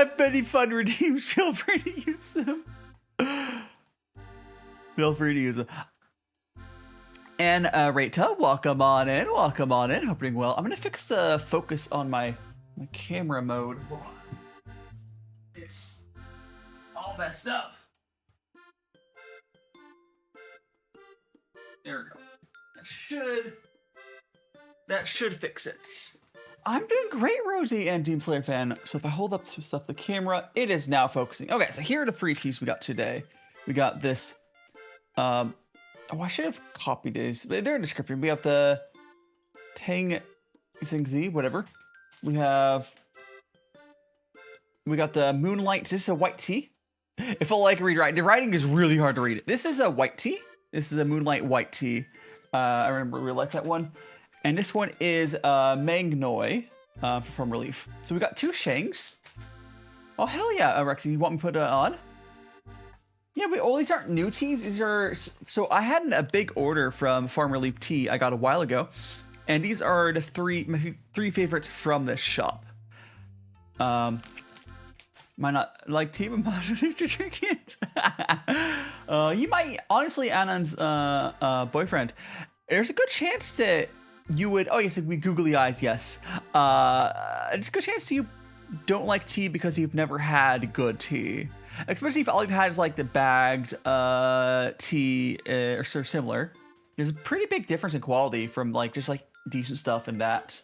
have many fun redeems. Feel free to use them. Feel free to use them. And Rita, welcome on in. Welcome on in. Hope you're doing well. I'm gonna fix the focus on my camera mode. It's all messed up. There we go. That should fix it. I'm doing great, Rosie and Doom Slayer fan. So if I hold up stuff the camera, it is now focusing. Okay, so here are the free teas we got today. We got this. Oh, I should have copied these, but they're in the description. We have the Tang Fang Zi, whatever. We got the Moonlight. This is a white tea. If I like read writing, the writing is really hard to read. This is a white tea. This is a Moonlight White tea. I remember we liked that one. And this one is Meng Noy for Farmerleaf. So we got 2 Shangs. Oh, hell yeah, Rexy. You want me to put it on? Yeah, but all these aren't new teas. These are... So I had a big order from Farmerleaf tea I got a while ago. And these are the my 3 favorites from this shop. Might not like tea, but moderate to drink it. You might... Honestly, Anand's boyfriend, there's a good chance that you would... Oh, yes, we googly eyes, yes. There's a good chance you don't like tea because you've never had good tea. Especially if all you've had is like the bagged tea or sort of similar. There's a pretty big difference in quality from like just like decent stuff and that.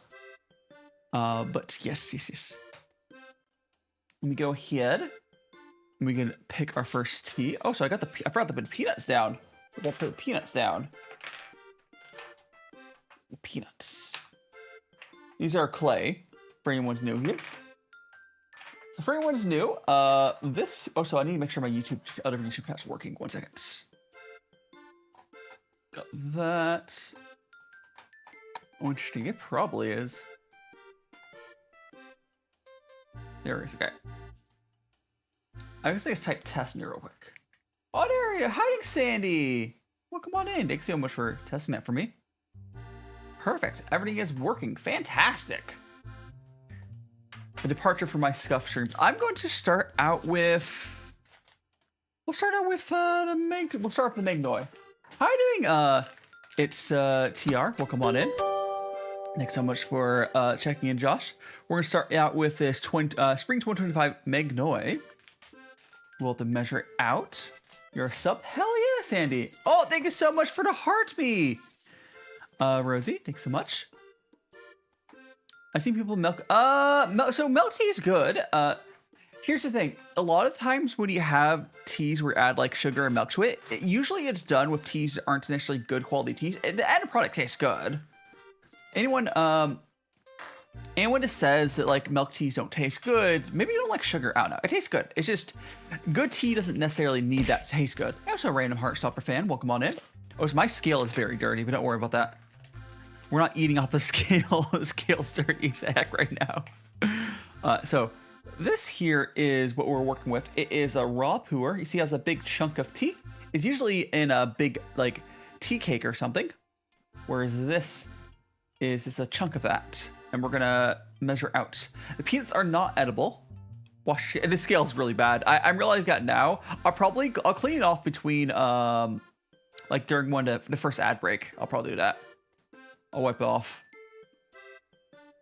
But yes. Let me go ahead. And we can pick our first tea. Oh, so I forgot to put peanuts down. We got to put peanuts down. Peanuts. These are clay. For anyone's new here. So for anyone's new, this... Oh, so I need to make sure my other YouTube chat's working. 1 second. Got that. Oh, interesting. It probably is. There it is. Okay. I guess I just type test in here real quick. Oh, there you are. Hiding Sandy. Well, come on in. Thanks so much for testing that for me. Perfect. Everything is working. Fantastic. A departure from my scuff streams. I'm going to start out with... We'll start out with We'll start with the Meng Noy. How are you doing? It's TR. Welcome on in. Thanks so much for checking in, Josh. We're going to start out with this Spring 2025 Meng Noy. We'll have to measure out. You're a sub? Hell yeah, Sandy. Oh, thank you so much for the heart me. Rosie, thanks so much. I've seen people milk. So milk tea is good. Here's the thing. A lot of times when you have teas where you add like sugar and milk to it, usually it's done with teas that aren't necessarily good quality teas. The end product tastes good. Anyone that says that like milk teas don't taste good, maybe you don't like sugar. I don't know. It tastes good. It's just good tea doesn't necessarily need that to taste good. I'm also a random Heartstopper fan. Welcome on in. Oh, so my scale is very dirty, but don't worry about that. We're not eating off the scale. The scale's dirty as heck right now. So this here is what we're working with. It is a raw puer. You see it has a big chunk of tea. It's usually in a big like tea cake or something. Whereas this is just a chunk of that. And we're gonna measure out. The peanuts are not edible. Wash. The scale's really bad. I'm realizing that now. I'll clean it off between like during the first ad break. I'll probably do that. I'll wipe it off.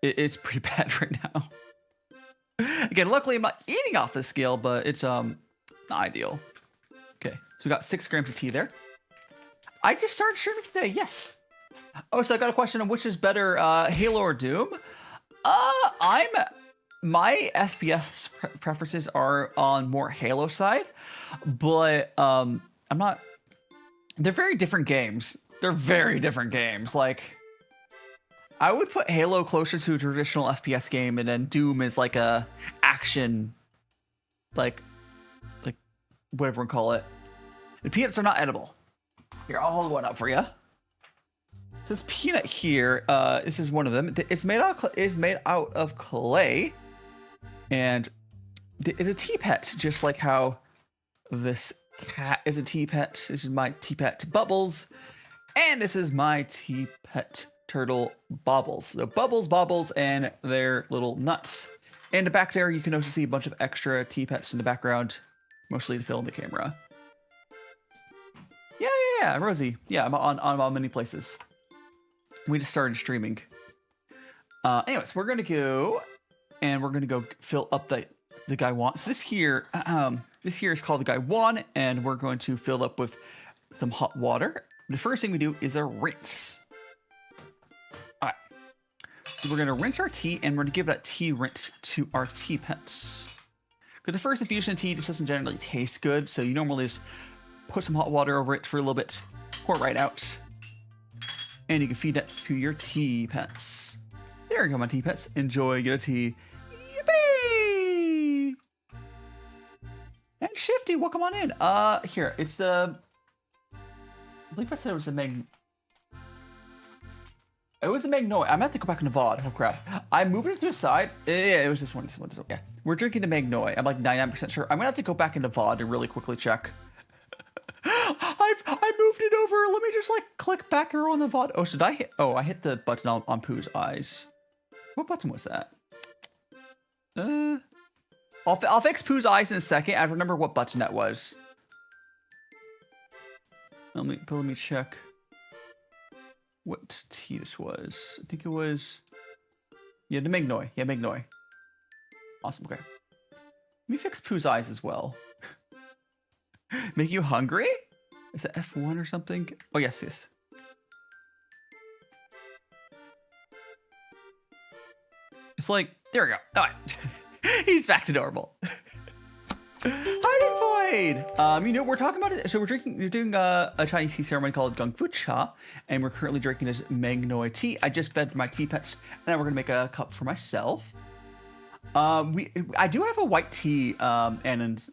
It's pretty bad right now. Again, luckily I'm not eating off the scale, but it's not ideal. Okay, so we got 6 grams of tea there. I just started streaming today. Yes. Oh, so I got a question on which is better, Halo or Doom. My FPS preferences are on more Halo side, but I'm not. They're very different games. They're very different games. Like, I would put Halo closer to a traditional FPS game, and then Doom is like a action, like whatever we call it. The peanuts are not edible. Here, I'll hold one up for you. This peanut here, this is one of them. It's made out of clay, and it's a tea pet, just like how this cat is a tea pet. This is my tea pet Bubbles, and this is my tea pet turtle Bobbles. So Bubbles, and their little nuts In the back there, you can also see a bunch of extra tea pets in the background, mostly to fill in the camera. Yeah, Rosie. Yeah, I'm on many places. We just started streaming. Anyways, we're gonna go, and we're gonna go fill up the guy one. So this here is called the guy one, and we're going to fill up with some hot water. The first thing we do is a rinse. All right, we're gonna rinse our tea, and we're gonna give that tea rinse to our tea pets. Because the first infusion of tea just doesn't generally taste good, so you normally just put some hot water over it for a little bit, pour it right out, and you can feed that to your tea pets. There you go, my tea pets. Enjoy your tea. Yippee! And Shifty, welcome on in. Here, it's the... I believe I said it was a Meng... It was a Meng Noy. I'm gonna have to go back in the VOD. Oh, crap. I moved it to the side. Yeah, it was this one. Yeah. We're drinking the Meng Noy. I'm like 99% sure. I'm gonna have to go back into VOD and really quickly check. I moved it over. Let me just like click back here on the VOD. Oh, so did I hit? Oh, I hit the button on Pooh's eyes. What button was that? I'll fix Pooh's eyes in a second. I remember what button that was. Let me check what tea this was. I think it was, yeah, the Meng Noy. Yeah, Meng Noy. Awesome. Okay. Let me fix Pooh's eyes as well. Make you hungry? Is it F1 or something? Oh, yes. It's like, there we go. All right. He's back to normal. Hi, Void! You know, we're talking about it. So we're doing a Chinese tea ceremony called Gung Fu Cha, and we're currently drinking this Meng Noy tea. I just fed my tea pets, and now we're gonna make a cup for myself. I do have a white tea, and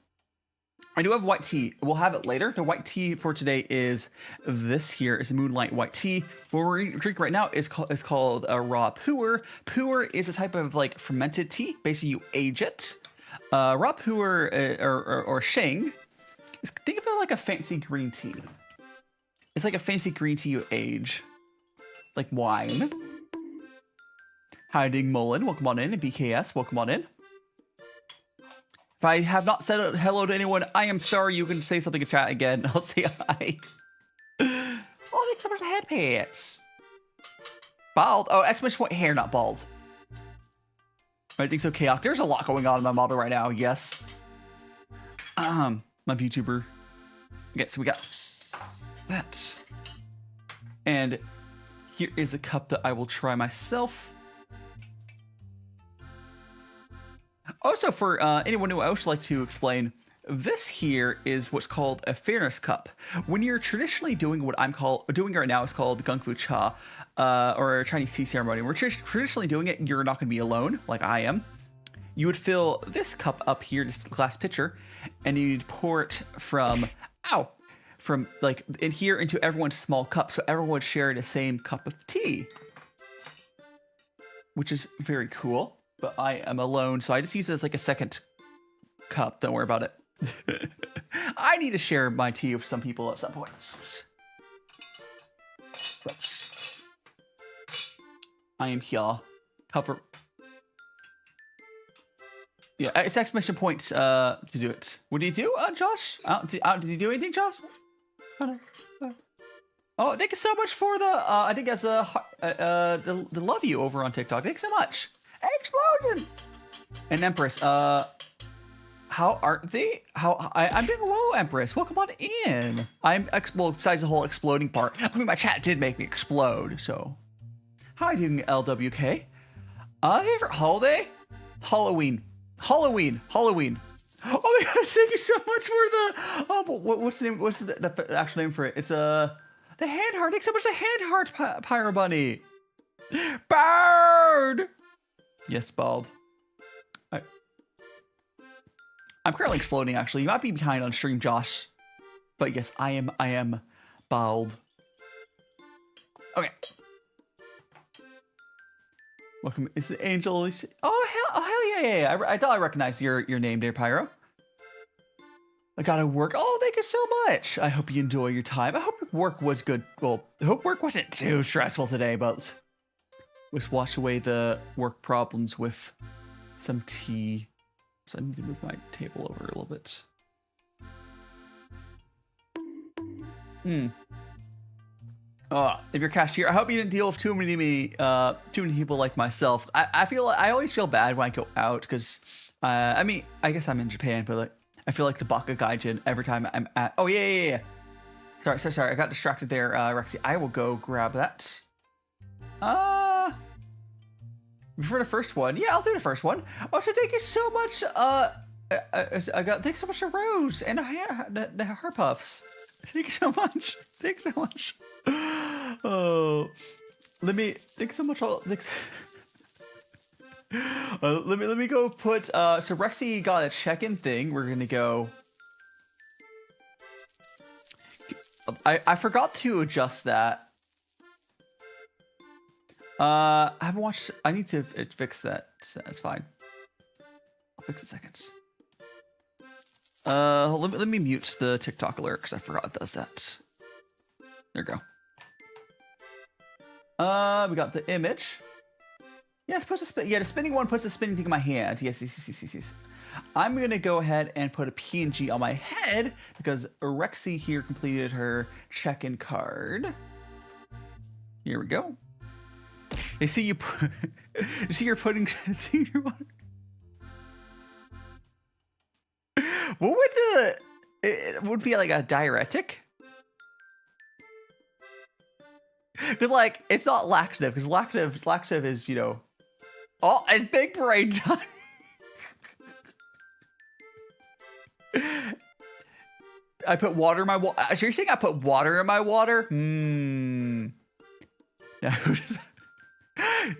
I do have white tea. We'll have it later. The white tea for today is this here. Is Moonlight White tea. What we're drinking right now is called a raw puer. Puer is a type of like fermented tea. Basically, you age it. Raw puer or sheng. Think of it like a fancy green tea. It's like a fancy green tea you age, like wine. Hi, Ding Mullen. Welcome on in. And BKS, welcome on in. If I have not said hello to anyone, I am sorry. You can say something in chat again. I'll say hi. Oh, thanks so much for the head pants. Bald. Oh, exclamation point hair, not bald. I think so, Chaos. There's a lot going on in my model right now. Yes. My Vtuber. Okay, so we got that. And here is a cup that I will try myself. Also, for anyone who else would like to explain, this here is what's called a fairness cup. When you're traditionally doing what I'm doing right now is called Gung Fu Cha, or a Chinese tea ceremony. We're traditionally doing it, you're not going to be alone, like I am. You would fill this cup up here, this glass pitcher, and you'd pour it from like in here into everyone's small cup, so everyone would share the same cup of tea, which is very cool. But I am alone, so I just use it as like a second cup. Don't worry about it. I need to share my tea with some people at some point. But I am here. Cover. Yeah, it's exclamation points to do it. What do you do, Josh? Did you do anything, Josh? Oh, thank you so much for the. I think that's the love you over on TikTok. Thanks so much. Explosion! And Empress, how aren't they? I'm doing well, Empress. Welcome on in. Well, besides the whole exploding part. I mean, my chat did make me explode, so. How are you doing, LWK? Favorite holiday? Halloween. Oh my gosh, thank you so much for the, what's the name, what's the actual name for it? It's, the hand heart. Thanks so much, the hand heart, Pyro Bunny. Bird! Yes, bald. I'm currently exploding, actually. You might be behind on stream, Josh. But yes, I am bald. Okay. Welcome. Is it Angel? Oh, hell yeah. I thought I recognized your name there, Pyro. I gotta work. Oh, thank you so much. I hope you enjoy your time. I hope work was good. Well, I hope work wasn't too stressful today, but let's wash away the work problems with some tea. So I need to move my table over a little bit. If you're cashier, I hope you didn't deal with too many people like myself. I always feel bad when I go out because, I mean, I guess I'm in Japan, but like, I feel like the Baka Gaijin every time I'm at. Oh yeah. Sorry. I got distracted there, Rexy. I will go grab that. For the first one, yeah, I'll do the first one. Oh, so thank you so much. Thanks so much to Rose and the Heart Puffs. Thank you so much. Thanks so much. Oh, thanks so much. Let me go put. So Rexy got a check-in thing. We're gonna go. I forgot to adjust that. I haven't watched. I need to fix that. That's fine. I'll fix it second. Let me mute the TikTok alert because I forgot it does that. There we go. We got the image. Yeah, it's supposed to the spinning one puts the spinning thing in my hand. Yes. I'm gonna go ahead and put a PNG on my head because Rexy here completed her check-in card. Here we go. They see you. You see you're putting. What would it would be like a diuretic? Because like it's not laxative. Because laxative is oh, it's big brain time. I put water in my water. So you're saying I put water in my water? No.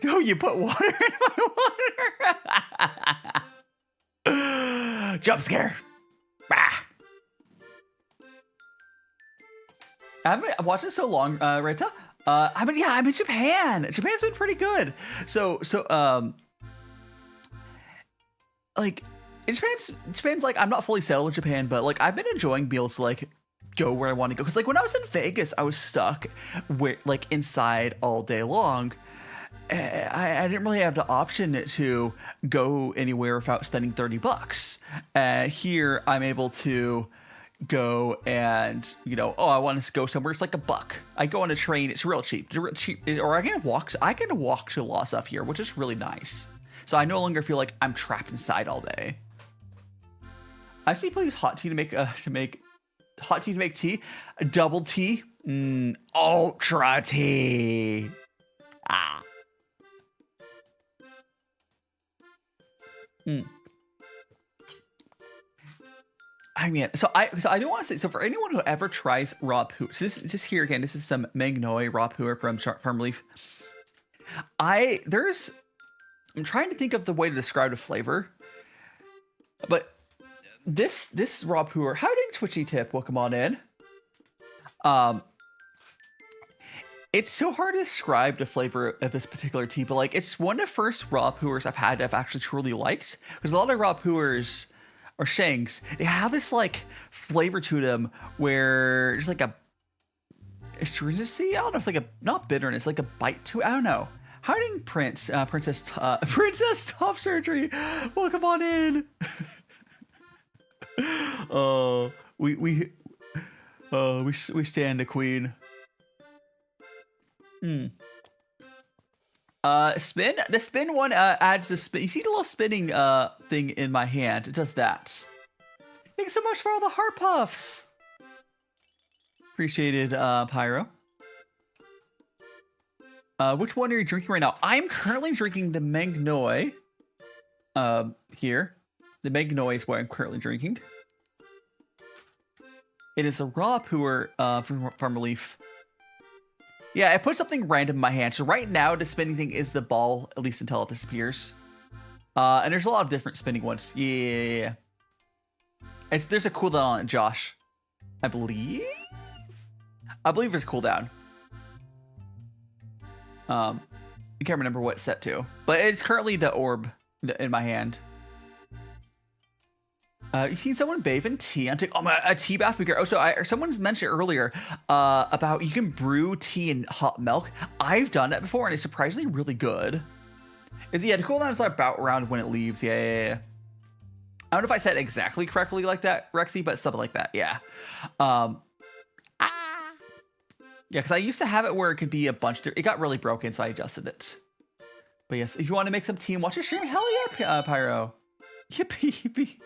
No, you put water in my water. Jump scare. Bah. I haven't watched it so long, Rita. I'm in Japan. Japan's been pretty good. So like Japan's like I'm not fully settled in Japan, but like I've been enjoying being able to like go where I want to go. Because like when I was in Vegas, I was stuck like inside all day long. I didn't really have the option to go anywhere without spending $30. Here I'm able to go and I want to go somewhere. It's like $1. I go on a train. It's real cheap. Or I can walk to a lot of stuff here, which is really nice. So I no longer feel like I'm trapped inside all day. I've seen people use hot tea to make tea. Double tea. Ultra tea. I mean, so I do want to say, so for anyone who ever tries raw puer, so this just here again, this is some Meng Noy raw puer from Farmerleaf. I'm trying to think of the way to describe the flavor, but this raw puer, how did Twitchy Tip welcome on in? It's so hard to describe the flavor of this particular tea, but like it's one of the first raw puers I've had that I've actually truly liked. Because a lot of raw puers or shanks, they have this like flavor to them where there's like a astringency. I don't know. It's like not bitterness, like a bite to it. I don't know. Hiding Princess Top Surgery. Welcome on in. We stand the queen. The spin one adds the spin. You see the little spinning thing in my hand? It does that. Thanks so much for all the heart puffs. Appreciated, Pyro. Which one are you drinking right now? I'm currently drinking the Meng Noy. Here, the Meng Noy is what I'm currently drinking. It is a raw puer from Farmerleaf. Yeah, I put something random in my hand. So right now, the spinning thing is the ball, at least until it disappears. And there's a lot of different spinning ones. Yeah. There's a cooldown on it, Josh. I believe there's a cooldown. I can't remember what it's set to. But it's currently the orb in my hand. You seen someone bathe in tea? I'm taking a tea bath maker. Oh, so someone's mentioned earlier about you can brew tea in hot milk. I've done that before, and it's surprisingly really good. The cooldown is like about around when it leaves. Yeah. I don't know if I said exactly correctly like that, Rexy, but something like that. Yeah. Yeah, because I used to have it where it could be a bunch. It got really broken, so I adjusted it. But yes, if you want to make some team watch a stream, hell yeah, Pyro. Yippee, yippee.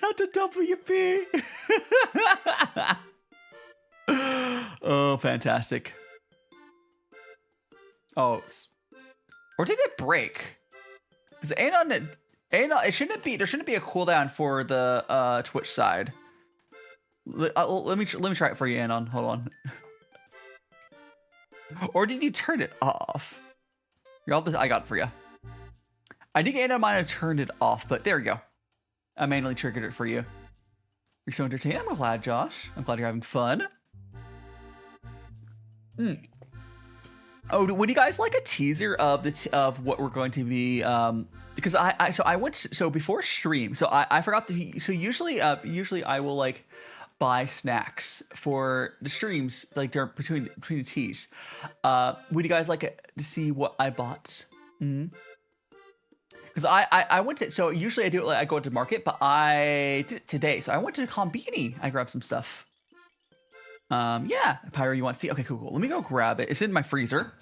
Not the WP. Oh, fantastic. Oh, or did it break? Because Anon, it shouldn't be. There shouldn't be a cooldown for the Twitch side. Let me try it for you, Anon. Hold on. Or did you turn it off? I got it for you. I think Anon might have turned it off, but there we go. I manually triggered it for you. You're so entertaining. I'm glad, Josh. I'm glad you're having fun. Oh, would you guys like a teaser of what we're going to be? Because I went before stream. So I forgot to. So usually I will like buy snacks for the streams like between the teas. Would you guys like to see what I bought? Because I went to, so usually I do it like I go to market, but I did it today. So I went to Combini. I grabbed some stuff. Yeah, Pyro, you want to see? Okay, cool. Let me go grab it. It's in my freezer.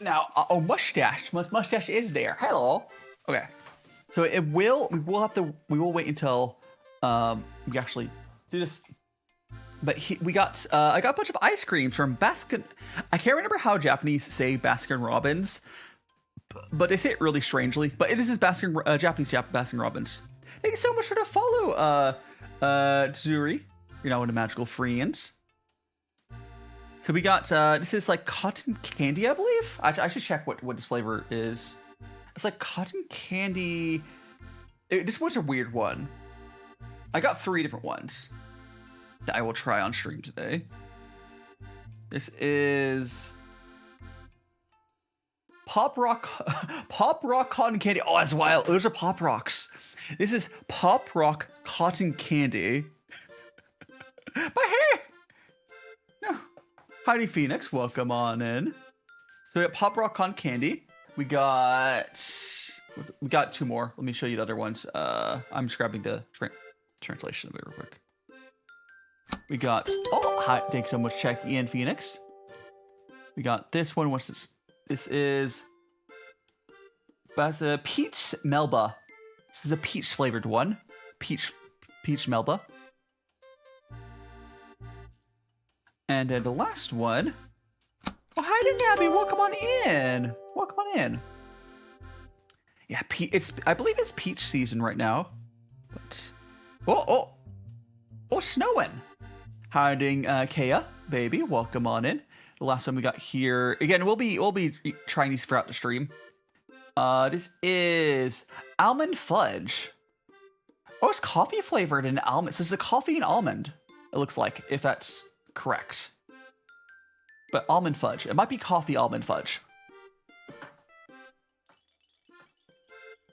Now, mustache. Mustache is there. Hello. Okay. So we will wait until we actually do this. But I got a bunch of ice creams from Baskin. I can't remember how Japanese say Baskin-Robbins, but they say it really strangely. But it is Japanese Baskin-Robbins. Thank you so much for the follow, Zuri. You're now in the magical friends. So we got this is like cotton candy, I believe. I should check what this flavor is. It's like cotton candy. This was a weird one. I got 3 different ones that I will try on stream today. This is Pop Rock cotton candy. Oh, that's wild. Those are Pop Rocks. This is Pop Rock cotton candy. My hair. No. Heidi Phoenix, welcome on in. So we got Pop Rock cotton candy. We got 2 more. Let me show you the other ones. I'm just grabbing the translation of it real quick. We got, hi, thanks so much, check Ian Phoenix. We got this one. What's this? This is a Peach Melba. This is a peach flavored one. Peach Melba. And then the last one. Oh, hi there, Nabby. Welcome on in. Welcome on in. Yeah, I believe it's peach season right now. But oh, snowing. Hiding Kea, baby, welcome on in. The last one we got here, again, we'll be trying these throughout the stream. This is Almond Fudge. Oh, it's coffee flavored and almond. So it's a coffee and almond, it looks like, if that's correct. But almond fudge. It might be coffee almond fudge.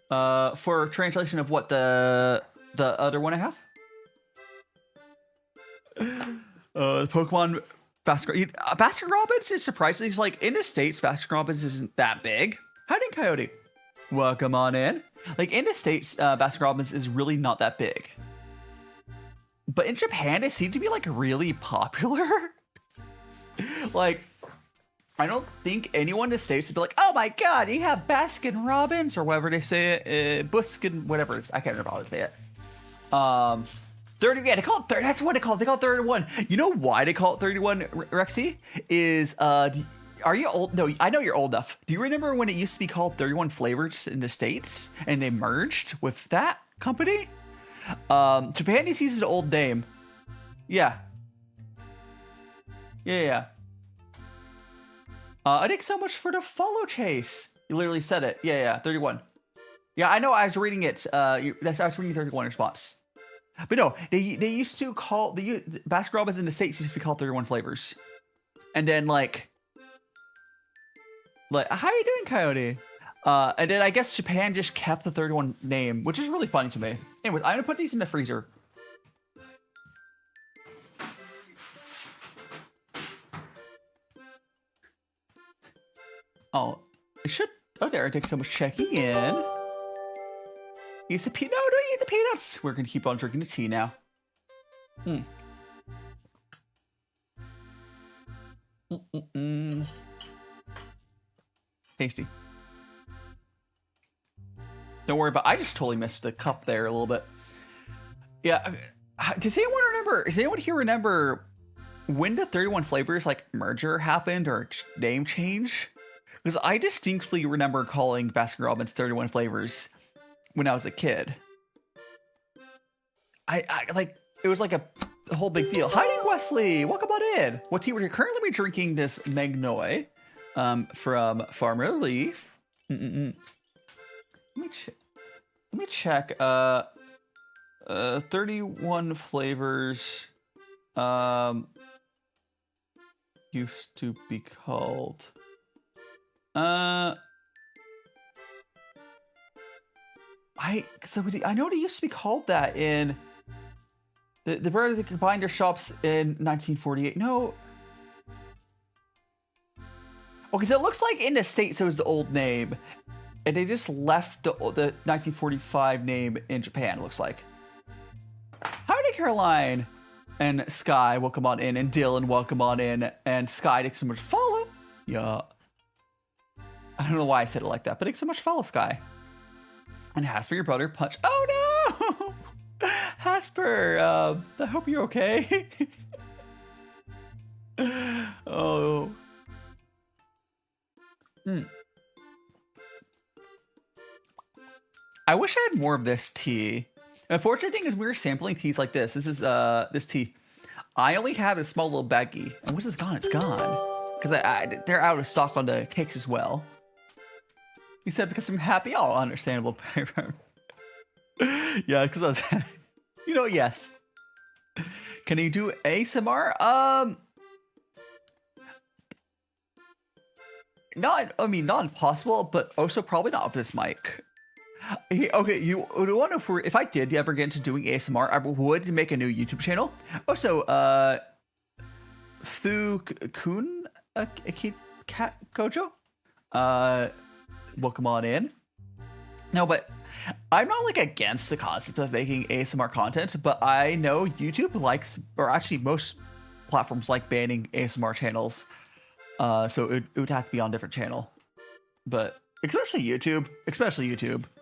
For translation of what the other one I have? Pokemon Baskin-Robbins is surprisingly, he's like, in the States, Baskin-Robbins isn't that big. Hiding Coyote, welcome on in. Like, in the States, Baskin-Robbins is really not that big. But in Japan, it seemed to be like really popular. Like, I don't think anyone in the States would be like, oh my god, you have Baskin-Robbins, or whatever they say it, Buskin, whatever it's, I can't remember how to say it. 30, yeah, they call it 30. That's what they call it. They call it 31. You know why they call it 31, Rexy? Is are you old? No, I know you're old enough. Do you remember when it used to be called 31 Flavors in the States and they merged with that company? Japanese uses the old name. Yeah. Yeah. I think so much for the follow, Chase. You literally said it. Yeah, 31. Yeah, I know. I was reading it. I was reading 31 response. But no, they used to call Baskin-Robbins in the States used to be called 31 Flavors, and then like how you doing, Coyote? And then I guess Japan just kept the 31 name, which is really funny to me. Anyways, I'm gonna put these in the freezer. Oh, it should. Oh, there. Thanks so much for checking in. Eat the peanut. No, don't eat the peanuts. We're gonna keep on drinking the tea now. Tasty. Don't worry about. I just totally missed the cup there a little bit. Yeah. Does anyone remember? Does anyone here remember when the 31 flavors like merger happened or name change? Because I distinctly remember calling Baskin-Robbins 31 flavors when I was a kid. I like it was like a whole big deal. Hi, Wesley. Welcome on in. What tea? We're currently drinking this Meng Noy from Farmerleaf. Let me check. 31 flavors. Used to be called. I know they used to be called that in the brothers that combined their shops in 1948. No. Oh, because it looks like in the States it was the old name, and they just left the 1945 name in Japan. It looks like. Howdy, Caroline and Sky. Welcome on in, and Dylan. Welcome on in, and Sky. Thanks so much for follow. Yeah. I don't know why I said it like that, but thanks so much for follow, Sky. And Hasper, your brother, punch. Oh no! Hasper, I hope you're okay. Oh. I wish I had more of this tea. Unfortunate thing is we were sampling teas like this. This is this tea. I only have a small little baggie. And once it's gone, it's gone. Because they're out of stock on the cakes as well. He said, because I'm happy. Oh, understandable. Yeah, because I was, you know, yes. Can you do ASMR? Not impossible, but also probably not with this mic. Okay, you want to know if I did ever get into doing ASMR, I would make a new YouTube channel. Also, Thu-kun Cat Kojo? Welcome on in. No, but I'm not like against the concept of making ASMR content, but I know YouTube likes, or actually most platforms like banning ASMR channels. So it would have to be on a different channel. But especially YouTube.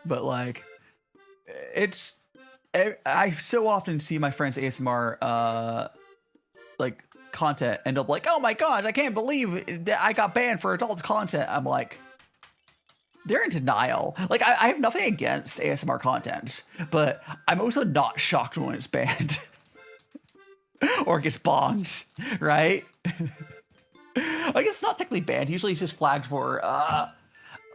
But like, I so often see my friends ASMR like content end up like, oh my gosh, I can't believe that I got banned for adult content. I'm like, they're in denial. Like, I have nothing against ASMR content, but I'm also not shocked when it's banned. Or gets bombed, right? I guess it's not technically banned. Usually it's just flagged for,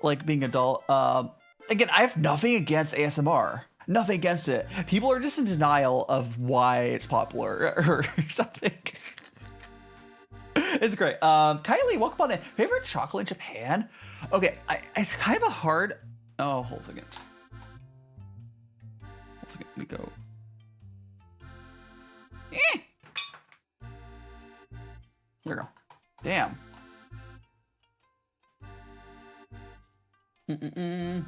like, being adult. Again, I have nothing against ASMR. Nothing against it. People are just in denial of why it's popular or something. It's great. Kylie, welcome on in. Favorite chocolate in Japan? Okay, it's kind of a hard... Oh, hold a second. Let me go. There we go. Damn. There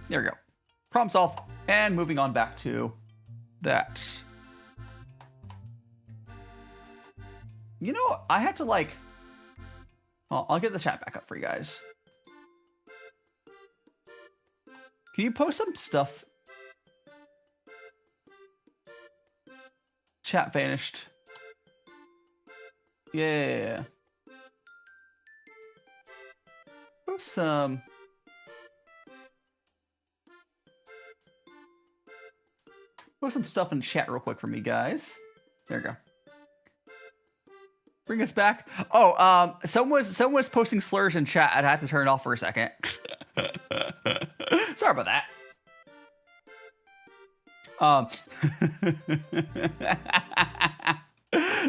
we go. Problem solved. And moving on back to that. You know, I had to like... I'll get the chat back up for you guys. Can you post some stuff? Chat vanished. Yeah. Post some... Post some stuff in the chat real quick for me, guys. There we go. Bring us back. Oh, someone was posting slurs in chat. I'd have to turn it off for a second. Sorry about that.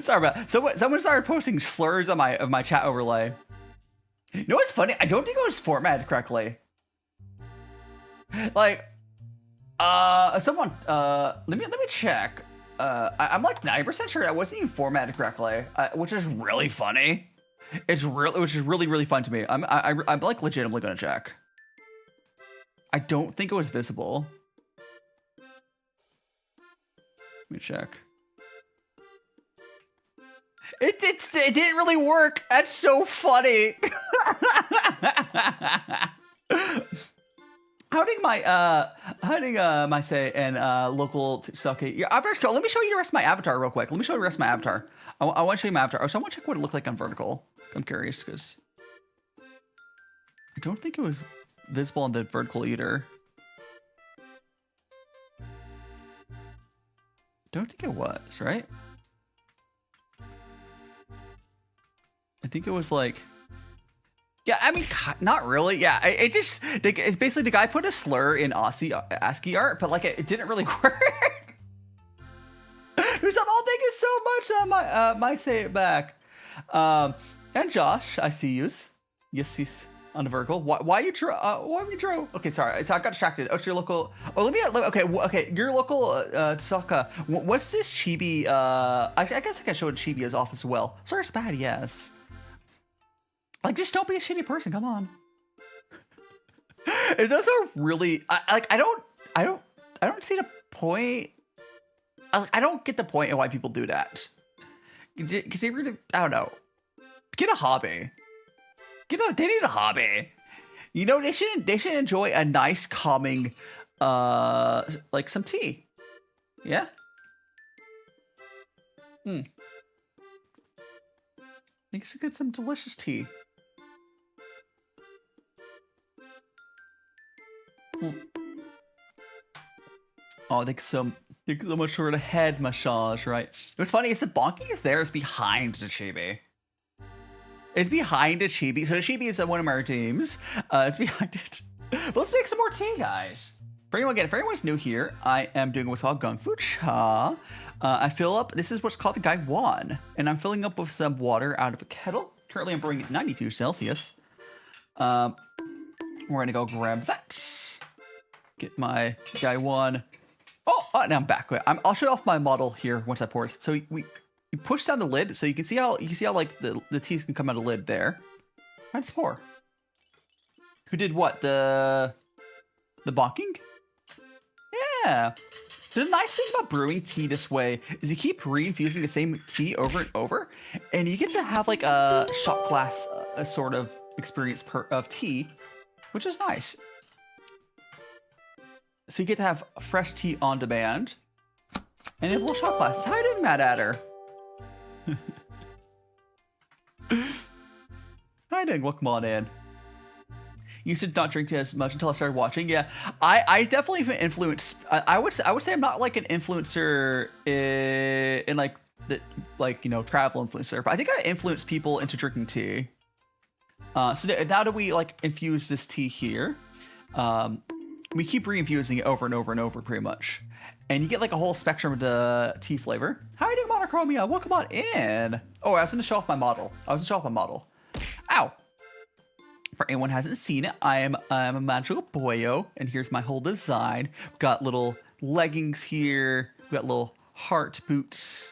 Sorry about that. Someone started posting slurs on my chat overlay. You know what's funny? I don't think it was formatted correctly. Like, someone, let me check. I'm like 90% sure I wasn't even formatted correctly, which is really funny. which is really fun to me. I'm like legitimately gonna check. I don't think it was visible. Let me check. It didn't really work. That's so funny. Howding my say and local sake. Yeah, let me show you the rest of my avatar real quick. Let me show you the rest of my avatar. I want to show you my avatar. Oh, so I want to check what it looked like on vertical. I'm curious because I don't think it was visible on the vertical either. Don't think it was, right? I think it was like, yeah, I mean, not really. Yeah, it's basically the guy put a slur in ASCII art, but like it didn't really work. Who's up? Oh, thank you so much. My say it back. And Josh, I see yous. Yes, on the vertical. Why you draw? Why you draw? Okay, sorry. So I got distracted. Oh, it's your local. Oh, okay. Your local Saka. What's this chibi? I guess I can show it chibi as off as well. Sorry, it's bad. Yes. Like, just don't be a shitty person. Come on. It's also really I don't see the point. I don't get the point of why people do that. Because they really, I don't know. Get a hobby. They need a hobby. You know, they should enjoy a nice, calming, like some tea. Yeah. I think it's get some delicious tea. Oh, thanks so much for the head massage, right? What's funny is the bonking is there is behind the chibi. It's behind the chibi. So the chibi is one of our teams. It's behind it. But let's make some more tea, guys. For anyone's new here, I am doing what's called Gung Fu Cha. I fill up, this is what's called the Gai Wan. And I'm filling up with some water out of a kettle. Currently I'm brewing at 92 Celsius. We're gonna go grab that. Get my Gai Wan. Oh, now I'm back. I'll show off my model here once I pour it. So you push down the lid, so you can see how like the teeth can come out of the lid there. Let's pour. Who did what? The bonking? Yeah. The nice thing about brewing tea this way is you keep reinfusing the same tea over and over, and you get to have like a shot glass sort of experience of tea, which is nice. So you get to have fresh tea on demand. And you have little shot glasses. How are you doing, Mad Adder? How you doing? Welcome on in. You should not drink as much until I started watching. Yeah, I definitely have influenced. I would say I'm not like an influencer in like travel influencer, but I think I influence people into drinking tea. So now that we like infuse this tea here, we keep reinfusing it over and over and over, pretty much. And you get like a whole spectrum of the tea flavor. How are you doing, Monochromia? Welcome on in. Oh, I was going to show off my model. Ow. For anyone who hasn't seen it, I'm a magical boyo, and here's my whole design. We've got little leggings here. We've got little heart boots.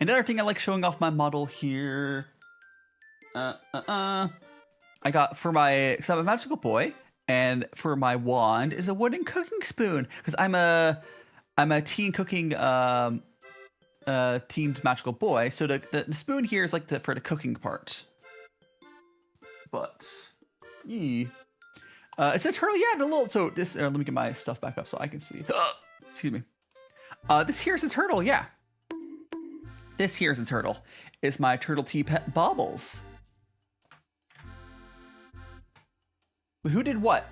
Another thing I like showing off my model here. I got for my, because I'm a magical boy, and for my wand is a wooden cooking spoon, because I'm a tea and cooking teamed magical boy. So the spoon here is like for the cooking part. But it's a turtle. Yeah, the little. So this. Let me get my stuff back up so I can see. Excuse me. This here's a turtle. Yeah. This here's a turtle. It's my turtle tea pet Bobbles. Who did what?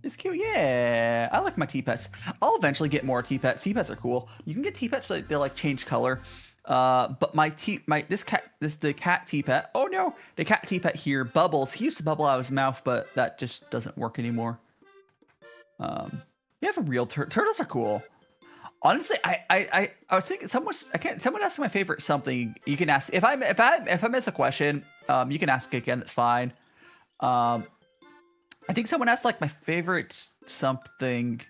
It's cute. Yeah, I like my tea pets. I'll eventually get more tea pets. Tea pets are cool. You can get tea pets that they like change color. But the cat tea pet. Oh no, the cat tea pet here, Bubbles. He used to bubble out of his mouth, but that just doesn't work anymore. You have a real turtles are cool. Honestly, I was thinking someone asked my favorite something. You can ask if I miss a question. You can ask again. It's fine. I think someone asked like my favorite something.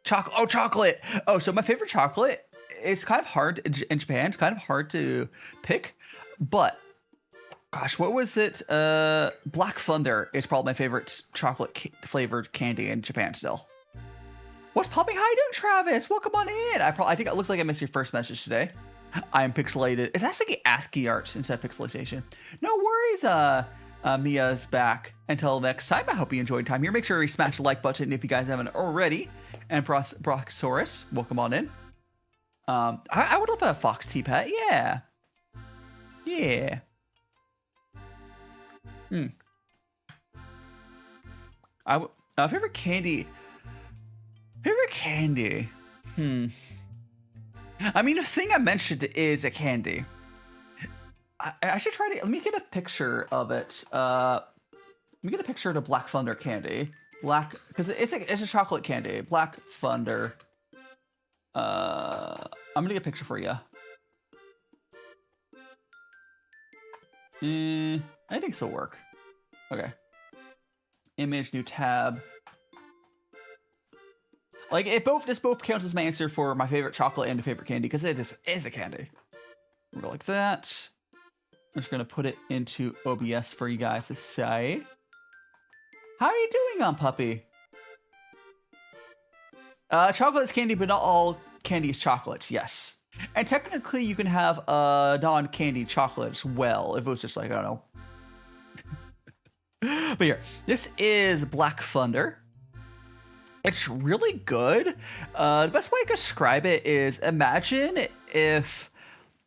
Chocolate. Oh, so my favorite chocolate. It's kind of hard in Japan. It's kind of hard to pick, but gosh, what was it? Black Thunder is probably my favorite chocolate flavored candy in Japan still. What's popping? How you doing, Travis? Welcome on in. I think it looks like I missed your first message today. I am pixelated. It's actually ASCII art instead of pixelization. No worries, Mia's back. Until next time, I hope you enjoyed time here. Make sure you smash the like button if you guys haven't already. And Broxosaurus, welcome on in. I would love a fox tea pet. Yeah. Yeah. Favorite candy. Favorite candy. I mean, the thing I mentioned is a candy. I should try to. Let me get a picture of it. Let me get a picture of the Black Thunder candy. Because it's a chocolate candy. Black Thunder. I'm gonna get a picture for you. I think this will work. Okay. Image, new tab. Like this both counts as my answer for my favorite chocolate and favorite candy because it is a candy. We'll go like that. I'm just gonna put it into OBS for you guys to say. How are you doing, puppy? Chocolate is candy, but not all candy is chocolates. Yes, and technically you can have non-candy chocolate as well if it was just like I don't know. But here, this is Black Thunder. It's really good. The best way I could describe it is imagine if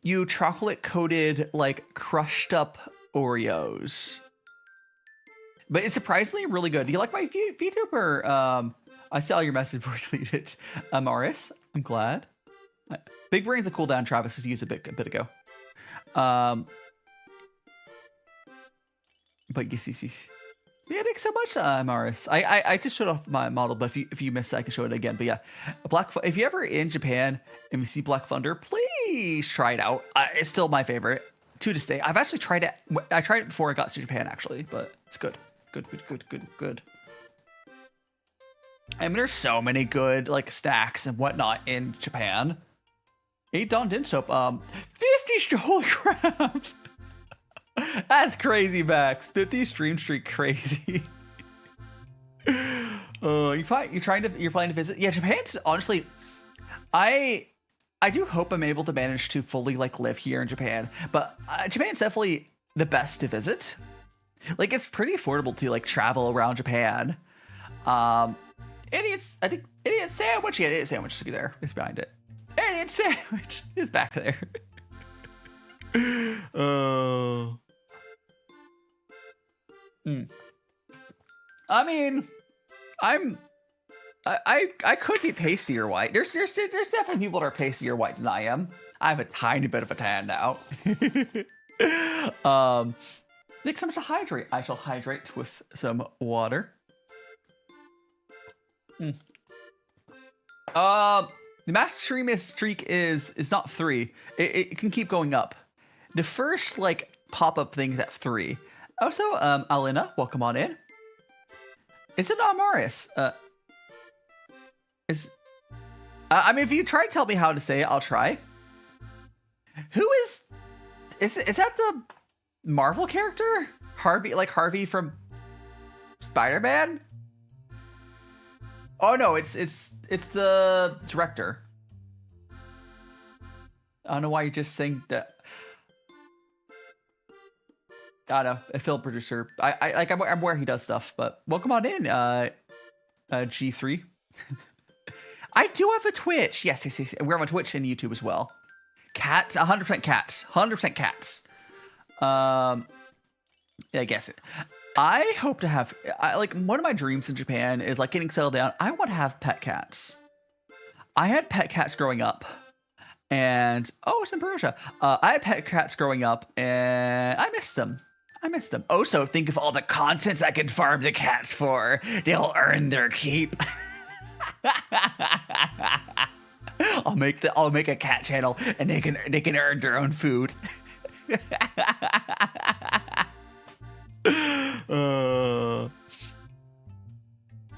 you chocolate coated like crushed up Oreos. But it's surprisingly really good. Do you like my VTuber? I saw your message before you deleted it. Amaris, I'm glad. Big Brain's a cooldown, Travis just used a bit ago. But you see. Yeah, thanks so much, Maris. I just showed off my model, but if you missed it, I can show it again. But yeah, if you're ever in Japan and you see Black Thunder, please try it out. It's still my favorite to this day. I've actually tried it. I tried it before I got to Japan, actually, but it's good. Good. I mean, there's so many good like snacks and whatnot in Japan. 8 Dawn Din Soap. 50. Holy crap. That's crazy, Max. 50 stream streak, crazy. You're planning to visit? Yeah, Japan's honestly. I do hope I'm able to manage to fully like live here in Japan, but Japan's definitely the best to visit. Like it's pretty affordable to like travel around Japan. Idiot Sandwich. Yeah, Idiot Sandwich is there. It's behind it. Idiot Sandwich is back there. I mean, I could be pasty or white. There's definitely people that are pasty or white than I am. I have a tiny bit of a tan now. Thanks so much to hydrate. I shall hydrate with some water. The max stream streak is not 3. It can keep going up. The first like pop-up thing is at 3. Also, Alina, welcome on in. Is it Amaris? I mean, if you try to tell me how to say it, I'll try. Who is that the Marvel character? Harvey from Spider-Man? Oh no, it's the director. I don't know why you just saying that. I don't know, a film producer. I'm aware he does stuff, but welcome on in, G3. I do have a Twitch. Yes. We're on Twitch and YouTube as well. Cats, 100% cats. 100% cats. Yeah, I guess it. I hope to have, like, one of my dreams in Japan is, like, getting settled down. I want to have pet cats. I had pet cats growing up. And, it's in Persia. I had pet cats growing up, and I missed them. Also, think of all the content I can farm the cats for. They'll earn their keep. I'll make a cat channel, and they can earn their own food.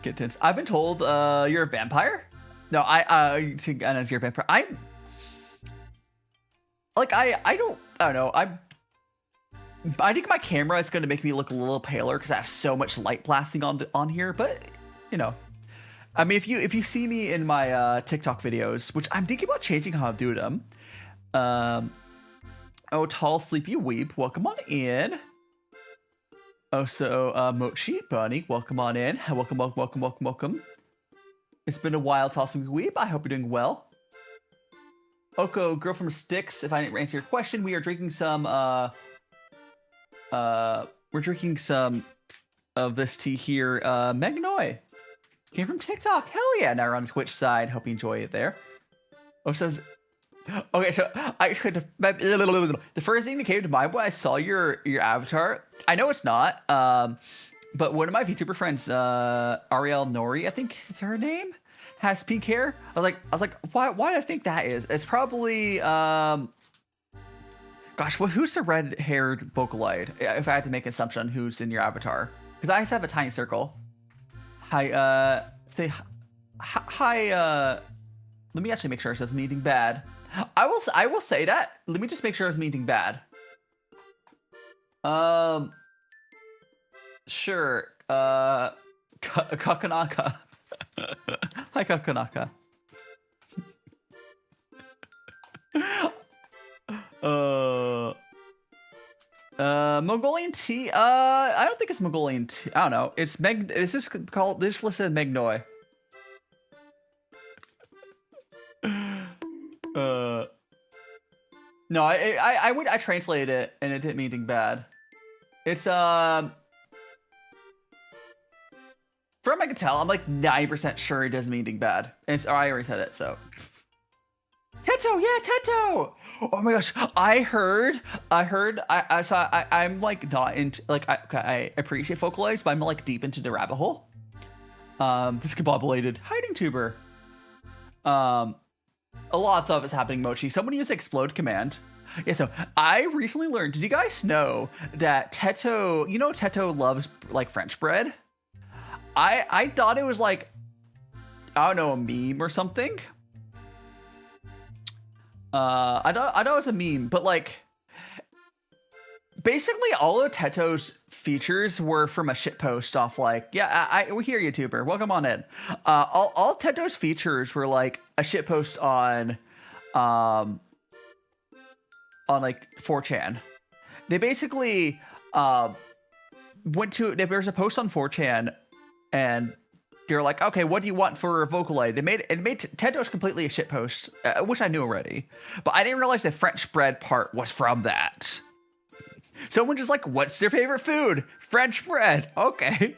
Get tense. I've been told you're a vampire. No, I think I know you're a vampire. I don't know. I think my camera is going to make me look a little paler because I have so much light blasting on here. But you know, I mean, if you see me in my TikTok videos, which I'm thinking about changing how I do them. Oh, tall sleepy weep, welcome on in. Oh, so Mochi Bunny, welcome on in. Welcome, welcome, welcome, welcome, welcome. It's been a while, tall sleepy weep. I hope you're doing well. Oko, girl from Sticks. If I didn't answer your question, we are drinking some. We're drinking some of this tea here. Meng Noy came from TikTok. Hell yeah! Now we're on the Twitch side. Hope you enjoy it there. Oh, so okay. So the first thing that came to mind when I saw your avatar. I know it's not. But one of my VTuber friends, Ariel Nori, I think it's her name, has pink hair. I was like, why do I think that is? It's probably gosh, who's the red-haired Vocaloid? If I had to make an assumption, who's in your avatar? Because I just have a tiny circle. Hi, say hi. Let me actually make sure it says anything bad. I will say that. Let me just make sure it's anything bad. Sure. Kakanaka. Hi, Kakanaka. Mongolian tea. I don't think it's Mongolian tea. I don't know. It's Meg. Is this called? This listed Meng Noy. No, I translated it and it didn't mean anything bad. It's from I can tell, I'm like 90% sure it doesn't mean anything bad. And it's, I already said it, so. Teto, yeah, Teto! Oh my gosh, I saw, I'm like not into, like, I appreciate Vocaloids, but I'm like deep into the rabbit hole. Discombobulated hiding tuber. A lot of stuff is happening, Mochi. Someone use explode command. Yeah, so I recently learned, did you guys know that Teto, you know Teto loves like French bread? I thought it was like, I don't know, a meme or something. I know it was a meme, but like, basically all of Teto's features were from a shitpost off like, yeah, we hear you, YouTuber, welcome on in. All Teto's features were like a shitpost on like 4chan. They basically went to, there's a post on 4chan and they're like, okay, what do you want for a Vocaloid? It made Teto's completely a shitpost, which I knew already, but I didn't realize the French bread part was from that. Someone just like, what's their favorite food? French bread. Okay.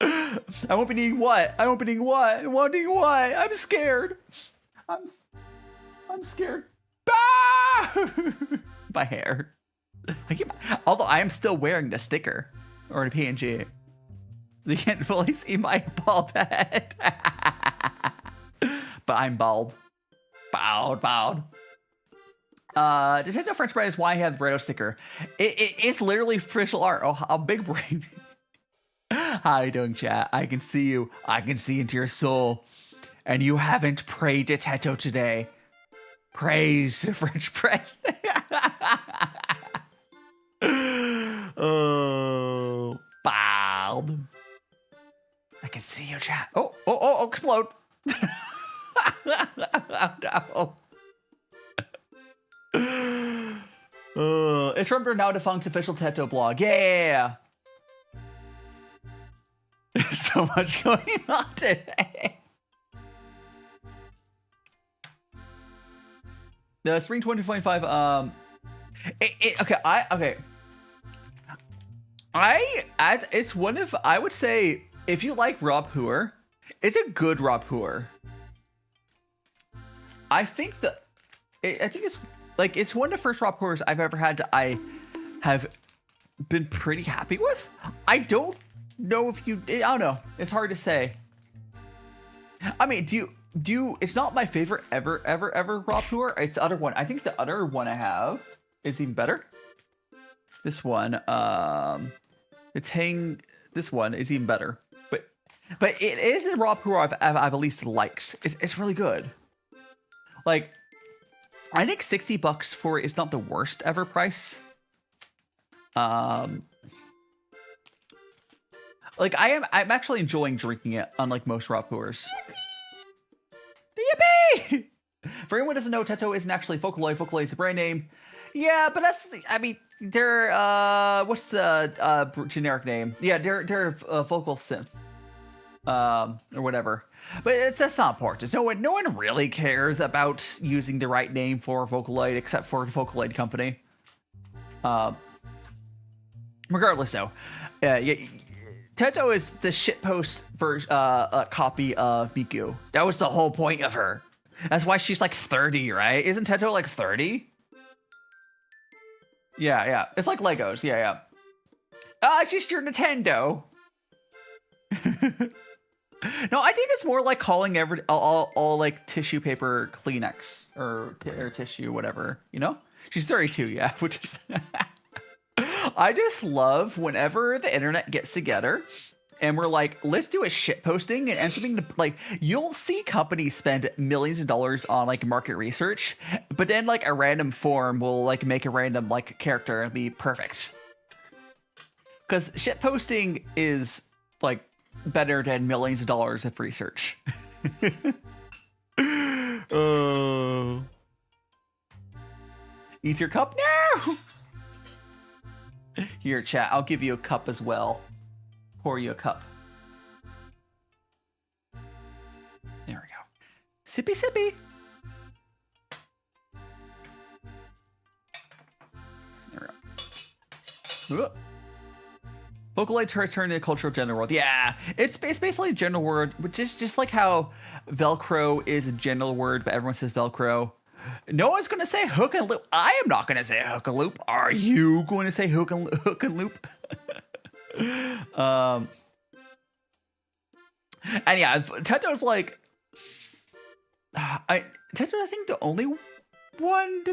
I won't be needing what? I won't be needing what? I won't be needing what? I'm scared. I'm scared. Ah! My hair. Although I am still wearing the sticker or the PNG, so you can't fully see my bald head. But I'm bald. Bald. Detective French bread is why I have the burrito sticker. It's literally official art. Oh, how big brain. How you doing, chat? I can see you. I can see into your soul. And you haven't prayed to Teto today. Praise the French bread. Oh, bald. I can see you, chat. Oh, explode. Oh, no. It's from their now defunct official Teto blog. Yeah. There's so much going on today. The spring 2025. It's one of, I would say, if you like raw puer, it's a good raw puer. I think it's like, it's one of the first raw puers I've ever had that I have been pretty happy with. I don't know if I don't know. It's hard to say. I mean, do you, it's not my favorite ever raw puer. It's the other one. I think the other one I have is even better. This one, this one is even better. But it is a raw puer I've at least liked. It's really good. Like, I think $60 for it is not the worst ever price. Like I'm actually enjoying drinking it, unlike most raw puers. Yippee! For anyone who doesn't know, Teto isn't actually Vocaloid. Vocaloid is a brand name. Yeah, but that's I mean, they're what's the generic name? Yeah, they're a vocal synth, or whatever. But that's not important. No one really cares about using the right name for Vocaloid except for the Vocaloid company. Regardless, though, yeah, Teto is the shitpost copy of Miku. That was the whole point of her. That's why she's like 30, right? Isn't Teto like 30? Yeah. It's like Legos. Yeah. It's just your Nintendo. No, I think it's more like calling all like tissue paper Kleenex or tissue, whatever. You know? She's 32, yeah. Which is... I just love whenever the internet gets together and we're like, let's do a shit posting and something to like, you'll see companies spend millions of dollars on like market research, but then like a random forum will like make a random like character and be perfect. Because shit posting is like better than millions of dollars of research. Oh. Eat your cup now. Here, chat, I'll give you a cup as well. Pour you a cup. There we go. Sippy, sippy. There we go. Vocaloid turn into cultural general word. Yeah, it's basically a general word, which is just like how Velcro is a general word, but everyone says Velcro. No one's going to say hook and loop. I am not going to say hook and loop. Are you going to say hook and loop? And yeah, Teto's like... Teto, I think the only one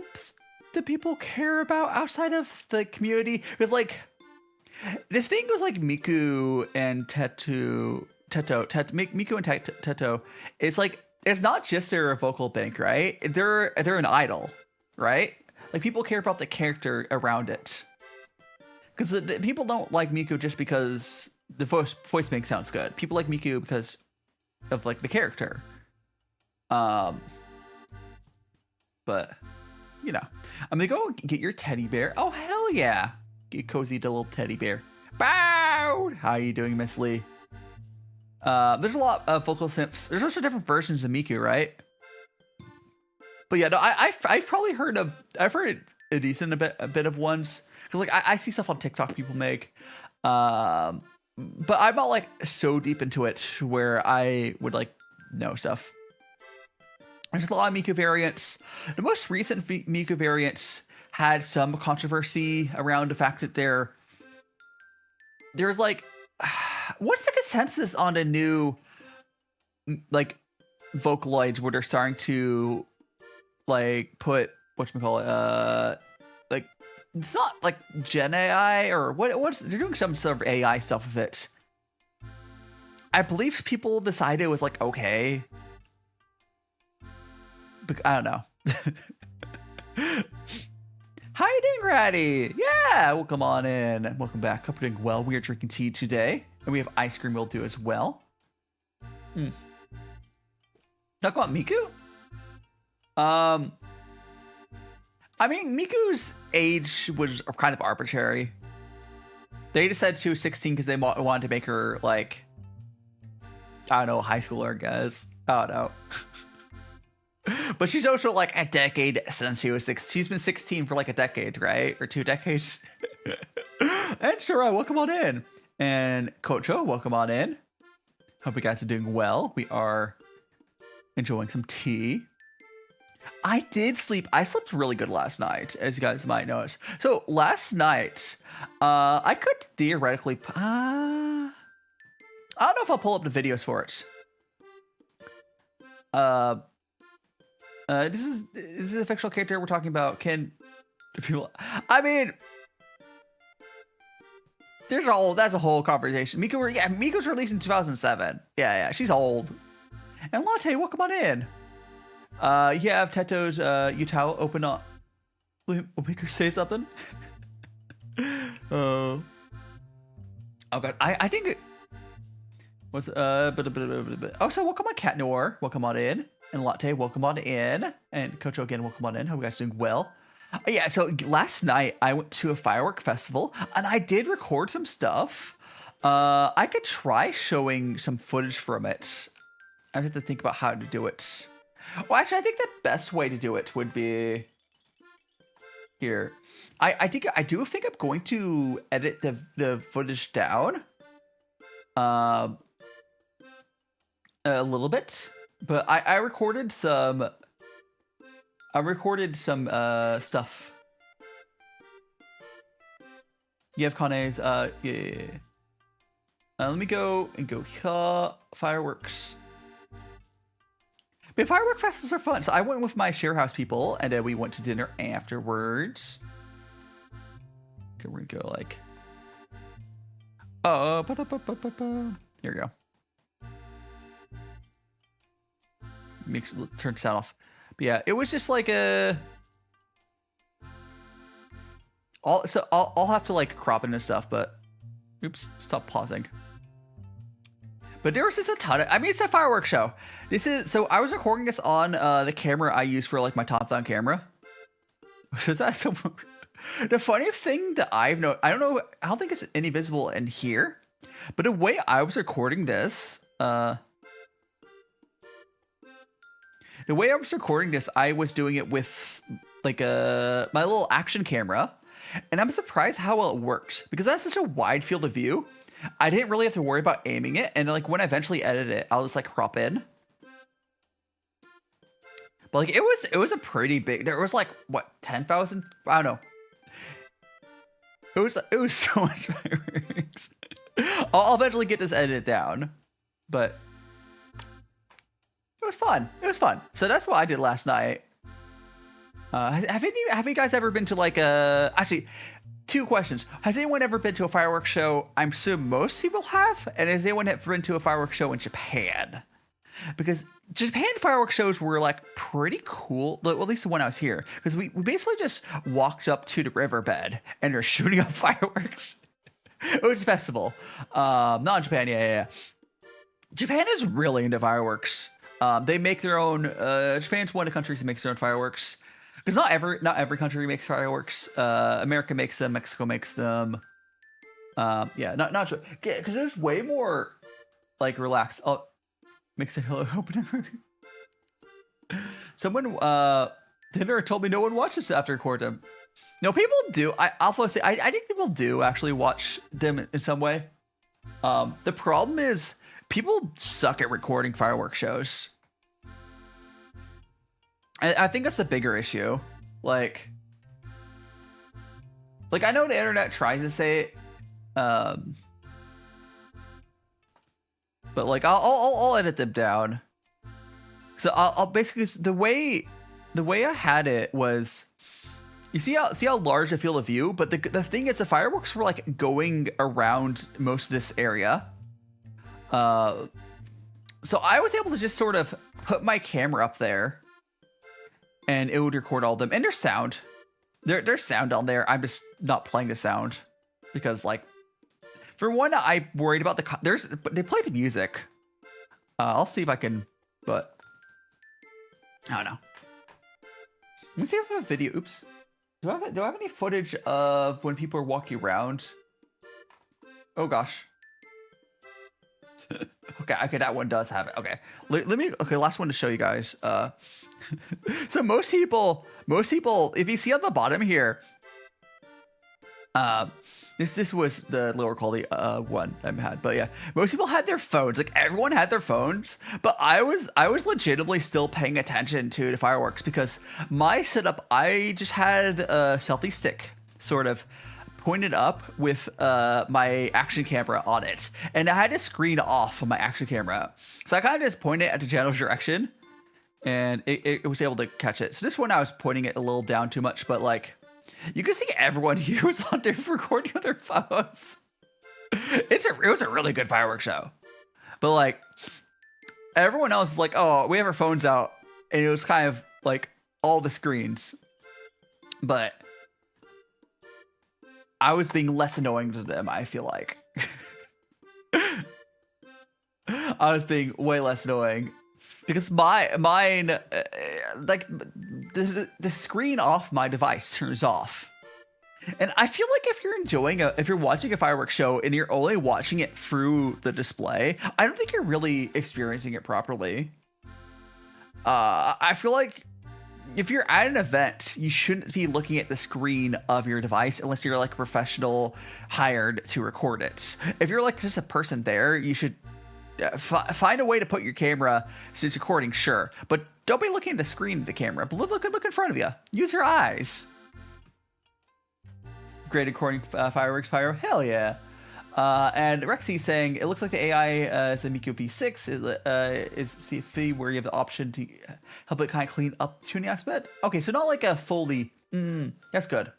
that people care about outside of the community. Because like, the thing was like Miku and Miku and Teto, it's like, it's not just they're a vocal bank, right? They're an idol, right? Like people care about the character around it. Because the people don't like Miku just because the voice bank sounds good. People like Miku because of like the character. But you know, I'm gonna go get your teddy bear. Oh hell yeah! Get cozy to little teddy bear. Bow! How are you doing, Miss Lee? There's a lot of vocal synths. There's also different versions of Miku, right? But yeah, no, I've probably heard a decent bit of ones because like I see stuff on TikTok people make, but I'm not like so deep into it where I would like know stuff. There's a lot of Miku variants. The most recent Miku variants had some controversy around the fact that there's like. What's the consensus on the new like Vocaloids where they're starting to like put whatchamacallit like it's not like Gen AI or what's they're doing some sort of AI stuff with it. I believe people decided it was like okay. But I don't know. How you doing, Ratty? Yeah, welcome on in. Welcome back. Hope you're doing well. We are drinking tea today, and we have ice cream we'll do as well. Talk about Miku? I mean, Miku's age was kind of arbitrary. They decided she was 16 because they wanted to make her, like, I don't know, high schooler, I guess. I don't know. But she's also like a decade since she was 6. She's been 16 for like a decade, right? Or 2 decades. And Shura, welcome on in. And Kocho, welcome on in. Hope you guys are doing well. We are enjoying some tea. I did sleep. I slept really good last night, as you guys might notice. So last night, I could theoretically... I don't know if I'll pull up the videos for it. This is a fictional character we're talking about. Can people? I mean, that's a whole conversation. Miku's released in 2007. Yeah, she's old. And Latte, welcome on in. You have Teto's Utah open up. We'll make her say something. Oh god, I think it was oh, so welcome on Cat Noir, welcome on in, and Latte, welcome on in, and Kocho again, welcome on in. Hope you guys are doing well. Yeah, so last night I went to a firework festival and I did record some stuff. I could try showing some footage from it. I have to think about how to do it. Well, actually, I think the best way to do it would be here. I think I'm going to edit the footage down a little bit, but I recorded some stuff. You have Kane's yeah. Let me go here. Fireworks. But firework festivals are fun. So I went with my share house people, and then we went to dinner afterwards. Okay, we're gonna go like, here we go. Turn the sound off. But yeah, it was just like I'll have to like crop into stuff, but oops, stop pausing. But there was just a ton of, I mean, it's a fireworks show. So I was recording this on the camera I use for like my top-down camera. Is that so? The funny thing that I've noticed, I don't think it's any visible in here, but the way I was recording this, I was doing it with like my little action camera, and I'm surprised how well it worked because that's such a wide field of view. I didn't really have to worry about aiming it, and like when I eventually edit it, I'll just like crop in. But like it was a pretty big. There was like what 10,000? I don't know. It was so much fireworks. I'll eventually get this edited down, but it was fun. It was fun. So that's what I did last night. Have you guys ever been to like actually? 2 questions. Has anyone ever been to a fireworks show? I'm sure most people have. And has anyone ever been to a fireworks show in Japan? Because Japan fireworks shows were like pretty cool. Well, at least the one I was here. Because we basically just walked up to the riverbed and they're shooting up fireworks. It was a festival. Not in Japan, yeah. Japan is really into fireworks. They make their own. Japan's one of the countries that makes their own fireworks. Because not every country makes fireworks. America makes them. Mexico makes them. Yeah, not sure. Because there's way more like relaxed. Oh, mix it hello opener. Someone dinner told me no one watches after record them. No, people do. I think people do actually watch them in some way. The problem is people suck at recording fireworks shows. I think that's a bigger issue. Like I know the internet tries to say it, but like I'll edit them down. So I'll basically the way I had it was, you see how large the field of view, but the thing is the fireworks were like going around most of this area. So I was able to just sort of put my camera up there. And it would record all of them. And there's sound. There's sound on there. I'm just not playing the sound. Because, like, for one, I worried about they play the music. I'll see if I can, but I don't know. Let me see if I have a video. Oops. Do I have any footage of when people are walking around? Oh, gosh. Okay, that one does have it. Okay. Okay, last one to show you guys. So most people, if you see on the bottom here, this was the lower quality one I had, but yeah, most people had their phones. Like everyone had their phones, but I was legitimately still paying attention to the fireworks because my setup, I just had a selfie stick sort of pointed up with my action camera on it, and I had a screen off of my action camera, so I kind of just pointed it at the general direction. And it was able to catch it. So this one I was pointing it a little down too much, but like you can see everyone here was on there recording on their phones. It was a really good fireworks show. But like everyone else is like, oh, we have our phones out. and it was kind of like all the screens, but I was being less annoying to them, I feel like. I was being way less annoying because mine like the screen off my device turns off. And I feel like if you're watching a fireworks show and you're only watching it through the display, I don't think you're really experiencing it properly. I feel like if you're at an event, you shouldn't be looking at the screen of your device unless you're like a professional hired to record it. If you're like just a person there, you should find a way to put your camera so it's recording, sure, but don't be looking at the screen of the camera. But look in front of you. Use your eyes. Great recording fireworks pyro. Hell yeah. And Rexy saying it looks like the AI is a Miku V6 is CFV where you have the option to help it kind of clean up tuning aspect. Okay, so not like a fully. That's good.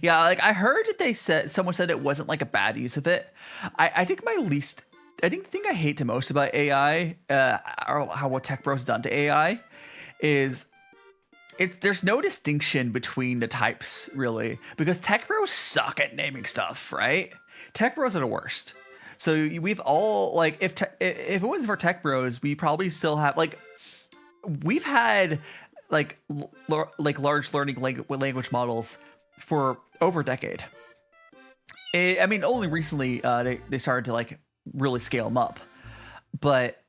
Yeah, like I heard that someone said it wasn't like a bad use of it. I think the thing I hate the most about AI, or what Tech Bro's done to AI, is there's no distinction between the types really, because Tech Bros suck at naming stuff, right? Tech Bros are the worst. So we've all like if it wasn't for Tech Bros, we probably still have like we've had like large learning language models for over a decade. I mean, only recently they started to like really scale them up, but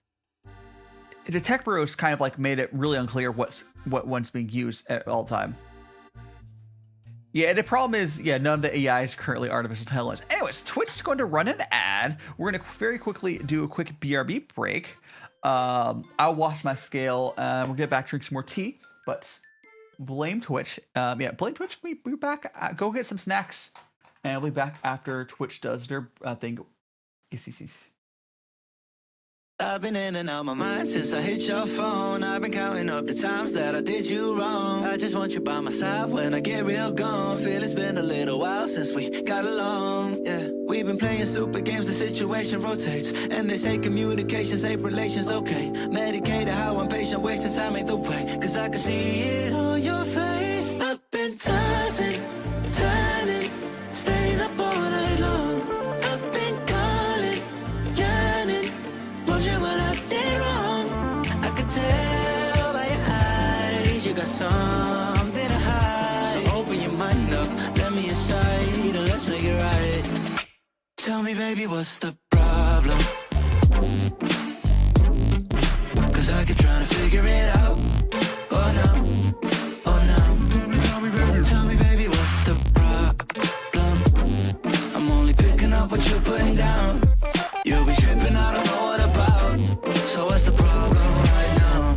the Tech Bros kind of like made it really unclear what one's being used at all time. Yeah, the problem is, none of the AI is currently artificial intelligence. Anyways, Twitch is going to run an ad. We're going to very quickly do a quick BRB break. I'll wash my scale. We'll get back, drink some more tea, but blame Twitch. Blame Twitch. We'll be back. Go get some snacks, and we'll be back after Twitch does their thing. Yes. I've been in and out my mind since I hit your phone. I've been counting up the times that I did you wrong. I just want you by my side when I get real gone. Feel it's been a little while since we got along, yeah. We've been playing stupid games, the situation rotates. And they say communication, safe relations, okay. Medicated how I'm patient, wasting time ain't the way. Cause I can see it on your face. I've been tossing, turning, staying up all night long. I've been calling, yearning, wondering what I did wrong. I could tell by your eyes you got something to hide. So open your mind up, let me inside, and let's make it right. Tell me, baby, what's the problem? Cause I keep trying to figure it out. Oh no, oh no. Tell me, baby, what's the problem? I'm only picking up what you're putting down. You'll be tripping, I don't know what about. So what's the problem right now?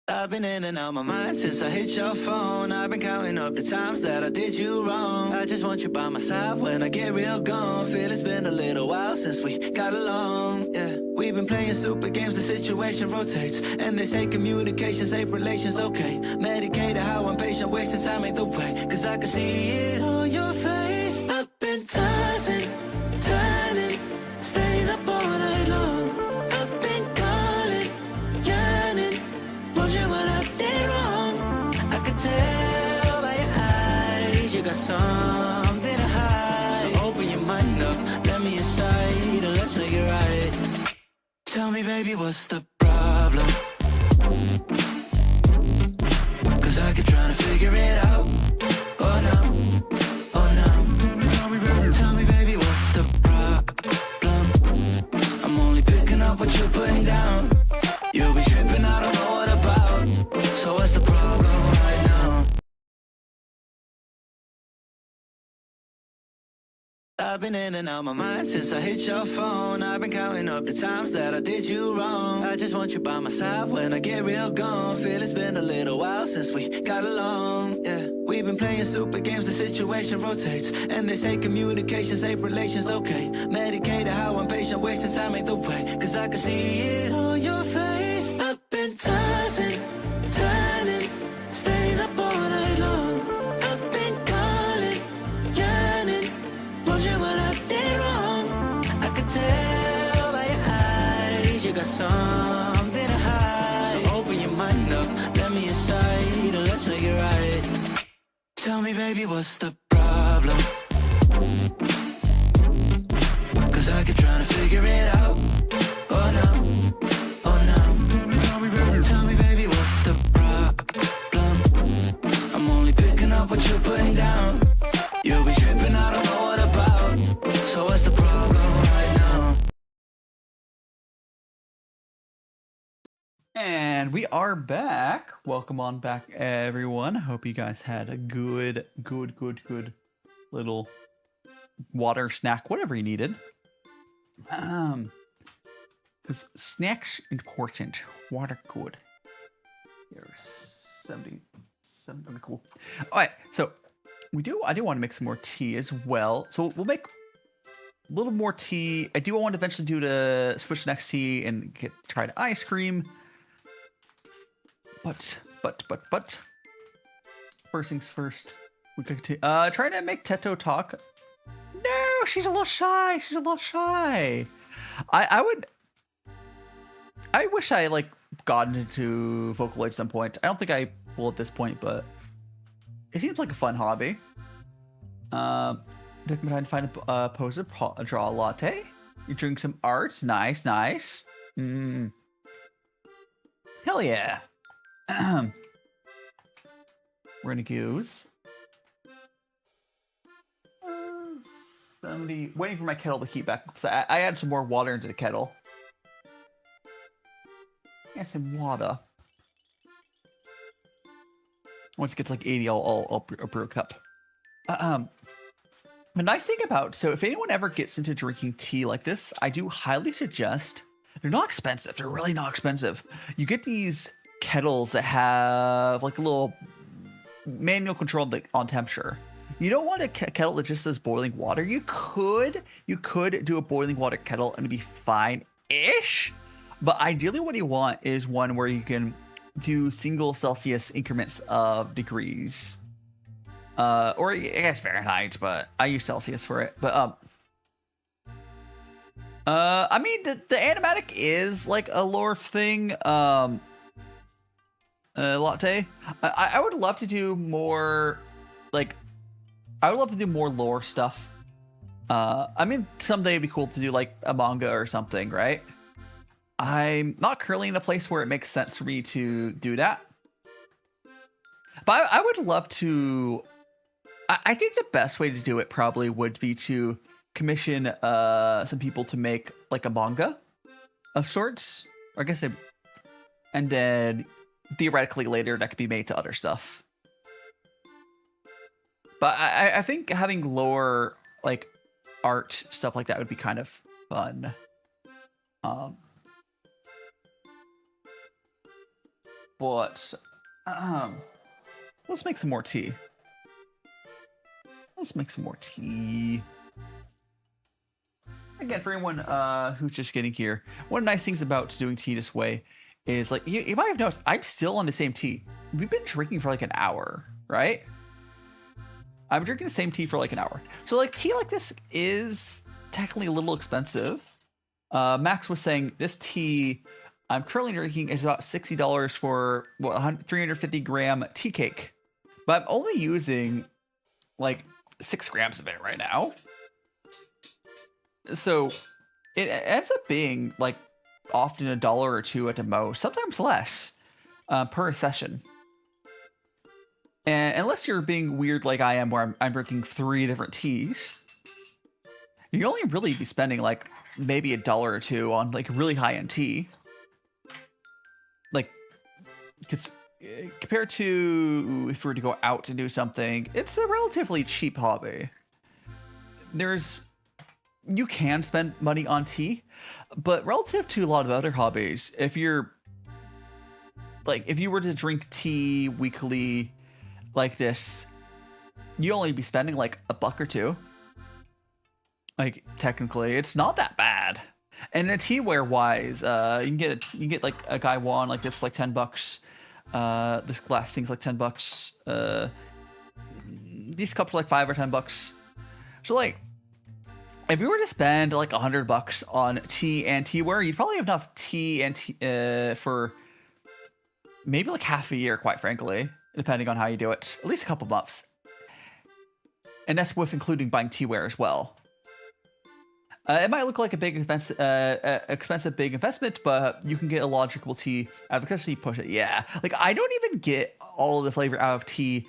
I've been in and out my mind since I hit your phone. I've been counting up the times that I did you wrong. I just want you by my side when I get real gone. Feel it's been a little while since we got along, yeah. We've been playing stupid games, the situation rotates. And they say communication, safe relations, okay. Medicated how I'm patient, wasting time ain't the way. Cause I can see it on your face. I've been tossing, turning, staying up all night long. I've been calling, yearning, wondering what I did wrong. I could tell by your eyes you got something to hide. So open your mind up, let me inside, and let's make it right. Tell me, baby, what's the problem? Cause I keep trying to figure it out. Oh no, oh no. Tell me, baby, what's the problem? I'm only picking up what you're putting down. You'll be tripping, I don't know what about. So what's the problem right now? I've been in and out my mind since I hit your phone. I've been counting up the times that I did you wrong. I just want you by my side when I get real gone. Feel it's been a little while since we got along, yeah. We've been playing stupid games, the situation rotates. And they say communication, safe relations, okay. Medicated how I'm patient, wasting time ain't the way. Cause I can see it on your face. I've been tossing, turning, staying up all night long. I've been calling, yearning, wondering what I did wrong. I could tell by your Tell me, baby, what's the problem? 'Cause I keep trying to figure it out. Oh no, oh no. Tell me, baby, what's the problem? I'm only picking up what you're putting down. You'll be tripping, I don't know what about. So what's the problem right now? And we are back. Welcome on back, everyone. Hope you guys had a good little water snack, whatever you needed. Because snacks important, water good. Here's 77. Okay, cool. All right, so I do want to make some more tea as well. So we'll make a little more tea. I do want to eventually do the switch next tea and try the ice cream. But first things first, we could trying to make Teto talk. No, she's a little shy. I wish I like got into Vocaloid at some point. I don't think I will at this point, but it seems like a fun hobby. Took my time to find a pose, draw a latte. You're doing some arts. Nice. Hell yeah. We're gonna use 70. Waiting for my kettle to heat back up. So I add some more water into the kettle. Add some water. Once it gets like 80, I'll brew a cup. The nice thing about, so if anyone ever gets into drinking tea like this, I do highly suggest. They're not expensive. They're really not expensive. You get these kettles that have like a little manual control on temperature. You don't want a kettle that just says boiling water. You could do a boiling water kettle and it'd be fine-ish. But ideally what you want is one where you can do single Celsius increments of degrees. Or I guess Fahrenheit, but I use Celsius for it. But I mean the animatic is like a lore thing. Latte. I would love to do more, like, I would love to do more lore stuff. I mean, someday it'd be cool to do like a manga or something, right? I'm not currently in a place where it makes sense for me to do that. But I would love to. I think the best way to do it probably would be to commission some people to make like a manga of sorts. Or I guess and then theoretically later that could be made to other stuff. But I think having lore, like art stuff like that would be kind of fun. But let's make some more tea. Again, for anyone who's just getting here, one of the nice things about doing tea this way is, like, you might have noticed, I'm still on the same tea. We've been drinking for like an hour, right? I'm drinking the same tea for like an hour. So like tea like this is technically a little expensive. Max was saying this tea I'm currently drinking is about $60 for 350 gram tea cake. But I'm only using like 6 grams of it right now. So it ends up being like often $1 or $2 at the most, sometimes less per session. And unless you're being weird like I am, where I'm drinking 3 different teas, you only really be spending like maybe $1 or $2 on like really high-end tea. Like, compared to if we were to go out and do something, it's a relatively cheap hobby. You can spend money on tea, but relative to a lot of other hobbies, if you were to drink tea weekly like this, you only be spending like $1 or $2. Like, technically, it's not that bad. And a teaware wise, you can get like a guy wand like this for like $10. This glass thing's like $10. These cups are like $5 or $10. So like, if you were to spend like $100 on tea and teaware, you'd probably have enough tea and for maybe like half a year, quite frankly, depending on how you do it. At least a couple months. And that's with including buying teaware as well. It might look like a big expensive big investment, but you can get a lot of drinkable tea out of the crystal. You push it. Yeah. Like, I don't even get all of the flavor out of tea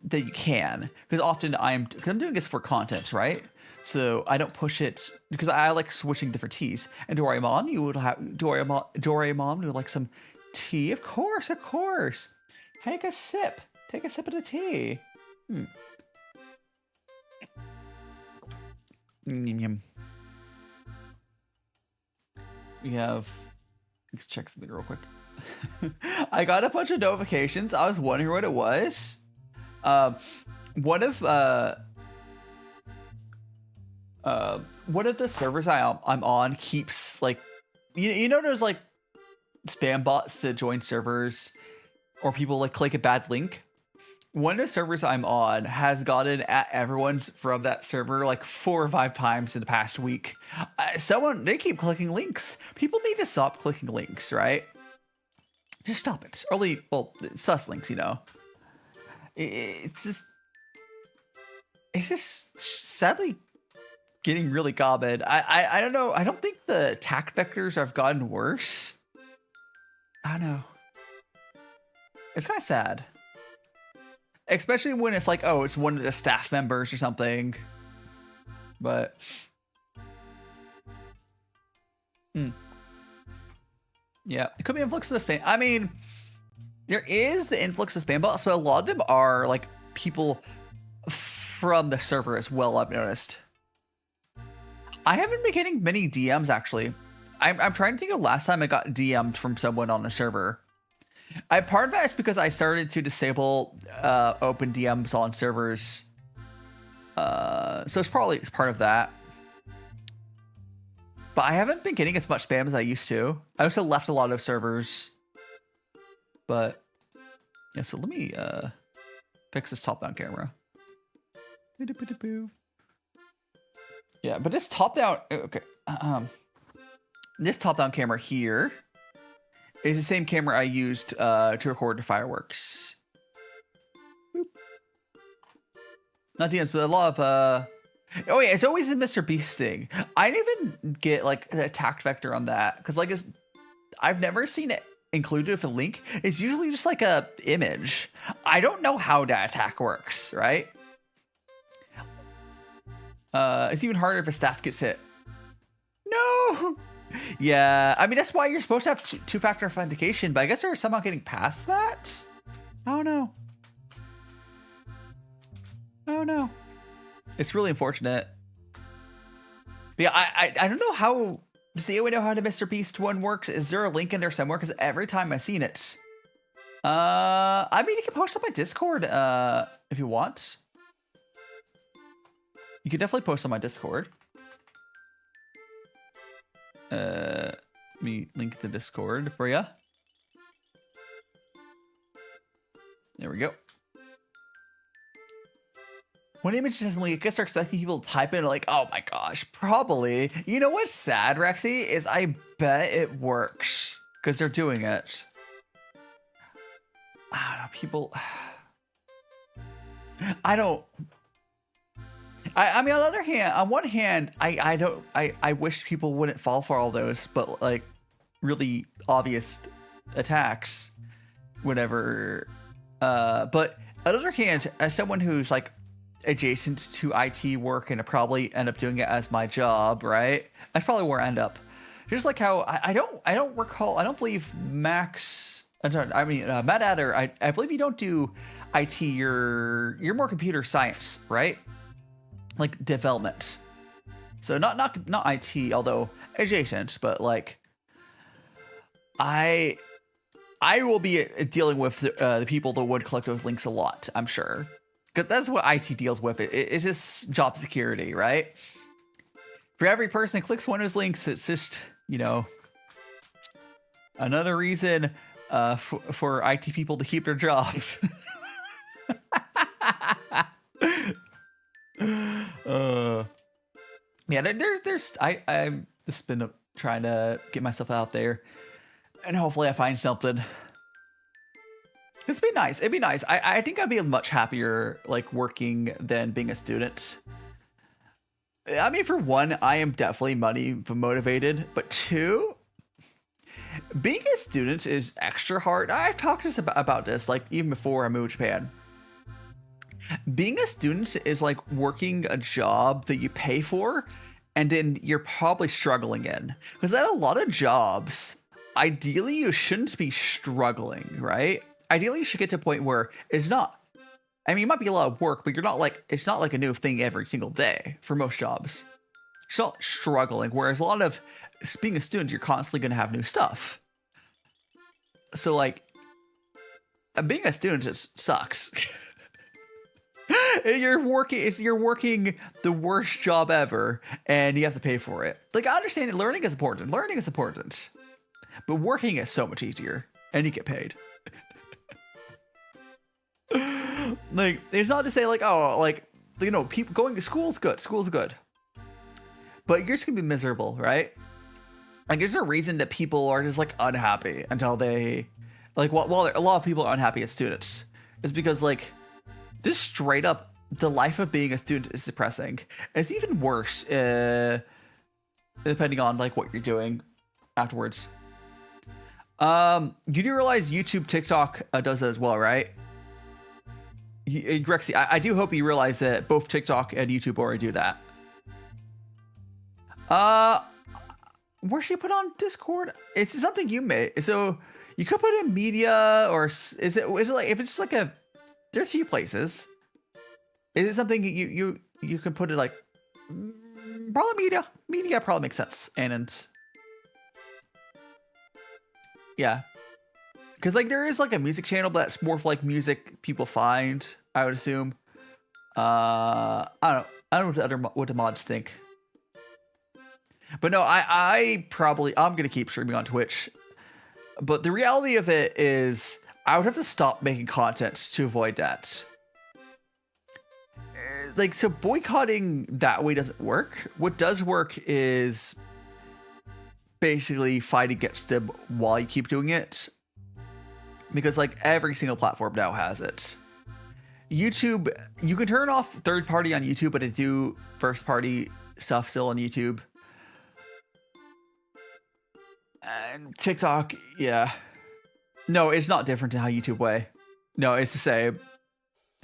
that you can, because often I'm doing this for content, right? So I don't push it because I like switching different teas. And Doraemon, you would have Doraemon would like some tea. Of course, of course. Take a sip. Take a sip of the tea. We have, let's check something real quick. I got a bunch of notifications. I was wondering what it was. One of the servers I'm on keeps like, you know, there's like spam bots to join servers, or people like click a bad link. One of the servers I'm on has gotten at everyone's from that server like 4 or 5 times in the past week. They keep clicking links. People need to stop clicking links, right? Just stop it. Well, sus links, you know. It's just sadly getting really garbed. I don't know. I don't think the attack vectors have gotten worse. I don't know. It's kind of sad. Especially when it's like, oh, it's one of the staff members or something. But yeah, it could be influx of spam. I mean, there is the influx of spam bots, but a lot of them are like people from the server as well, I've noticed. I haven't been getting many DMs, actually. I'm trying to think of the last time I got DM'd from someone on the server. Part of that is because I started to disable open DMs on servers. So it's part of that. But I haven't been getting as much spam as I used to. I also left a lot of servers. But yeah, so let me fix this top-down camera. Yeah, but this top-down, okay. This top-down camera here is the same camera I used to record the fireworks. Boop. Not DMs, but a lot of oh yeah, it's always a Mr. Beast thing. I didn't even get like the attack vector on that, because like I've never seen it included with a link. It's usually just like a image. I don't know how that attack works, right? It's even harder if a staff gets hit. No. Yeah, I mean, that's why you're supposed to have two-factor authentication, but I guess they're somehow getting past that? I don't know. I don't know. It's really unfortunate. But yeah, I don't know how... Does the AOA know how the Mr. Beast one works? Is there a link in there somewhere? Because every time I've seen it... I mean, you can post on my Discord if you want. You can definitely post on my Discord. Let me link the Discord for you. There we go. When image doesn't link, I guess they're expecting people to type in like, oh my gosh, probably. You know what's sad, Rexy, is I bet it works because they're doing it. I don't know, people. I mean, on the other hand, on one hand, I wish people wouldn't fall for all those, but like really obvious attacks, whatever. But on the other hand, as someone who's like adjacent to IT work and I probably end up doing it as my job, right? That's probably where I end up. Just like how I don't recall, I don't believe Matt Adder, I believe you don't do IT, you're more computer science, right? Like development. So not IT, although adjacent, but like I will be dealing with the people that would collect those links a lot, I'm sure. Because that's what IT deals with. It's just job security, right? For every person that clicks one of those links, it's just, you know, another reason for IT people to keep their jobs. Yeah, I'm just been trying to get myself out there, and hopefully I find something. It'd be nice. It'd be nice. I think I'd be much happier like working than being a student. I mean, for one, I am definitely money motivated, but two, being a student is extra hard. I've talked to us about this like even before I moved to Japan. Being a student is like working a job that you pay for and then you're probably struggling in. Because at a lot of jobs, ideally you shouldn't be struggling, right? Ideally you should get to a point where it's not. I mean, it might be a lot of work, but you're not like, it's not like a new thing every single day for most jobs. It's not struggling. Whereas a lot of being a student, you're constantly going to have new stuff. So like, being a student just sucks. You're working the worst job ever, and you have to pay for it. Like, I understand that learning is important. Learning is important, but working is so much easier, and you get paid. Like, it's not to say like, oh, like, you know, people going to school is good. School's good, but you're just gonna be miserable, right? Like, there's a reason that people are just like unhappy until they, like, while a lot of people are unhappy as students, is because like, just straight up, the life of being a student is depressing. It's even worse, depending on like what you're doing afterwards. You do realize YouTube, TikTok does that as well, right? Rexy, I do hope you realize that both TikTok and YouTube already do that. Where should you put on Discord? It's something you made. So you could put in media, or is it like, if it's just like a, there's a few places. Is it something you can put it like, probably media? Media probably makes sense. And yeah. Because like there is like a music channel, but that's more for like music people find, I would assume. I don't know what the mods think. But no, I'm gonna keep streaming on Twitch. But the reality of it is I would have to stop making content to avoid that. Like, so boycotting that way doesn't work. What does work is basically fight against them while you keep doing it. Because like every single platform now has it. YouTube, you can turn off third party on YouTube, but it do first party stuff still on YouTube. And TikTok, yeah. No, it's not different to how YouTube way. No, it's the same.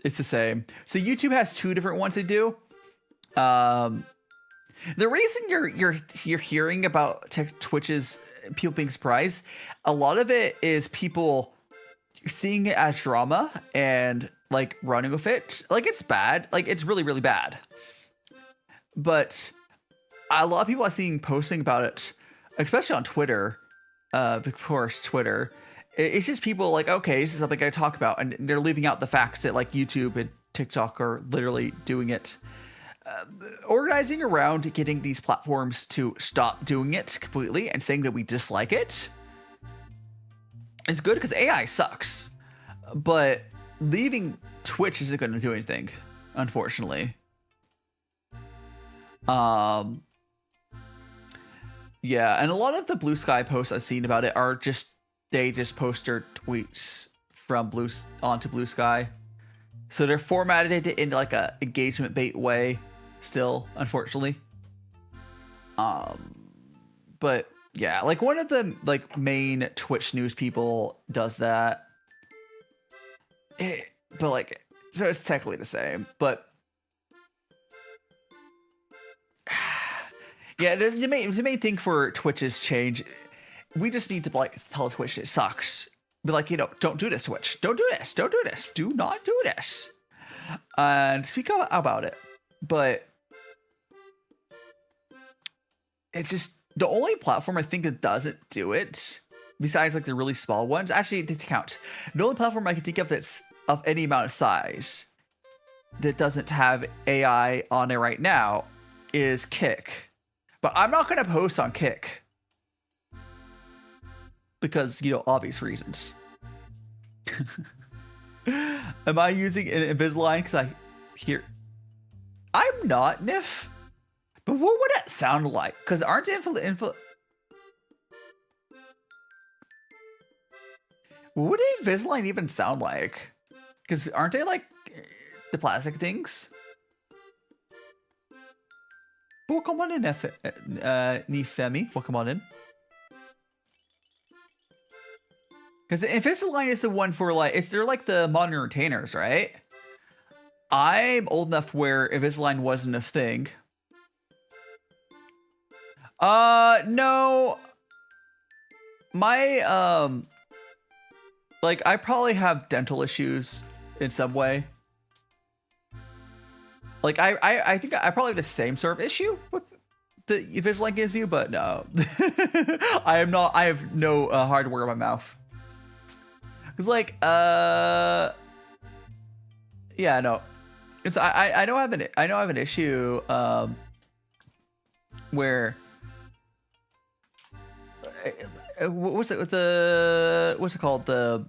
It's the same. So YouTube has two different ones they do. The reason you're hearing about Twitch's people being surprised, a lot of it is people seeing it as drama and like running with it. Like, it's bad. Like, it's really, really bad. But a lot of people I've seen posting about it, especially on Twitter, of course, Twitter. It's just people like, okay, this is something I talk about, and they're leaving out the facts that like YouTube and TikTok are literally doing it. Organizing around getting these platforms to stop doing it completely and saying that we dislike it. It's good because AI sucks, but leaving Twitch isn't going to do anything, unfortunately. Yeah, and a lot of the Blue Sky posts I've seen about it are just, they just post their tweets from onto Blue Sky. So they're formatted it into like a engagement bait way still, unfortunately. But yeah, like one of the like main Twitch news people does that. But like, so it's technically the same, but yeah, the main thing for Twitch's change, we just need to like tell Twitch it sucks. Be like, you know, don't do this, Twitch. Don't do this. Don't do this. Do not do this. And speak out about it. But it's just the only platform I think that doesn't do it, besides like the really small ones. Actually, it doesn't count. The only platform I can think of that's of any amount of size that doesn't have AI on there right now is Kick. But I'm not going to post on Kick. Because, you know, obvious reasons. Am I using an Invisalign? Because I hear... I'm not, Nif. But what would that sound like? Because aren't What would Invisalign even sound like? Because aren't they like the plastic things? Welcome on in, Nifemi. Welcome on in. Because Invisalign is the one for like, they're like the modern retainers, right? I'm old enough where Invisalign wasn't a thing. No. My, like, I probably have dental issues in some way. Like, I think I probably have the same sort of issue with the Invisalign gives you, but no. I have no hardware in my mouth. Cause like, yeah, no. It's I know I have an issue where what's it called, the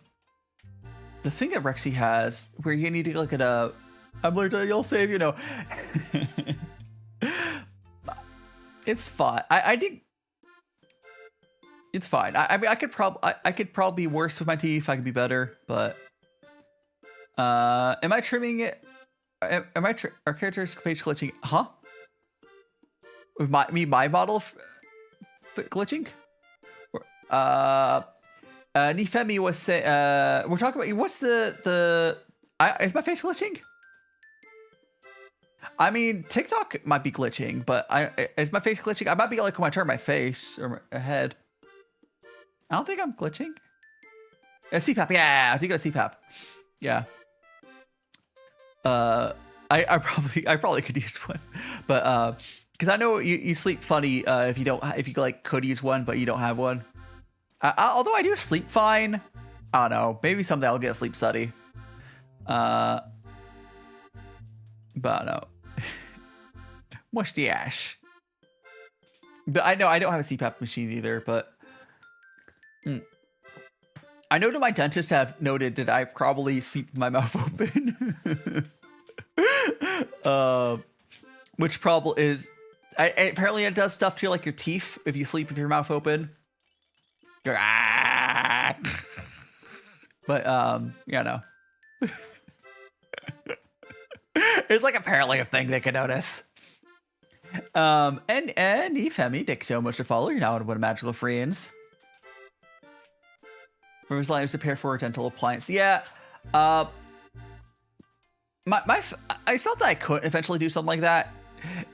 thing that Rexy has where you need to look at I'm like, you'll save, you know. It's fine. I think it's fine. I mean, I could probably be worse with my teeth. I could be better, but am I trimming it? Are characters face glitching? Huh? With my model glitching? Nifemi was say we're talking about what's the is my face glitching? I mean, TikTok might be glitching, but is my face glitching? I might be like when I turn my face or my head. I don't think I'm glitching. CPAP, yeah, I think it's CPAP. Yeah. I probably could use one, but because I know you sleep funny if you like could use one, but you don't have one. Although I do sleep fine. I don't know. Maybe someday I'll get a sleep study. But I don't know. Mustache. But I know I don't have a CPAP machine either, but I know that my dentists have noted that I probably sleep with my mouth open. Which probably is apparently it does stuff to like your teeth if you sleep with your mouth open. You're, ah! But yeah, no. It's like apparently a thing they can notice. And Efemi, thanks so much for following. You're now on What a Magical Friends. Where's Live to prepare for a dental appliance? Yeah. I thought that I could eventually do something like that.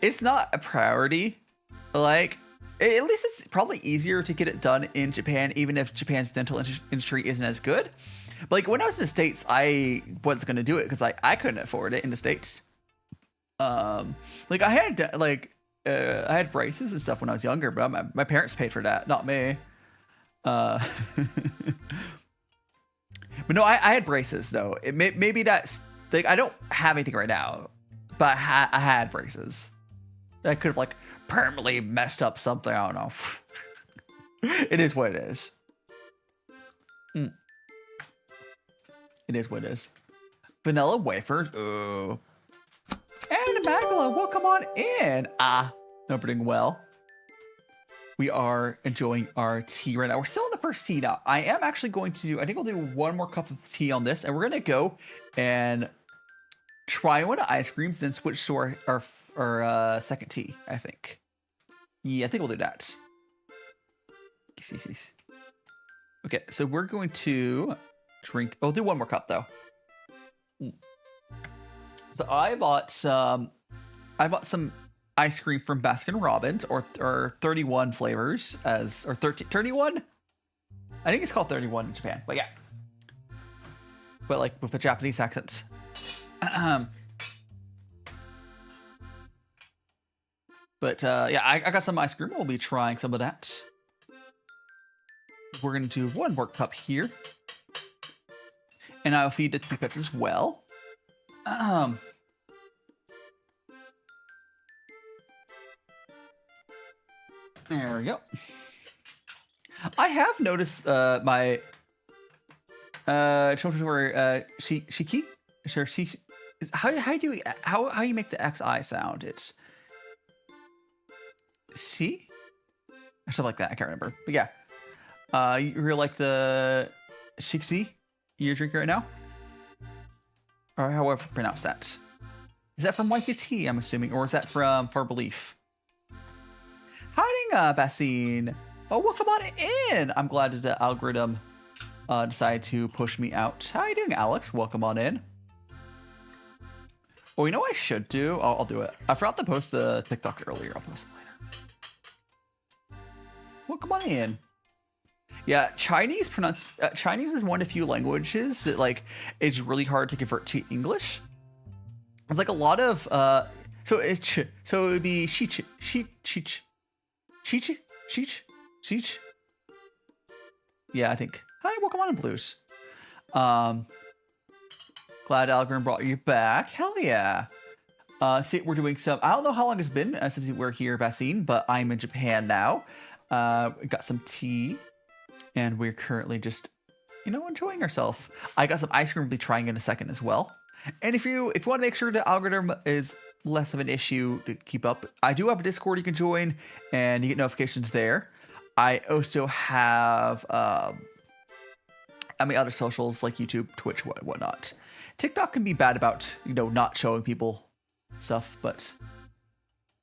It's not a priority. Like, at least it's probably easier to get it done in Japan, even if Japan's dental industry isn't as good. But like when I was in the States, I wasn't gonna do it because like I couldn't afford it in the States. Like I had braces and stuff when I was younger, but my parents paid for that, not me. But no, I had braces though. Maybe that's like I don't have anything right now, but I had braces. I could have like permanently messed up something. I don't know. It is what it is. It is what it is. Vanilla wafers. Ooh. And Magla, welcome on in. Hope you're doing well. We are enjoying our tea right now. We're still in the first tea now. I am actually going to, I think I'll do one more cup of tea on this, and we're going to go and try one of the ice creams, then switch to our second tea, I think. Yeah, I think we'll do that. Okay, so we're going to drink. We'll do one more cup though. So I bought some ice cream from Baskin-Robbins or 31 flavors or 31. I think it's called 31 in Japan, but yeah. But like with a Japanese accent. But yeah, I got some ice cream. We'll be trying some of that. We're gonna do one more cup here. And I'll feed the pipets as well. There we go. I have noticed my children were shiki. Sure, how do you make the XI sound? It's C or something like that. I can't remember. But yeah, you're like the Shixi you're drinking right now? Or however you pronounce that. Is that from Live2D, I'm assuming, or is that from Farmerleaf? Hiding, Bassin. Oh, welcome on in. I'm glad that the algorithm decided to push me out. How are you doing, Alex? Welcome on in. Oh, you know what I should do? I'll do it. I forgot to post the TikTok earlier. I'll post it later. Welcome on in. Yeah, Chinese is one of the few languages that like is really hard to convert to English. It's like a lot of so it would be sheech. Yeah, I think. Hi, welcome on in, Blues. Glad algorithm brought you back. Hell yeah. See, we're doing some. I don't know how long it's been since we're here, Bassin, but I'm in Japan now. We got some tea, and we're currently just, enjoying ourselves. I got some ice cream. We'll be trying in a second as well. And if you want to make sure the algorithm is less of an issue to keep up, I do have a Discord you can join, and you get notifications there. I also have other socials like YouTube, Twitch, whatnot. TikTok can be bad about not showing people stuff, but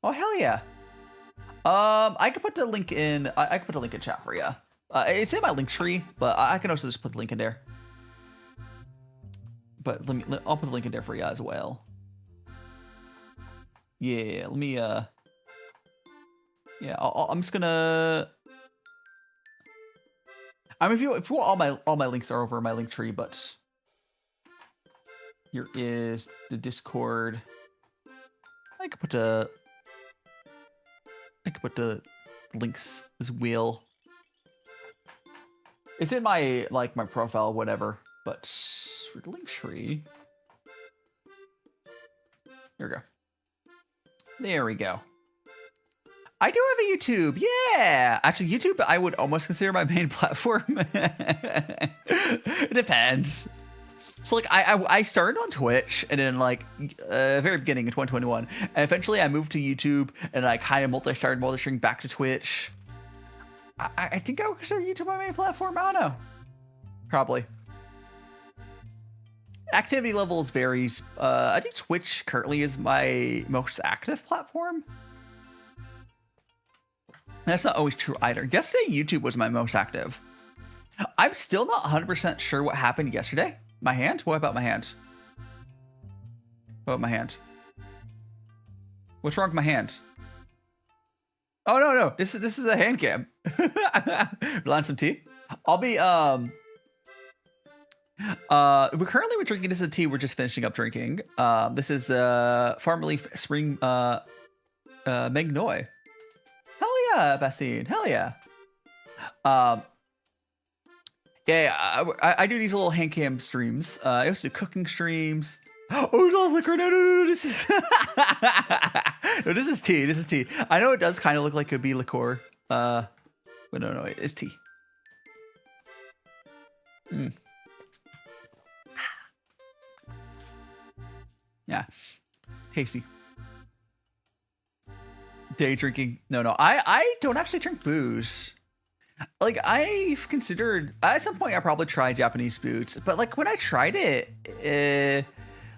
oh hell yeah. I can put the link in. I can put a link in chat for you. It's in my link tree, but I can also just put the link in there. But I'll put the link in there for you as well. Yeah, let me. Yeah, I'm just gonna. I mean, if you want, all my links are over my link tree, but here is the Discord. I could put the links as well. It's in my my profile, whatever. But for the link tree, here we go. There we go. I do have a YouTube. Yeah, actually, YouTube I would almost consider my main platform. It depends. So I started on Twitch, and then very beginning in 2021, and eventually I moved to YouTube, and I kind of started multi-streaming back to Twitch. I think I would consider YouTube my main platform. I don't know. Probably. Activity levels varies. I think Twitch currently is my most active platform. That's not always true either. Yesterday, YouTube was my most active. I'm still not 100% sure what happened yesterday. My hand? What about my hand? What about my hand? What's wrong with my hand? Oh no, this is a hand cam. Want some tea? I'll be we're drinking this is a tea we're just finishing up drinking. This is Farmerleaf Spring Meng Noy. Hell yeah, Bassin. Hell yeah. I do these little hand cam streams. I also do cooking streams. Oh, no, liquor. No, this is no, this is tea. This is tea. I know it does kind of look like it could be liqueur. But no, it's tea. Yeah. Tasty. Day drinking. No. I don't actually drink booze. I've considered at some point I probably tried Japanese booze, but when I tried it,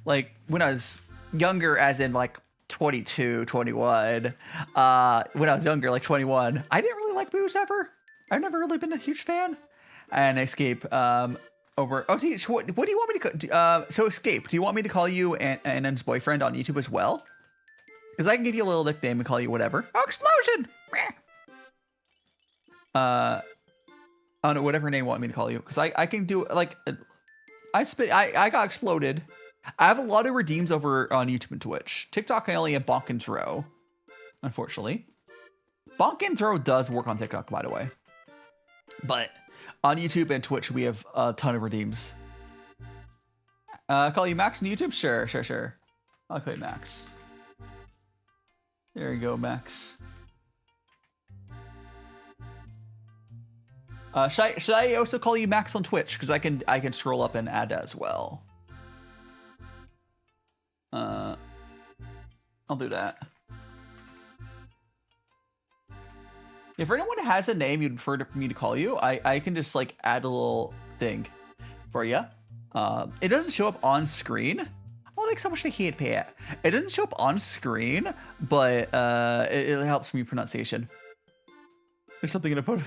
when I was younger, as in 22, 21, when I was younger, 21, I didn't really like booze ever. I've never really been a huge fan. And Escape, over. Oh, what do you want me to? So Escape, do you want me to call you Ann's boyfriend on YouTube as well? Because I can give you a little nickname and call you whatever. Oh, explosion! I don't know, whatever name you want me to call you, because I can do I got exploded. I have a lot of redeems over on YouTube and Twitch. TikTok I only have bonk and throw, unfortunately. Bonk and throw does work on TikTok, by the way, but on YouTube and Twitch we have a ton of redeems. Call you Max on YouTube? Sure. I'll call you Max. There you go, Max. Should I also call you Max on Twitch? Because I can scroll up and add that as well. I'll do that. If anyone has a name you'd prefer me to call you, I can just add a little thing. for you. It doesn't show up on screen. Oh, thanks so much to hate pay it. It doesn't show up on screen, but it helps me pronunciation. There's something in a photo.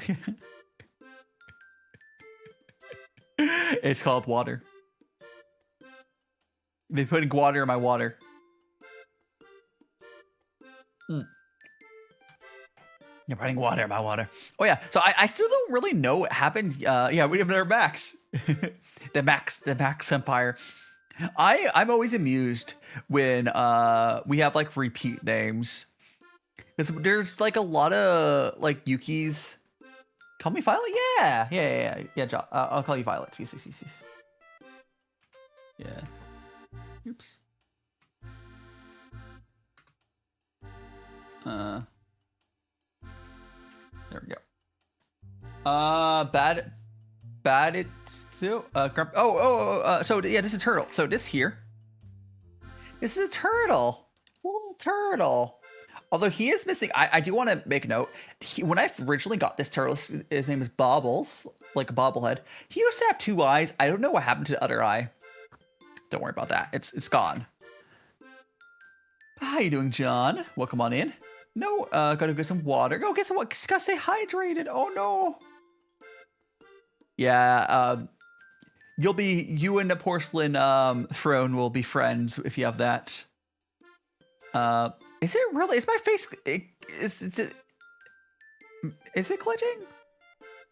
It's called water. They putting water in my water. They're putting water in my water. Oh yeah, so I still don't really know what happened. Yeah, we have another Max. the Max Empire. I'm always amused when we have like repeat names. Because there's like a lot of like Yukis. Call me Violet? Yeah, John. I'll call you Violet. Yes. Yeah. Oops. There we go. Bad it too. So yeah, this is a turtle. So this here. This is a turtle. Little turtle. Although he is missing, I do want to make a note. When I originally got this turtle, his name is Bobbles, like a bobblehead. He used to have 2 eyes. I don't know what happened to the other eye. Don't worry about that. It's gone. How you doing, John? Welcome on in. No, gotta get some water. Go get some water. Gotta stay hydrated. Oh no. Yeah, you and the porcelain throne will be friends if you have that. Is it really? Is my face? Is it glitching?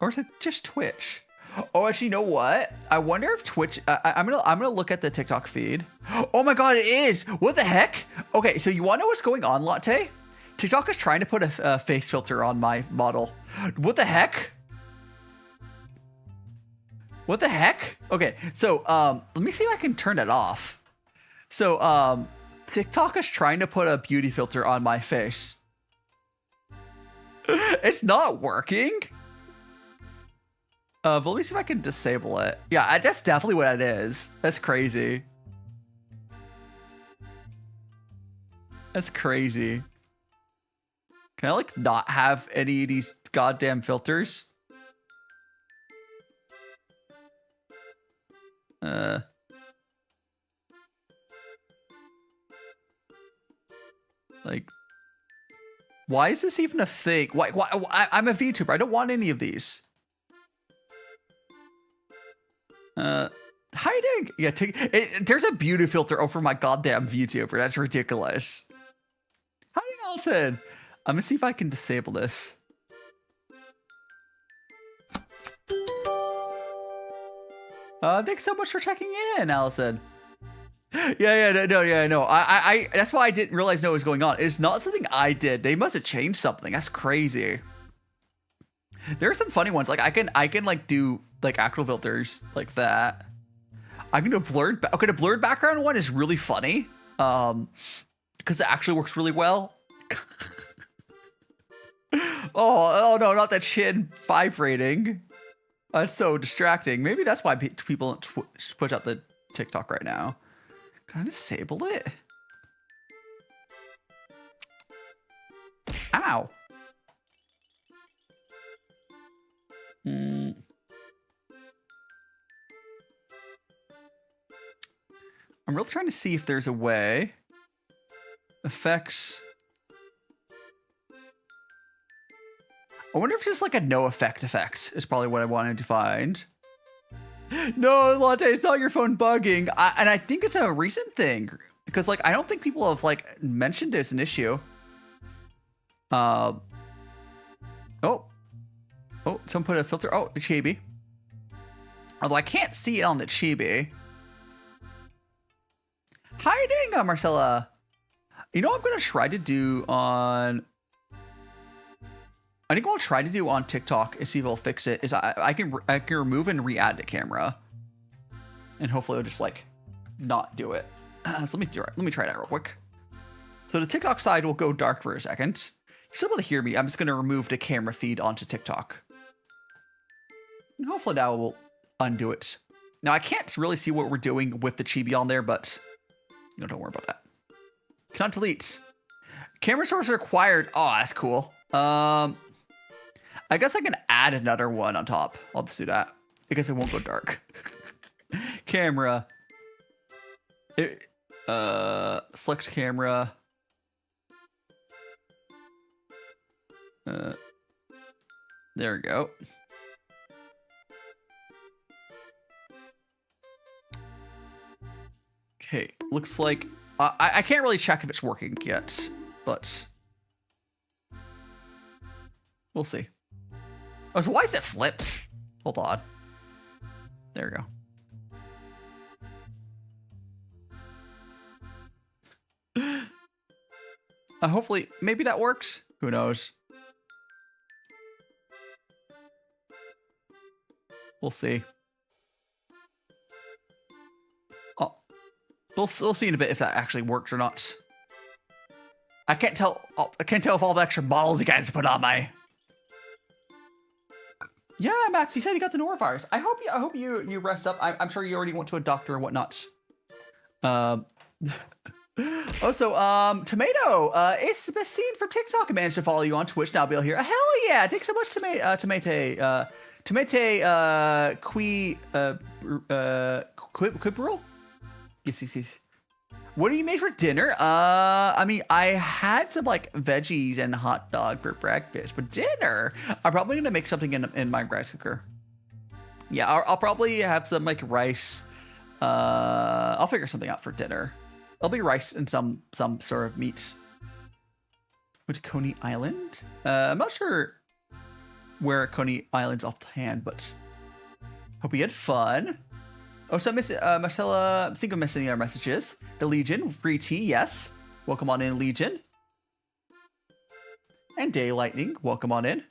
Or is it just Twitch? Oh, actually, you know what? I wonder if Twitch. I'm gonna look at the TikTok feed. Oh my God, it is! What the heck? Okay, so you want to know what's going on, Latte? TikTok is trying to put a face filter on my model. What the heck? What the heck? Okay, so let me see if I can turn it off. So TikTok is trying to put a beauty filter on my face. It's not working. But let me see if I can disable it. Yeah, that's definitely what it is. That's crazy. That's crazy. Can I like not have any of these goddamn filters? Like, why is this even a thing? Why I'm a VTuber. I don't want any of these. Hiding. Yeah, there's a beauty filter over my goddamn VTuber. That's ridiculous. Hiding, Allison. I'm gonna see if I can disable this. Thanks so much for checking in, Allison. No. I that's why I didn't realize what was going on. It's not something I did. They must have changed something. That's crazy. There are some funny ones. Like I can like do like actual filters like that. I can do a blurred. Okay, the blurred background one is really funny. Because it actually works really well. oh no, not that chin vibrating. That's so distracting. Maybe that's why people push out the TikTok right now. Can I disable it? Ow. I'm really trying to see if there's a way. Effects. I wonder if just like a no effect is probably what I wanted to find. No, Latte, it's not your phone bugging. And I think it's a recent thing because like I don't think people have like mentioned it's an issue. Oh, someone put a filter. Oh, the chibi. Although I can't see it on the chibi. Hiding, Marcella. You know what I'm gonna try to do on. I think what I'll try to do on TikTok is see if it'll fix it. Is I can remove and re-add the camera, and hopefully it'll just like not do it. So let me try that real quick. So the TikTok side will go dark for a second. You're still able to hear me. I'm just gonna remove the camera feed onto TikTok, and hopefully that will undo it. Now I can't really see what we're doing with the chibi on there, but you know, don't worry about that. Cannot delete. Camera source required. Oh, that's cool. I guess I can add another one on top. I'll just do that because it won't go dark. camera. Select camera. There we go. Okay, looks like I can't really check if it's working yet, but we'll see. Oh, so why is it flipped? Hold on. There we go. Hopefully, maybe that works. Who knows? We'll see. Oh, we'll see in a bit if that actually works or not. I can't tell. Oh, I can't tell if all the extra bottles you guys put on my. Yeah, Max, you said you got the norovirus. I hope you rest up. I'm sure you already went to a doctor or whatnot. Also, Tomato, it's the best seen from TikTok. I managed to follow you on Twitch. Now I'll be able to hear. Hell yeah! Thanks so much, Tomato. Quibril? Yes. What do you made for dinner? I mean, I had some like veggies and hot dog for breakfast, but dinner, I'm probably gonna make something in my rice cooker. Yeah, I'll probably have some like rice. I'll figure something out for dinner. It'll be rice and some sort of meat. Went to Coney Island? I'm not sure where Coney Island's offhand, but hope you had fun. Oh, so Marcella, I'm thinking of missing our messages. The Legion, free tea, yes. Welcome on in, Legion. And Day Lightning, welcome on in.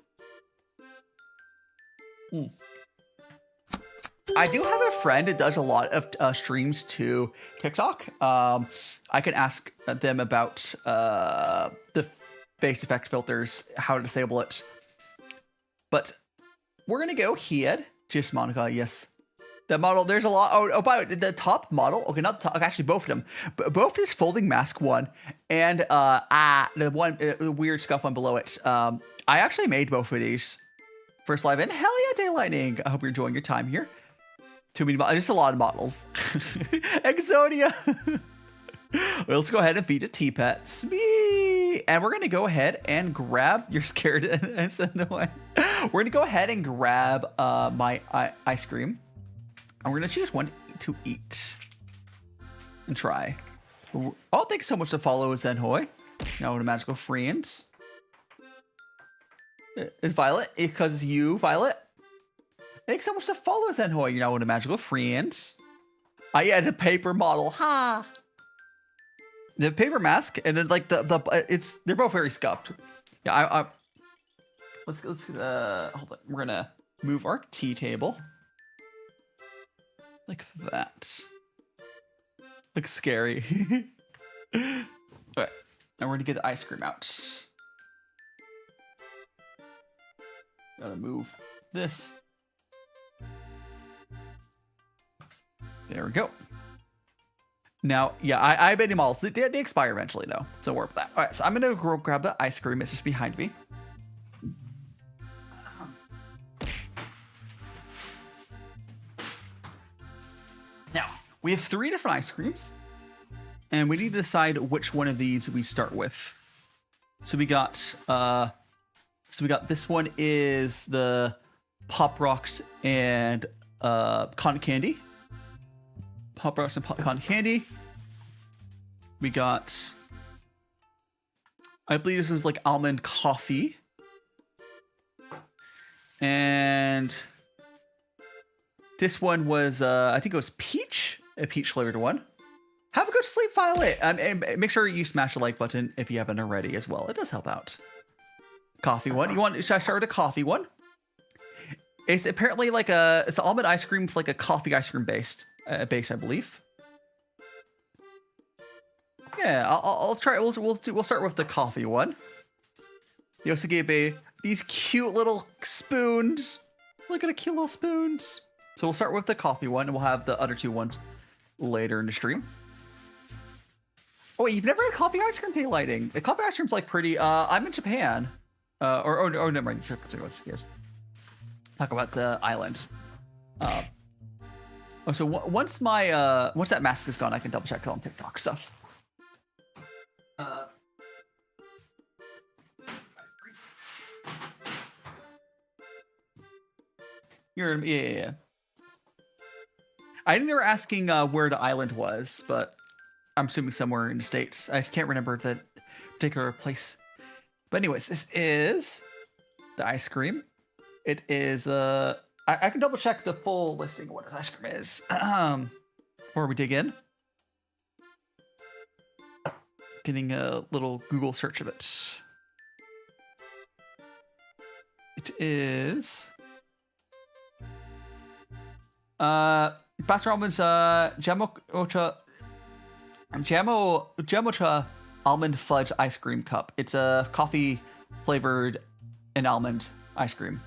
I do have a friend that does a lot of streams to TikTok. I can ask them about the face effect filters, how to disable it. But we're gonna go here. Just Monica, yes. The model, there's a lot. Oh, by the top model. Okay, not the top. Actually, both of them. Both this folding mask one and the one the weird scuff one below it. I actually made both of these first live in. Hell yeah, Day Lightning. I hope you're enjoying your time here. Too many, just a lot of models. Exodia. Well, let's go ahead and feed a T-Pet. And we're gonna go ahead and grab. You're scared and send away. We're gonna go ahead and grab my ice cream. And we're gonna choose one to eat and try. Oh, thanks so much to follow Zenhoi. Now with a magical friends. Is Violet? Because you, Violet. Thanks so much to follow Zenhoi. You know with a magical friends. Yeah, the paper model. Ha. The paper mask and then like they're both very scuffed. Yeah, let's hold on. We're gonna move our tea table. Like that. Looks scary. Okay, now we're gonna get the ice cream out. Gotta move this. There we go. Now, yeah, I have any models. They expire eventually, though. So worry about that. All right, so I'm gonna go grab the ice cream. It's just behind me. Now, we have 3 different ice creams, and we need to decide which one of these we start with. So we got this one is the Pop Rocks and cotton candy. Pop Rocks and cotton candy. We got, I believe this was like almond coffee. And this one was, I think it was peach, a peach flavored one. Have a good sleep, Violet. And make sure you smash the like button if you haven't already as well. It does help out. Coffee one. Should I start with a coffee one? It's apparently like it's an almond ice cream with like a coffee ice cream base, I believe. Yeah, I'll try. We'll start with the coffee one. He also gave these cute little spoons. Look at the cute little spoons. So we'll start with the coffee one, and we'll have the other 2 ones later in the stream. Oh wait, you've never had coffee ice cream daylighting? The coffee ice cream's like pretty. I'm in Japan. Or never mind. Yes. Talk about the island. Oh, so once my once that mask is gone, I can double check it on TikTok stuff. Yeah. I think they were asking where the island was, but I'm assuming somewhere in the States. I just can't remember the particular place. But anyways, this is the ice cream. It is I can double check the full listing of what this ice cream is before we dig in. Getting a little Google search of it. It is Baskin-Robbins Jamoca Almond Fudge Ice Cream Cup. It's a coffee flavored and almond ice cream.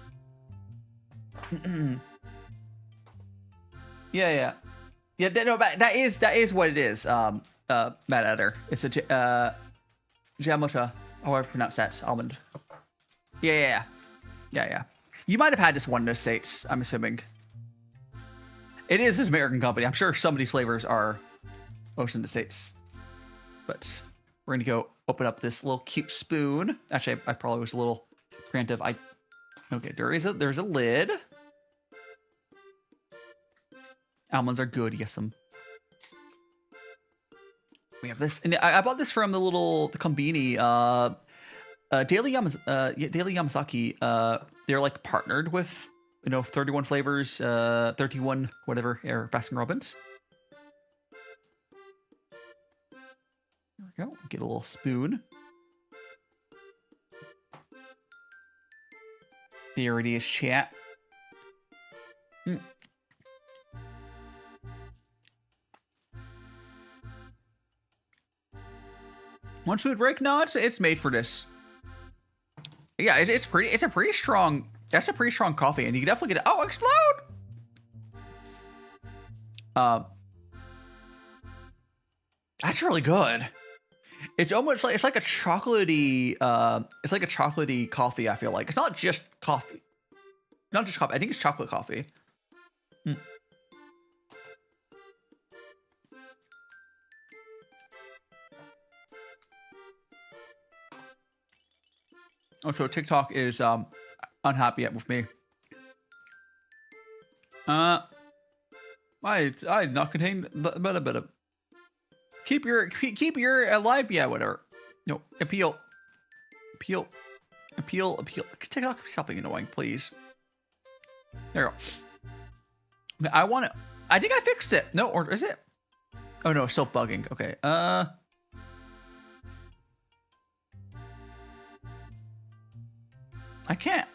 yeah. No, that is what it is. Matt Eder. It's a Jamoca, however I pronounce that, almond. Yeah. You might have had this one in the States, I'm assuming. It is an American company. I'm sure some of these flavors are most in the States. But we're gonna go open up this little cute spoon. Actually, I probably was a little preemptive. Okay, there's a lid. Almonds are good. Yes, some. We have this, and I bought this from the Combini. Daily Yamazaki. They're like partnered with 31 flavors, 31 whatever, or Baskin-Robbins. There we go. Get a little spoon. There it is, chat. One food break? No, it's made for this. Yeah, it's a pretty strong. That's a pretty strong coffee, and you can definitely get it. Oh, explode! That's really good. It's almost like it's like a chocolatey. It's like a chocolatey coffee. I feel like it's not just coffee. Not just coffee. I think it's chocolate coffee. Oh, so TikTok is unhappy with me. I not contain the keep your alive, yeah, whatever. No, appeal. TikTok, stop being annoying, please. There we go. I think I fixed it. No, or is it? Oh no, it's still bugging. Okay. I can't.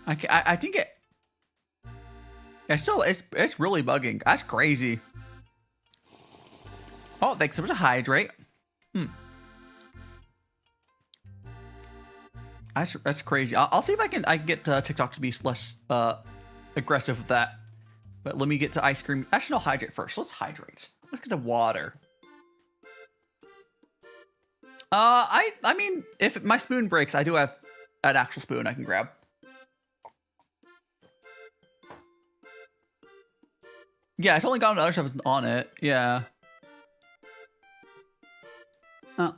I think it. It's really bugging. That's crazy. Oh, thanks so much to hydrate. That's crazy. I'll see if I can get TikTok to be less aggressive with that. But let me get to ice cream. Actually, no, hydrate first. Let's hydrate. Let's get to water. I mean, if my spoon breaks, I do have an actual spoon I can grab. Yeah, it's only got other stuff on it. Yeah. I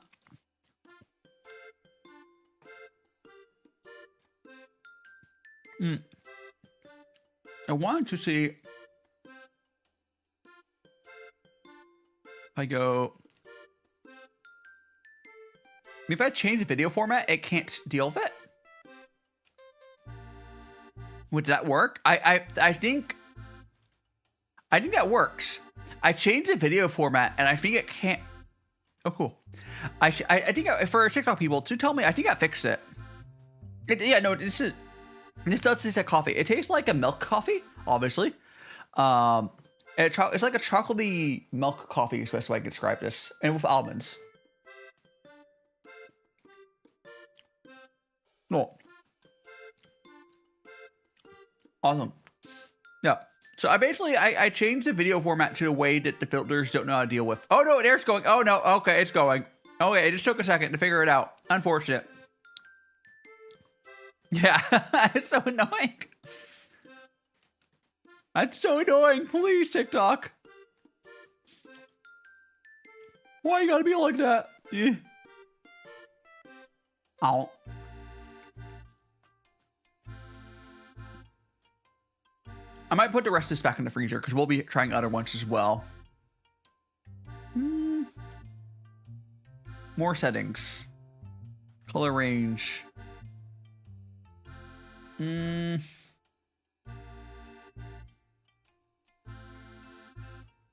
wanted to see if I go. If I change the video format, it can't deal with it. Would that work? I think that works. I changed the video format, and I think it can't. Oh, cool. I think for TikTok people to tell me, I think I fixed it. Yeah, no, this does taste like coffee. It tastes like a milk coffee, obviously. It's like a chocolatey milk coffee, is the best way I can describe this, and with almonds. Cool. Awesome. Yeah. So I changed the video format to a way that the filters don't know how to deal with. Oh no, there's going. Oh no. Okay, it's going. Okay, it just took a second to figure it out. Unfortunate. Yeah, it's so annoying. That's so annoying. Please, TikTok. Why you gotta be like that? Yeah. Ow. I might put the rest of this back in the freezer because we'll be trying other ones as well. More settings. Color range.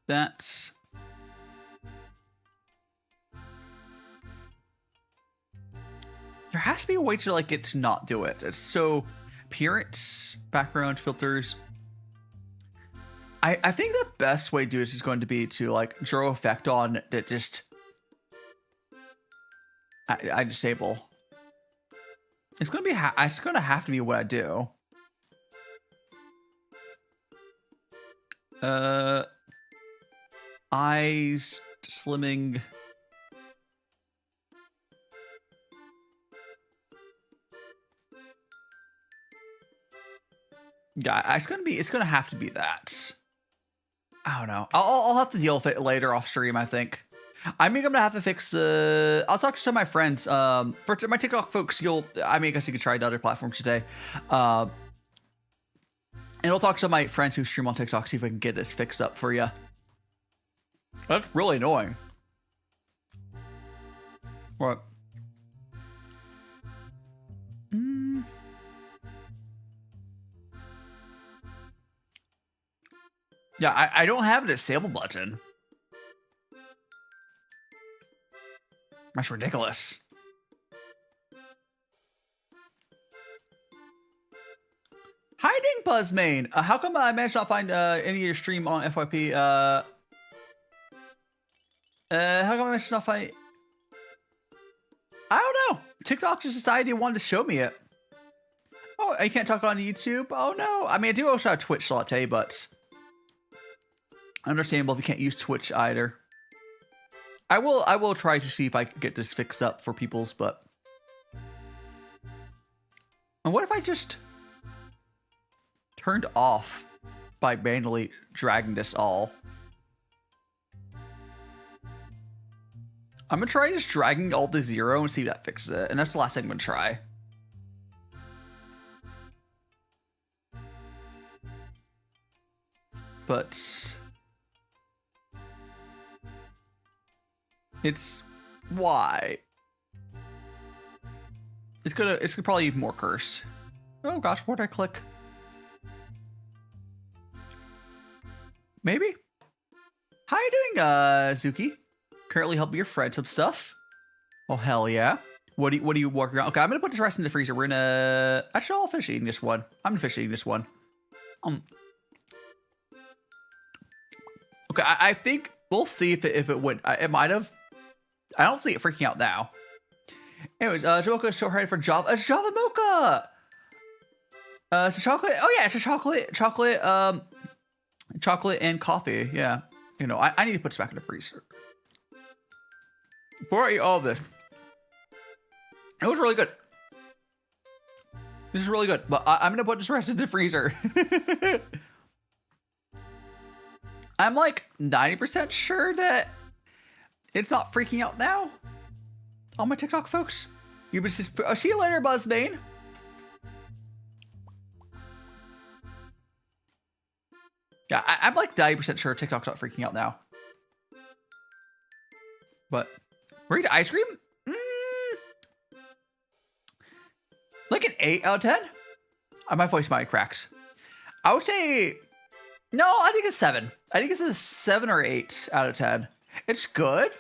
That's... There has to be a way to like get to not do it. It's so appearance, background filters. I think the best way to do this is going to be to like draw effect on that. Just I disable. It's gonna be it's gonna have to be what I do. Eyes slimming. Yeah, it's gonna have to be that. I don't know. I'll have to deal with it later off stream, I think. I think I'm gonna have to fix the... I'll talk to some of my friends. For my TikTok folks, I guess you could try the other platforms today. And I'll talk to some of my friends who stream on TikTok, see if I can get this fixed up for you. That's really annoying. What? Yeah, I don't have a disable button. That's ridiculous. Hiding Buzzmain. How come I managed to not find any of your stream on FYP? How come I managed to not find... I don't know. TikTok just decided they wanted to show me it. Oh, you can't talk on YouTube? Oh no. I mean, I do also have Twitch Latte, but... Understandable if you can't use Twitch either. I will try to see if I can get this fixed up for people's, but... And what if I just turned off by manually dragging this all? I'm gonna try just dragging all to 0 and see if that fixes it. And that's the last thing I'm gonna try. But... It's... Why? It's gonna probably be more cursed. Oh gosh, where did I click? Maybe? How you doing, Zuki? Currently helping your friend some stuff. Oh hell yeah. What do you work around? Okay, I'm gonna put this rest in the freezer. We're gonna... Actually, I'll finish eating this one. I'm gonna finish eating this one. Okay, I think we'll see if it would. It might have. I don't see it freaking out now. Anyways, Jamoca is so ready for Java. It's Java Mocha! It's a chocolate. Oh yeah, it's a chocolate and coffee. Yeah. You know, I need to put this back in the freezer. Before I eat all of this. It was really good. This is really good, but I'm gonna put this rest in the freezer. I'm like 90% sure that it's not freaking out now. All my TikTok folks. See you later, Buzzbane. Yeah, I'm like 90% sure TikTok's not freaking out now. But, we're eating ice cream? Like an 8 out of 10? My voice might have cracked. I would say... No, I think it's 7. I think it's a 7 or 8 out of 10. It's good.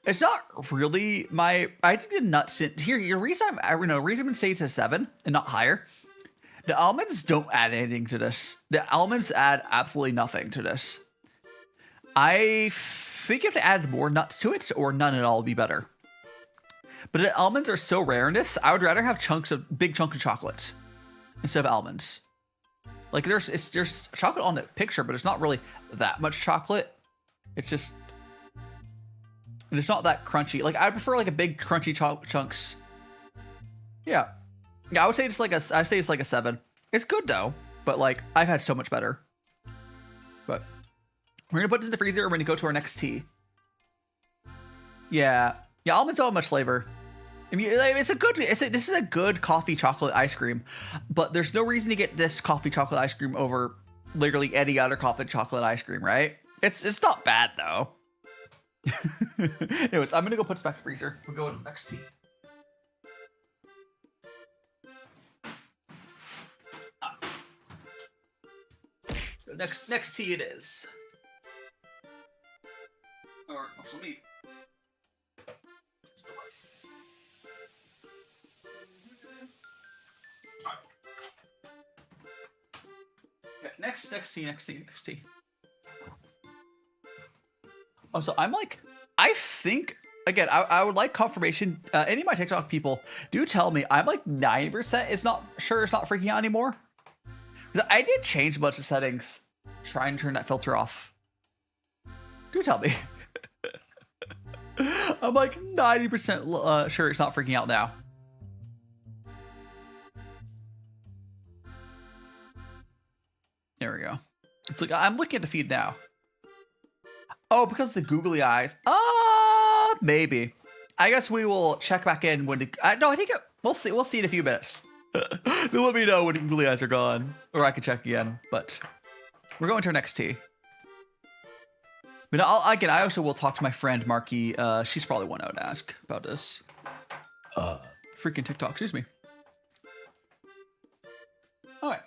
It's not really my... I think the nuts... Here, the reason I'm going to say it's a 7 and not higher. The almonds don't add anything to this. The almonds add absolutely nothing to this. I think if they add more nuts to it or none at all would be better. But the almonds are so rare in this, I would rather have big chunk of chocolate instead of almonds. Like there's chocolate on the picture, but it's not really that much chocolate. It's just, and it's not that crunchy. Like I prefer like a big crunchy chunks. Yeah, I would say it's like a 7. It's good though, but like I've had so much better. We're gonna put this in the freezer. We're gonna go to our next tea. Yeah, almonds don't have much flavor. I mean, this is a good coffee chocolate ice cream, but there's no reason to get this coffee chocolate ice cream over literally any other coffee chocolate ice cream, right? It's not bad though. Anyways, I'm gonna go put this back in the freezer. We'll go to the next tea. Next tea it is. Or also me. Okay, next tea. Oh, so I'm like, I think again, I would like confirmation. Any of my TikTok people do tell me I'm like 90% it's not freaking out anymore. I did change a bunch of settings, try and turn that filter off. Do tell me. I'm like 90% sure it's not freaking out now. There we go. It's like I'm looking at the feed now. Oh, because of the googly eyes. Maybe. I guess we will check back in when no, I think we'll see. We'll see in a few minutes. They'll let me know when googly eyes are gone, or I can check again. But we're going to our next tea. But I also will talk to my friend Marky. She's probably one I would ask about this. Freaking TikTok. Excuse me. All right.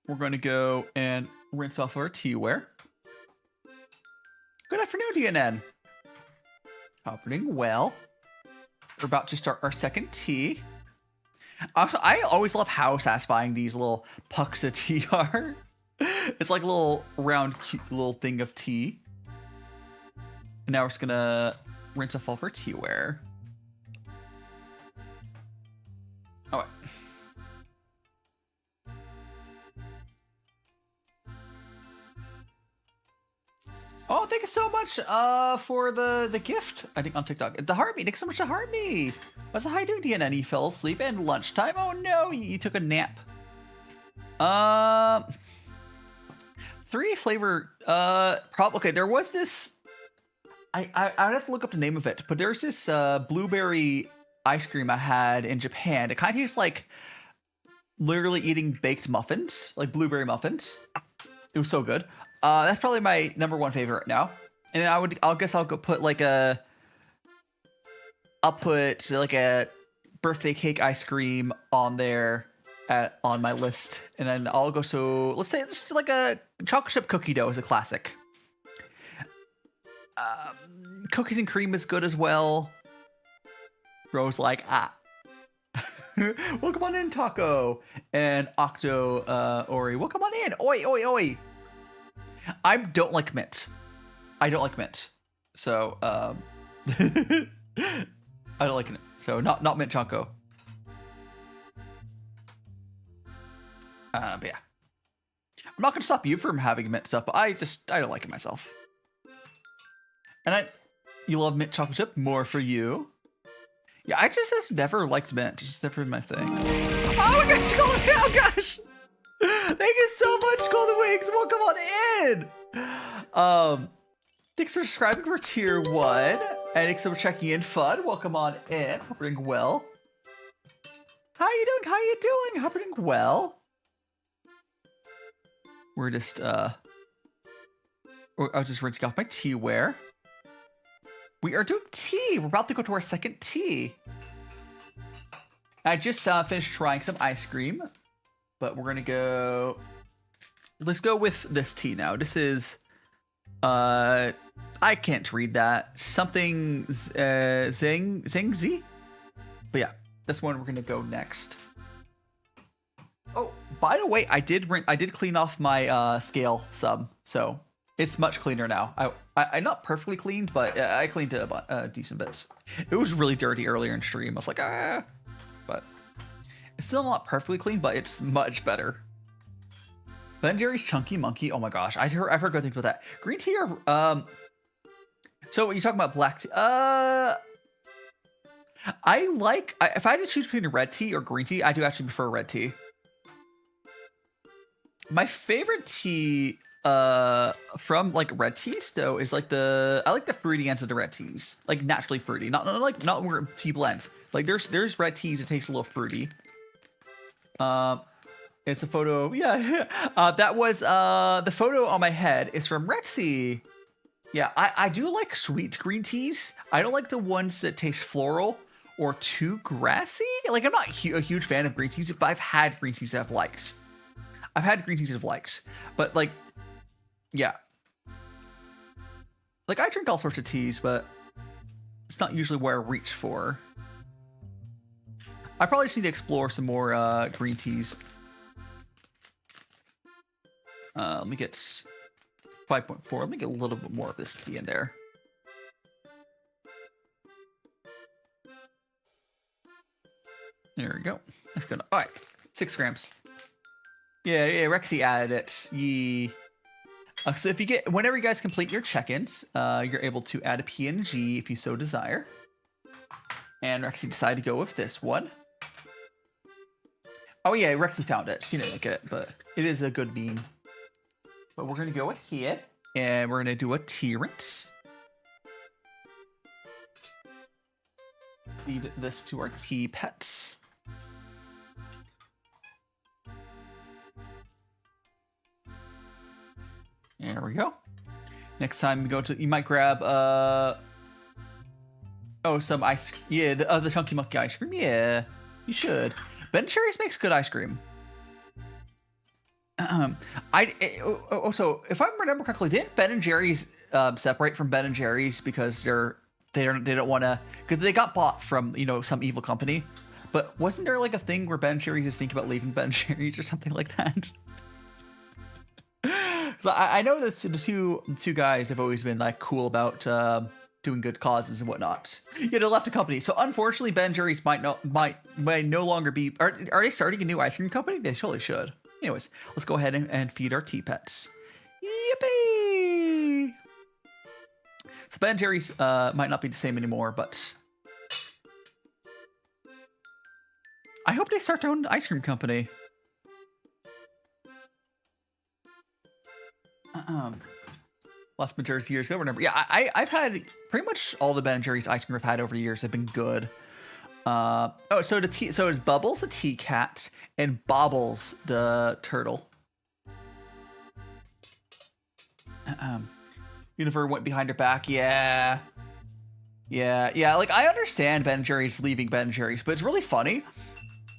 We're going to go and rinse off our teaware. Good afternoon, DNN. Operating well. We're about to start our second tea. Also, I always love how satisfying these little pucks of tea are. It's like a little round, cute little thing of tea. And now we're just gonna rinse off all of our teaware. All right. Oh, thank you so much for the gift, I think, on TikTok. The heart me. Thanks so much to heart me. What's how you doing, DNN? You fell asleep and lunchtime? Oh no, you took a nap. 3 flavor, okay, there was this, I would have to look up the name of it, but there's this blueberry ice cream I had in Japan. It kind of tastes like literally eating baked muffins, like blueberry muffins. It was so good. That's probably my #1 favorite right now. And then I'll guess I'll go put like a birthday cake ice cream on there on my list. And then I'll go, so let's say it's like a chocolate chip cookie dough is a classic. Cookies and cream is good as well. Rose like, welcome on in, Taco. And Octo Ori, welcome on in. Oi, oi, oi. I don't like mint. So, I don't like it. So, not mint Choco. But yeah. I'm not going to stop you from having mint stuff, but I don't like it myself. And you love mint chocolate chip? More for you. Yeah, I just have never liked mint. It's just never been my thing. Oh my gosh, oh gosh! Thank you so much, Golden Wings. Welcome on in. Thanks for subscribing for tier 1, and thanks for checking in, Fud. Welcome on in. Hope you're doing well. How you doing? Hope you're doing well. We're just I was just rinsing off my teaware. We are doing tea. We're about to go to our second tea. I just finished trying some ice cream. But we're gonna go. Let's go with this tea now. This is, I can't read that. Something Zhang Zi. But yeah, that's one we're gonna go next. Oh, by the way, I did clean off my scale sub, so it's much cleaner now. I not perfectly cleaned, but I cleaned it a decent bit. It was really dirty earlier in stream. I was like, but. It's still not perfectly clean, but it's much better. Ben Jerry's Chunky Monkey. Oh my gosh, I've heard good things about that. Green tea or so you talking about black tea? I like if I had to choose between red tea or green tea, I do actually prefer red tea. My favorite tea from like red teas though is like I like the fruity ends of the red teas, like naturally fruity, not where tea blends. Like there's red teas that taste a little fruity. It's a photo. Yeah, that was the photo on my head is from Rexy. Yeah, I do like sweet green teas. I don't like the ones that taste floral or too grassy. Like I'm not a huge fan of green teas, but I've had green teas that I've liked. But like, yeah. Like I drink all sorts of teas, but it's not usually where I reach for. I probably just need to explore some more green teas. Let me get 5.4. Let me get a little bit more of this tea in there. There we go. That's good. All right, 6 grams. Yeah, Rexy added it. Yee. So if you get, whenever you guys complete your check-ins, you're able to add a PNG if you so desire. And Rexy decided to go with this one. Oh yeah, Rexy found it. She didn't like it, but it is a good meme. But we're gonna go ahead and we're gonna do a tea rinse. Feed this to our tea pets. There we go. Next time you go to, you might grab some ice. Yeah, the Chunky Monkey ice cream. Yeah, you should. Ben & Jerry's makes good ice cream. So if I remember correctly, didn't Ben & Jerry's separate from Ben & Jerry's because they don't want to, because they got bought from some evil company. But wasn't there like a thing where Ben & Jerry's is thinking about leaving Ben & Jerry's or something like that? So I know that the two guys have always been like cool about doing good causes and whatnot. Yeah, they left the company. So unfortunately, Ben & Jerry's might no longer be. Are they starting a new ice cream company? They surely should. Anyways, let's go ahead and feed our tea pets. Yippee! So Ben & Jerry's might not be the same anymore, but I hope they start their own ice cream company. Last majority years ago, remember? Yeah, I've had pretty much all the Ben & Jerry's ice cream I've had over the years have been good. So it's Bubbles the tea cat and Bobbles the turtle. Univer went behind her back. Yeah. Like I understand Ben & Jerry's leaving Ben & Jerry's, but it's really funny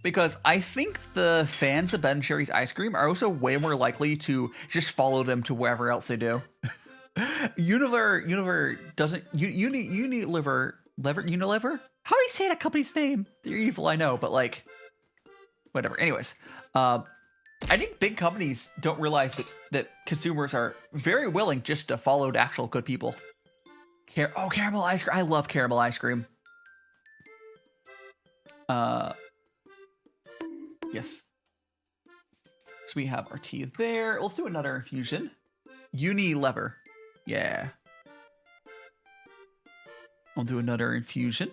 because I think the fans of Ben & Jerry's ice cream are also way more likely to just follow them to wherever else they do. Unilever doesn't. Unilever. How do you say that company's name? They're evil, I know, but like, whatever. Anyways, I think big companies don't realize that consumers are very willing just to follow the actual good people. Caramel ice cream. I love caramel ice cream. Yes. So we have our tea there. Let's do another infusion. Unilever. Yeah. I'll do another infusion.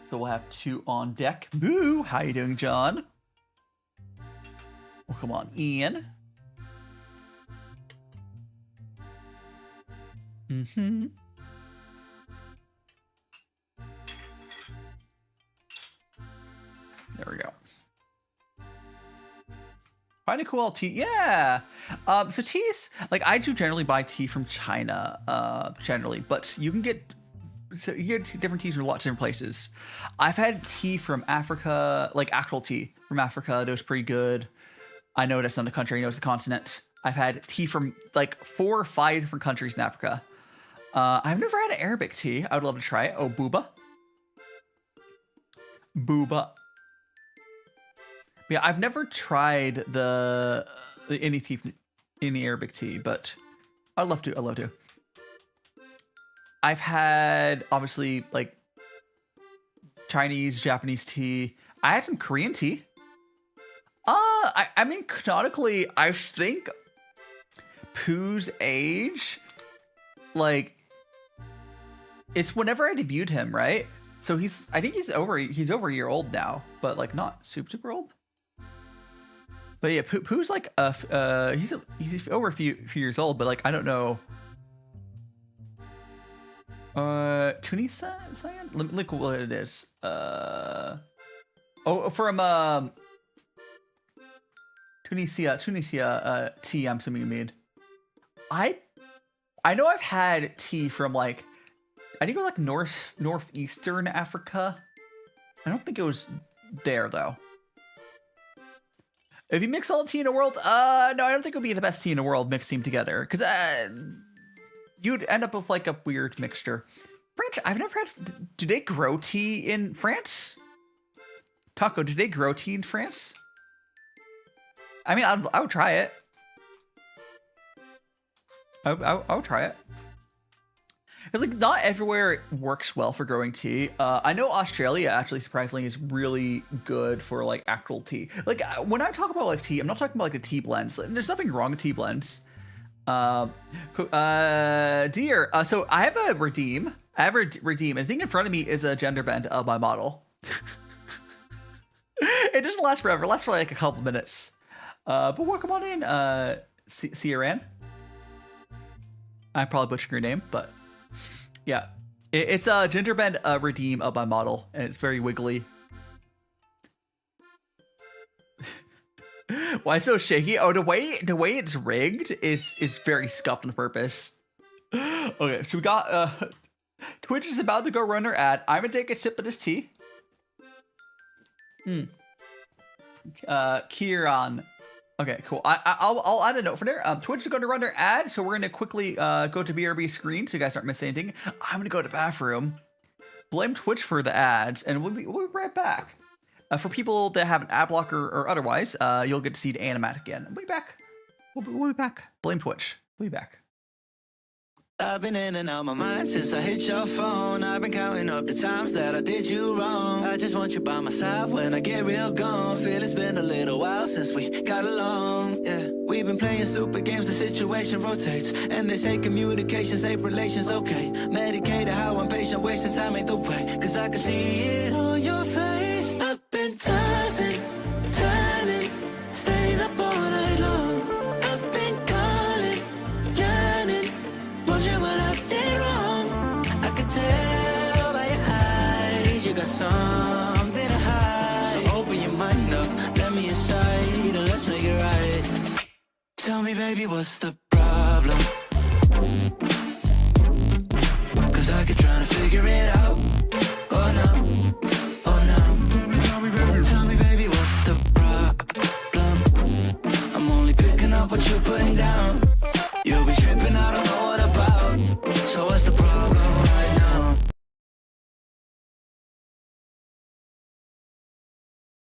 So we'll have 2 on deck. Boo! How you doing, John? Well, come on, Ian. There we go. Find a cool tea. Yeah. So teas, like I do generally buy tea from China, generally, but you get different teas from lots of different places. I've had tea from Africa, like actual tea from Africa. That was pretty good. I know that's not a country. I know it's a continent. I've had tea from like 4 or 5 different countries in Africa. I've never had an Arabic tea. I would love to try it. Oh, Booba. Yeah, I've never tried any Arabic tea, but I'd love to. I've had obviously like Chinese, Japanese tea. I had some Korean tea. I mean, canonically, I think Pooh's age, like, it's whenever I debuted him, right? So I think he's over a year old now, but like not super old. But yeah, Pooh's like he's over a few years old, but like I don't know. Tunisia? Look what it is. From Tunisia tea. I'm assuming you mean. I know I've had tea from like I think it was like northeastern Africa. I don't think it was there though. If you mix all the tea in the world, no, I don't think it would be the best tea in the world mixed team together, because you'd end up with like a weird mixture. French, I've never had. Do they grow tea in France? Taco, do they grow tea in France? I mean, I would try it. I would try it. It's like not everywhere works well for growing tea. I know Australia actually surprisingly is really good for like actual tea. Like when I talk about like tea, I'm not talking about like the tea blends. There's nothing wrong with tea blends. Dear, so I have a redeem. And the thing in front of me is a gender bend of my model. It doesn't last forever. It lasts for like a couple minutes. But welcome on in, Ciaran. I'm probably butchering your name, but yeah, it's a gender bend redeem of my model, and it's very wiggly. Why so shaky? Oh, the way it's rigged is very scuffed on purpose. Okay, so we got Twitch is about to go run their ad. I'm gonna take a sip of this tea. Kieran. Okay, cool. I'll add a note for there. Twitch is going to run their ad, so we're going to quickly go to BRB screen so you guys aren't missing anything. I'm going to go to the bathroom. Blame Twitch for the ads, and we'll be right back. For people that have an ad blocker or otherwise, you'll get to see the animat again. We'll be back. We'll be back. Blame Twitch. We'll be back. I've been in and out my mind since I hit your phone. I've been counting up the times that I did you wrong. I just want you by my side when I get real gone. Feel it's been a little while since we got along. Yeah, we've been playing stupid games, the situation rotates, and they say communication, safe relations, okay. Medicated how I'm patient, wasting time ain't the way. Cause I can see it on your face. I've been tossing, turning, staying up all night long. I've been calling, yearning, wondering what I did wrong. I can tell by your eyes you got something to hide. So open your mind up, let me inside, and let's make it right. Tell me, baby, what's the problem? Cause I keep trying to figure it out. Oh no, oh no. Tell me, baby, what's the problem? I'm only picking up what you're putting down. You'll be tripping, I don't know what about. So what's the problem right now?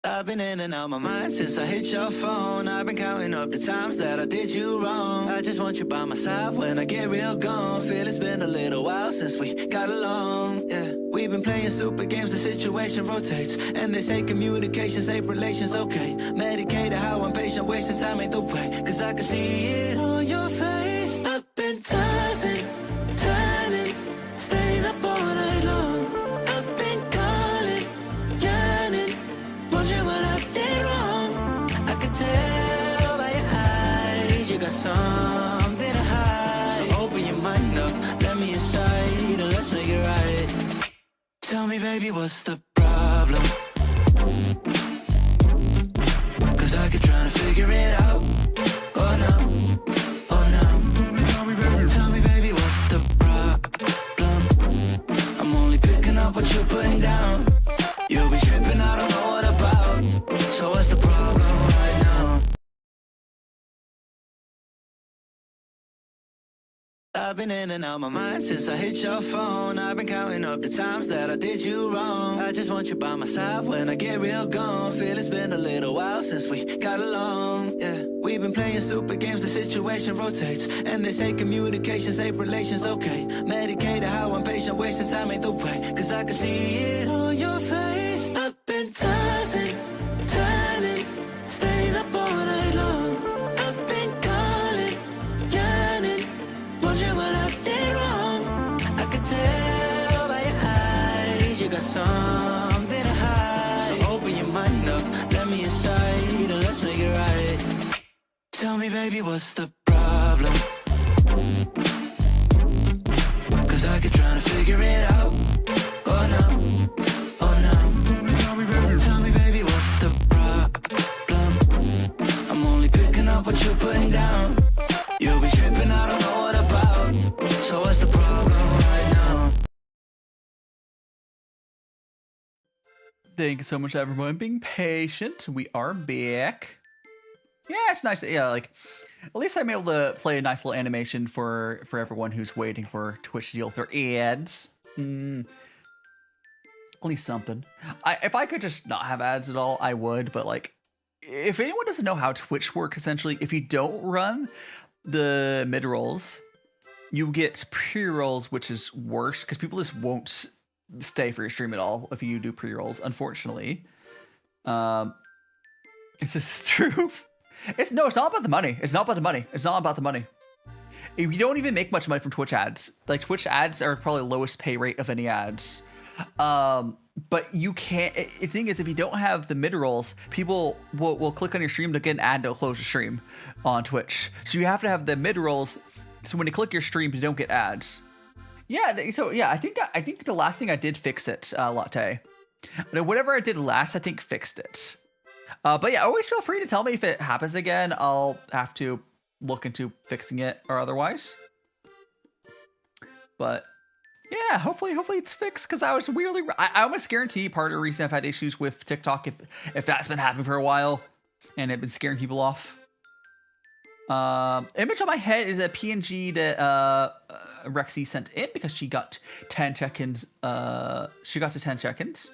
I've been in and out my mind since I hit your phone. I've been counting up the times that I did you wrong. I just want you by my side when I get real gone. Feel it's been a little while since we got along. Yeah, we've been playing stupid games, the situation rotates, and they say communication, safe relations, okay. Medicated how I'm patient, wasting time ain't the way. Cause I can see it on your face. I've been tossing, turning, staying up all night long. I've been calling, yearning, wondering what I did wrong. I can tell by your eyes you got something to hide. So open your mind up, let me inside, and let's make it right. Tell me, baby, what's the problem? Cause I keep trying to figure it out. Oh no, oh no. Tell me, baby, what's the problem? I'm only picking up what you're putting down. You'll be tripping, I don't know what about. So what's the problem right now? I've been in and out my mind since I hit your phone. I've been counting up the times that I did you wrong. I just want you by my side when I get real gone. Feel it's been a little while since we got along. Yeah, we've been playing stupid games, the situation rotates, and they say communication, safe relations, okay. Medicated how I'm patient, wasting time ain't the way. Cause I can see it on your face. I've been tossing, turning, staying up all night long. I've been calling, yearning, wondering what I did wrong. I can tell by your eyes you got something to hide. So open your mind up, let me inside, and let's make it right. Tell me, baby, what's the problem? Cause I keep trying to figure it out. Oh no, oh no. Tell me, baby, what's the problem? I'm only picking up what you're putting down. You'll be tripping, I don't know what about. So what's the problem right now? Thank you so much, everyone, being patient. We are back. Yeah, it's nice. Yeah, like at least I'm able to play a nice little animation for everyone who's waiting for Twitch to deal with their ads. At least something. If I could just not have ads at all, I would. But like, if anyone doesn't know how Twitch works, essentially, if you don't run the mid rolls, you get pre-rolls, which is worse because people just won't stay for your stream at all if you do pre-rolls. Unfortunately, is this true? It's not about the money. It's not about the money. It's not about the money. You don't even make much money from Twitch ads. Like Twitch ads are probably the lowest pay rate of any ads. But you can't. The thing is, if you don't have the mid rolls, people will click on your stream to get an ad to close your stream on Twitch. So you have to have the mid rolls. So when you click your stream, you don't get ads. Yeah. So yeah, I think the last thing I did fix it, Latte. Whatever I did last, I think fixed it. But yeah, always feel free to tell me if it happens again. I'll have to look into fixing it or otherwise. But yeah, hopefully it's fixed because I was weirdly. I almost guarantee part of the reason I've had issues with TikTok if that's been happening for a while and it's been scaring people off. Image on my head is a PNG that Rexy sent in because she got 10 check-ins. She got to 10 check-ins,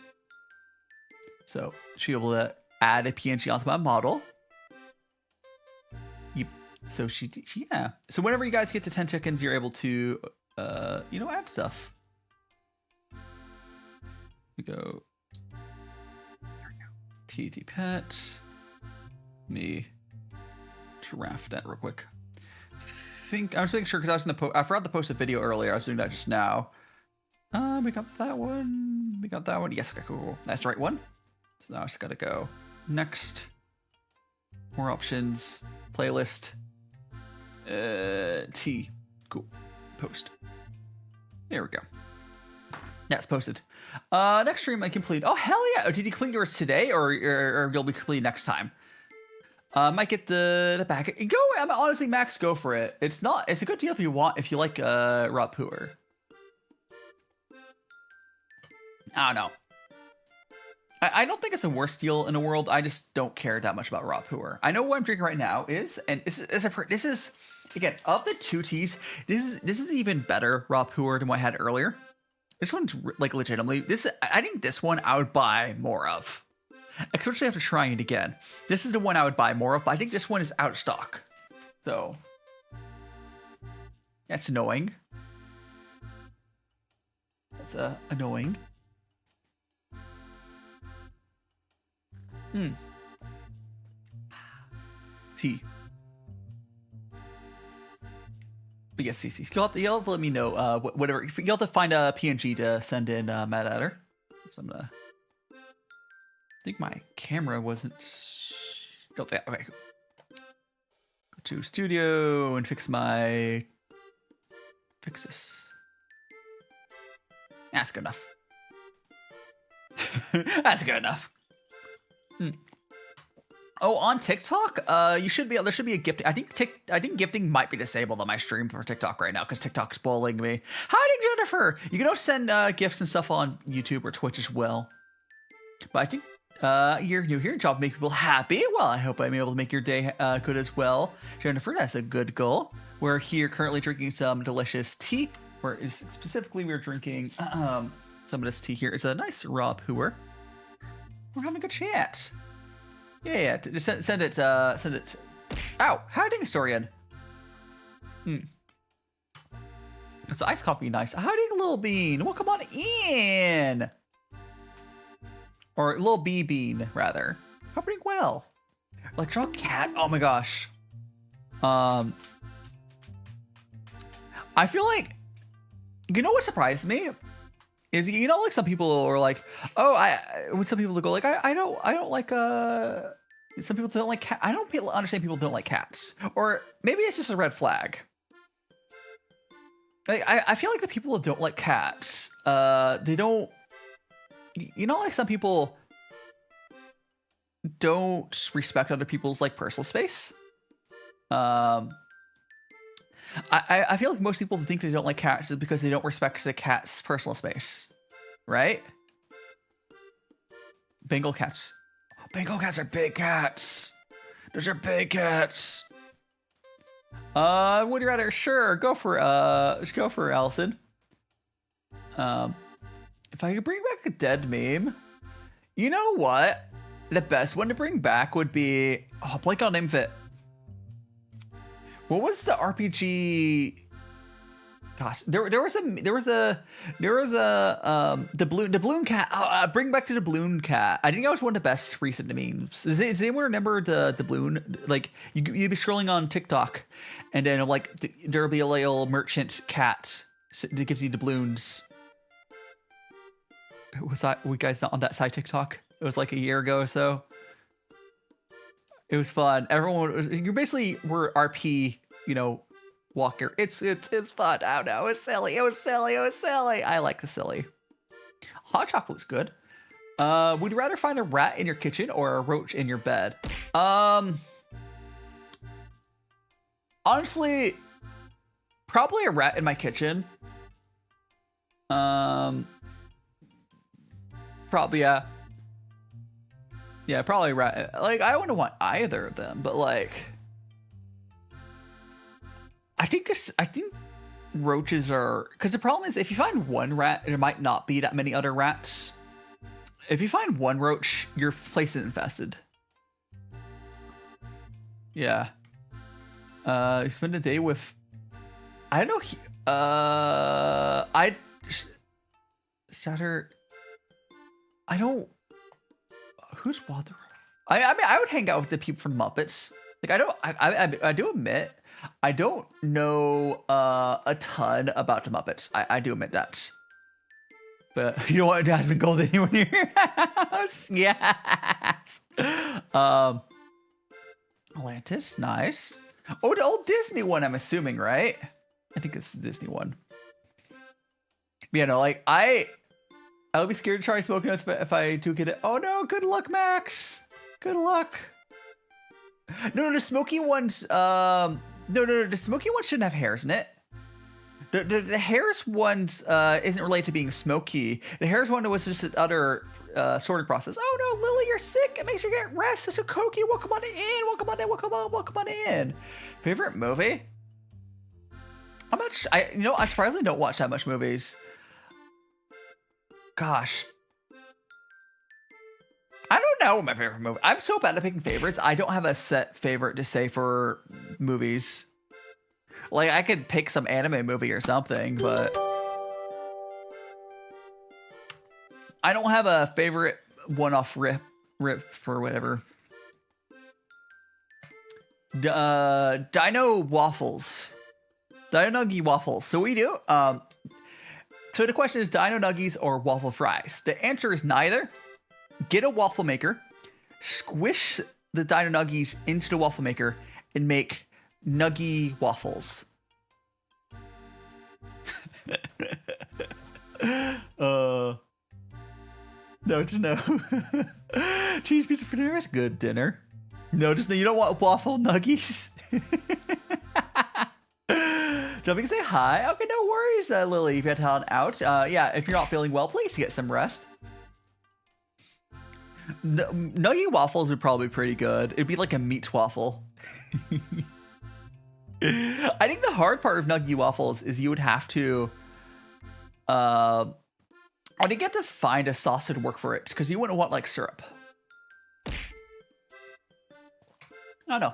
so she'll be able to add a PNG onto my model. So yeah. So whenever you guys get to 10 check-ins, you're able to, add stuff. We go. There we go. TT pet. Me. Draft that real quick. I was making sure because I forgot to post a video earlier. I was doing that just now. We got that one. We got that one. Yes. Okay. Cool. That's the right one. So now I just gotta go. Next, more options, playlist, T, cool, post. There we go. That's posted. Next stream I complete. Oh hell yeah! Oh, did you complete yours today, or you'll be complete next time? Might get the back. Go. Honestly, Max, go for it. It's a good deal if you like raw puer. I don't know. I don't think it's the worst deal in the world. I just don't care that much about raw puer. I know what I'm drinking right now is, and this is again of the two teas. This is even better raw puer than what I had earlier. This one's like legitimately I think this one I would buy more of, especially after trying it again. This is the one I would buy more of, but I think this one is out of stock. So that's annoying. That's annoying. T. But yes, CC. You'll have to let me know whatever. You'll have to find a PNG to send in Matt Adder. So I'm gonna. I think my camera wasn't. Okay. Go to studio and fix this. That's good enough. That's good enough. Oh, on TikTok, there should be a gifting. I think gifting might be disabled on my stream for TikTok right now because TikTok's bullying me. Hi, Jennifer. You can also send gifts and stuff on YouTube or Twitch as well. But I think you're new here. Job make people happy. Well, I hope I'm able to make your day good as well, Jennifer. That's a good goal. We're here currently drinking some delicious tea. Specifically, we're drinking some of this tea here. It's a nice raw puer. We're having a good chat. Yeah. Just send it. Ow! Hiding historian. It's iced coffee, nice. Hiding little bean. Welcome on in. Or little bee bean, rather. Happening well. Electro cat. Oh my gosh. I feel like, you know what surprised me is, like some people are like, oh, when some people go like, I don't like some people don't like cats. I don't understand people don't like cats. Or maybe it's just a red flag. Like, I feel like the people that don't like cats, they don't... You know, like some people don't respect other people's like personal space. I feel like most people think they don't like cats is because they don't respect the cat's personal space, right? Bengal cats. Bengal cats are big cats. Those are big cats. Would you rather? Sure, go for Allison. If I could bring back a dead meme, you know what? The best one to bring back would be blank on EnVtuber. What was the RPG? Gosh, there was a the balloon cat. Bring back to the balloon cat. I think that was one of the best recent memes. Does anyone remember the balloon? Like you'd be scrolling on TikTok, and then like there'll be a little merchant cat that gives you the balloons. Was that we guys not on that side TikTok? It was like a year ago or so. It was fun. You basically were RP, you know, walker. It's fun. I don't know. It was silly. I like the silly. Hot chocolate's good. Would you rather find a rat in your kitchen or a roach in your bed? Honestly, probably a rat in my kitchen. Probably, yeah. Yeah, probably rat. Like, I wouldn't want either of them, but like, I think roaches are, because the problem is if you find one rat, there might not be that many other rats. If you find one roach, your place is infested. Yeah. You spend a day with, I don't know. Shatter. I don't. Who's Walter? I mean, I would hang out with the people from Muppets. Like, I do admit, I don't know a ton about the Muppets. I do admit that. But you know what? Jasmine Gold, anyone in your house? Yes. Atlantis, nice. Oh, the old Disney one, I'm assuming, right? I think it's the Disney one. But, yeah, no, like, I'll be scared to try smoking if I do get it. Oh no, good luck, Max. Good luck. No, the smoky ones, no, the smoky ones shouldn't have hairs in it. The hairs ones isn't related to being smoky. The hairs one was just another sorting process. Oh no, Lily, you're sick. Make sure you get rest. So Koki, welcome on in. Favorite movie? I surprisingly don't watch that much movies. Gosh. I don't know what my favorite movie. I'm so bad at picking favorites. I don't have a set favorite to say for movies. Like, I could pick some anime movie or something, but I don't have a favorite one-off rip for whatever. Dino waffles. Dino Nuggie waffles. So we do. So the question is Dino Nuggies or waffle fries? The answer is neither. Get a waffle maker, squish the Dino Nuggies into the waffle maker, and make Nuggie waffles. No, just no. Cheese pizza for dinner is good dinner. No, just no. You don't want waffle nuggies. Jumping to say hi. Okay, no worries, Lily. If you had to head out, yeah. If you're not feeling well, please get some rest. Nuggie waffles would probably be pretty good. It'd be like a meat waffle. I think the hard part of Nuggie waffles is you would have to, I think you have to find a sauce that would work for it because you wouldn't want like syrup. I don't know.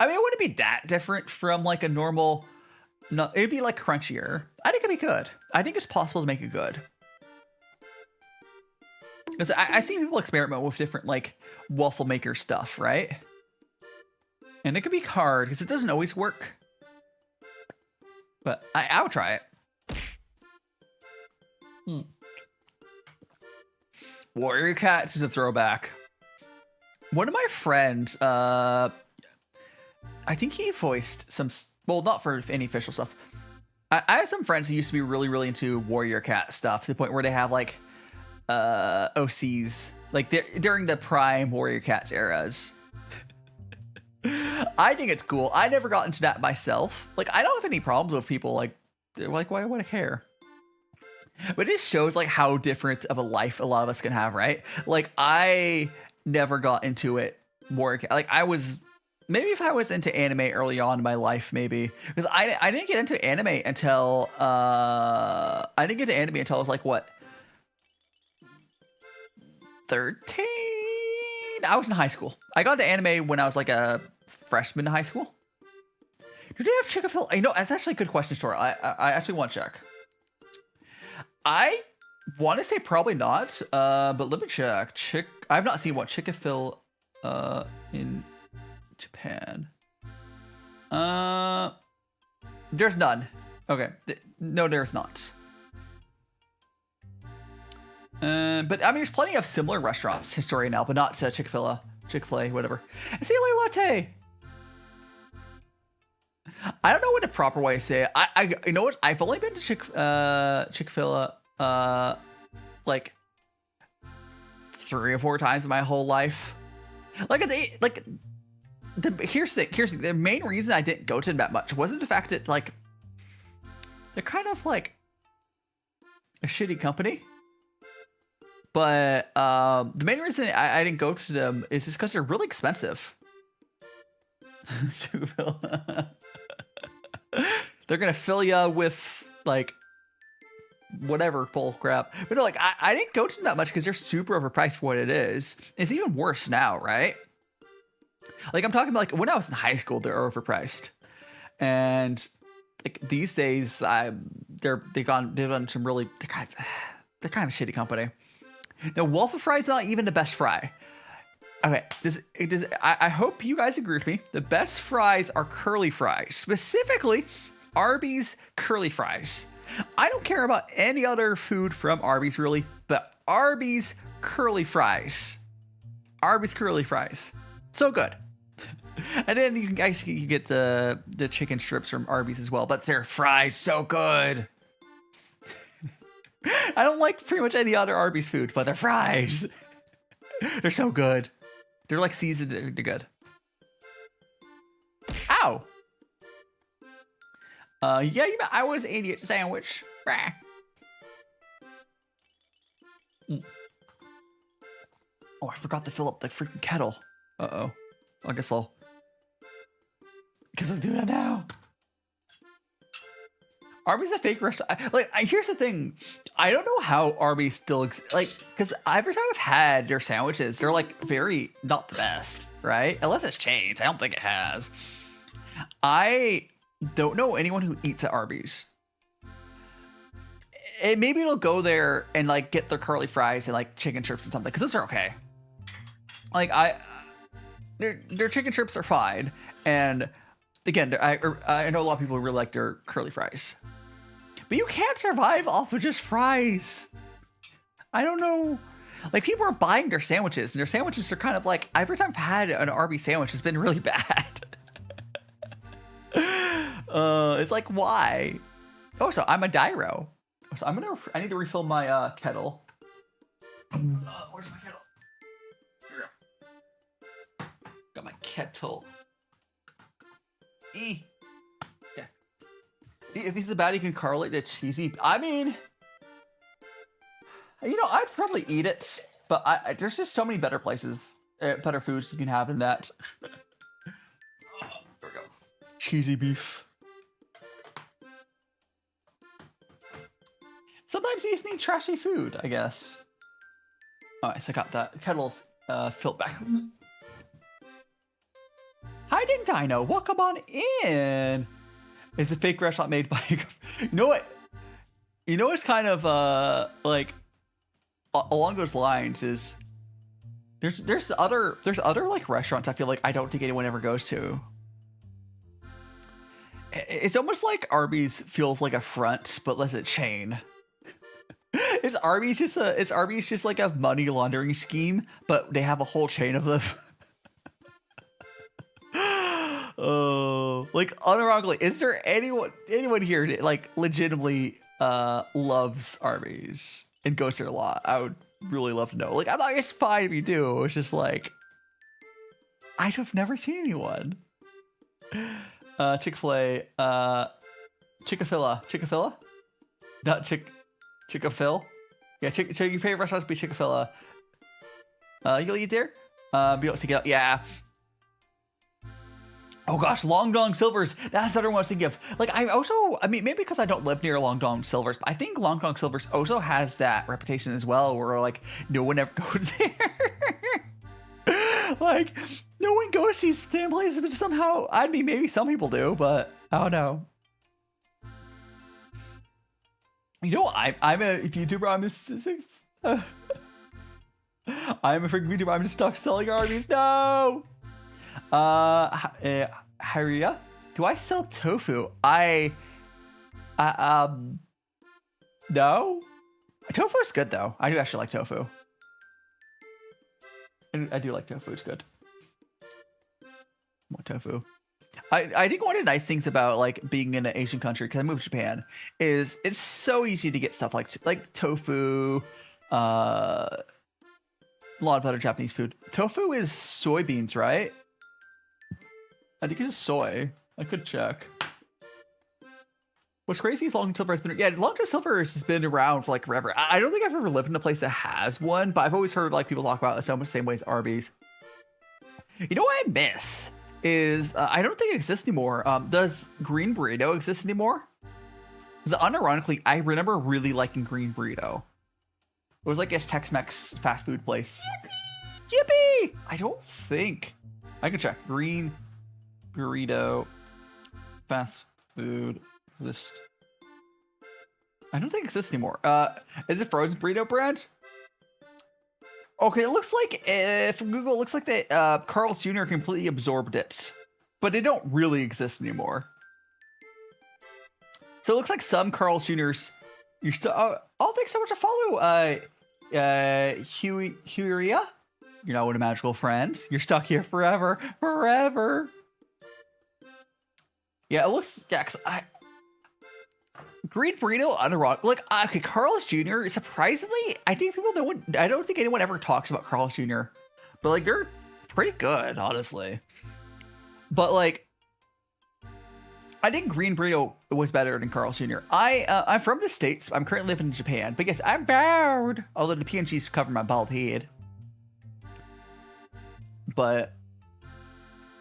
I mean, it wouldn't be that different from like a normal. No, it'd be like crunchier. I think it'd be good. I think it's possible to make it good. Because I see people experiment with different like waffle maker stuff, right? And it could be hard because it doesn't always work. But I would try it. Warrior Cats is a throwback. one of my friends, I think he voiced some, well, not for any official stuff. I have some friends who used to be really, really into Warrior Cat stuff to the point where they have like OCs, like during the prime Warrior Cats eras. I think it's cool. I never got into that myself. Like, I don't have any problems with people like why would I care? But it just shows like how different of a life a lot of us can have, right? Like, I never got into it more. Like, I was, maybe if I was into anime early on in my life, maybe, because I didn't get into anime until I was like, what, 13? I was in high school. I got into anime when I was like a freshman in high school. Do they have Chick-fil-A? You know, that's actually a good question, Stora. I actually want to check. I want to say probably not, but let me check. I've not seen what Chick-fil-A in Japan. There's none. Okay, no, there's not. But I mean, there's plenty of similar restaurants, Historia now, but not Chick-fil-A, whatever. And see you later, latte. I don't know what the proper way to say it. You know what? I've only been to Chick-fil-A like 3 or 4 times in my whole life. Here's the thing. The main reason I didn't go to them that much wasn't the fact that like they're kind of like a shitty company. But the main reason I didn't go to them is just because they're really expensive. They're gonna fill you with like whatever bull crap. But no, like I didn't go to them that much because they're super overpriced for what it is. It's even worse now, right? Like, I'm talking about like when I was in high school, they're overpriced, and like these days, they've done some really they're kind of a shitty company. Now, waffle fry is not even the best fry. Okay, I hope you guys agree with me. The best fries are curly fries, specifically Arby's curly fries. I don't care about any other food from Arby's really, but Arby's curly fries. Arby's curly fries, so good. And then you get the chicken strips from Arby's as well, but their fries so good. I don't like pretty much any other Arby's food, but their fries, they're so good. They're like seasoned, they're good. Ow! Yeah, I was an idiot sandwich. Oh, I forgot to fill up the freaking kettle. Uh-oh. I guess I'll do that now. Arby's a fake restaurant. Here's the thing. I don't know how Arby's still because every time I've had their sandwiches, they're like very not the best, right? Unless it's changed. I don't think it has. I don't know anyone who eats at Arby's. Maybe it'll go there and like get their curly fries and like chicken strips and something, because those are okay. Like their chicken strips are fine, and again, I know a lot of people really like their curly fries. But you can't survive off of just fries. I don't know. Like, people are buying their sandwiches, and their sandwiches are kind of like, every time I've had an Arby's sandwich, it's been really bad. It's like, why? Oh, so I'm a Dairo. So I need to refill my kettle. Where's my kettle? Here we go. Got my kettle. Yeah. If he's bad, you can correlate to cheesy. I mean, I'd probably eat it, but there's just so many better places, better foods you can have than that. There we go. Cheesy beef. Sometimes you just need trashy food, I guess. Alright, so I got that kettle's filled back. Hi, Dino. Welcome on in. It's a fake restaurant made by. You know what? It's kind of like along those lines is there's other like restaurants I feel like I don't think anyone ever goes to. It's almost like Arby's feels like a front, but less a chain. Is Arby's just like a money laundering scheme, but they have a whole chain of them. Oh, like unironically, is there anyone here that like legitimately loves Arby's and goes there a lot? I would really love to know. Like, I thought it's fine if you do. It's just like I've never seen anyone. Chick-fil-A, Chick-fil-A, not Chick-fil. Yeah, your favorite restaurants be Chick-fil-A. You'll eat there? Be able to get out. Yeah. Oh gosh, Long Dong Silvers. That's the other one I was thinking of. Like, I mean, maybe because I don't live near Long Dong Silvers, but I think Long Dong Silvers also has that reputation as well, where like no one ever goes there. Like, no one goes to these damn places, but somehow, I mean, maybe some people do, but I don't know. You know, I'm a VTuber. I'm a freaking VTuber. I'm just stuck selling Arby's. No. Haria, do I sell tofu? No. Tofu is good though. I do actually like tofu. I do like tofu. It's good. More tofu. I think one of the nice things about like being in an Asian country, because I moved to Japan, is it's so easy to get stuff like tofu, a lot of other Japanese food. Tofu is soybeans, right? I think it's soy. I could check. What's crazy is Long John Silver has been, yeah, Long John Silver has been around for like forever. I don't think I've ever lived in a place that has one, but I've always heard like people talk about it so much the same way as Arby's. You know what I miss is, I don't think it exists anymore. Does Green Burrito exist anymore? Because unironically, I remember really liking Green Burrito. It was like a Tex-Mex fast food place. Yippee! I don't think. I can check. Green Burrito fast food exist. I don't think it exists anymore. Is it frozen burrito brand? Okay, it looks like from Google, it looks like that Carl's Jr. completely absorbed it, but they don't really exist anymore. So it looks like some Carl's Jr.'s. You're still. Oh, thanks so much to follow. Huria. You're not one of magical friends. You're stuck here forever, forever. Yeah, it looks. Yeah, cause Green Burrito underrock. Like, okay, Carl's Jr. Surprisingly, I think people don't. I don't think anyone ever talks about Carl's Jr. But like, they're pretty good, honestly. But like, I think Green Burrito was better than Carl's Jr. I'm from the States. I'm currently living in Japan. But yes, I'm bald. Although the PNGs cover my bald head. But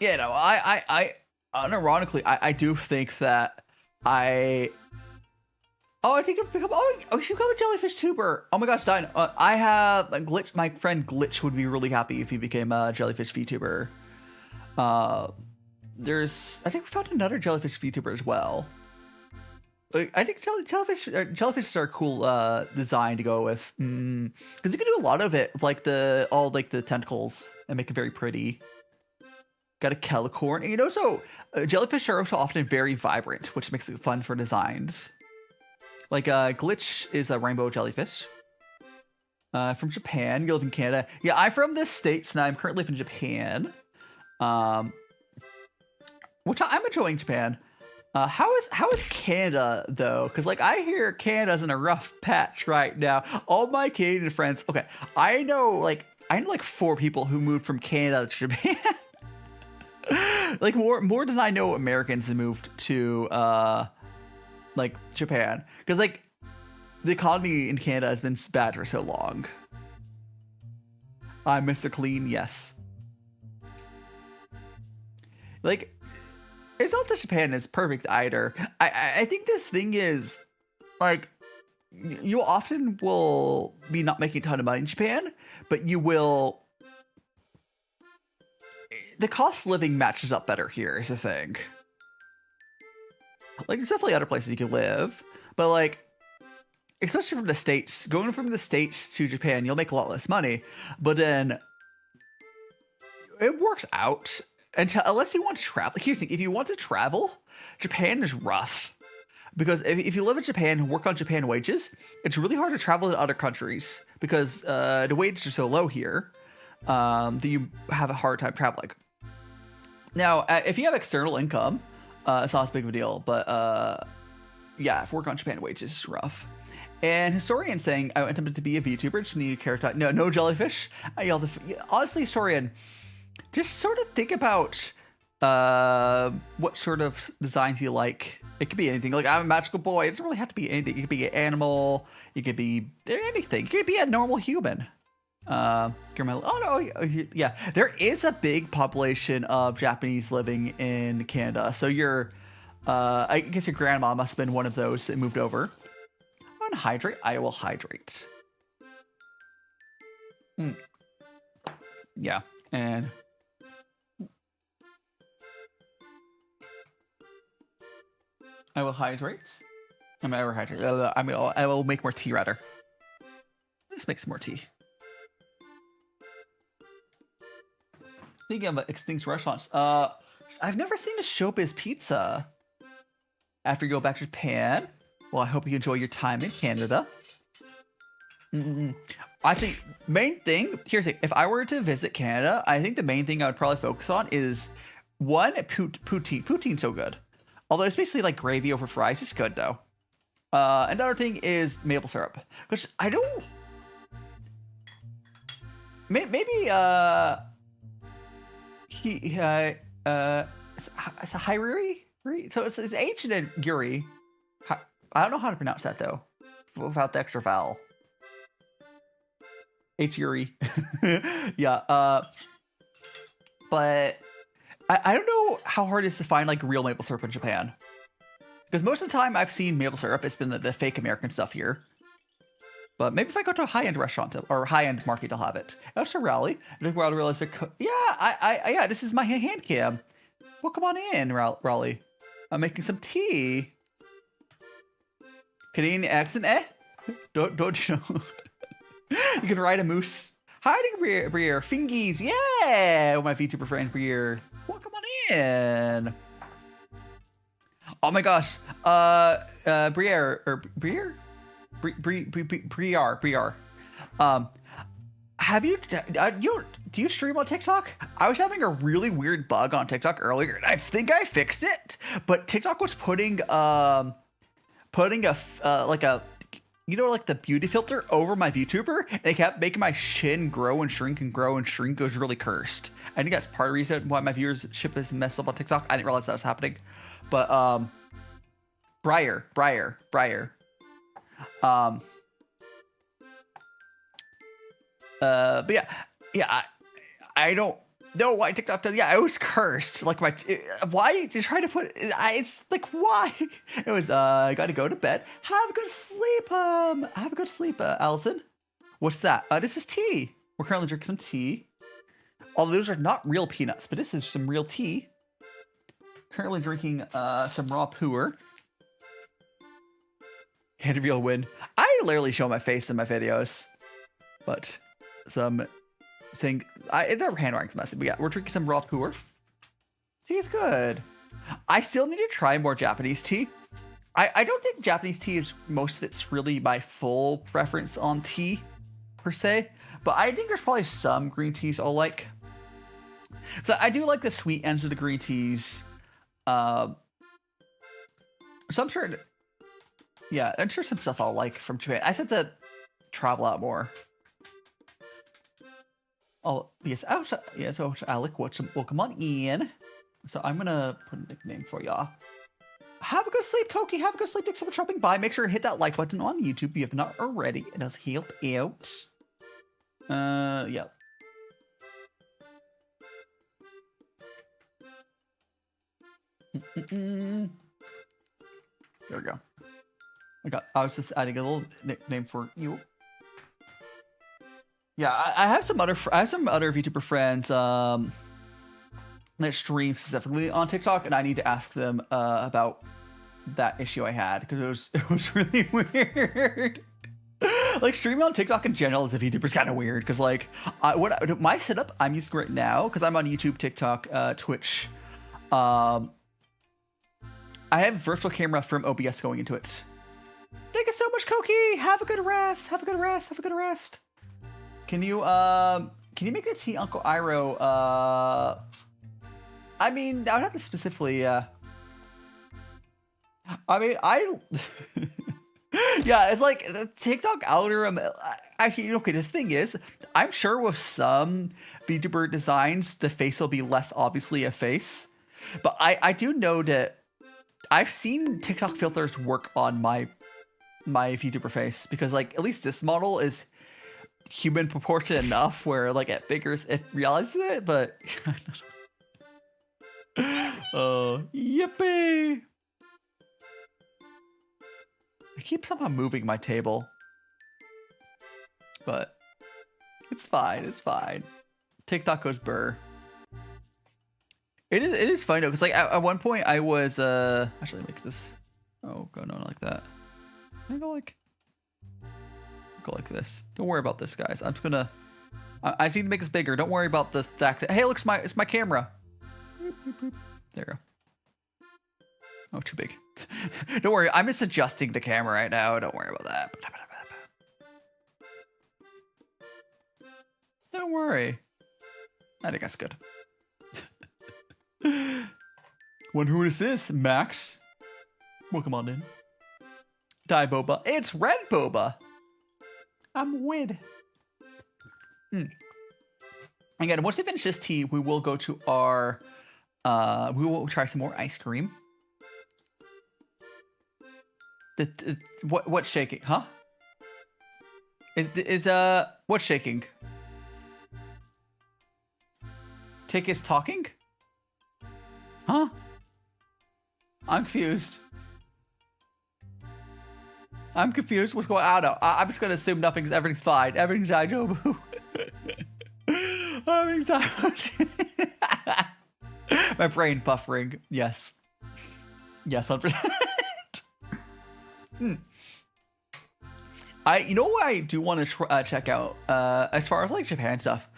yeah, no, I unironically, I do think that I think I've become. Oh, you become a jellyfish tuber. Oh my gosh, Stein. I have a Glitch. My friend Glitch would be really happy if he became a jellyfish VTuber. I think we found another jellyfish VTuber as well. I think jellyfish are a cool design to go with, because you can do a lot of it, like all the tentacles, and make it very pretty. Got a Kelicorn, and you know, so jellyfish are also often very vibrant, which makes it fun for designs. Like Glitch is a rainbow jellyfish. From Japan, you live in Canada. Yeah, I'm from the States, and I'm currently living in Japan. Which I'm enjoying Japan. How is Canada though? Because like I hear Canada's in a rough patch right now. All my Canadian friends. Okay, I know like 4 people who moved from Canada to Japan. Like more than I know Americans have moved to like Japan, because like the economy in Canada has been bad for so long. I'm Mr. Clean, yes. Like, it's not that Japan is perfect either. I think the thing is, like, you often will be not making a ton of money in Japan, but you will. The cost of living matches up better here is the thing. Like, there's definitely other places you can live, but like, especially from the States, going from the States to Japan, you'll make a lot less money, but then it works out unless you want to travel. Here's the thing, if you want to travel, Japan is rough, because if you live in Japan and work on Japan wages, it's really hard to travel to other countries because the wages are so low here that you have a hard time traveling. Now, if you have external income, it's not as big of a deal. But yeah, if work on Japan wages is rough. And historian saying I attempted to be a VTuber, just need a character. No jellyfish. I yelled. Honestly, historian, just sort of think about what sort of designs you like. It could be anything. Like, I'm a magical boy. It doesn't really have to be anything. It could be an animal. It could be anything. It could be a normal human. Oh no, yeah. There is a big population of Japanese living in Canada. So I guess your grandma must have been one of those that moved over. Hydrate. I will hydrate. Yeah, and I will hydrate. I will hydrate. I will make more tea rather. Let's make some more tea. Speaking of extinct restaurants, I've never seen a Showbiz Pizza. After you go back to Japan. Well, I hope you enjoy your time in Canada. I think main thing, here's the thing, if I were to visit Canada, I think the main thing I would probably focus on is one, poutine. Poutine's so good. Although it's basically like gravy over fries. It's good though. Another thing is maple syrup. Which I don't... Maybe, it's a Hairuri? So it's ancient in Yuri. I don't know how to pronounce that though, without the extra vowel. Yuri. Yeah. But I don't know how hard it is to find like real maple syrup in Japan, because most of the time I've seen maple syrup, it's been the fake American stuff here. But maybe if I go to a high-end restaurant or high-end market, I'll have it. It's a rally. I realize yeah, this is my hand cam. Well, come on in, Raleigh. I'm making some tea. Canadian accent, Don't you know? You can ride a moose. Hiding Briere. Fingies, yeah! My VTuber friend Briere. Well, come on in. Oh my gosh. Briere. Have you do you stream on TikTok? I was having a really weird bug on TikTok earlier, and I think I fixed it. But TikTok was putting a like the beauty filter over my VTuber, and it kept making my chin grow and shrink and grow and shrink. It was really cursed. I think that's part of the reason why my viewership is messed up on TikTok. I didn't realize that was happening. But Briar. But yeah, I don't know why TikTok does. Yeah, I was cursed. Like why you try to put? It's like why? It was I got to go to bed. Have a good sleep. Allison. What's that? This is tea. We're currently drinking some tea. Although those are not real peanuts, but this is some real tea. Currently drinking some raw puer. Hand reveal win. I literally show my face in my videos, but some saying their handwriting's messy. But yeah, we're drinking some raw puer. Tea is good. I still need to try more Japanese tea. I don't think Japanese tea is most of it's really my full preference on tea per se, but I think there's probably some green teas I'll like. So I do like the sweet ends of the green teas. So I'm sure. Yeah, I'm sure some stuff I'll like from Japan. I said to travel out more. Oh, yes, so Alec, welcome on in. So I'm gonna put a nickname for y'all. Have a good sleep, Koki. Have a good sleep. Thanks so much for dropping by. Make sure to hit that like button on YouTube if you have not already. It does help out. Yeah. There we go. I was just adding a little nickname for you. Yeah, I have some other VTuber friends that stream specifically on TikTok, and I need to ask them about that issue I had, because it was really weird. Like, streaming on TikTok in general as a VTuber is kind of weird, because like my setup I'm using right now, because I'm on YouTube, TikTok, Twitch. I have virtual camera from OBS going into it. Thank you so much, Koki. Have a good rest. Have a good rest. Have a good rest. Can you make the tea, Uncle Iroh? I mean, I would have to specifically, I mean, yeah, it's like the TikTok algorithm. Okay, the thing is, I'm sure with some VTuber designs, the face will be less obviously a face. But I do know that I've seen TikTok filters work on my VTuber face because like at least this model is human proportion enough where like it figures it realizes it, but oh, yippee! I keep somehow moving my table, but it's fine. It's fine. TikTok goes burr. It is funny though, because like at one point I was actually make this. Oh, go no, not like that. I go like this. Don't worry about this, guys. I'm just gonna. I just need to make this bigger. Don't worry about the fact. Hey, look, it's my camera. Boop, boop, boop. There you go. Oh, too big. Don't worry, I'm just adjusting the camera right now. Don't worry about that. Don't worry. I think that's good. Wonder who this is, Max. Welcome on in. Dai Boba. It's Red Boba. I'm Wid. Again, once we finish this tea, we will go to our we will try some more ice cream. What's shaking? Huh? Is what's shaking? Tick is talking? Huh? I'm confused. I'm confused. What's going on? I'm just gonna assume everything's fine. Everything's Jobu. Everything's my brain buffering. Yes. Yes, 100%. You know what I do want to check out as far as like Japan stuff.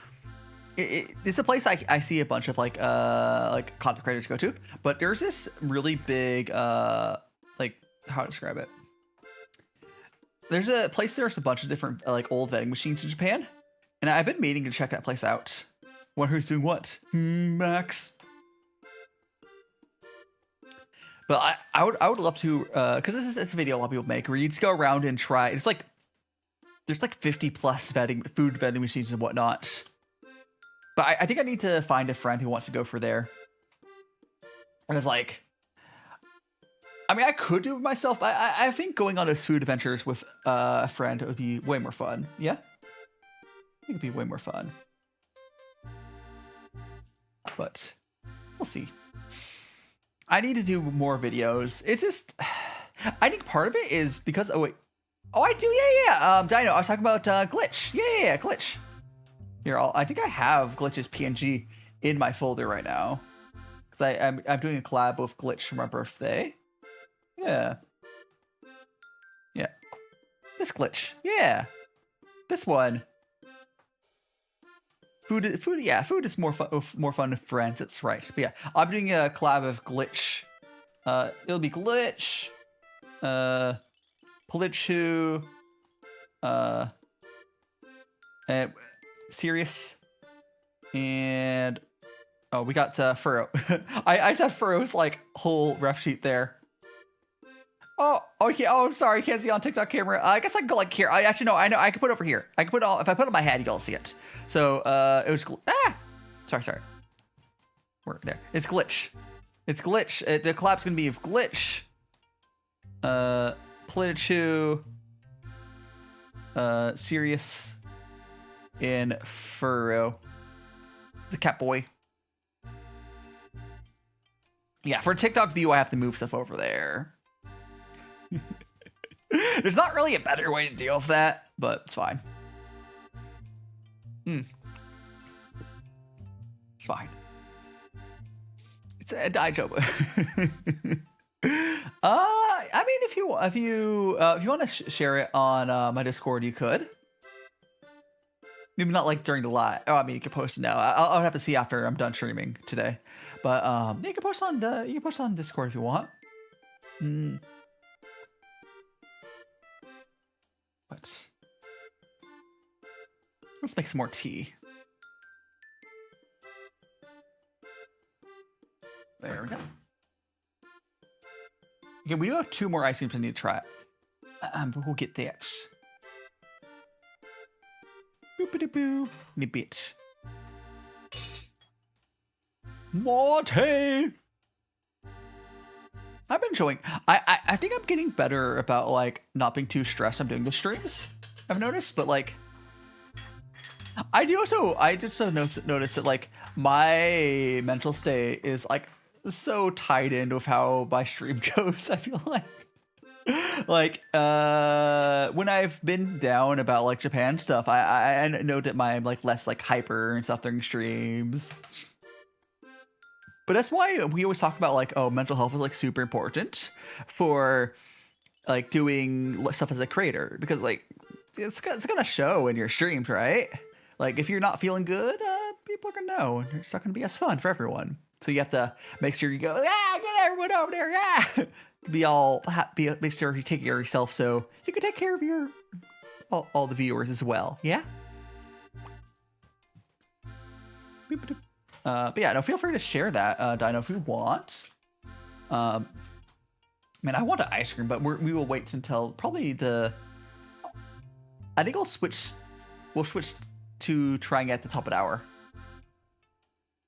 It's a place I see a bunch of like content creators go to, but there's this really big like how to describe it. There's a bunch of different like old vending machines in Japan, and I've been meaning to check that place out. Wonder who's doing what? Max. But I would love to because this is a video a lot of people make where you just go around and try. It's like there's like 50 plus food vending machines and whatnot. But I think I need to find a friend who wants to go for there. And it's like, I mean, I could do it myself. I think going on those food adventures with a friend would be way more fun. Yeah? I think it'd be way more fun. But we'll see. I need to do more videos. It's just, I think part of it is because, oh wait. Oh, I do, yeah. Dino, I was talking about Glitch. Yeah, Glitch. Here, I think I have Glitch's PNG in my folder right now. Because I'm doing a collab with Glitch for my birthday. Yeah. Yeah. This Glitch. Yeah. This one. Food is more fun with friends. That's right. But yeah, I'm doing a collab of Glitch. It'll be Glitch, Palitchu, and Sirius, and oh, we got Furrow. I just have Furrow's like whole ref sheet there. Oh, okay. Oh, I'm sorry. You can't see on TikTok camera. I guess I can go like here. I actually know. I know. I can put it over here. I can put it all. If I put it on my head, you all see it. So it was. Sorry. We're there. It's Glitch. It's Glitch. The collab's gonna be of Glitch. Pikachu. Sirius. In Furrow. The cat boy. Yeah, for TikTok view, I have to move stuff over there. There's not really a better way to deal with that, but it's fine. It's fine. It's a Daijoba. I mean, if you want to share it on my Discord, you could. Maybe not like during the live. Oh, I mean, you can post it now. I'll have to see after I'm done streaming today. But you can post on Discord if you want. But let's make some more tea. Okay, we do have 2 more ice creams I need to try. But we'll get that. Boop-a-doo-boo. Nibbit. Morty! I've been enjoying. I think I'm getting better about like not being too stressed. I'm doing the streams. I've noticed, but like, I just notice that like my mental state is like so tied in with how my stream goes. I feel like when I've been down about like Japan stuff, I know that I'm like less like hyper and stuff during streams. But that's why we always talk about like, oh, mental health is like super important for like doing stuff as a creator, because like it's gonna show in your streams, right? Like if you're not feeling good, people are gonna know, and it's not gonna be as fun for everyone. So you have to make sure you go, get everyone over there, be all happy. Make sure you take care of yourself so you can take care of your all the viewers as well. Yeah. But yeah, no, feel free to share that, Dino, if you want. Man, I want an ice cream, but we will wait until probably I think we'll switch to trying at the top of the hour.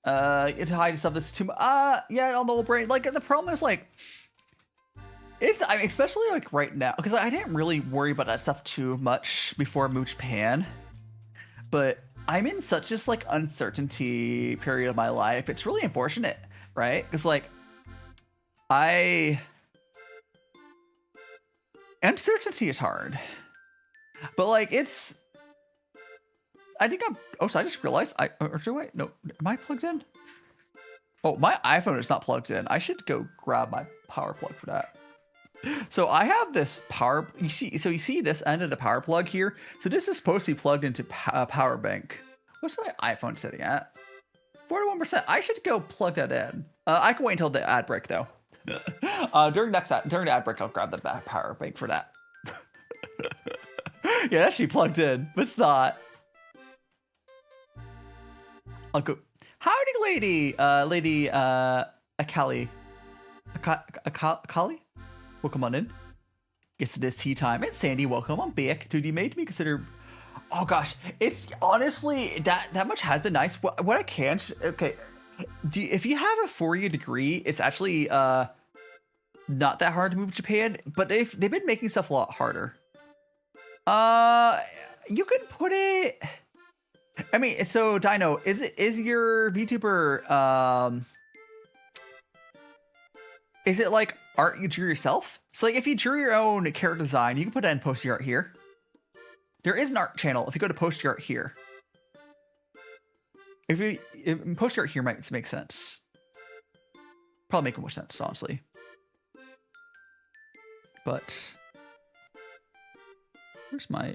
It hides stuff that's too much. Yeah, on the old brain. Like, the problem is, like, especially, like, right now, because I didn't really worry about that stuff too much before I moved to Japan. But I'm in such just, like, uncertainty period of my life. It's really unfortunate, right? Because, like, uncertainty is hard. But, like, I think so I just realized wait, no, am I plugged in? Oh, my iPhone is not plugged in. I should go grab my power plug for that. So I have this power, you see this end of the power plug here? So this is supposed to be plugged into a power bank. What's my iPhone sitting at? 41%. I should go plug that in. I can wait until the ad break though. During the ad break, I'll grab the power bank for that. Yeah, that should be plugged in, but it's not. I'll go. Howdy, lady Akali. Akali? Welcome on in. Guess it is tea time. It's Sandy. Welcome. I'm back. Dude, you made me consider. Oh gosh, it's honestly that much has been nice. What I can. Okay, if you have a 4-year degree, it's actually not that hard to move to Japan. But they've been making stuff a lot harder. You can put it. I mean, so Dino, is your VTuber is it like art you drew yourself? So like if you drew your own character design, you can put that in post your art here. There is an art channel if you go to post your art here. If post your art here might make sense. Probably make more sense, honestly. But where's my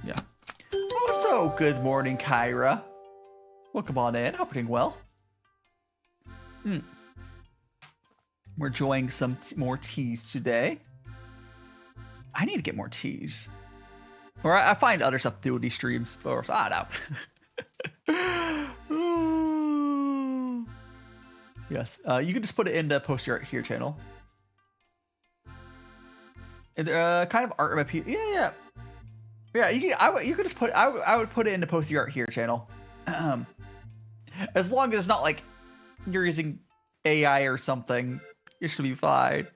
yeah. Also, good morning, Kyra. Welcome on in. Hope you're doing well. We're enjoying some more teas today. I need to get more teas. Or I find other stuff to do with these streams. Or I don't know. Yes, you can just put it in the post your art here channel. Is there kind of art of yeah. Yeah, you could just put. I would put it in the post your art here channel, as long as it's not like you're using AI or something. It should be fine.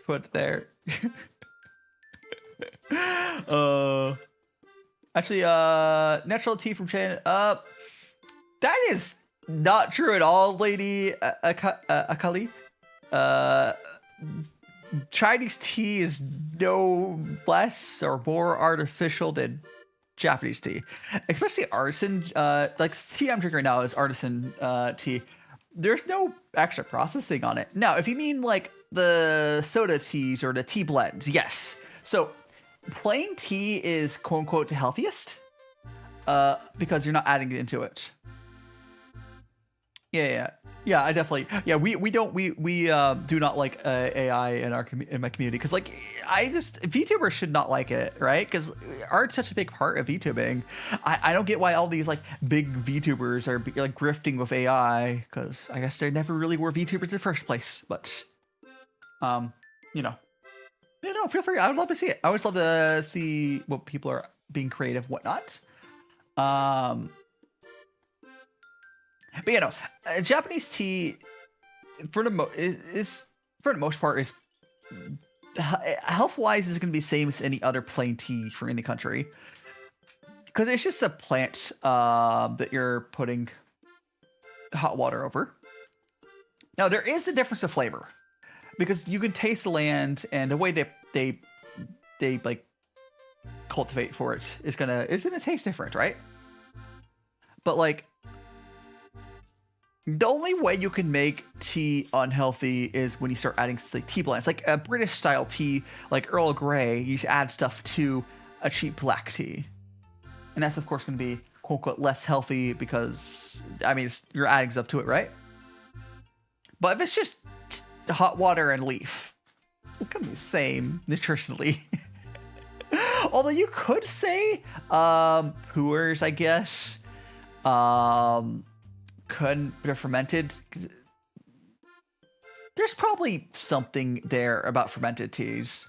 Put it there. Actually, natural tea from China. That is not true at all, lady Akali. Chinese tea is no less or more artificial than Japanese tea, especially artisan. Like the tea I'm drinking right now is artisan tea. There's no extra processing on it. Now, if you mean like the soda teas or the tea blends, yes. So plain tea is quote unquote the healthiest, because you're not adding it into it. Yeah, I definitely. Yeah, we do not like AI in my community, because like VTubers should not like it, right? Because art's such a big part of VTubing. I don't get why all these like big VTubers are like grifting with AI, because I guess they never really were VTubers in the first place. But You know, feel free. I would love to see it. I always love to see what people are being creative, whatnot. But Japanese tea for the most part is health wise is going to be the same as any other plain tea from any country, because it's just a plant that you're putting hot water over. Now there is a difference of flavor, because you can taste the land, and the way they like cultivate for it is gonna taste different, right? But like, the only way you can make tea unhealthy is when you start adding like tea blends, like a British style tea, like Earl Grey. You add stuff to a cheap black tea, and that's of course going to be quote unquote less healthy, because I mean you're adding stuff to it, right? But if it's just hot water and leaf, it's gonna be the same nutritionally. Although you could say puers, I guess, they're fermented. There's probably something there about fermented teas.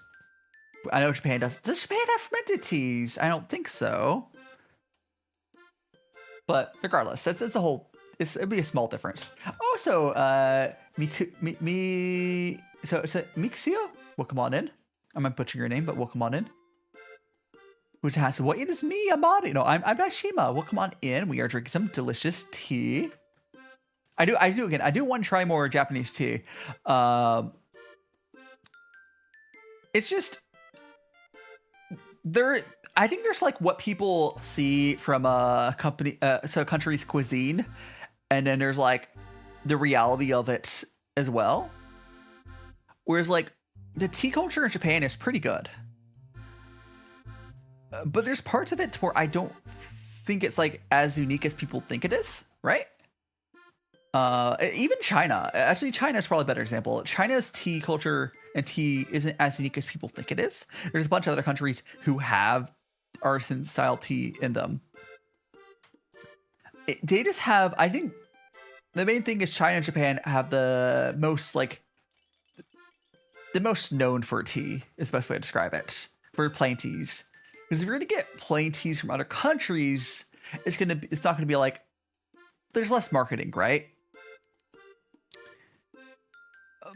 I know Japan does. Does Japan have fermented teas? I don't think so. But regardless, it'd be a small difference. Also, Mixio, welcome on in. I'm not butchering your name, but welcome on in. Who's asked, what is me, Amadi? No, I'm DaiShima. Welcome on in. We are drinking some delicious tea. I do want to try more Japanese tea. It's just I think there's like what people see from a country's cuisine, and then there's like the reality of it as well. Whereas like the tea culture in Japan is pretty good, but there's parts of it where I don't think it's like as unique as people think it is, right? Even China. Actually, China is probably a better example. China's tea culture and tea isn't as unique as people think it is. There's a bunch of other countries who have artisan style tea in them. They just have, I think the main thing is China and Japan have the most known for tea, is the best way to describe it, for plain teas. Because if you're going to get plain teas from other countries, it's not going to be like, there's less marketing, right?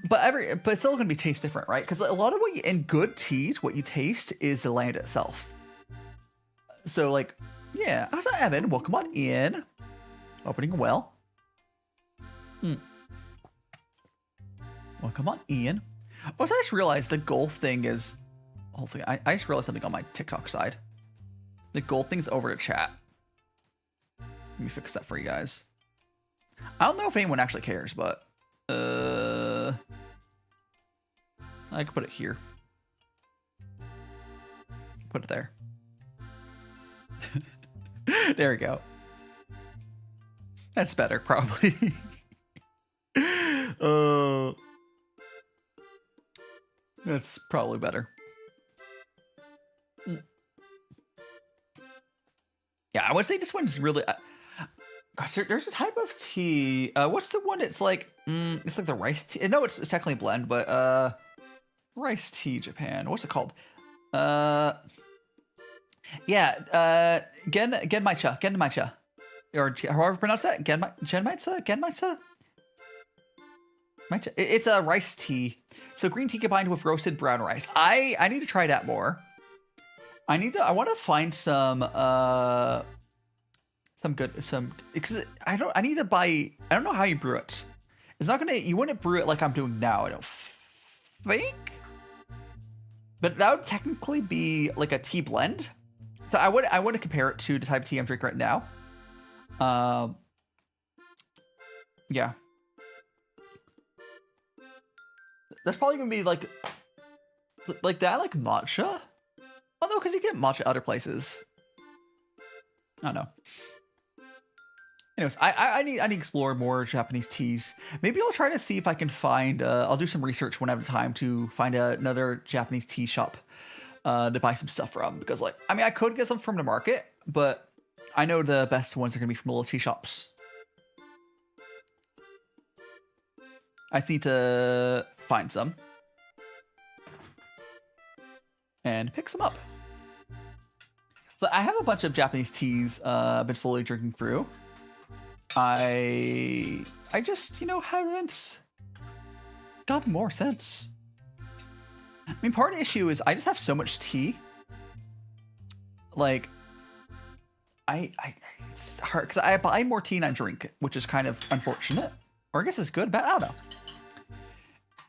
But it's still going to be taste different, right? Because a lot of in good teas, what you taste is the land itself. So like, yeah. How's that, Evan? Welcome on in. Opening well. Welcome on in. Oh, so I just realized the gold thing is... I just realized something on my TikTok side. The gold thing's over to chat. Let me fix that for you guys. I don't know if anyone actually cares, but... I could put it here. Put it there. There we go. That's better, probably. That's probably better. Yeah, I would say this one's really... gosh, there's a type of tea. What's the one that's like... it's like the rice tea. No, it's technically a blend, but... rice tea Japan. What's it called? Yeah, Genmaicha. Or however you pronounce that. Genmaicha? It's a rice tea. So green tea combined with roasted brown rice. I need to try that more. I want to find because I don't know how you brew it. You wouldn't brew it like I'm doing now, I don't think. But that would technically be like a tea blend. So I would compare it to the type of tea I'm drinking right now. Yeah. That's probably gonna be like that, like matcha. Oh no, because you get matcha other places. I don't know. Anyways, I need to explore more Japanese teas. Maybe I'll try to see if I can find. I'll do some research when I have time to find another Japanese tea shop to buy some stuff from. Because I could get some from the market, but I know the best ones are gonna be from little tea shops. I need to find some. and pick some up. So I have a bunch of Japanese teas I've been slowly drinking through. I just, you know, haven't gotten more sense. I mean, part of the issue is I just have so much tea. Like, it's hard because I buy more tea than I drink, which is kind of unfortunate. Or I guess it's good, but I don't know.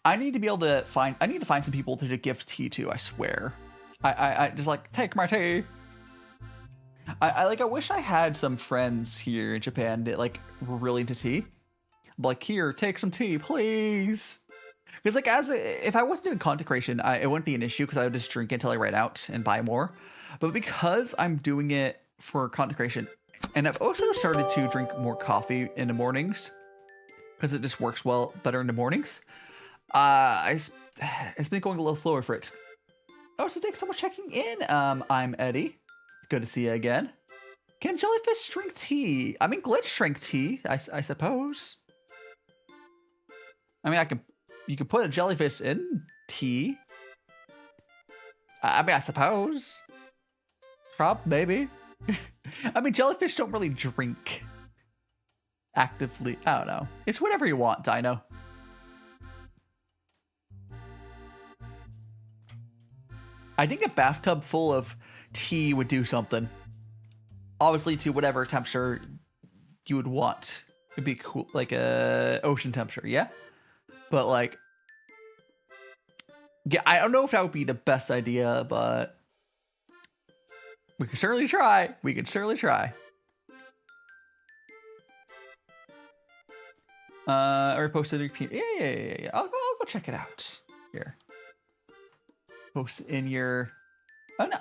I need to be able to find some people to gift tea to, I swear. I just like, take my tea. I wish I had some friends here in Japan that like were really into tea. Like, here, take some tea, please. Because like if I wasn't doing content creation, it wouldn't be an issue because I would just drink it until I write out and buy more. But because I'm doing it for content creation, and I've also started to drink more coffee in the mornings because it just works better in the mornings. It's been going a little slower for it. Oh, so thanks so much for checking in. I'm Eddie. Good to see you again. Can jellyfish drink tea? I mean, glitch drink tea, I suppose. I mean, you can put a jellyfish in tea. I mean, I suppose. Maybe. I mean, jellyfish don't really drink actively. I don't know. It's whatever you want, Dino. I think a bathtub full of tea would do something. Obviously, to whatever temperature you would want. It'd be cool, like a ocean temperature, yeah? But like, yeah, I don't know if that would be the best idea, but we can certainly try. We can certainly try. I reposted it. Yeah. I'll go check it out. Here. Post in your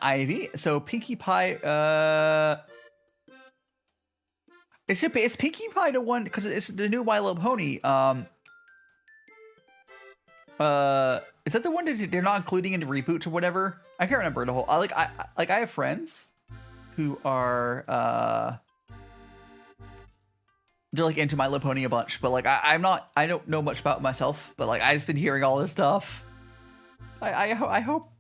Ivy. So Pinkie Pie. It's Pinkie Pie the one because it's the new My Little Pony. Is that the one that they're not including in the reboots or whatever? I can't remember the whole. I have friends who are they're like into My Little Pony a bunch, but like I don't know much about myself, but like I just been hearing all this stuff. I hope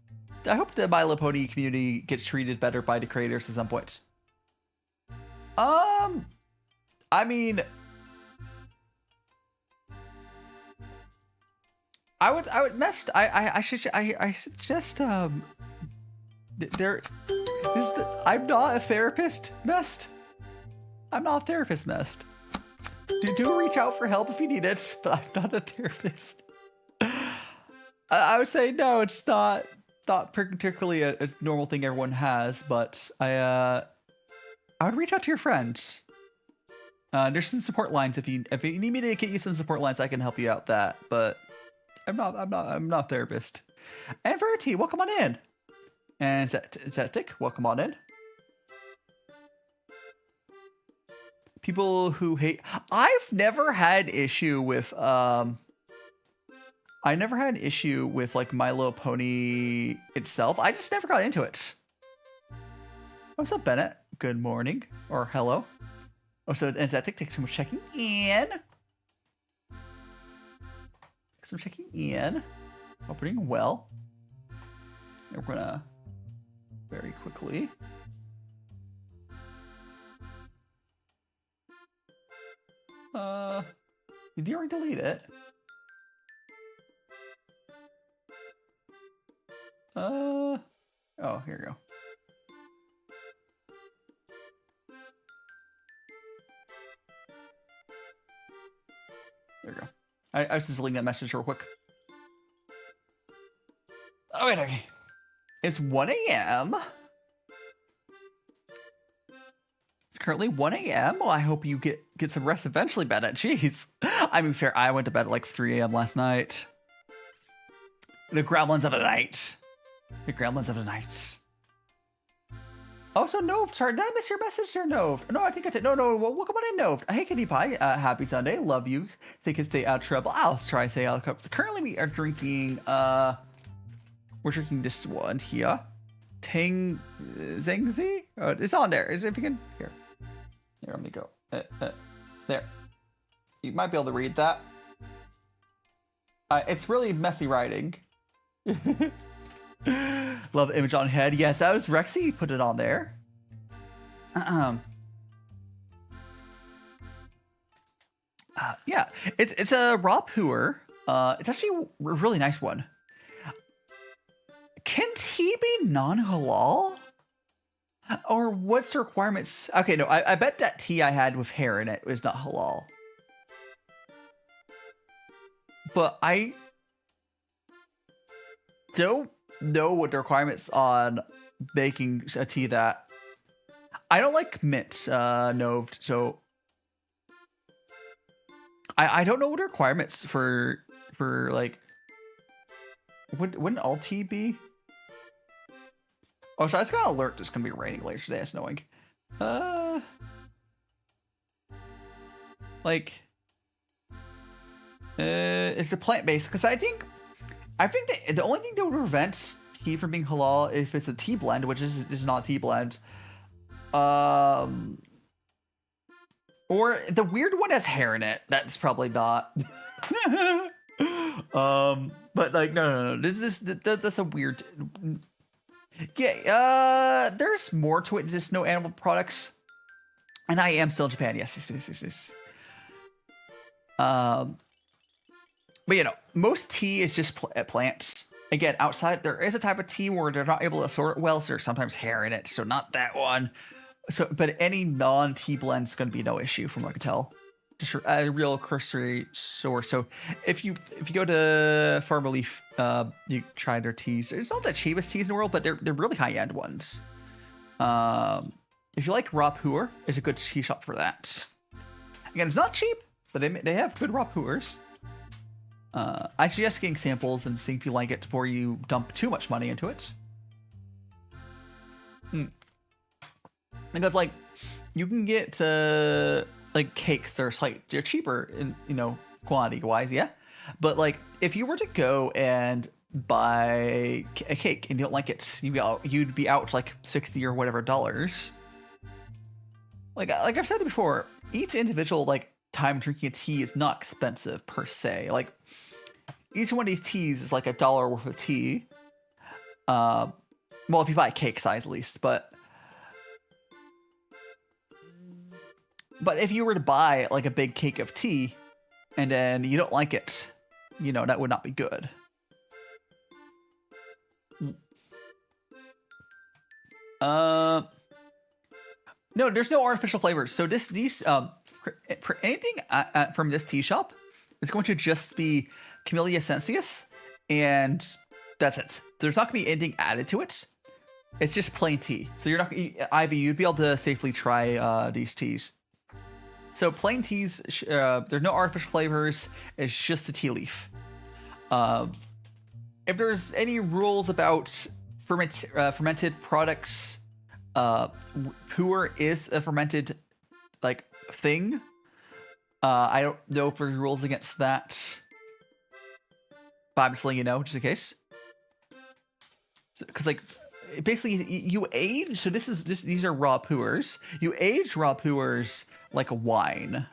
the My Little Pony community gets treated better by the creators at some point. I mean, I would suggest I'm not a therapist, Mest. I'm not a therapist, Mest. Do reach out for help if you need it, but I'm not a therapist. I would say no, it's not particularly a normal thing everyone has, but I would reach out to your friends. There's some support lines if you need me to get you some support lines, I can help you out that, but I'm not a therapist. And EnVtuber, welcome on in. And Zetic, welcome on in. People who hate, I've never had issue with like My Little Pony itself. I just never got into it. What's up, Bennett? Good morning or hello. Oh, so Zetic, thanks so much for checking in. So checking in. Hope we're doing well. And we're gonna very quickly. Did you already delete it? Oh, here we go. There we go. I was just deleting that message real quick. Oh, wait, okay. It's 1 a.m. It's currently 1 a.m. Well, I hope you get some rest eventually, Bennett. Jeez. I mean, fair. I went to bed at like 3 a.m. last night. The gremlins of the night. The gremlins of the night. Oh, so Nove, sorry, did I miss your message there, Nove? No, I think I did. No, well, welcome on in, Nove. Hey, Kitty Pie, happy Sunday, love you. Think it's stay out of trouble. I'll try to stay out of trouble. Currently, we are drinking, we're drinking this one here. Tang Fang Zi? Oh, it's on there. Is if you can, here, let me go. There. You might be able to read that. It's really messy writing. Love the image on head. Yes, that was Rexy. Put it on there. Yeah, it's a raw puer. It's actually a really nice one. Can tea be non-halal? Or what's the requirements? Okay, no, I bet that tea I had with hair in it was not halal. But I don't know what the requirements on making a tea that... I don't like mint noved, so... I don't know what the requirements for like... Wouldn't all tea be? Oh, so I just got an alert it's gonna be raining later today. It's knowing. Like, it's the plant-based, because I think that the only thing that would prevent tea from being halal if it's a tea blend, which is not a tea blend, or the weird one has hair in it. That's probably not. But like no. That's a weird. Yeah. There's more to it. Just no animal products. And I am still in Japan. Yes. But you know, most tea is just plants. Again, outside there is a type of tea where they're not able to sort it well, so there's sometimes hair in it. So not that one. So, but any non-tea blend is going to be no issue, from what I can tell. Just a real cursory source. So, if you go to Farmerleaf, you try their teas. It's not the cheapest teas in the world, but they're really high-end ones. If you like raw puer, it's a good tea shop for that. Again, it's not cheap, but they have good raw puers. I suggest getting samples and seeing if you like it before you dump too much money into it. Because like you can get like cakes that are they're cheaper in, you know, quantity wise, yeah. But like if you were to go and buy a cake and you don't like it, you'd be out like $60 or whatever dollars. Like I've said before, each individual like time drinking a tea is not expensive per se. Like each one of these teas is like $1 worth of tea. Well, if you buy a cake size at least, but if you were to buy like a big cake of tea and then you don't like it, you know, that would not be good. No, there's no artificial flavors. So anything from this tea shop is going to just be Camellia sensius, and that's it. There's not going to be anything added to it. It's just plain tea. So you'd be able to safely try these teas. So plain teas, there's no artificial flavors. It's just a tea leaf. If there's any rules about fermented products, puer is a fermented like thing. I don't know if there's rules against that, but I'm just letting you know just in case. Because like basically you age. So these are raw puers. You age raw puers like a wine.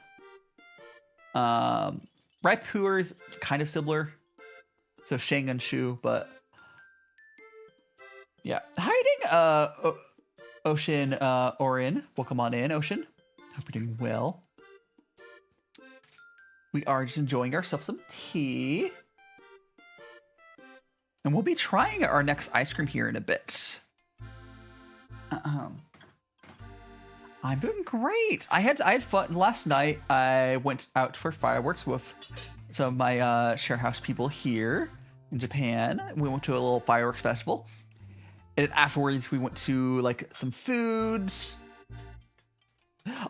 Ripe puer is kind of similar. So Shang and Shu, but yeah. Hiding Ocean Orin. Welcome on in, Ocean. Hope you're doing well. We are just enjoying ourselves some tea. And we'll be trying our next ice cream here in a bit. I'm doing great. I had fun last night. I went out for fireworks with some of my share house people here in Japan. We went to a little fireworks festival, and afterwards we went to like some foods.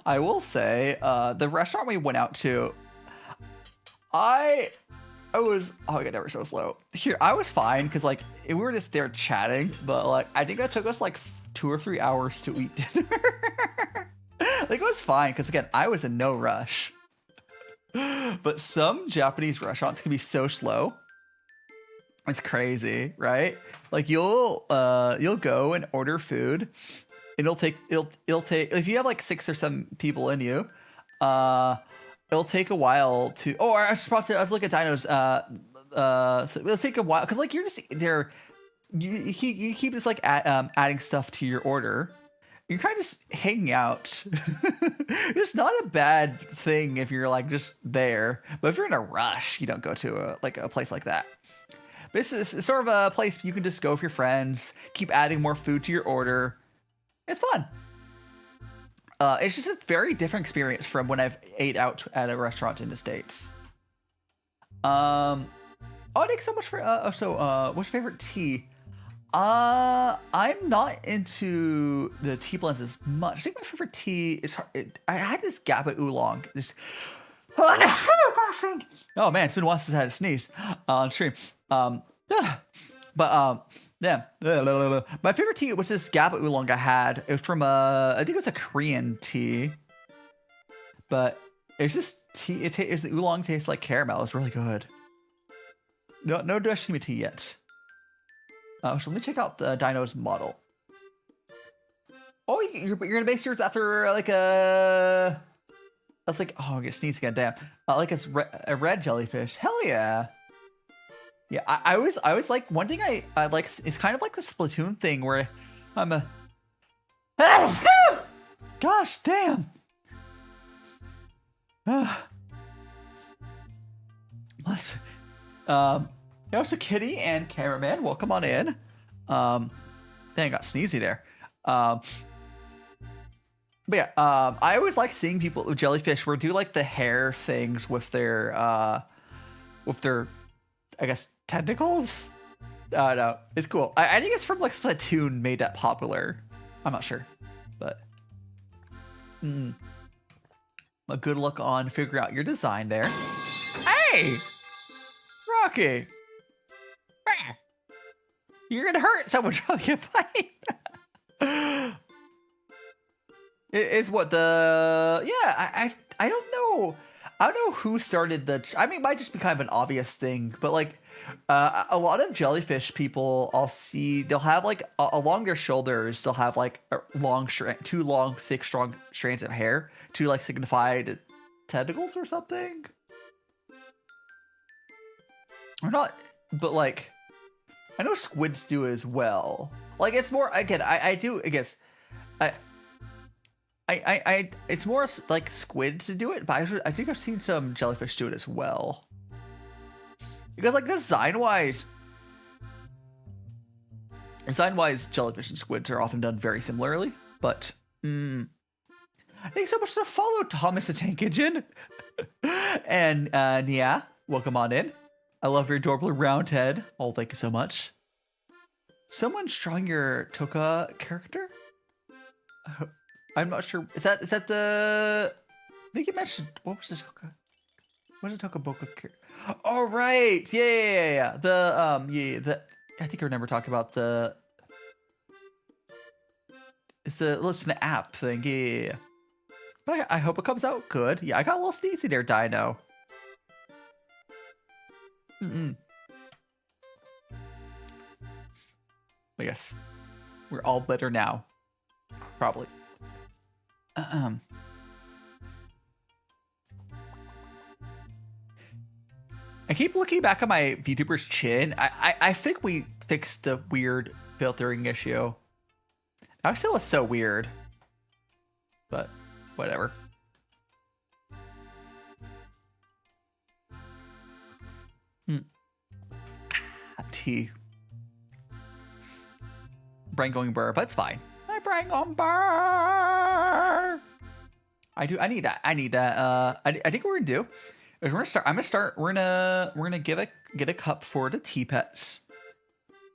I will say, the restaurant we went out to, I was, oh my god, that was so slow. Here, I was fine because like we were just there chatting, but like I think that took us like 2 or 3 hours to eat dinner. Like it was fine because again, I was in no rush. But some Japanese restaurants can be so slow. It's crazy, right? Like you'll go and order food. It'll take if you have like 6 or 7 people in you, it'll take a while to. Oh, I was about to look at dinos. So it'll take a while because like you're just there you keep this like adding stuff to your order. You're kind of just hanging out. It's not a bad thing if you're like just there, but if you're in a rush, you don't go to a place like that. This is sort of a place you can just go with your friends, keep adding more food to your order. It's fun. It's just a very different experience from when I've ate out at a restaurant in the States. Oh, thanks so much for what's your favorite tea? I'm not into the tea blends as much. I think my favorite tea is I had this Gaba oolong. Oh man, it's been a while since I had a sneeze on stream. Yeah. My favorite tea was this Gaba oolong I had. It was from I think it was a Korean tea, but it's just tea. The oolong tastes like caramel. It's really good. No DaiShimaVT tea yet. So let me check out the Dino's model. Oh, you're gonna base yours after like a. That's like, oh, I get sneezed again. Damn. Like it's a red jellyfish. Hell yeah. Yeah, I always like one thing I like is kind of like the Splatoon thing where I'm a. Gosh damn. There's a kitty and cameraman. Welcome on in. Dang, I got sneezy there. But yeah, I always like seeing people with jellyfish where do like the hair things with their, I guess, tentacles. No, it's cool. I think it's from like Splatoon made that popular. I'm not sure, but a good look on figure out your design there. Hey, Rocky. You're gonna hurt someone. You fight. Is what the I don't know. I don't know who started the. I mean, it might just be kind of an obvious thing, but like a lot of jellyfish people, I'll see they'll have like along their shoulders, they'll have like two long, thick, strong strands of hair to like signify the tentacles or something. Or not, but like. I know squids do as well. Like it's more again. I do. I guess. It's more like squids to do it, but I think I've seen some jellyfish do it as well. Because like design-wise, jellyfish and squids are often done very similarly. But thanks so much for the follow, Thomas the Tank Engine, and Nia, welcome on in. I love your adorable round head. Oh, thank you so much. Someone's drawing your Toka character? I'm not sure. Is that the? I think you mentioned what was the Toka? What was the Toka Boka character? Oh right, yeah. The I think I remember talking about the. It's a listen app thing, yeah. But I hope it comes out good. Yeah, I got a little sneezy there, Dino. I guess we're all better now. Probably. I keep looking back at my VTuber's chin. I think we fixed the weird filtering issue. I still was so weird. But whatever. Tea. Brain going burr, but it's fine. My brain going burr. I need that. I think what we're gonna do is we're gonna get a cup for the tea pets,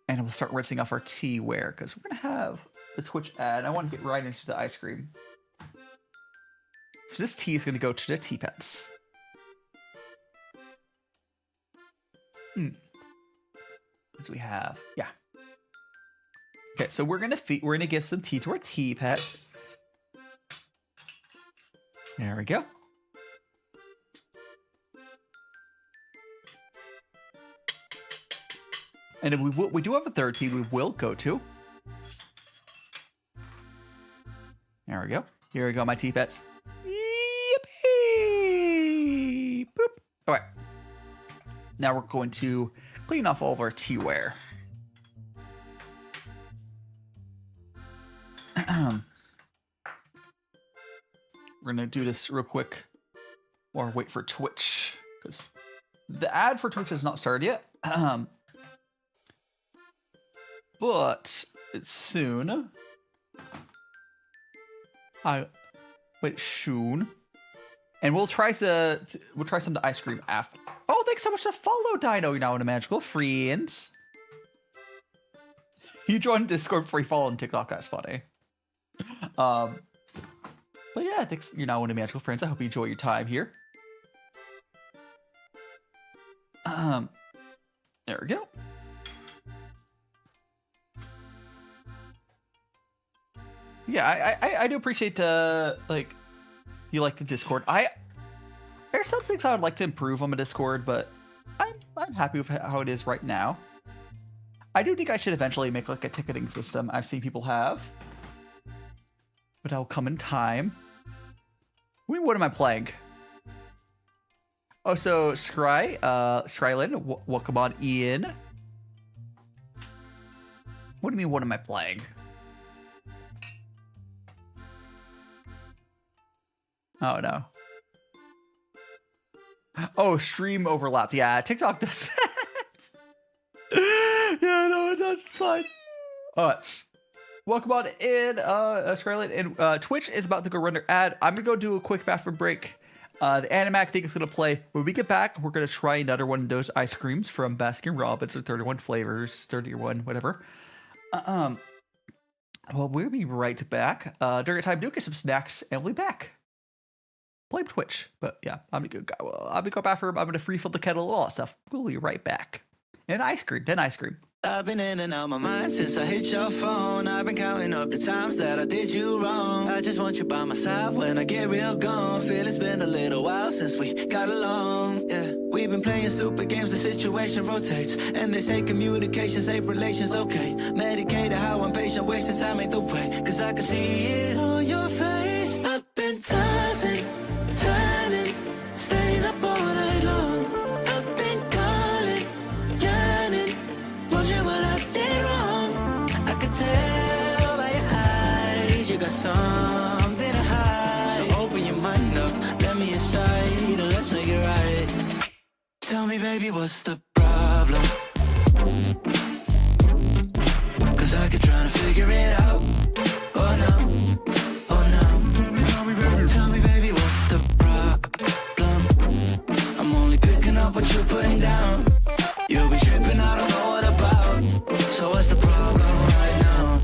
and we'll start rinsing off our tea ware because we're gonna have the Twitch ad. I want to get right into the ice cream. So this tea is gonna go to the tea pets. What do we have? Yeah. Okay, so we're gonna give some tea to our tea pets. There we go. And then we do have a third tea we will go to. There we go. Here we go, my tea pets. Yippee! Boop. All right. Now we're going to clean off all of our teaware. We're gonna do this real quick, or wait for Twitch, because the ad for Twitch has not started yet. But it's soon. Wait, soon. And we'll try some of the ice cream after. Oh, thanks so much for follow, Dino. You're now in a magical friends. You joined Discord before you follow on TikTok. That's funny. But yeah, thanks. You're now one of magical friends. I hope you enjoy your time here. There we go. Yeah, I do appreciate like you like the Discord. There's some things I would like to improve on the Discord, but I'm happy with how it is right now. I do think I should eventually make like a ticketing system I've seen people have, but that'll come in time. What am I playing? Oh, so Skryland, welcome on in. What do you mean, what am I playing? Oh, no. Oh, stream overlap. Yeah, TikTok does that. Yeah, no, that's fine. Welcome on in, Skryland. And Twitch is about to go run their ad. I'm going to go do a quick bathroom break. The Animac thing is going to play. When we get back, we're going to try another one of those ice creams from Baskin-Robbins, or 31 flavors, 31, whatever. Well, we'll be right back. During the time, do get some snacks, and we'll be back. Blame Twitch. But yeah, I'm gonna go bathroom. I'm gonna refill the kettle, all that stuff. We'll be right back. And ice cream, then ice cream. I've been in and out my mind since I hit your phone. I've been counting up the times that I did you wrong. I just want you by my side when I get real gone. Feel it's been a little while since we got along. Yeah, we've been playing stupid games, the situation rotates. And they say communication, save relations, okay. Medicated how I'm patient, wasting time ain't the way. Cause I can see it on your face. I've been tossing, turning, staying up all night long. I've been calling, yearning, wondering what I did wrong. I could tell by your eyes you got something to hide. So open your mind up, let me inside, and let's make it right. Tell me, baby, what's the problem? Cause I keep trying to figure it out. Oh no, oh no. Tell me, baby, what's the problem? I'm only picking up what you're putting down. You'll be tripping, I don't know what about. So what's the problem right now?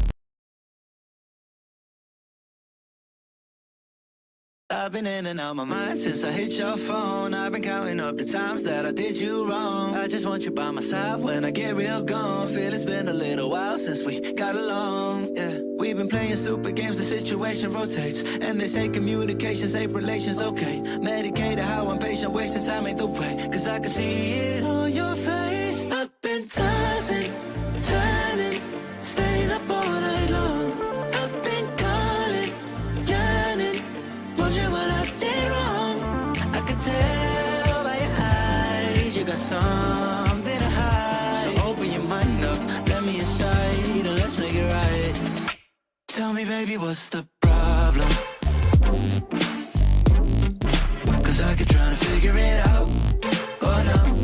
I've been in and out my mind since I hit your phone. I've been counting up the times that I did you wrong. I just want you by my side when I get real gone. Feel it's been a little while since we got along. Yeah, we've been playing stupid games, the situation rotates. And they say communication, save relations, okay. Medicated how I'm patient, wasting time ain't the way. Cause I can see it on your face. I've been tossing, turning, staying up all night long. I've been calling, yearning, wondering what I did wrong. I could tell by your eyes you got something to hide. So open your mind up, let me inside, and let's make it right. Tell me, baby, what's the problem? Cause I keep trying to figure it out. Oh no,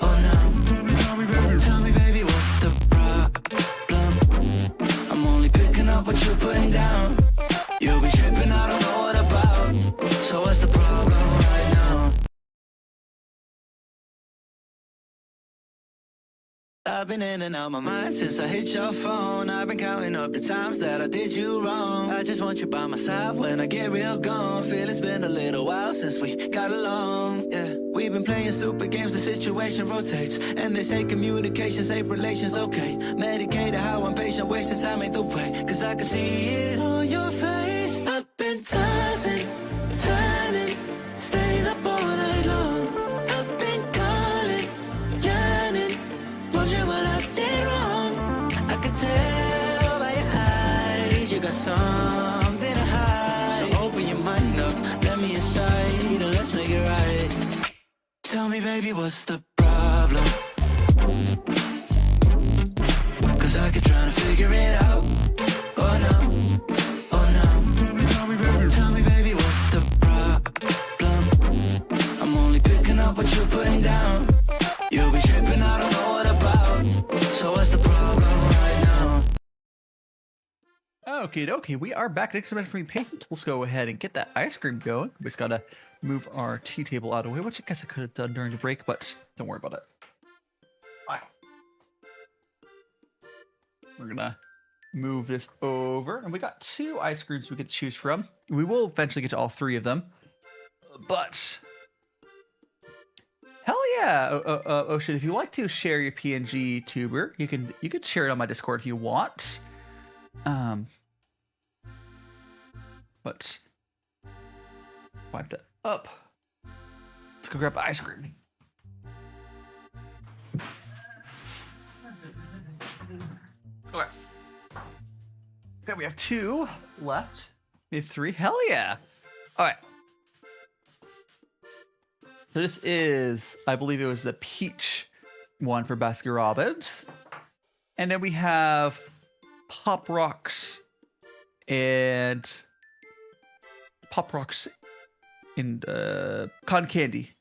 oh no. Tell me, baby, what's the problem? I'm only picking up what you're putting down. You'll be tripping, I don't know what about. So what's the problem right now? I've been in and out my mind since I hit your phone. I've been counting up the times that I did you wrong. I just want you by my side when I get real gone. Feel it's been a little while since we got along. Yeah, we've been playing stupid games, the situation rotates. And they say communication, save relations, okay. Medicated how I'm patient, wasting time ain't the way. Cause I can see it on your face. I've been tossing, turning, staying up all night long. I've been calling, yearning, wondering what I did wrong. I could tell by your eyes you got something to hide. So open your mind up, let me inside, and let's make it right. Tell me, baby, what's the problem? Cause I keep trying to figure it out. Oh no, Okay, okay, we are back. Thanks so much for being patient. Let's go ahead and get that ice cream going. We just gotta move our tea table out of the way, which I guess I could have done during the break, but don't worry about it. All right. We're gonna move this over, and we got 2 ice creams we could choose from. We will eventually get to all 3 of them, but hell yeah, Ocean! If you like to share your PNG tuber, you can share it on my Discord if you want. But wipe that up. Let's go grab ice cream. Okay. Okay, we have 2 left. We have 3. Hell yeah! All right. So this is, I believe it was the peach one for Baskin-Robbins, and then we have Pop Rocks and cotton candy.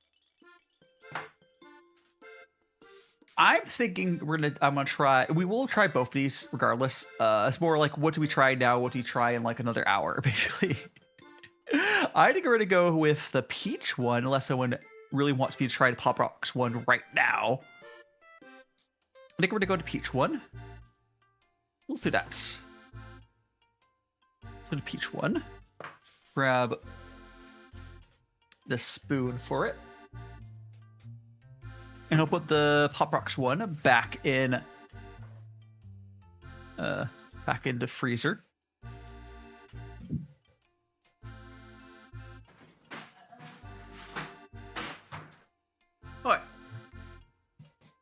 I'm thinking I'm gonna try. We will try both of these regardless. It's more like, what do we try now? What do you try in like another hour, basically? I think we're gonna go with the peach one, unless someone really wants me to try the Pop Rocks one right now. I think we're gonna go to peach one. Let's do that. So the peach one. Grab the spoon for it. And I'll put the Pop Rocks one back in the freezer. Alright.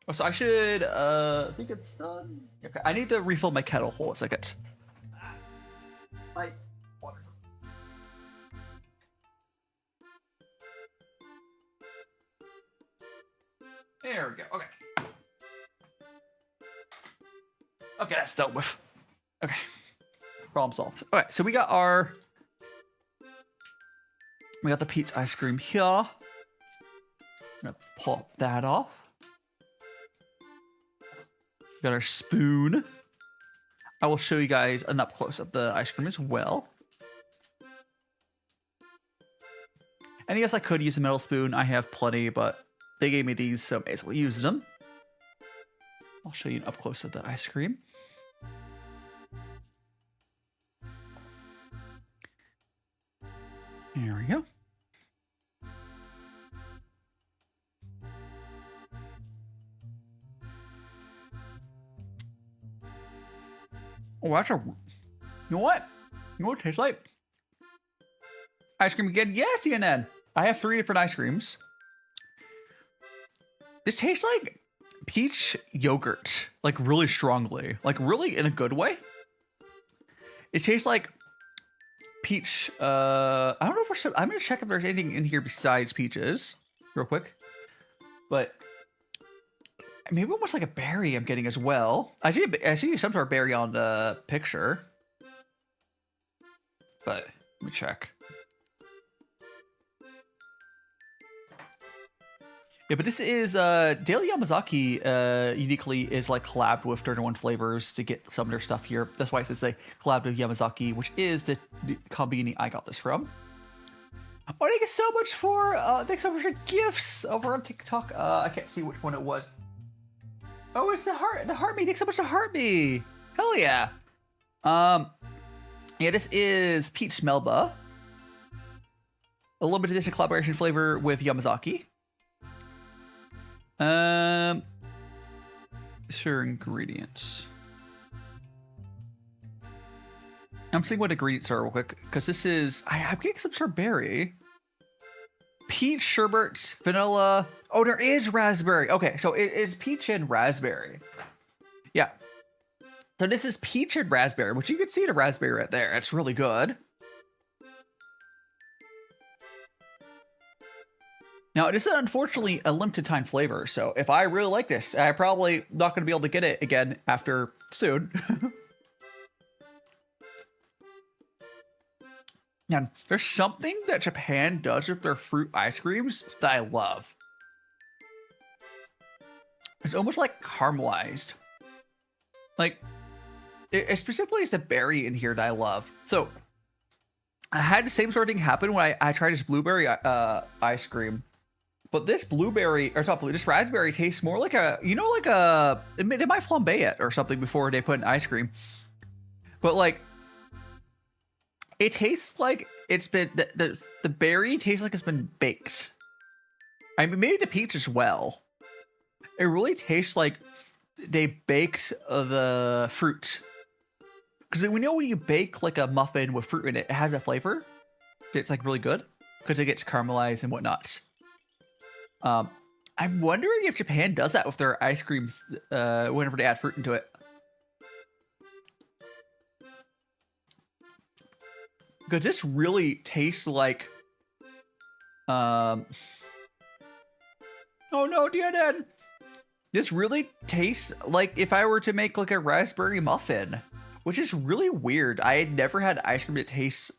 Oh, so I should I think it's done. Okay, I need to refill my kettle. Hold on a second. Water. There we go. Okay. Okay, that's dealt with. Okay. Problem solved. Okay, so we got the peach ice cream here. I'm gonna pop that off. Got our spoon. I will show you guys an up close of the ice cream as well. And yes, I could use a metal spoon. I have plenty, but they gave me these, so I may as well use them. I'll show you an up close of the ice cream. There we go. Oh, that's a... You know what? You know what it tastes like? Ice cream again? Yes, CNN. I have 3 different ice creams. This tastes like peach yogurt. Like, really strongly. Like, really in a good way. It tastes like peach... I don't know if there's... I'm going to check if there's anything in here besides peaches. Real quick. But... maybe almost like a berry I'm getting as well. I see some sort of berry on the picture. But let me check. Yeah, but this is Daily Yamazaki uniquely is like collabed with 31 Flavors to get some of their stuff here. That's why it says they collabed with Yamazaki, which is the company I got this from. Oh, thank you so much for thanks so much for gifts over on TikTok. I can't see which one it was. Oh, it's the heart me. Thanks so much to heart me. Hell yeah. Yeah, this is Peach Melba. A limited edition collaboration flavor with Yamazaki. Sure, ingredients. I'm seeing what ingredients are real quick, because this is... I'm getting some sort of berry. Peach sherbet, vanilla. Oh, there is raspberry. Okay, so it is peach and raspberry. Yeah. So this is peach and raspberry, which you can see the raspberry right there. It's really good. Now, this is unfortunately a limited time flavor, so if I really like this, I'm probably not going to be able to get it again after soon. Now, there's something that Japan does with their fruit ice creams that I love. It's almost like caramelized. Like, specifically it's the berry in here that I love. So I had the same sort of thing happen when I tried this blueberry ice cream. But this blueberry, or it's not blue, this raspberry tastes more like a, you know, like a, they might flambe it or something before they put in ice cream. But like, it tastes like it's been, the berry tastes like it's been baked. I mean, maybe the peach as well. It really tastes like they baked the fruit. Because we know when you bake like a muffin with fruit in it, it has a flavor. It's like really good because it gets caramelized and whatnot. I'm wondering if Japan does that with their ice creams whenever they add fruit into it. Because this really tastes like... oh no, Dianan! This really tastes like if I were to make like a raspberry muffin. Which is really weird. I had never had ice cream that tastes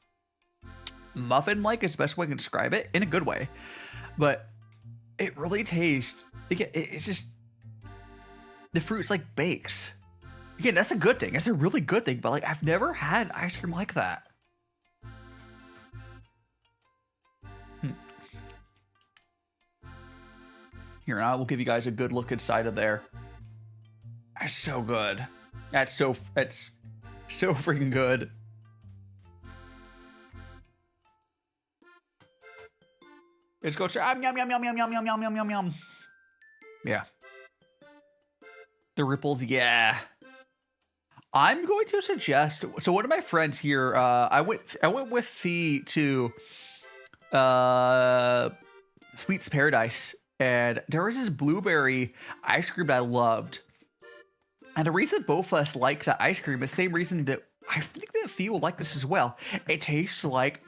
muffin-like, is the best way I can describe it, in a good way. But... it really tastes, again, it's just, the fruit's like bakes. Again, that's a good thing. That's a really good thing, but like, I've never had ice cream like that. Here, and I will give you guys a good look inside of there. That's so good. It's so freaking good. Let's go try. Yum, yum, yum, yum, yum, yum, yum, yum, yum, yum. Yeah. The ripples, yeah. I'm going to suggest. So one of my friends here, I went with Fee to Sweets Paradise, and there was this blueberry ice cream that I loved. And the reason both of us like that ice cream is the same reason that I think that Fee will like this as well. It tastes like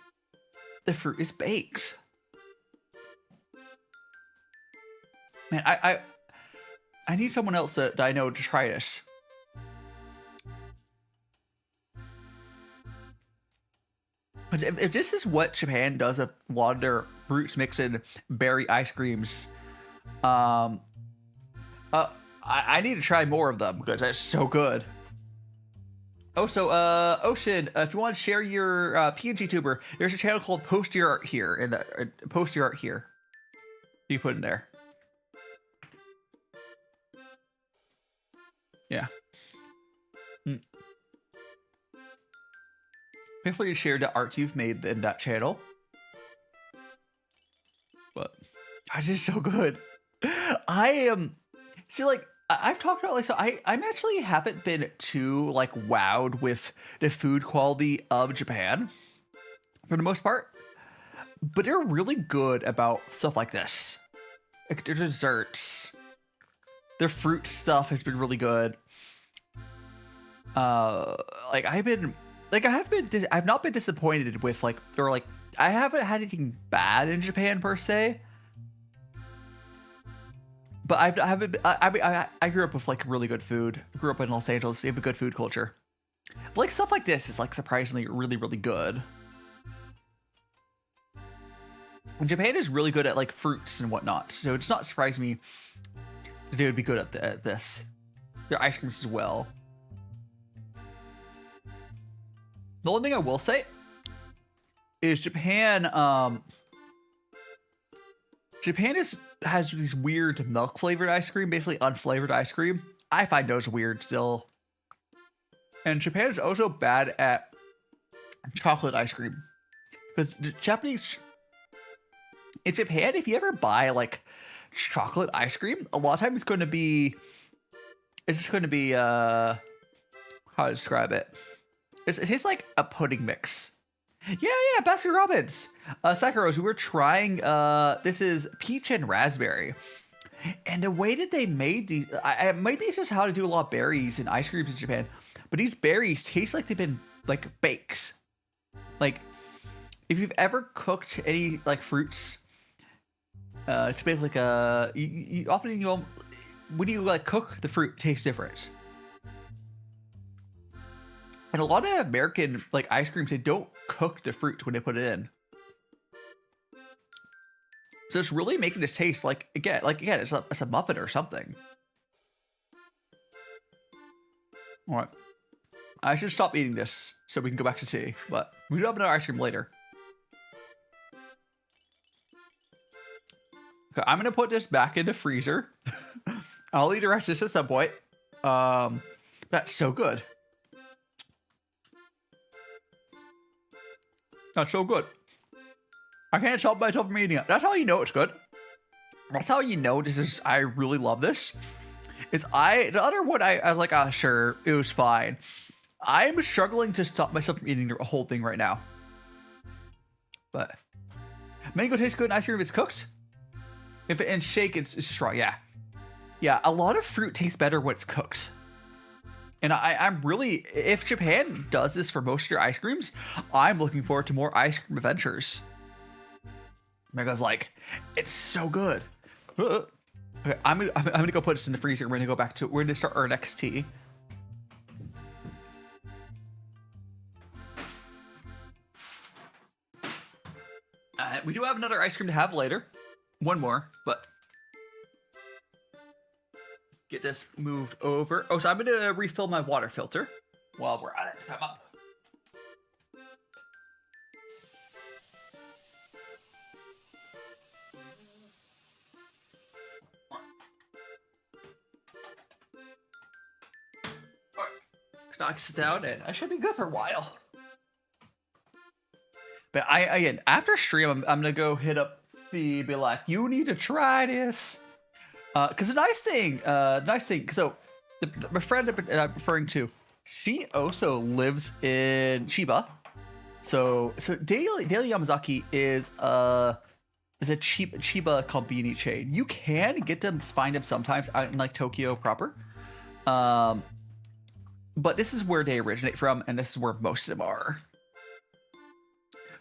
the fruit is baked. Man, I need someone else that I know to try this. But if this is what Japan does with a lot of their fruits mixed in berry ice creams, I need to try more of them because that's so good. Also, Ocean, if you want to share your PNG tuber, there's a channel called Post Your Art Here, and Post Your Art Here. You put in there. Yeah. Hopefully you shared the art you've made in that channel. But it's just so good. I am see, like I've talked about, like, so I'm actually haven't been too like wowed with the food quality of Japan for the most part, but they're really good about stuff like this. Like their desserts, their fruit stuff has been really good. Like I've not been disappointed with like, or like I haven't had anything bad in Japan per se. But I grew up with like really good food. I grew up in Los Angeles. You have a good food culture. But like stuff like this is like surprisingly really, really good. And Japan is really good at like fruits and whatnot. So it does not surprise me that they would be good at this. Their ice creams as well. The only thing I will say is Japan has these weird milk flavored ice cream, basically unflavored ice cream. I find those weird still. And Japan is also bad at chocolate ice cream. Because the Japanese, in Japan, if you ever buy like chocolate ice cream, a lot of times it's going to be how to describe it. It tastes like a pudding mix. Yeah, Baskin-Robbins. Sakaros, we were trying, this is peach and raspberry. And the way that they made these, maybe it's just how to do a lot of berries and ice creams in Japan, but these berries taste like they've been, like, baked. Like, if you've ever cooked any, like, fruits, to make, like, when you, like, cook, the fruit tastes different. And a lot of American like ice creams, they don't cook the fruit when they put it in. So it's really making this taste like again, it's a muffin or something. All right. I should stop eating this so we can go back to tea, but we do have another ice cream later. Okay, I'm gonna put this back in the freezer. I'll eat the rest of this at some point. That's so good. That's so good. I can't stop myself from eating it. That's how you know it's good. That's how you know this is. I really love this. The other one I was like, ah, sure, it was fine. I'm struggling to stop myself from eating the whole thing right now. But mango tastes good in ice cream if it's cooked. If it and shake, it's just raw. Yeah, yeah. A lot of fruit tastes better when it's cooked. And I'm really, if Japan does this for most of your ice creams, I'm looking forward to more ice cream adventures. Mega's like, it's so good. Okay, I'm gonna go put this in the freezer. We're gonna start our next tea. We do have another ice cream to have later. One more, but get this moved over. Oh, so I'm gonna refill my water filter while we're at it. Time up. Knocks it down, and I should be good for a while. But again, after stream, I'm gonna go hit up the be like, you need to try this, because the nice thing. So my friend that I'm referring to, she also lives in Chiba. So Daily Yamazaki is a Chiba convenience chain. You can find them sometimes out in like Tokyo proper. But this is where they originate from, and this is where most of them are.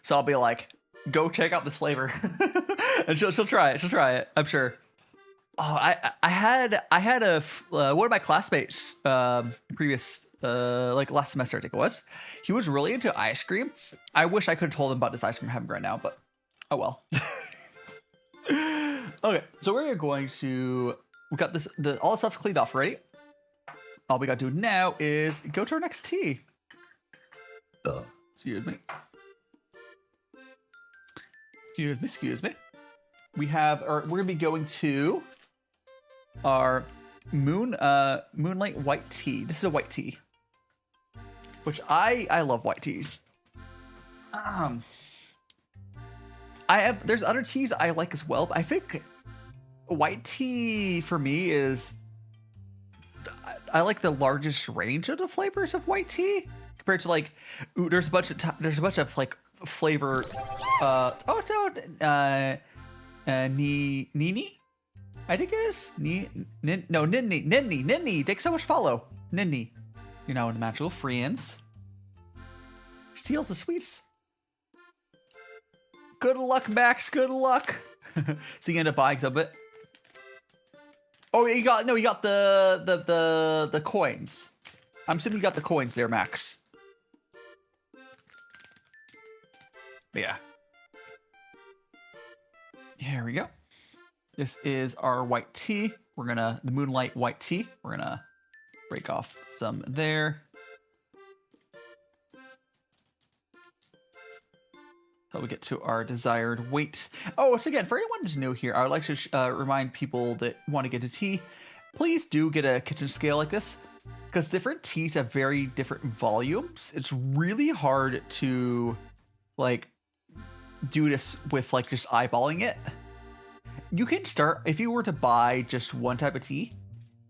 So I'll be like, go check out this flavor. And she'll try it. She'll try it, I'm sure. Oh, I had one of my classmates previous like last semester, I think it was. He was really into ice cream. I wish I could have told him about this ice cream I'm having right now, but oh well. Okay, so we're going to, we got this, all the stuff's cleaned off already. All we gotta do now is go to our next tea. Excuse me. Excuse me. We're gonna be going to our Moonlight White tea. This is a white tea, which I love white teas. There's other teas I like as well, but I think white tea for me is, I like the largest range of the flavors of white tea compared to like, there's a bunch of like flavor. Nini, I think it is Nini. Thanks so much for follow, Nini. You're now in the magical friends. Steals the sweets. Good luck, Max. Good luck. So you end up buying some of it. Oh, you got the coins. I'm assuming you got the coins there, Max. But yeah. Here we go. This is our white tea. The Moonlight White tea. We're gonna break off some there. So we get to our desired weight. Oh, so again, for anyone who's new here, I would like to remind people that want to get a tea, please do get a kitchen scale like this, because different teas have very different volumes. It's really hard to like do this with like just eyeballing it. You can start, if you were to buy just one type of tea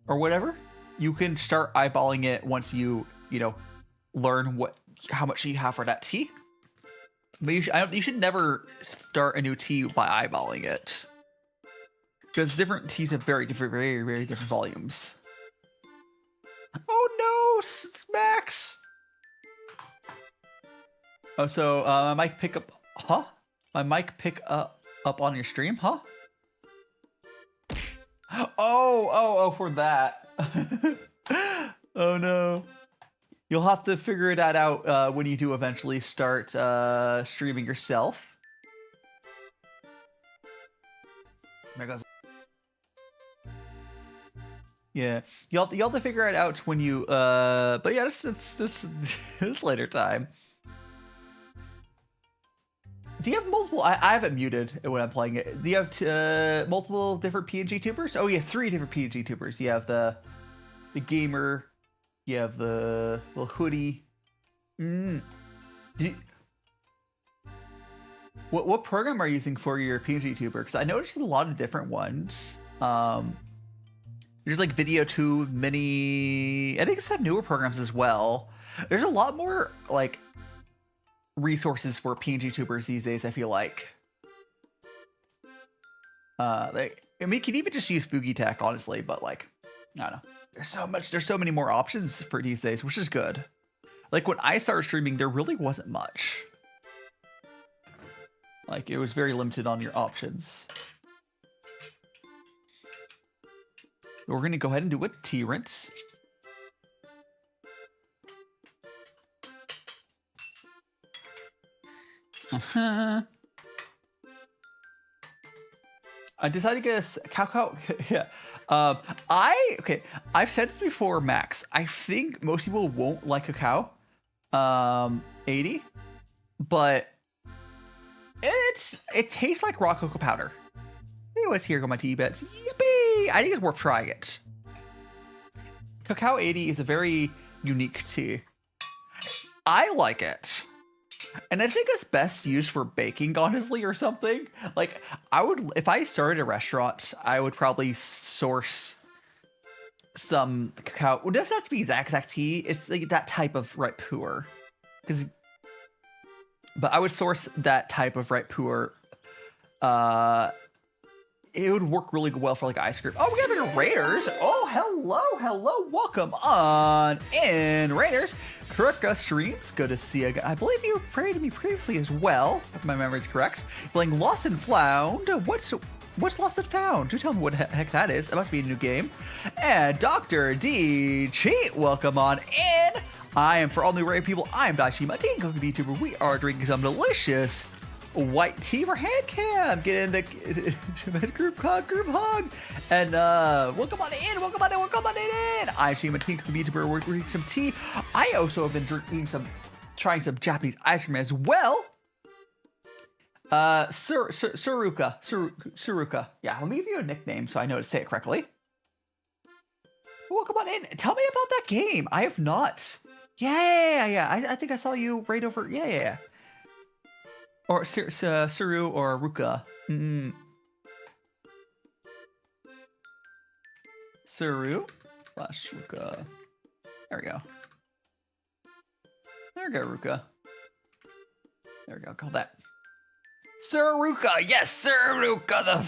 or whatever, you can start eyeballing it once you learn how much you have for that tea. But you should never start a new tea by eyeballing it, because different teas have very very different volumes. Oh no, Max! Oh, so my mic pick up, huh? My mic pick up on your stream, huh? Oh, for that. Oh no. You'll have to figure that out when you do eventually start streaming yourself. Yeah, you'll have to figure it out when you but yeah, it's later time. Do you have multiple? I have it muted when I'm playing it. Do you have multiple different PNG tubers? Oh, you have 3 different PNG tubers. You have the gamer, you have the little hoodie. What program are you using for your PNG tuber? Because I noticed a lot of different ones. There's like Vtuber, Mini. I think it's some newer programs as well. There's a lot more like resources for PNG tubers these days, I feel like. I mean, you can even just use Fugitech, honestly, but like, I don't know. There's so many more options for these days, which is good. Like when I started streaming, there really wasn't much. Like it was very limited on your options. We're gonna go ahead and do a tea rinse. I decided to get a cow. Yeah. I've said this before, Max. I think most people won't like cacao. 80, but it tastes like raw cocoa powder. Anyways, here go my tea bits. Yippee! I think it's worth trying it. Cacao 80 is a very unique tea. I like it. And I think it's best used for baking, honestly, or something. Like, if I started a restaurant, I would probably source some cacao. Well, it doesn't have to be exact tea. It's like that type of ripe puer. But I would source that type of ripe puer. It would work really well for like ice cream. Oh, we got the Raiders. Oh, hello. Welcome on in, Raiders. Kuruka Streams, good to see you. I believe you prayed to me previously as well, if my memory is correct. Playing Lost and Found. What's Lost and Found? Do tell me what the heck that is. It must be a new game. And Dr. D Cheat, welcome on in. I am, for all new Raid people, I'm DaiShimaVT, cooking VTuber. We are drinking some delicious white tea for hand cam. Get into group hug. And welcome on in. I'm DaiShimaVT, cooking VTuber. We're drinking some tea. I also have been trying some Japanese ice cream as well. Suruka. Yeah, let me give you a nickname so I know to say it correctly. Welcome on in. Tell me about that game. I have not. Yeah. I think I saw you right over. Yeah. Or Suru or Ruka. Suru / Ruka. There we go. Ruka. There we go. Call that Suruka. Yes, Suruka.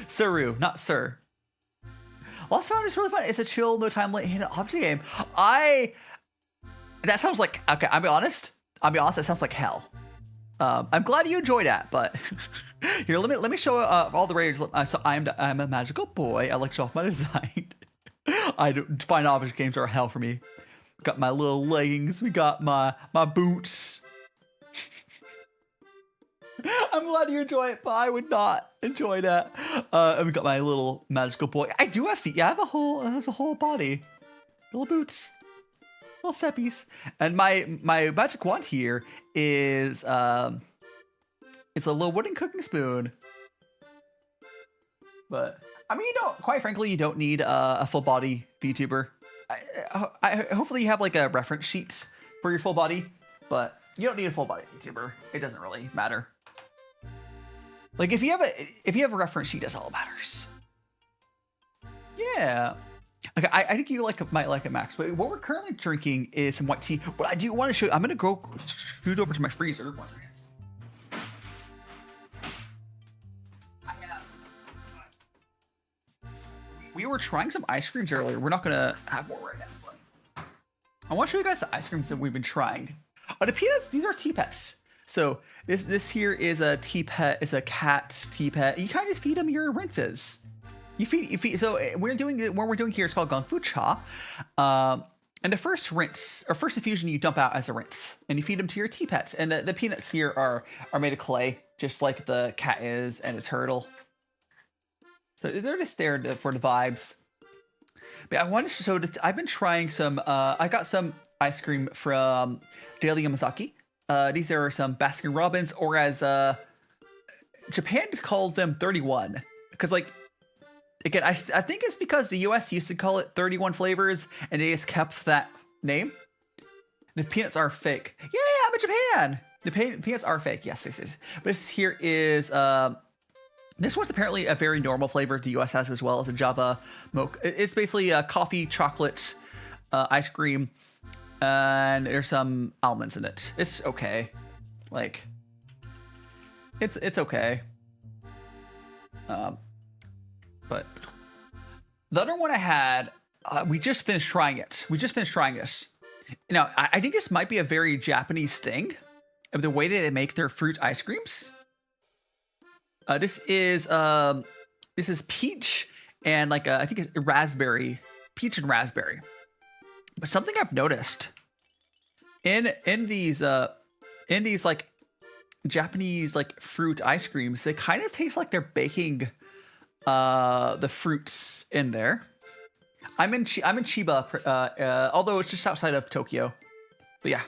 Suru, not Sir. Lost Found is really fun. It's a chill, no time limit hidden object game. That sounds like, okay, I'll be honest, that sounds like hell. I'm glad you enjoyed that, but here, let me show all the Raiders. So I'm a magical boy. I like to show off my design. Fine object games are hell for me. Got my little leggings. We got my boots. I'm glad you enjoy it, but I would not enjoy that. And we got my little magical boy. I do have feet. Yeah, I have a whole body. Little boots. Little steppies. And my magic wand here is it's a little wooden cooking spoon. But I mean, quite frankly, you don't need a full body VTuber. Hopefully you have like a reference sheet for your full body, but you don't need a full body VTuber. It doesn't really matter. Like if you have a reference sheet, that's all that matters. Yeah. Okay, I think you might like it, Max. But what we're currently drinking is some white tea. What I do want to show you, I'm gonna go shoot over to my freezer. We were trying some ice creams earlier. We're not gonna have more right now, but I want to show you guys the ice creams that we've been trying. The peanuts, these are tea pets. So this here is a tea pet. It's a cat tea pet. You kind of just feed them your rinses. You feed. So what we're doing here is called Gong Fu Cha. And the first rinse or first infusion you dump out as a rinse, and you feed them to your tea pets. And the peanuts here are made of clay, just like the cat is and the turtle. So they're just there for the vibes. But I wanted to show I've been trying some, I got some ice cream from Daily Yamazaki. These are some Baskin-Robbins, or as Japan calls them 31. Because, like, again, I think it's because the US used to call it 31 flavors, and they just kept that name. The peanuts are fake. Yeah, I'm in Japan! The peanuts are fake, yes. But this here is, this one's apparently a very normal flavor the US has, as well as a Java mocha. It's basically a coffee chocolate ice cream, and there's some almonds in it. It's okay. Like, it's okay. But the other one I had, we just finished trying it. Now, I think this might be a very Japanese thing, of the way that they make their fruit ice creams. This is peach and like I think it's raspberry, peach and raspberry. But something I've noticed in these like Japanese like fruit ice creams, they kind of taste like they're baking the fruits in there. I'm in Chiba, although it's just outside of Tokyo. But yeah.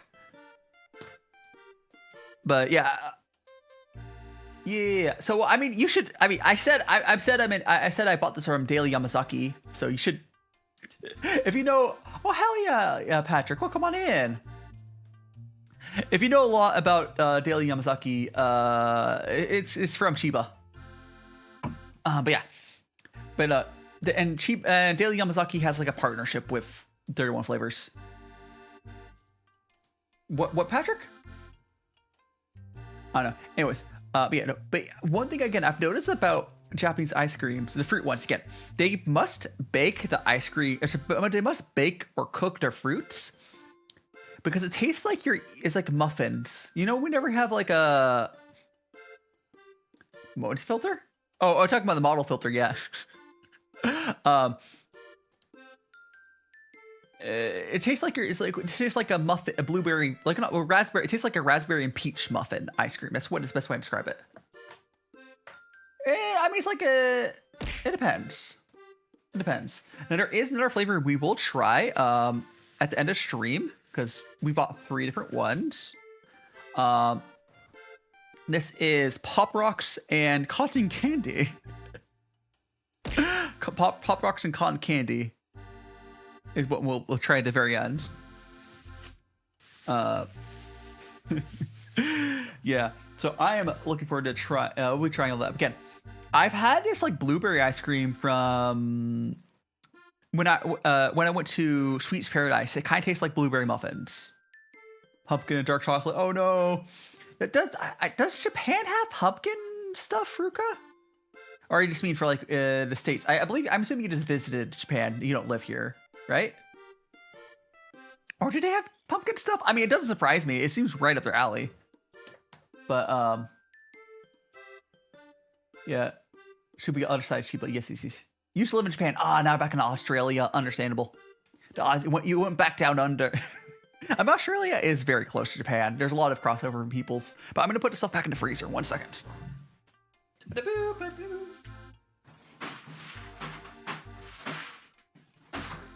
Yeah. So I mean, you should. I mean, I said I bought this from Daily Yamazaki. So you should, if you know. Oh hell yeah, Patrick. Well, come on in. If you know a lot about Daily Yamazaki, it's from Chiba. But yeah, and Daily Yamazaki has like a partnership with 31 Flavors. What Patrick? I don't know. Anyways. But one thing again I've noticed about Japanese ice creams, the fruit ones, again, they must bake the ice cream. They must bake or cook their fruits because it tastes like it's like muffins. You know, we never have like a emoji filter. Oh, talking about the model filter, yeah. It tastes like it tastes like a muffin, a blueberry, like not a raspberry. It tastes like a raspberry and peach muffin ice cream. That's what is the best way to describe it. I mean, it's like it depends. It depends. Now there is another flavor we will try at the end of stream because we bought 3 different ones. This is Pop Rocks and cotton candy. Pop Rocks and cotton candy is what we'll try at the very end. Yeah, so I am looking forward to we'll be trying all that. Again, I've had this like blueberry ice cream from when I went to Sweets Paradise. It kind of tastes like blueberry muffins. Pumpkin and dark chocolate. Oh no. Does Japan have pumpkin stuff, Ruka? Or you just mean for like the States? I'm assuming you just visited Japan. You don't live here, right? Or do they have pumpkin stuff? I mean, it doesn't surprise me. It seems right up their alley. But yeah. Should be other side cheap, but yes. Used to live in Japan. Now back in Australia. Understandable. You went back down under. Australia is very close to Japan. There's a lot of crossover in peoples. But I'm going to put this stuff back in the freezer. 1 second. There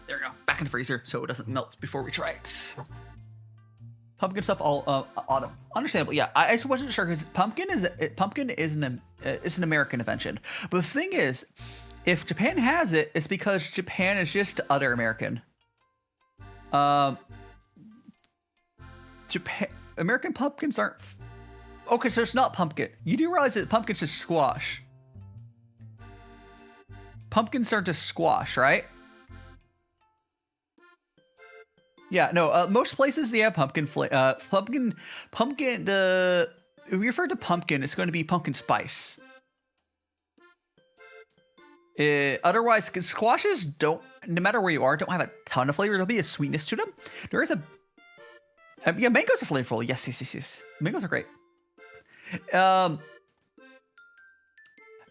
we go. Back in the freezer so it doesn't melt before we try it. Pumpkin stuff all autumn. Understandable. Yeah, I just wasn't sure because pumpkin is an American invention. But the thing is, if Japan has it, it's because Japan is just other American. American pumpkins aren't. Okay, so it's not pumpkin. You do realize that pumpkin's just squash. Pumpkins are just squash, right? Yeah, no. Most places they have pumpkin. Pumpkin. If we refer to pumpkin, it's going to be pumpkin spice. Otherwise, squashes don't. No matter where you are, don't have a ton of flavor. There'll be a sweetness to them. There is a. Yeah, mangoes are flavorful. Yes. Mangoes are great.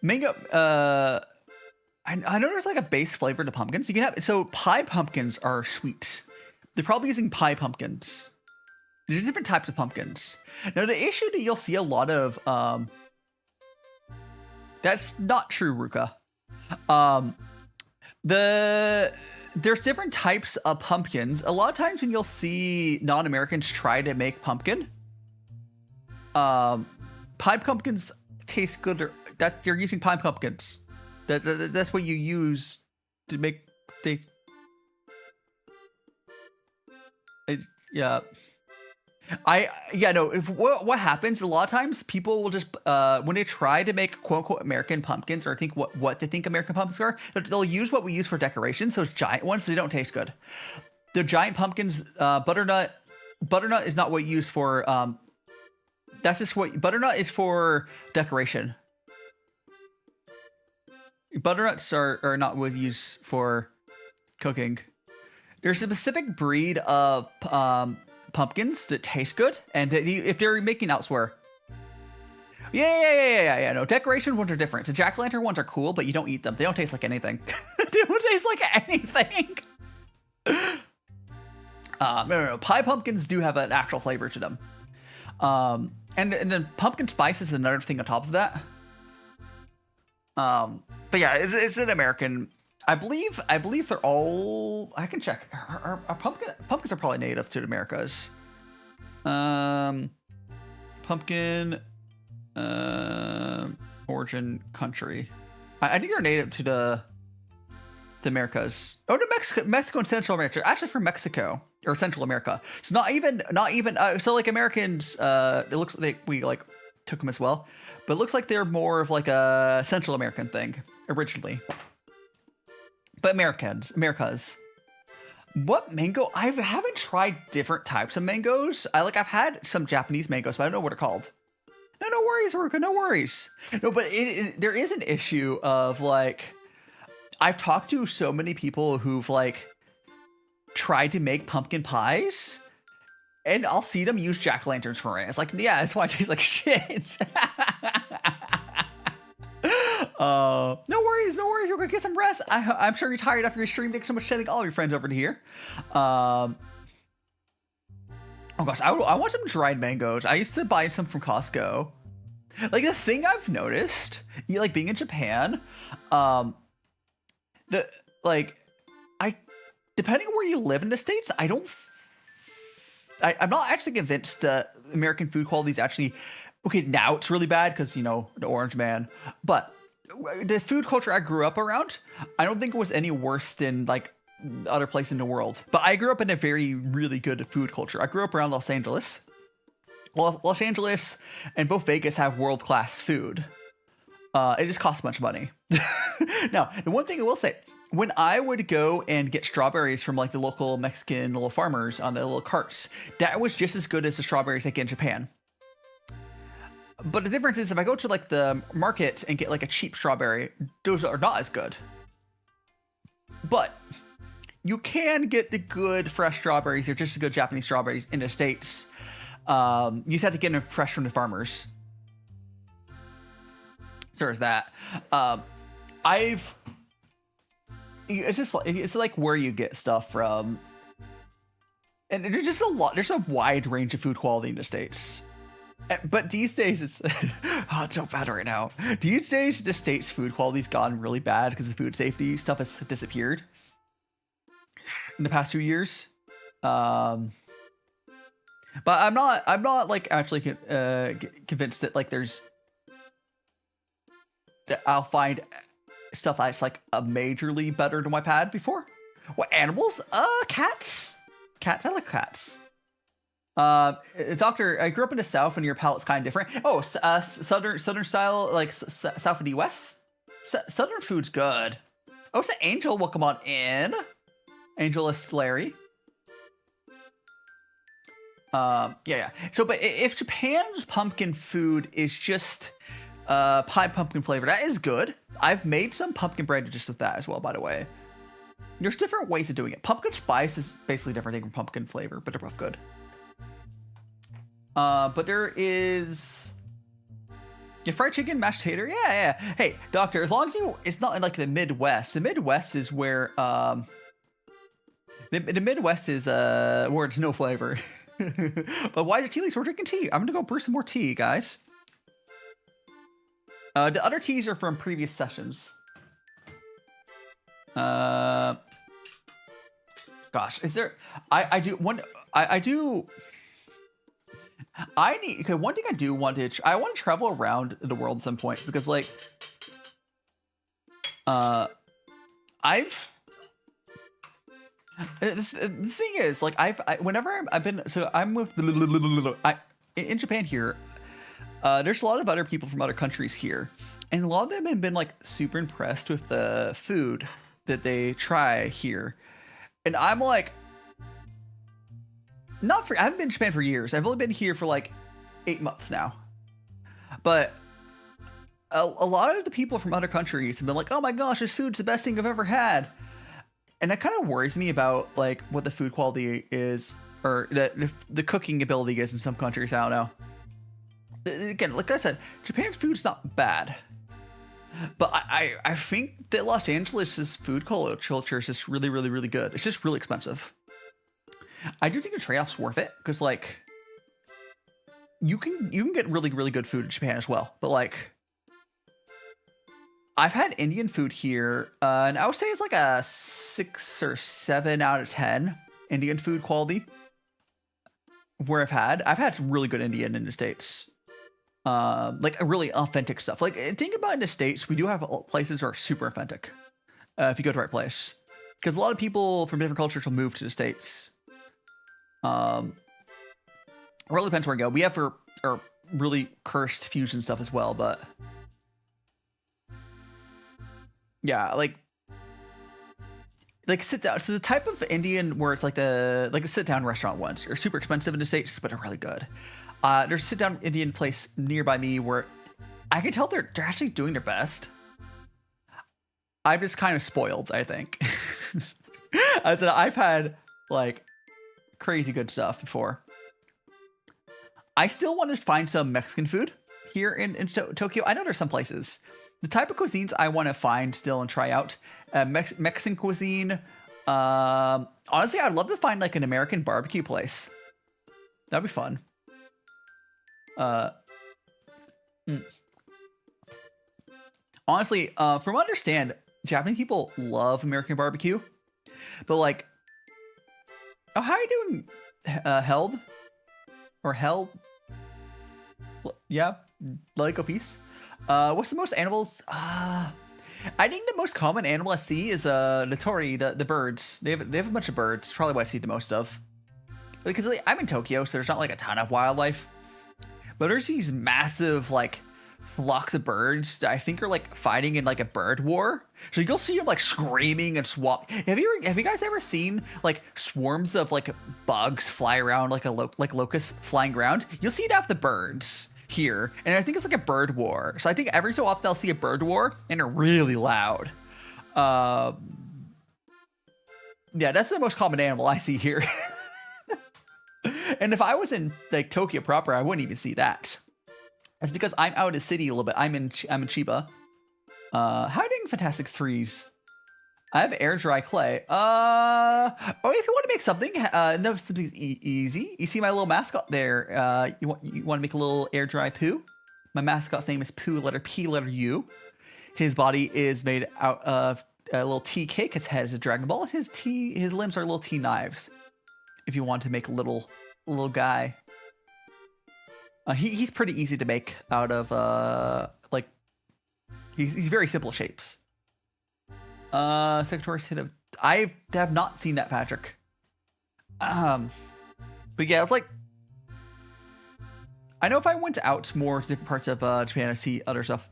Mango. I know there's like a base flavor to pumpkins. You can have pie pumpkins are sweet. They're probably using pie pumpkins. There's different types of pumpkins. Now the issue that you'll see a lot of. That's not true, Ruka. There's different types of pumpkins. A lot of times when you'll see non-Americans try to make pumpkin, pine pumpkins taste good. That you're using pine pumpkins. That's what you use to make they. Yeah. What happens a lot of times, people will just when they try to make quote unquote American pumpkins, or think what they think American pumpkins are, they'll use what we use for decoration. So it's giant ones, so they don't taste good. The giant pumpkins, butternut is not what you use for that's just what butternut is for decoration. Butternuts are not what you use for cooking. There's a specific breed of pumpkins that taste good, and if they're making elsewhere. Yeah. No, decoration ones are different. The jack-o'-lantern ones are cool, but you don't eat them. They don't taste like anything. They don't taste like anything. No. Pie pumpkins do have an actual flavor to them. And then pumpkin spice is another thing on top of that. But yeah, it's an American. I believe they're all. I can check. Are pumpkins are probably native to the Americas. Pumpkin origin country. I think they're native to the Americas. Oh, to Mexico and Central America. Actually, from Mexico or Central America. It's not even. So like Americans, it looks like we like took them as well, but it looks like they're more of like a Central American thing originally. But Americas. What mango? I haven't tried different types of mangoes. I've had some Japanese mangoes, but I don't know what they're called. No worries, Ruka, no worries. No, but there is an issue of like, I've talked to so many people who've like tried to make pumpkin pies, and I'll see them use jack-o'-lanterns for it. It's like, yeah, that's why it tastes like shit. No worries. We're gonna get some rest. I'm sure you're tired after your stream. Thanks so much for sending all of your friends over to here. Oh gosh, I want some dried mangoes. I used to buy some from Costco. Like the thing I've noticed, like being in Japan, depending on where you live in the States, I'm not actually convinced that American food quality is actually okay. Now it's really bad because the Orange Man, but the food culture I grew up around, I don't think it was any worse than like other places in the world. But I grew up in a very, really good food culture. I grew up around Los Angeles. Well, Los Angeles and both Vegas have world-class food. It just costs a bunch of money. Now, the one thing I will say, when I would go and get strawberries from like the local Mexican little farmers on the little carts, that was just as good as the strawberries I get in Japan. But the difference is if I go to like the market and get like a cheap strawberry, those are not as good. But you can get the good fresh strawberries. They're just as good Japanese strawberries in the States. You just have to get them fresh from the farmers. So there's that. It's like where you get stuff from. And there's just there's a wide range of food quality in the States. But these days, it's so bad right now. These days, the States' food quality's gotten really bad because the food safety stuff has disappeared in the past few years. But I'm not like actually convinced that like that I'll find stuff that's like a majorly better than what I've had before. What animals? Cats. I like cats. Doctor, I grew up in the South, and your palate's kind of different. Oh, southern style, like South of the West. Southern food's good. Oh, it's an Angel. Welcome on in, Angela Larry. Yeah. So, but if Japan's pumpkin food is just pie pumpkin flavor, that is good. I've made some pumpkin bread just with that as well, by the way. There's different ways of doing it. Pumpkin spice is basically different thing from pumpkin flavor, but they're both good. But there is fried chicken, mashed tater. Yeah. Hey, doctor, as long as it's not in like the Midwest. The Midwest is where the Midwest is where it's no flavor. But why is it tea leaves? We're drinking tea. I'm gonna go brew some more tea, guys. The other teas are from previous sessions. Gosh, is there? I do one. I do. I need. Okay, one thing I do want to. I want to travel around the world at some point because, like, I've. The thing is, like, whenever I've been, so I'm with in Japan here. There's a lot of other people from other countries here, and a lot of them have been like super impressed with the food that they try here, and I'm like, I haven't been to Japan for years. I've only been here for like 8 months now, but a lot of the people from other countries have been like, oh my gosh, this food's the best thing I've ever had. And that kind of worries me about like what the food quality is, or the cooking ability is in some countries. I don't know. Again, like I said, Japan's food's not bad, but I think that Los Angeles' food culture is just really, really, really good. It's just really expensive. I do think the trade-off's worth it because like you can get really, really good food in Japan as well. But like, I've had Indian food here, and I would say it's like a 6 or 7 out of 10 Indian food quality. Where I've had really good Indian in the States, like a really authentic stuff. Like, think about in the States, we do have places that are super authentic if you go to the right place, because a lot of people from different cultures will move to the States. It really depends where I go. We have our really cursed fusion stuff as well, but. Yeah, like sit down. So the type of Indian where it's like a sit down restaurant ones are super expensive in the States, but are really good. There's a sit down Indian place nearby me where I can tell they're actually doing their best. I'm just kind of spoiled, I think. I said I've had like crazy good stuff before. I still want to find some Mexican food here in Tokyo. I know there's some places. The type of cuisines I want to find still and try out, Mexican cuisine. Honestly, I'd love to find like an American barbecue place. That'd be fun. Honestly, from what I understand, Japanese people love American barbecue, but like, oh, how are you doing, Held? Or Held? Yeah, Lego piece. What's the most animals? I think the most common animal I see is the tori, the birds. They have a bunch of birds. Probably what I see the most of. Because like, I'm in Tokyo, so there's not like a ton of wildlife. But there's these massive like flocks of birds that I think are like fighting in like a bird war. So you'll see them like screaming and swap. Have you guys ever seen like swarms of like bugs fly around like like locusts flying around? You'll see it after the birds here, and I think it's like a bird war. So I think every so often I'll see a bird war, and they're really loud. Yeah, that's the most common animal I see here. And if I was in like Tokyo proper, I wouldn't even see that. That's because I'm out of the city a little bit. I'm in Chiba. How are you doing, Fantastic Threes? I have air dry clay. Oh, if you want to make something, no, something easy. You see my little mascot there. You want to make a little air dry poo? My mascot's name is Poo, letter P, letter U. His body is made out of a little tea cake. His head is a Dragon Ball. His limbs are little tea knives. If you want to make a little guy, he's pretty easy to make out of like he's very simple shapes. Secretary's hit of. I have not seen that, Patrick. But yeah, it's like I know if I went out more to different parts of Japan, I see other stuff.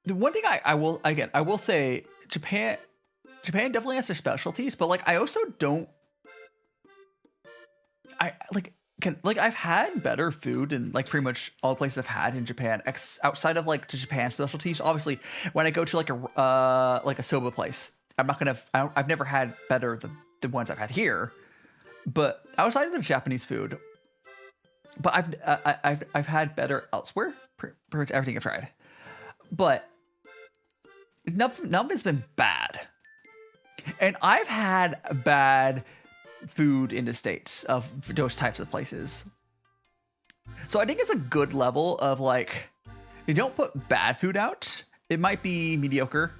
The one thing I will say, Japan definitely has their specialties, but like I also don't. I've had better food in like pretty much all the places I've had in Japan, outside of like the Japan specialties. Obviously, when I go to like a soba place, I've never had better than the ones I've had here. But outside of the Japanese food, but I've had better elsewhere. Pretty much everything I've tried, but none of it's been bad. And I've had bad food in the States of those types of places. So I think it's a good level of like, you don't put bad food out it might be mediocre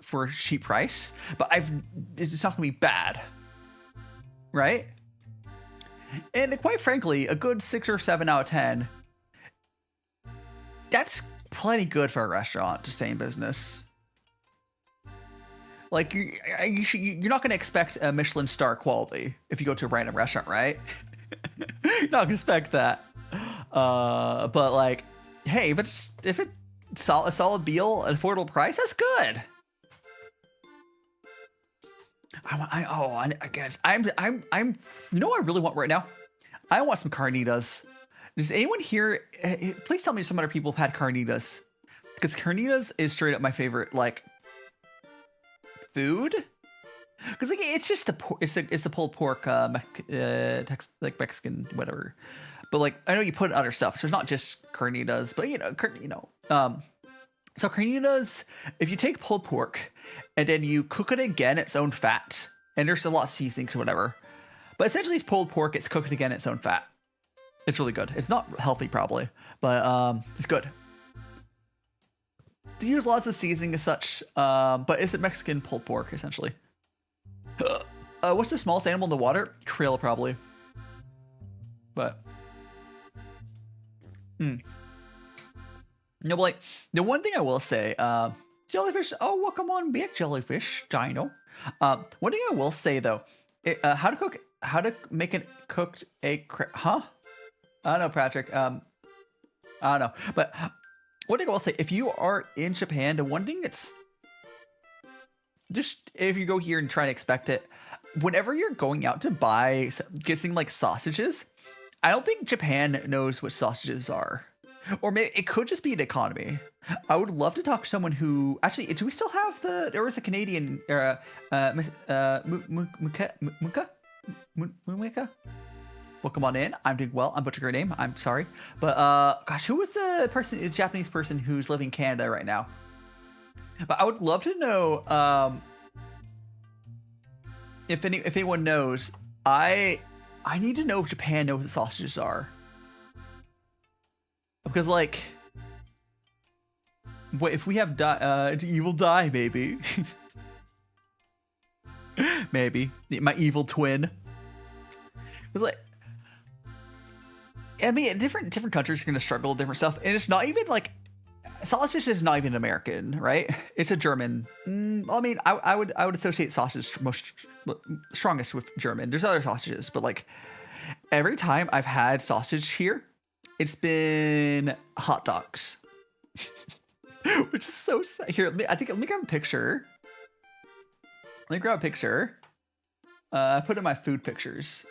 for a cheap price, but it's not gonna be bad, right? And quite frankly, a good 6 or 7 out of 10, that's plenty good for a restaurant to stay in business. Like, you're not going to expect a Michelin star quality if you go to a random restaurant, right? You're not going to expect that. But like, hey, if it's a solid meal, an affordable price, that's good. I guess I'm you know what I really want right now? I want some carnitas. Does anyone here, please tell me some other people have had carnitas, because carnitas is straight up my favorite like food. Because like it's just it's the pulled pork, like Mexican whatever. But like I know you put other stuff, so it's not just carnitas. But so carnitas, if you take pulled pork and then you cook it again its own fat, and there's a lot of seasonings or whatever, but essentially it's pulled pork, it's cooked again its own fat. It's really good. It's not healthy probably, but it's good. They use lots of seasoning as such, but it's a Mexican pulled pork essentially. What's the smallest animal in the water? Krill probably. But no, but like the one thing I will say, jellyfish. Oh, well, come on, back jellyfish, Dino. One thing I will say though, how to make a cooked egg? Huh? I don't know, Patrick. I don't know, but one thing I will say, if you are in Japan, the one thing that's just if you go here and try to expect it, whenever you're going out to buy getting like sausages, I don't think Japan knows what sausages are. Or maybe it could just be an economy. I would love to talk to someone who actually. Do we still have there was a Canadian Muka? Welcome on in. I'm doing well. I'm butchering your name. I'm sorry, but gosh, who was the Japanese person who's living in Canada right now? But I would love to know if anyone knows. I need to know if Japan knows what sausages are. Because like, what if we have you will die, baby. Maybe my evil twin. It's like, I mean, different countries are gonna struggle with different stuff, and it's not even like sausage is not even American, right? It's a German. Well, I mean, I would associate sausage strongest with German. There's other sausages, but like every time I've had sausage here, it's been hot dogs, which is so sad. Here, let me grab a picture. Let me grab a picture. I put in my food pictures.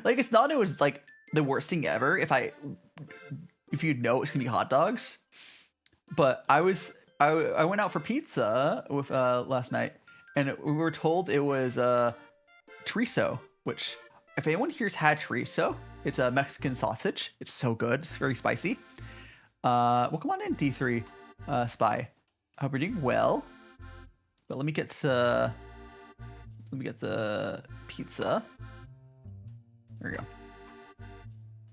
Like, it's not always like the worst thing ever if you know it's gonna be hot dogs. But I went out for pizza with last night, and we were told it was chorizo, which if anyone here's had chorizo, it's a Mexican sausage. It's so good. It's very spicy. Well, come on in, D3 Spy. I hope you're doing well. But let me get the pizza. There we go.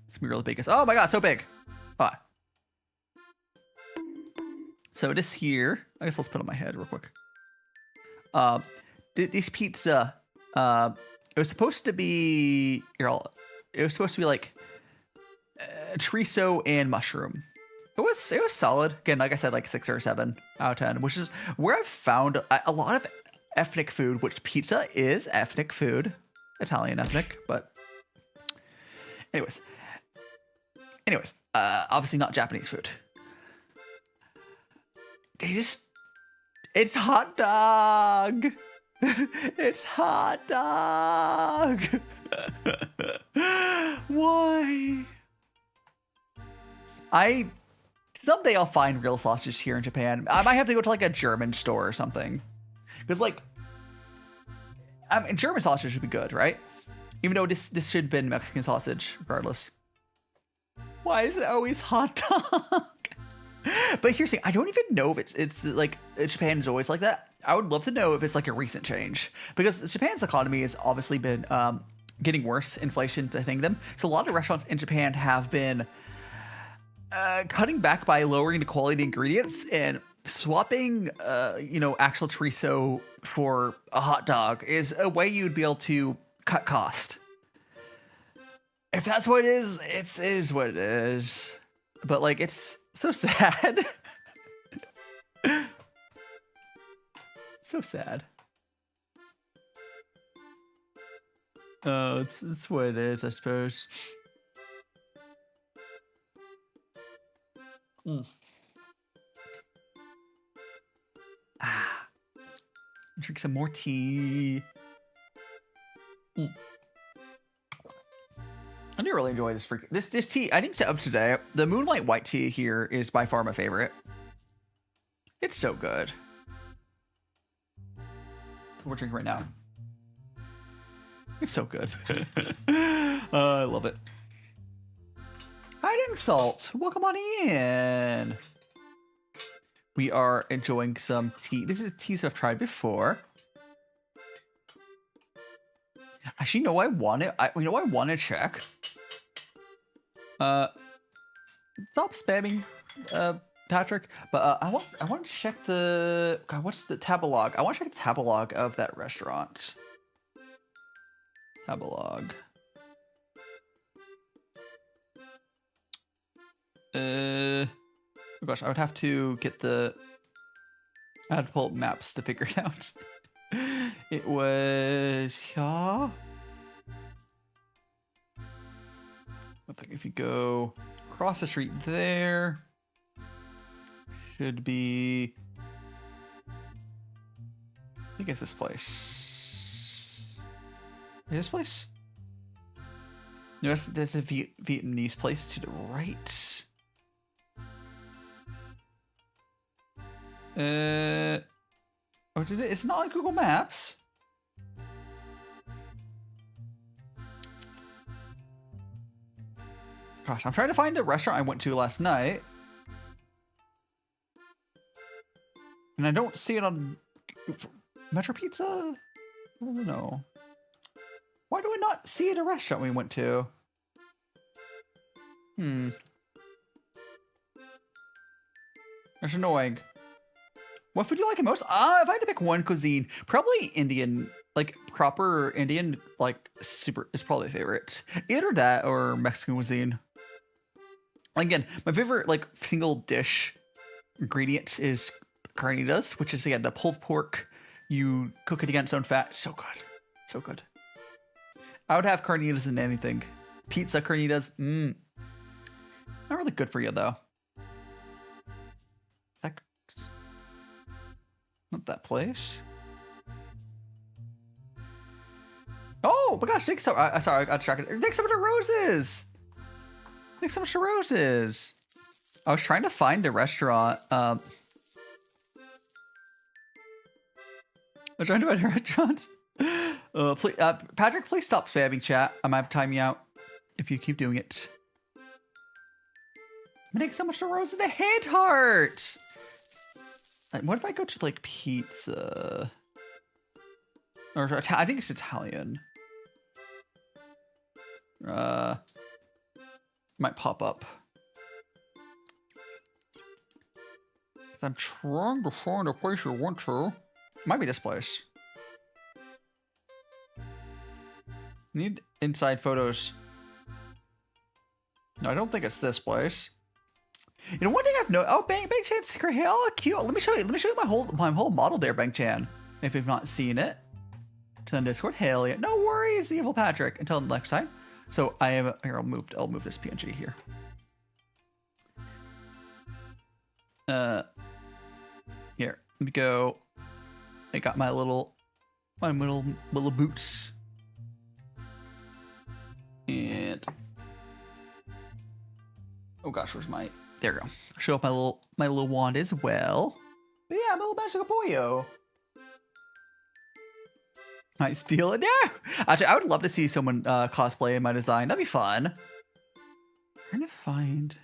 It's gonna be really big. Oh my god, so big. Ah. So this here, I guess let's put it on my head real quick. This pizza, it was supposed to be like chorizo and mushroom. It was solid. Again, like I said, like 6 or 7 out of 10, which is where I've found a lot of ethnic food, which pizza is ethnic food, Italian ethnic, but anyways, obviously not Japanese food. It's hot dog. It's hot dog. Why? Someday I'll find real sausages here in Japan. I might have to go to like a German store or something. Because like, I mean, German sausage should be good, right? Even though this should have been Mexican sausage, regardless. Why is it always hot dog? But here's the thing, I don't even know if it's like Japan is always like that. I would love to know if it's like a recent change, because Japan's economy has obviously been getting worse, inflation hitting them. So a lot of restaurants in Japan have been cutting back by lowering the quality ingredients and swapping, actual chorizo for a hot dog is a way you'd be able to cut cost. If that's what it is what it is. But like, it's so sad. So sad. Oh, it's what it is, I suppose. Drink some more tea. I do really enjoy this tea. I didn't set up today. The Moonlight White tea here is by far my favorite. It's so good. We're drinking right now. It's so good. I love it. Hiding Salt, welcome on in. We are enjoying some tea. This is teas I've tried before. Actually, I want to check. Stop spamming, Patrick. But I want to check the what's the tabelog? I want to check the tabelog of that restaurant. Tabelog. Oh gosh, I would have to get I had to pull up maps to figure it out. It was yeah. I think if you go across the street there, should be. I think it's this place. This place? No, that's a Vietnamese place to the right. It's not like Google Maps. Gosh, I'm trying to find a restaurant I went to last night. And I don't see it on Metro Pizza? I don't know. Why do I not see it at a restaurant we went to? That's annoying. What food do you like the most? If I had to pick one cuisine, probably Indian, like proper Indian, like super is probably my favorite. Either that or Mexican cuisine. Again, my favorite like single dish ingredient is carnitas, which is again the pulled pork. You cook it against its own fat. So good, so good. I would have carnitas in anything. Pizza carnitas. Not really good for you though. Is that not that place? Oh my gosh! Thanks so. Sorry, I got distracted. Thanks so much for roses. Thanks so much for roses. I was trying to find a restaurant. I was trying to find a restaurant. Please, Patrick, please stop spamming chat. I might have to time you out if you keep doing it. Thanks so much for roses. The head heart. What if I go to like pizza? Or I think it's Italian. Might pop up. I'm trying to find a place you want to. Might be this place. Need inside photos. No, I don't think it's this place. You know, one thing I've noticed. Oh, Bang Chan's secret hair. Oh, cute. Let me show you my whole model there, Bang Chan. If you've not seen it. To the Discord. Hell yeah. No worries, Evil Patrick. Until next time. So I am here. I'll move this PNG here. Here. Let me go. I got my little boots. And oh gosh, where's my? There we go. Show up my little wand as well. But yeah, I'm a little magical boyo. Might steal it. Yeah. Actually, I would love to see someone cosplay in my design. That'd be fun. I'm trying to find.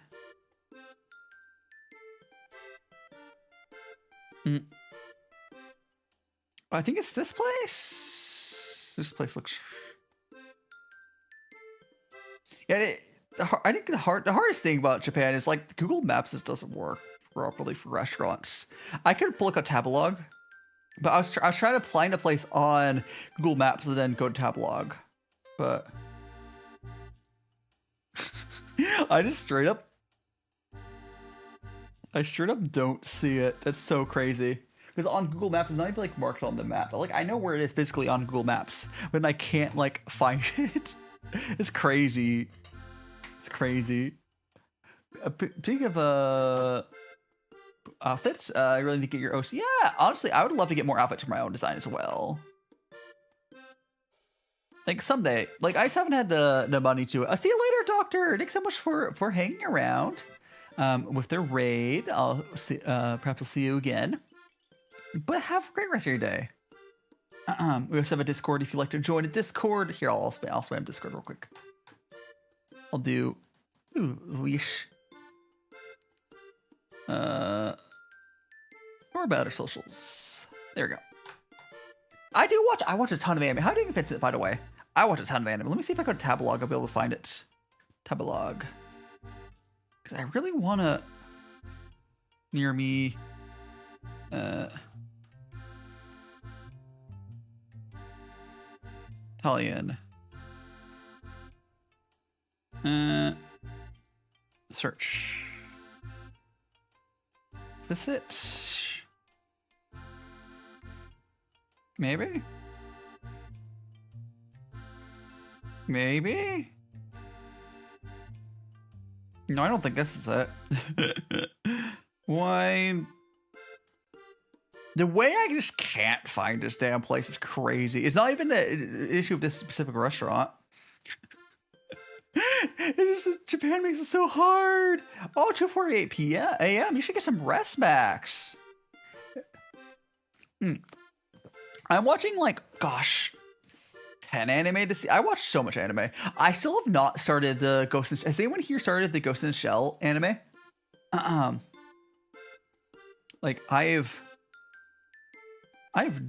I think it's this place. This place looks. Yeah, I think the hardest thing about Japan is like Google Maps just doesn't work properly for restaurants. I could look at Tabelog, but I was trying to find a place on Google Maps and then go to Tabelog, but I straight up don't see it. That's so crazy. Because on Google Maps, it's not even like marked on the map. But, like, I know where it is physically on Google Maps, but I can't like find it. It's crazy. It's crazy. Speaking of outfits, I really need to get your OC. Yeah, honestly, I would love to get more outfits for my own design as well. Like someday. Like I just haven't had the money to. See you later, Doctor. Thanks so much for hanging around. With their raid, I'll see. Perhaps I'll see you again. But have a great rest of your day. We also have a Discord if you'd like to join a Discord. Here, I'll spam Discord real quick. I'll do wish. Or about our socials. There we go. I watch a ton of anime. How do you fit it, by the way? I watch a ton of anime. Let me see if I go to Tabelog. I'll be able to find it. Tabelog. Because I really want to... Near me... Italian. Search. Is this it? Maybe? Maybe? No, I don't think this is it. Why? The way I just can't find this damn place is crazy. It's not even the issue of this specific restaurant. It's just Japan makes it so hard. Oh, 2:48 p.m. a.m. You should get some rest, Max. I'm watching like, gosh, 10 anime to see. I watched so much anime. I still have not started the Ghost in... Has anyone here started the Ghost in the Shell anime? Like I've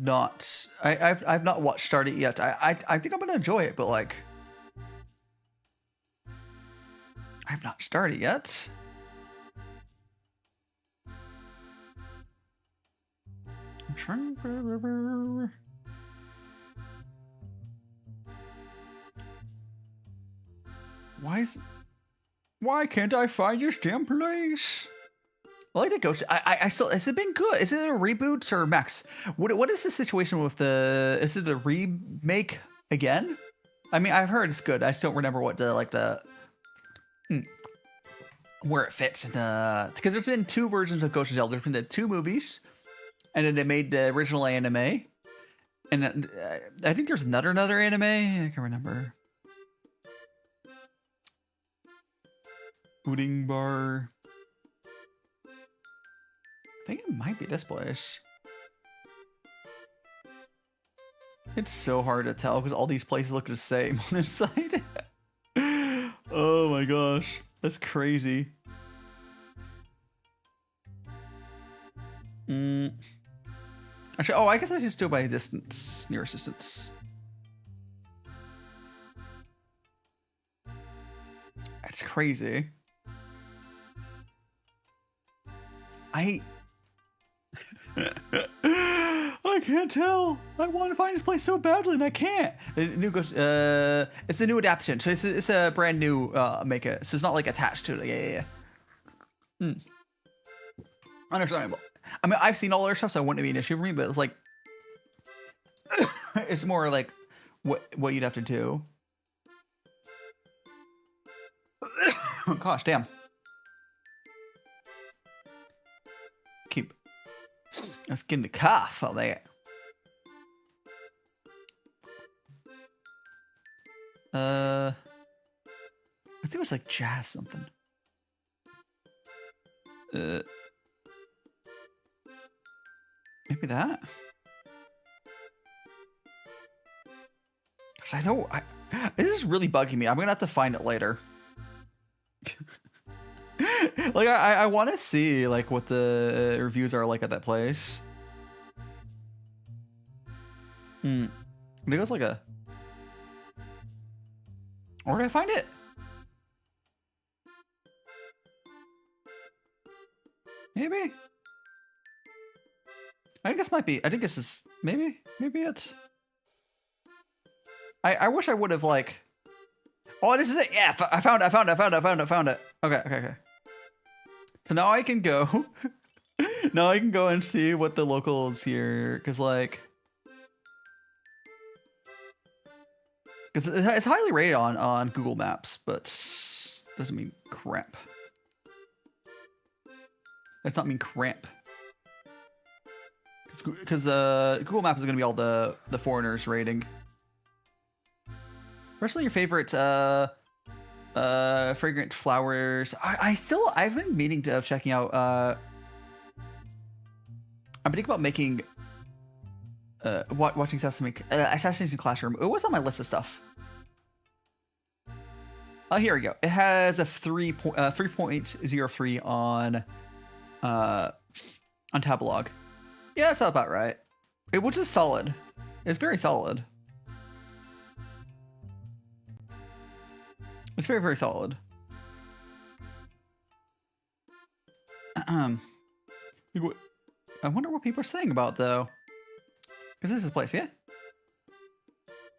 not started it yet. I think I'm gonna enjoy it, but like I've not started yet. I'm trying to... Why can't I find this damn place? I like the Ghost. I still. Has it been good? Is it a reboot or Max? What is the situation with the? Is it a remake again? I mean, I've heard it's good. I still don't remember what where it fits in because there's been two versions of Ghost in the Shell. There's been the two movies, and then they made the original anime, and I think there's another anime. I can't remember. Pudding bar. I think it might be this place. It's so hard to tell because all these places look the same on this side. Oh my gosh, that's crazy. Actually, I guess I just do it by distance, nearest distance. That's crazy. I can't tell. I want to find this place so badly and I can't. It's a new adaptation. So it's a brand new maker. So it's not like attached to it. Yeah. Understandable. I mean, I've seen all their stuff, so it wouldn't be an issue for me. But it's like, it's more like what you'd have to do. Oh, gosh, damn. Let's get in the cough out there. I think it was like jazz something. Maybe that. Cause I know this is really bugging me. I'm gonna have to find it later. Like I want to see like what the reviews are like at that place. Maybe it was like a... Where did I find it? Maybe. I think this might be. I think this is maybe it. I wish I would have like. Oh, this is it. Yeah, I found it. Okay. So now I can go. Now I can go and see what the locals here, because like, because it's highly rated on Google Maps, but doesn't mean crap. Does not mean cramp. Because Google Maps is gonna be all the foreigners rating. Personally, your favorite fragrant flowers. I've been meaning to checking out. I'm thinking about making watching Assassination Classroom. It was on my list of stuff. Here we go. It has a 3.03 on Tabelog. Yeah, that's about right. Which is solid. It's very solid. It's very, very solid. I wonder what people are saying about though. Because this is place, yeah?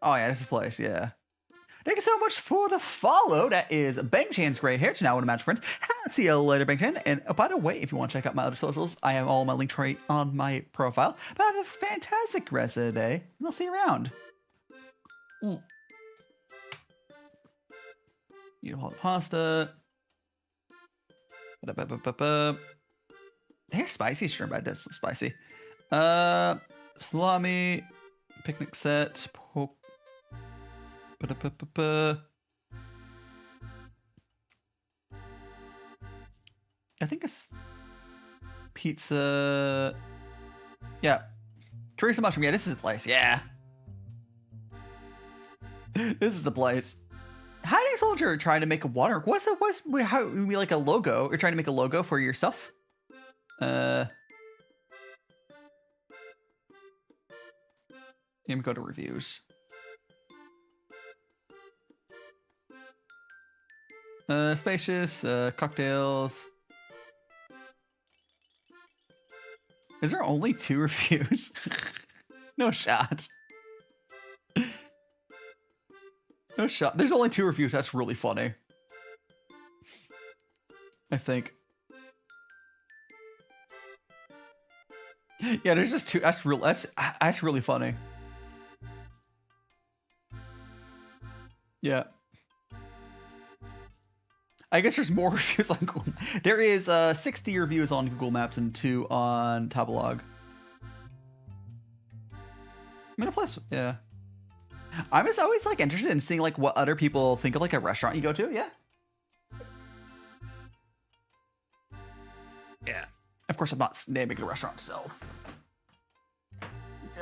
Oh yeah, this is place, yeah. Thank you so much for the follow. That is Bang Chan's great hair. Now, imagine friends. See you later, Bang Chan. And by the way, if you want to check out my other socials, I have all my link tree on my profile. But have a fantastic rest of the day, and I'll see you around. Eat all the pasta. They're spicy shrimp. I did some spicy. Salami, picnic set, pork. I think it's pizza. Yeah. Teresa mushroom. Yeah, this is the place. Yeah. This is the place. Hiding soldier trying to make a water. How we like a logo? You're trying to make a logo for yourself? Let me go to reviews. Spacious, cocktails. Is there only 2 reviews? No shot. No shot. There's only 2 reviews. That's really funny. I think. Yeah, there's just 2. That's really funny. Yeah. I guess there's more reviews on Google. There is 60 reviews on Google Maps and 2 on Tabelog. I mean, plus, yeah. I'm just always like interested in seeing like what other people think of like a restaurant you go to. Yeah. Yeah. Of course, I'm not naming the restaurant itself.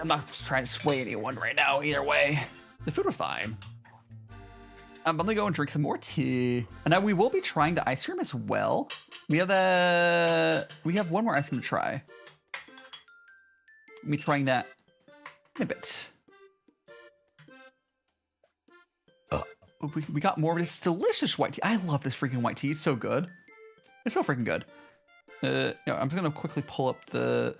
I'm not trying to sway anyone right now. Either way, the food was fine. I'm gonna go and drink some more tea, and now we will be trying the ice cream as well. We have one more ice cream to try. Me trying that in a bit. We got more of this delicious white tea. I love this freaking white tea. It's so good. It's so freaking good. I'm just gonna quickly pull up the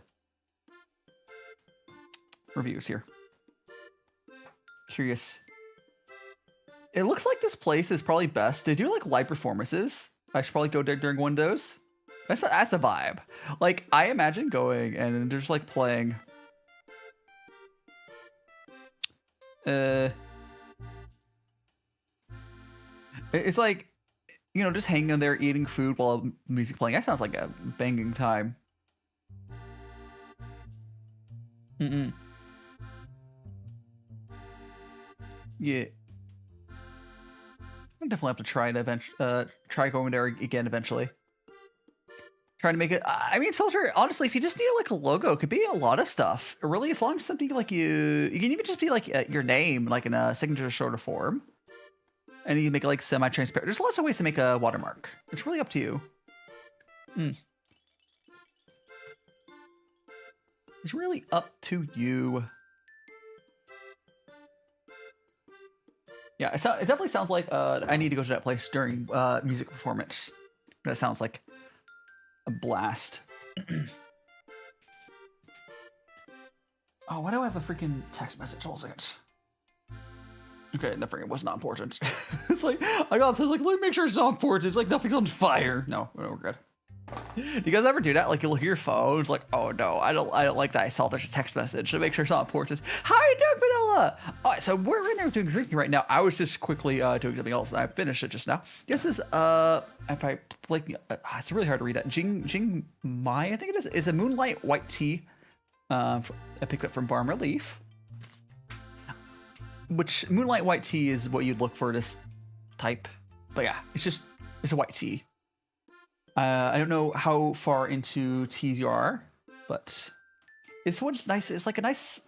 reviews here. Curious. It looks like this place is probably best to do like live performances. I should probably go there during one of those. That's a vibe. Like I imagine going and just like playing. It's like, you know, just hanging in there eating food while music playing. That sounds like a banging time. Yeah. I definitely have to try it try going there again eventually. Trying to make it. I mean, Soldier. Honestly, if you just need like a logo, it could be a lot of stuff. Really, as long as something like you can even just be like your name, like in a signature sort of form, and you can make it like semi-transparent. There's lots of ways to make a watermark. It's really up to you. It's really up to you. Yeah, it definitely sounds like I need to go to that place during music performance. That sounds like a blast. Oh, why do I have a freaking text message? Hold on a second. Okay, nothing. It was not important. It's like, I got this, like, let me make sure it's not important. It's like nothing's on fire. No, we're good. Do you guys ever do that? Like, you look at your phone, it's like, oh no, I don't like that. I saw there's a text message to make sure it's not important. How are you doing, Vanilla? All right, so we're in there doing drinking right now. I was just quickly doing something else, and I finished it just now. This is, if I, like, it's really hard to read that. Jingmai, I think it is a Moonlight White tea. I picked it up from Farmerleaf. Which, Moonlight White tea is what you'd look for this type. But yeah, it's a white tea. I don't know how far into teas you are, but it's what's nice. It's like a nice,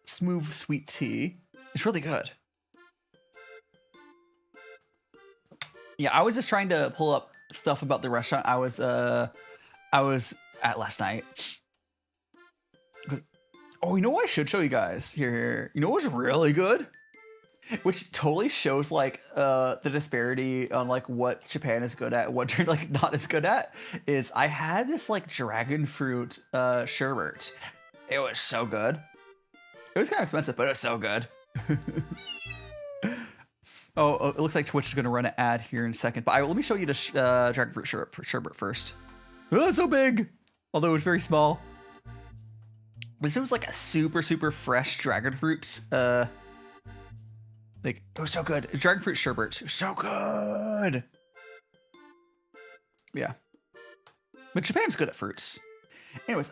smooth, sweet tea. It's really good. Yeah, I was just trying to pull up stuff about the restaurant I was at last night. Oh, you know what I should show you guys here? You know what's really good? Which totally shows like the disparity on like what Japan is good at, what they're like not as good at. Is I had this like dragon fruit sherbet. It was so good. It was kind of expensive, but it was so good. Oh, it looks like Twitch is gonna run an ad here in a second. But let me show you the dragon fruit sherbet first. Oh, it's so big, although it's very small. This was like a super fresh dragon fruit. Like, it was so good. Dragon fruit sherbet, so good. Yeah, but Japan's good at fruits. Anyways,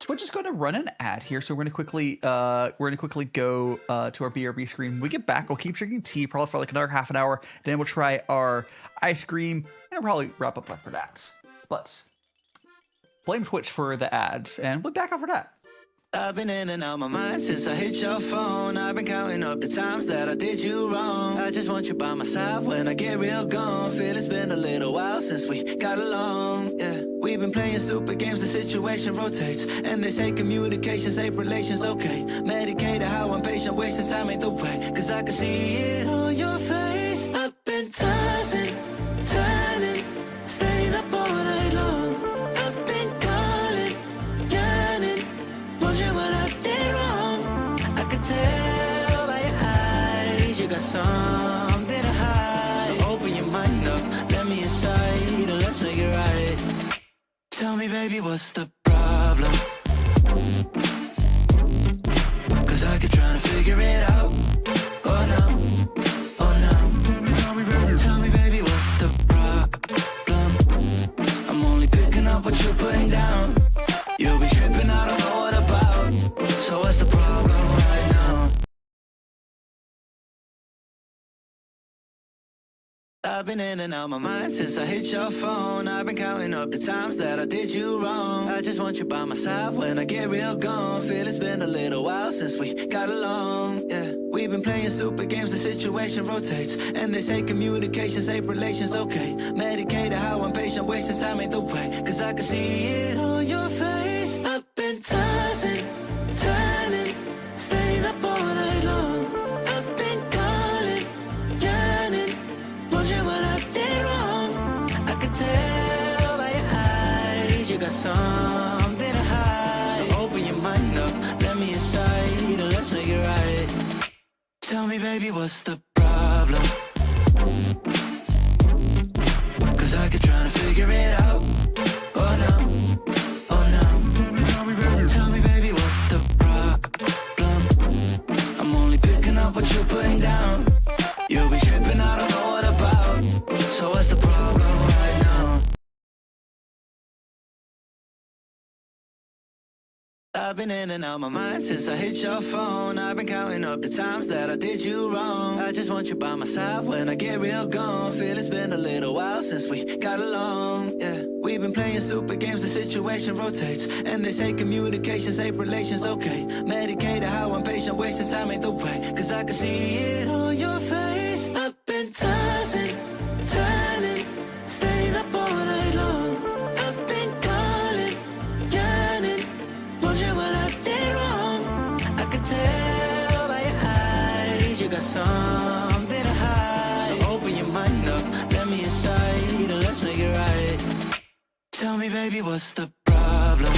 Twitch is going to run an ad here, so we're gonna quickly go to our BRB screen. When we get back, we'll keep drinking tea probably for like another half an hour. Then we'll try our ice cream, and we'll probably wrap up after that. But blame Twitch for the ads, and we'll be back after that. I've been in and out my mind since I hit your phone. I've been counting up the times that I did you wrong. I just want you by my side when I get real gone. Feel it's been a little while since we got along. Yeah, we've been playing stupid games, the situation rotates. And they say communication, safe relations, okay. Medicated how I'm patient, wasting time ain't the way. Cause I can see it on your face. I've been tossing, turning, staying up all night long. I've been calling, yearning, wondering what I did wrong. I could tell by your eyes you got something to hide. So open your mind up, let me inside, and let's make it right. Tell me, baby, what's the problem? Cause I keep trying to figure it out. Oh no, oh no. Tell me, baby, what's the problem? I'm only picking up what you're putting down. You'll be tripping, I don't know what about. So what's the problem right now? I've been in and out my mind since I hit your phone. I've been counting up the times that I did you wrong. I just want you by my side when I get real gone. Feel it's been a little while since we got along. Yeah, we've been playing stupid games, the situation rotates. And they say communication, safe relations, okay. Medicated how I'm patient, wasting time ain't the way. Cause I can see it on your face. I've been tossing, turning, staying up all night long. I've been calling, yearning, wondering what I did wrong. I could tell by your eyes you got something to hide. So open your mind up, let me inside, and let's make it right. Tell me, baby, what's the problem? Cause I keep trying to figure it out. Oh no, oh no. Tell me, baby, what's the problem? I'm only picking up what you're putting down. You'll be tripping, I don't know what about. So what's the problem right now? I've been in and out my mind since I hit your phone. I've been counting up the times that I did you wrong. I just want you by my side when I get real gone. Feel it's been a little while since we got along. Yeah, we've been playing stupid games, the situation rotates. And they say communication, safe relations, okay. Medicated how I'm patient, wasting time ain't the way. Cause I can see it on your face. I've been tossing, turning, staying up all night long. I've been calling, yearning, wondering what I did wrong. I could tell by your eyes you got something to hide. So open your mind up, let me inside, and let's make it right. Tell me, baby, what's the problem? problem?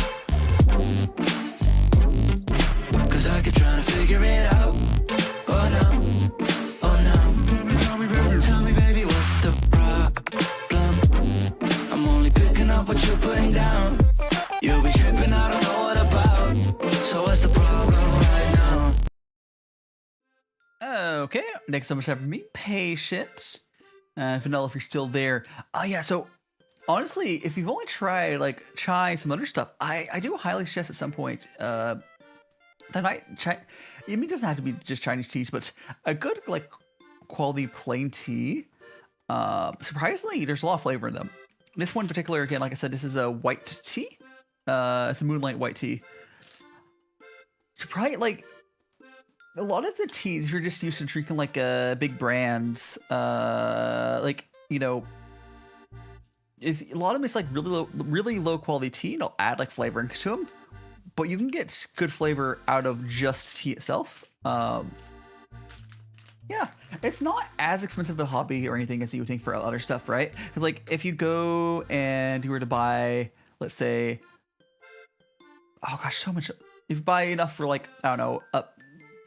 Cause I keep trying to figure it out. Oh no, oh no. Tell me baby, what's the problem? I'm only picking up what you're putting down. You'll be tripping, I don't know what about. So what's the problem right now? Okay, thanks so much for being patient. Vanilla, if you're still there. Yeah, so honestly, if you've only tried like chai and some other stuff, I do highly suggest at some point that I try. I mean, it doesn't have to be just Chinese teas, but a good like quality plain tea. Surprisingly, there's a lot of flavor in them. This one in particular, again, like I said, this is a white tea. It's a Moonlight White tea. Surprising, like a lot of the teas you're just used to drinking like big brands, like you know. A lot of them is like really low quality tea, and it'll add like flavoring to them, but you can get good flavor out of just tea itself. Yeah, it's not as expensive a hobby or anything as you would think for other stuff, right? Because like if you go and you were to buy, let's say, oh gosh, so much. If you buy enough for like, I don't know,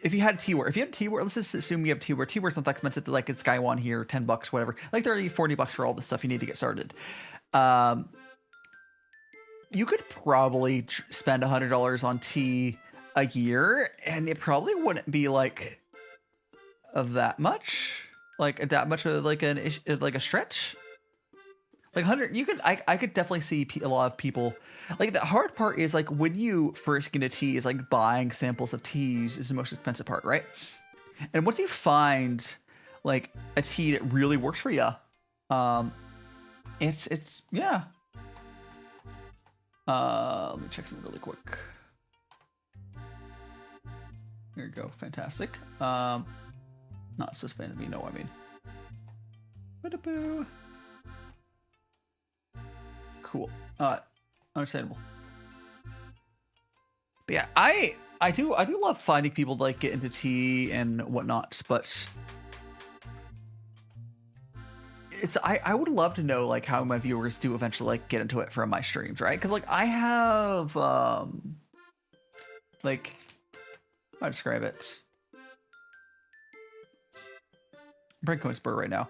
if you had Tware, let's just assume you have Tware. Tware's not that expensive. Like it's Skywon here, $10, whatever. Like $30-$40 for all the stuff you need to get started. You could probably spend $100 on tea a year, and it probably wouldn't be like of that much, like that much of like a stretch. Like 100, you could, I could definitely see a lot of people. Like the hard part is like when you first get a tea is like buying samples of teas is the most expensive part, right? And once you find like a tea that really works for you, it's yeah. Let me check something really quick. There you go, fantastic. Not suspended me, no, I mean. Ba-da-boo. Cool. Understandable. But yeah, I do love finding people to like get into tea and whatnot, but it's I would love to know like how my viewers do eventually like get into it from my streams, right? Because like I have like how to describe it. I'm breaking spur right now.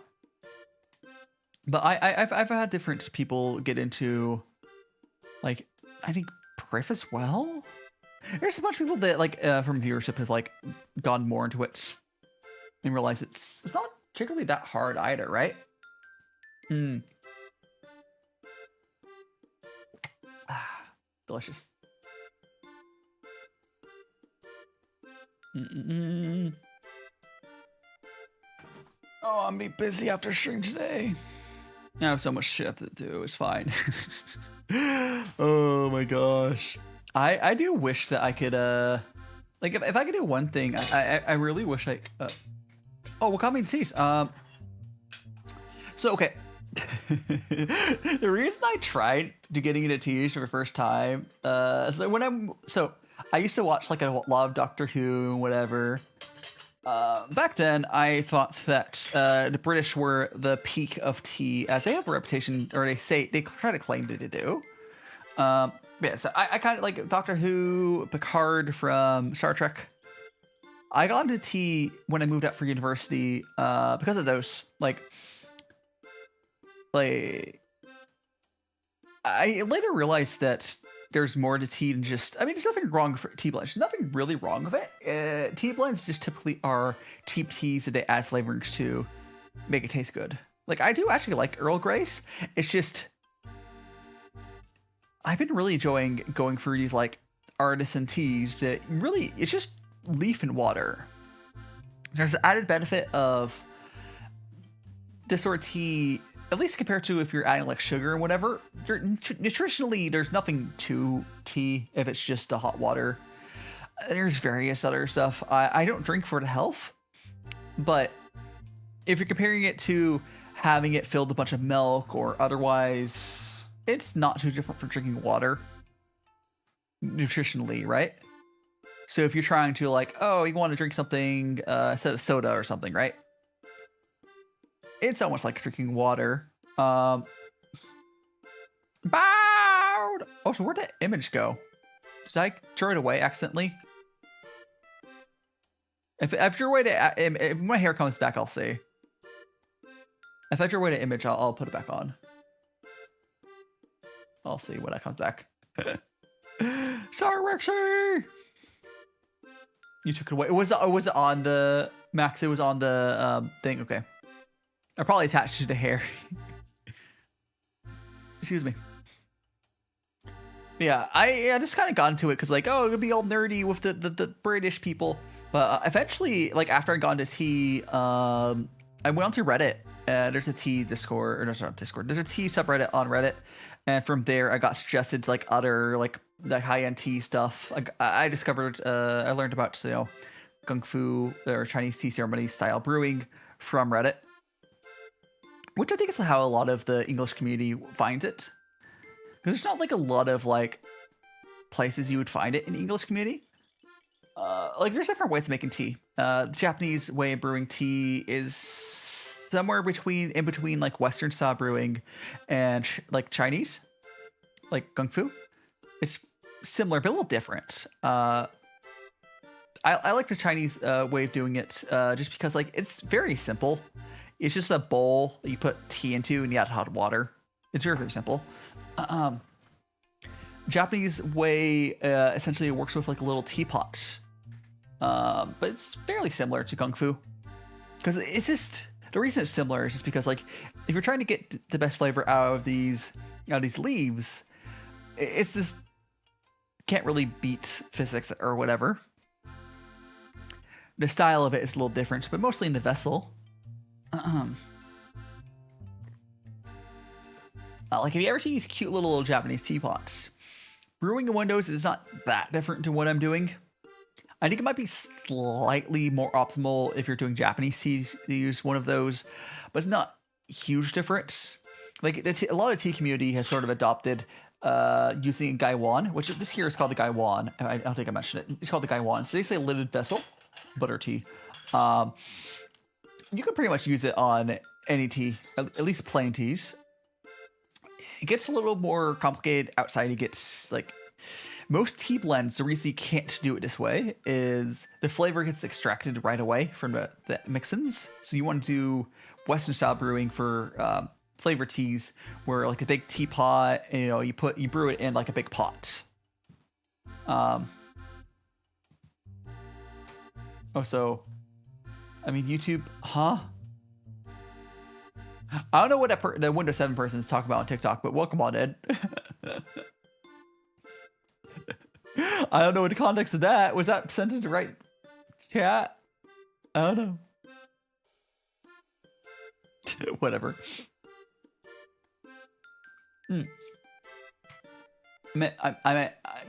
But I've had different people get into, like, I think puerh as well. There's a bunch of people that like from viewership have like gone more into it and realize it's not particularly that hard either, right? Delicious. Oh, I'm be busy after stream today. I have so much shit to do. It's fine. Oh my gosh. I do wish that I could like if I could do one thing, I really wish I oh, what got me to tease? So okay. The reason I tried to getting into tease for the first time, so I used to watch like a lot of Doctor Who and whatever. Back then, I thought that the British were the peak of tea, as they have a reputation, or they try to claim to do. Yeah, so I kind of like Doctor Who, Picard from Star Trek. I got into tea when I moved out for university because of those. Like I later realized that there's more to tea than just, I mean, there's nothing wrong with tea blends. There's nothing really wrong with it. Tea blends just typically are cheap teas that they add flavorings to make it taste good. Like, I do actually like Earl Grey's. It's just, I've been really enjoying going through these, like, artisan teas that really, it's just leaf and water. There's the added benefit of this sort of tea, at least compared to if you're adding like sugar and whatever, nutritionally there's nothing to tea if it's just a hot water. There's various other stuff. I don't drink for the health, but if you're comparing it to having it filled with a bunch of milk or otherwise, it's not too different from drinking water nutritionally, right? So if you're trying to like, oh, you want to drink something instead of soda or something, right? It's almost like drinking water. Bow! Oh, so where'd that image go? Did I throw it away accidentally? If I threw away if my hair comes back, I'll see. If I throw away the image, I'll put it back on. I'll see when it comes back. Sorry, Rexy! You took it away. Was it on the Max? It was on the thing. Okay. I probably attached it to the hair. Excuse me. Yeah, I just kind of got into it because like, oh, it'll be all nerdy with the British people. But eventually, like after I got into tea, I went onto Reddit. There's a tea Discord, or no, not Discord. There's a tea subreddit on Reddit, and from there I got suggested to like other like the high-end tea stuff. I discovered, I learned about kung fu or Chinese tea ceremony style brewing from Reddit, which I think is how a lot of the English community finds it. Because there's not like a lot of like places you would find it in the English community. Like there's different ways of making tea. The Japanese way of brewing tea is somewhere in between like Western style brewing and like Chinese, like kung fu. It's similar but a little different. I like the Chinese way of doing it just because like it's very simple. It's just a bowl that you put tea into and you add hot water. It's very, very simple. Japanese way essentially works with like a little teapot. But it's fairly similar to kung fu. Because it's just, the reason it's similar is just because like if you're trying to get the best flavor out of these leaves, it's just can't really beat physics or whatever. The style of it is a little different, but mostly in the vessel. Like if you ever see these cute little Japanese teapots, brewing in Windows is not that different to what I'm doing. I think it might be slightly more optimal if you're doing Japanese teas to use one of those, but it's not huge difference. Like a lot of tea community has sort of adopted using a gaiwan, which this here is called the gaiwan. I don't think I mentioned it. It's called the gaiwan. So they say lidded vessel, butter tea. You can pretty much use it on any tea, at least plain teas. It gets a little more complicated outside. It gets like most tea blends. The reason you can't do it this way is the flavor gets extracted right away from the mix-ins. So you want to do Western style brewing for flavor teas, where like a big teapot, and, you brew it in like a big pot. I mean, YouTube, huh? I don't know what the Windows 7 person is talking about on TikTok, but welcome on, Ed. I don't know what the context of that. Was that sent into the right chat? I don't know. Whatever.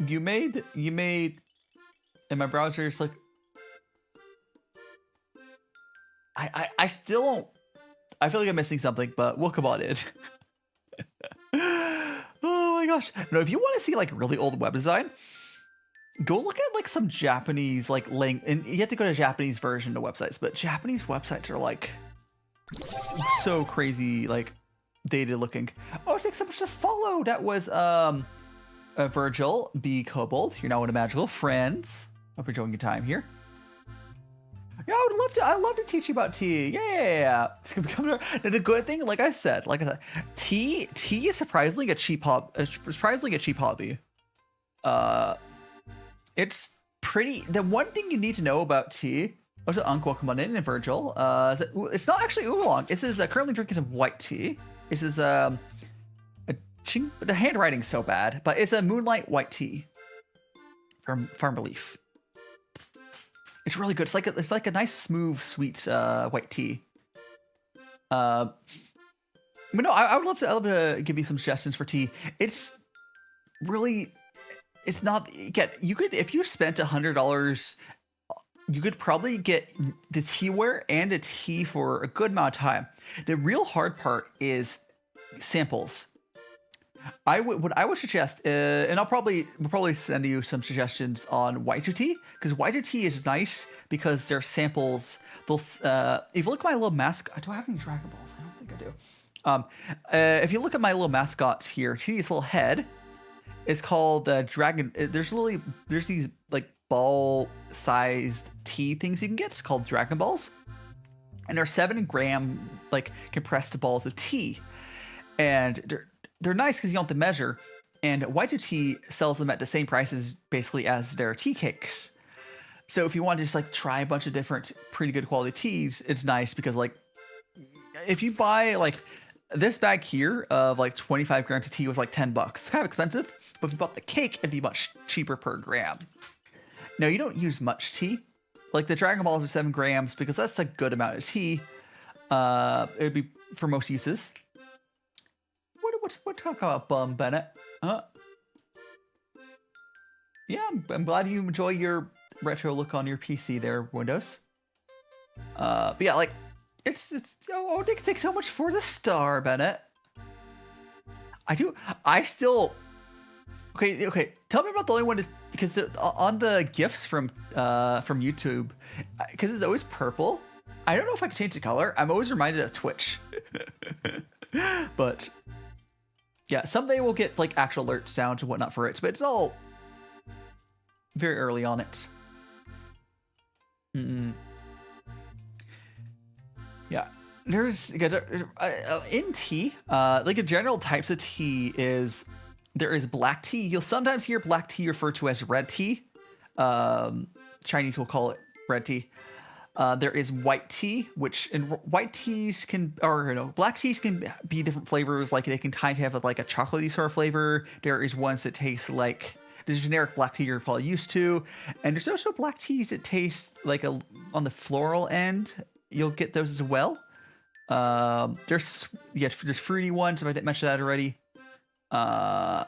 You made, in my browser, it's like, I still don't, I feel like I'm missing something, but we'll come on in. Oh my gosh. No, if you want to see like really old web design, go look at like some Japanese like link, and you have to go to Japanese version of websites, but Japanese websites are like so crazy, like dated looking. Oh, it takes so much to follow. That was Virgil B. Kobold. You're now in a magical friends. Hope you're enjoying your time here. Yeah, I'd love to teach you about tea. Yeah. The good thing, like I said, tea is surprisingly a cheap hobby. It's pretty. The one thing you need to know about tea. Oh, so welcome on in, and Virgil. It's not actually oolong. It says currently drinking some white tea. It says the handwriting's so bad, but it's a Moonlight White tea from Farmerleaf. It's really good. It's like a nice, smooth, sweet white tea. But no, I would love to give you some suggestions for tea. It's really, it's not. You could, if you spent $100, you could probably get the teaware and a tea for a good amount of time. The real hard part is samples. What I would suggest, and we'll probably send you some suggestions on Wai2T, because Wai2T is nice because their samples. They'll if you look at my little mascot, do I have any Dragon Balls? I don't think I do. If you look at my little mascot here, see his little head. It's called Dragon. There's these like ball-sized tea things you can get. It's called Dragon Balls, and they're 7-gram like compressed balls of tea, and they're nice because you don't have to measure. And White2T sells them at the same prices basically as their tea cakes. So if you want to just like try a bunch of different pretty good quality teas, it's nice because like if you buy like this bag here of like 25 grams of tea was like $10. It's kind of expensive, but if you bought the cake, it'd be much cheaper per gram. Now you don't use much tea. Like the Dragon Balls are 7 grams because that's a good amount of tea. It'd be for most uses. What talk about Bum Bennett? Yeah, I'm glad you enjoy your retro look on your PC there, Windows. But yeah, like thanks so much for the star, Bennett. I still okay. Tell me about the only one because on the GIFs from YouTube, because it's always purple. I don't know if I can change the color. I'm always reminded of Twitch. But yeah, someday we'll get like actual alert sounds and whatnot for it, but it's all very early on it. Yeah, there's in tea, like a general types of tea there is black tea. You'll sometimes hear black tea referred to as red tea. Chinese will call it red tea. There is white tea, black teas can be different flavors. Like they can kind of have like a chocolatey sort of flavor. There is ones that taste like the generic black tea you're probably used to, and there's also black teas that taste like on the floral end. You'll get those as well. There's fruity ones if I didn't mention that already. Yeah.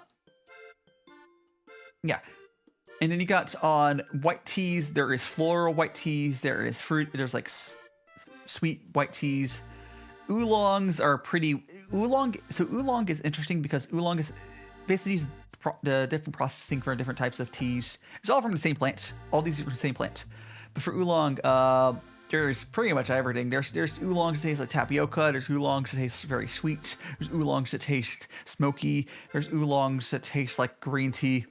And then you got on white teas, there is floral white teas, there is fruit, there's like sweet white teas. Oolongs are oolong is interesting because oolong is basically the different processing for different types of teas. It's all from the same plant. All these are from the same plant. But for oolong, there's pretty much everything. There's oolongs that taste like tapioca. There's oolongs that taste very sweet. There's oolongs that taste smoky. There's oolongs that taste like green tea.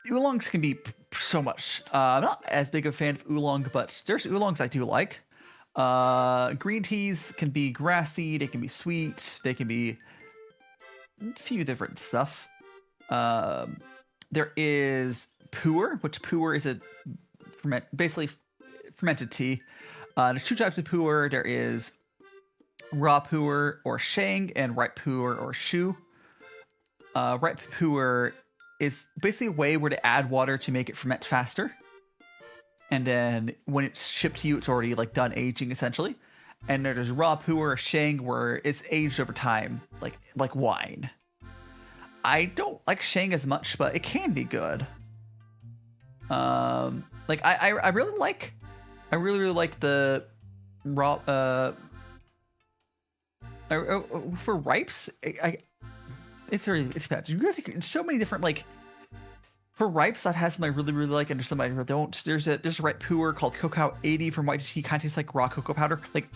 Oolongs can be so much. I'm not as big a fan of oolong, but there's oolongs I do like. Green teas can be grassy, they can be sweet, they can be a few different stuff. There is puer, which puer is basically fermented tea. There's 2 types of puer. There is raw puer or shang and ripe puer or shu. Ripe puer is basically a way where to add water to make it ferment faster. And then when it's shipped to you, it's already like done aging essentially. And there's raw puer or shang where it's aged over time, like wine. I don't like shang as much, but it can be good. Like I really like the raw for ripes. It's bad. It's so many different like. For ripes, I've had some I really like, and there's some I really don't. There's a ripe puer called Cocoa 80 from White2T. Kind of tastes like raw cocoa powder. Like,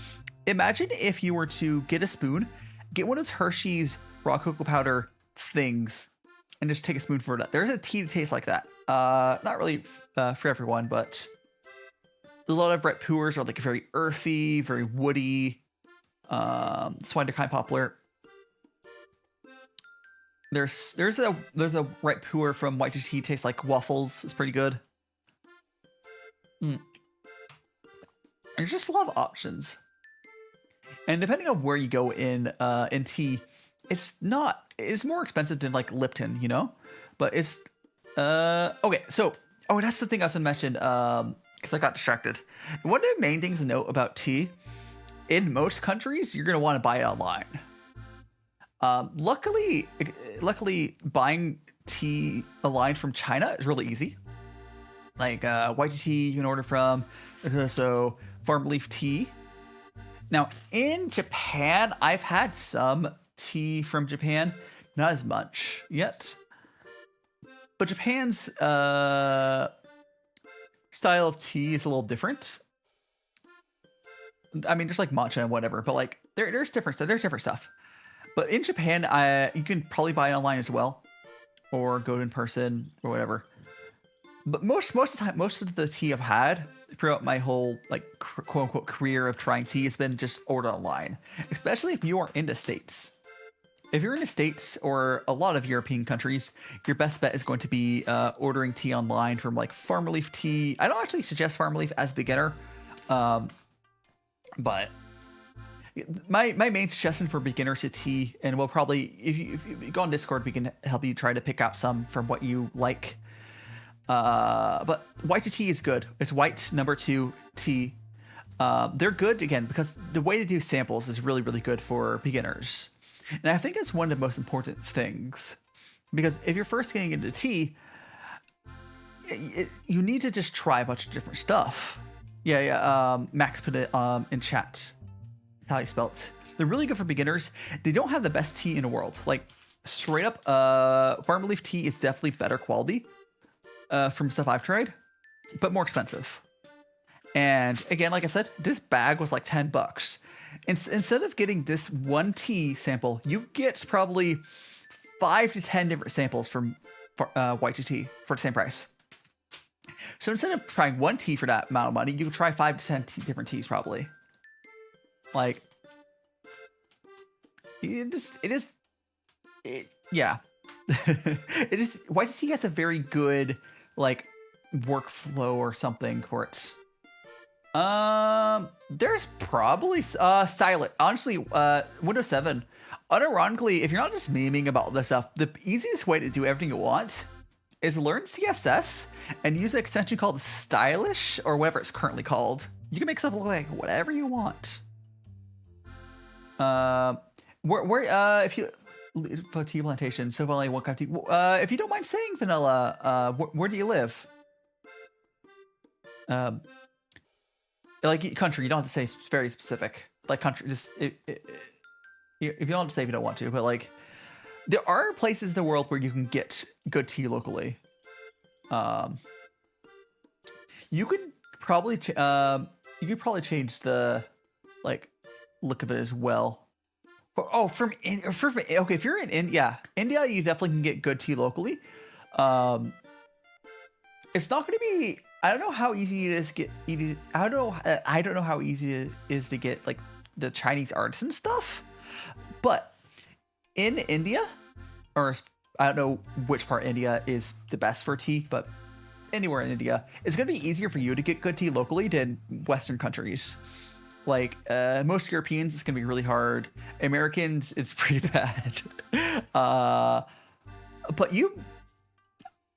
imagine if you were to get a spoon, get one of those Hershey's raw cocoa powder things, and just take a spoonful of that. There's a tea that tastes like that. Not really for everyone, but a lot of ripe puers are like very earthy, very woody. That's why they're kind of popular. There's a ripe puer from White2T tastes like waffles. It's pretty good. There's just a lot of options, and depending on where you go in tea, it's more expensive than like Lipton, you know. But it's okay. So that's the thing I was gonna mention because I got distracted. One of the main things to note about tea, in most countries, you're gonna want to buy it online. Luckily, buying tea online from China is really easy. Like White2T, you can order from. So Farmerleaf tea. Now in Japan, I've had some tea from Japan, not as much yet. But Japan's style of tea is a little different. I mean, there's like matcha and whatever, but like there's different stuff. But in Japan, you can probably buy it online as well. or go in person or whatever. But most of the time, most of the tea I've had throughout my whole like quote unquote career of trying tea has been just ordered online, especially if you are in the States. If you're in the States or a lot of European countries, your best bet is going to be ordering tea online from like Farmerleaf tea. I don't actually suggest Farmerleaf as a beginner, but my main suggestion for beginner to tea, and we'll probably if you go on Discord, we can help you try to pick out some from what you like. But white tea is good. It's white number 2 tea. They're good again because the way to do samples is really, really good for beginners. And I think it's one of the most important things because if you're first getting into tea, you need to just try a bunch of different stuff. Yeah. Max put it in chat. That's how he spelled it. They're really good for beginners. They don't have the best tea in the world. Like straight up, Farmerleaf tea is definitely better quality. From stuff I've tried, but more expensive. And again, like I said, this bag was like $10. Instead of getting this one tea sample, you get probably 5 to 10 different samples from white tea for the same price. So instead of trying one tea for that amount of money, you can try 5 to 10 different teas probably. Like, yeah. It is. White tea has a very good like workflow or something for it. There's probably silent. Honestly, Windows 7. Unironically, if you're not just memeing about this stuff, the easiest way to do everything you want is learn CSS and use an extension called Stylish or whatever it's currently called. You can make stuff look like whatever you want. If you tea plantation, so only one kind of tea. If you don't mind saying, Vanilla, where do you live? Like country, you don't have to say very specific. Like country, just if you don't have to say if you don't want to, but like there are places in the world where you can get good tea locally. You could probably change the like look of it as well. Oh, okay. If you're in India, you definitely can get good tea locally. It's not going to be. I don't know how easy it is to get. I don't know how easy it is to get like the Chinese artisan stuff. But in India, or I don't know which part of India is the best for tea, but anywhere in India, it's going to be easier for you to get good tea locally than Western countries. Like most Europeans, it's gonna be really hard. Americans, it's pretty bad. But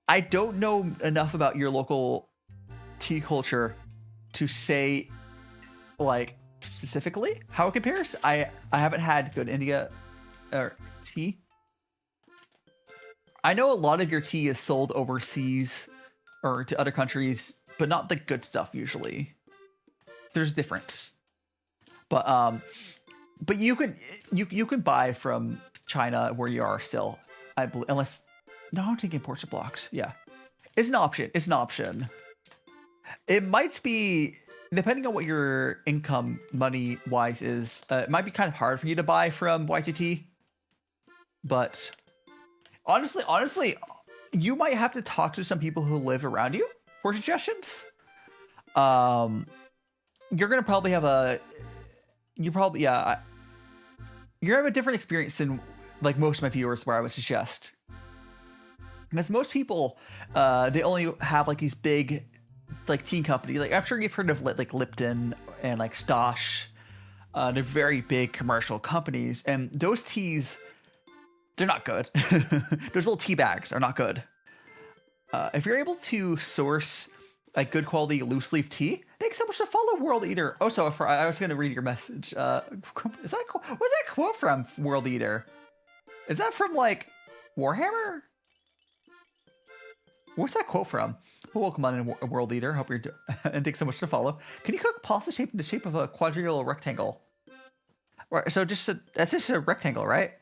I don't know enough about your local tea culture to say like specifically how it compares. I haven't had good India or tea. I know a lot of your tea is sold overseas or to other countries, but not the good stuff usually. There's a difference. But you can buy from China where you are still, I believe, unless no, I don't think imports are blocked. Yeah, it's an option. It's an option. It might be depending on what your income money wise is. It might be kind of hard for you to buy from YTT. But honestly, you might have to talk to some people who live around you for suggestions. You're gonna probably have you're gonna have a different experience than like most of my viewers where I would suggest. Because most people, they only have like these big like tea companies. Like I'm sure you've heard of like Lipton and like Stosh. They're very big commercial companies, and those teas, they're not good. Those little tea bags are not good. If you're able to source like good quality loose leaf tea, thanks so much to follow World Eater. Oh, so I was going to read your message. What's that quote from, World Eater? Is that from like Warhammer? What's that quote from? Well, welcome on in, World Eater. Hope you're and thanks so much to follow. Can you cook pasta shaped in the shape of a quadrilateral rectangle? Right. So that's just a rectangle, right?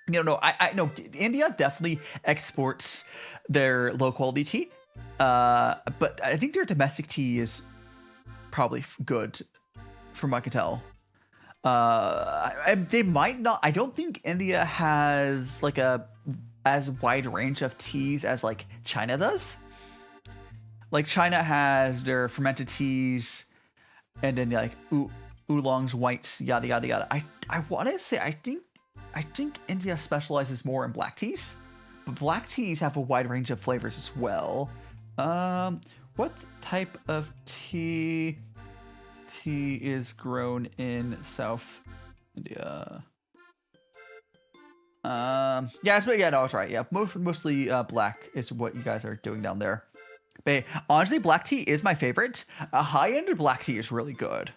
No, I know India definitely exports their low quality tea, but I think their domestic tea is probably good, from what I can tell. They might not. I don't think India has like a as wide range of teas as like China does. Like China has their fermented teas, and then like oolongs, whites, yada yada yada. I want to say I think India specializes more in black teas, but black teas have a wide range of flavors as well. What type of tea is grown in South India? Yeah, no, it's right. Yeah, mostly black is what you guys are doing down there. But honestly, black tea is my favorite. A high-end black tea is really good.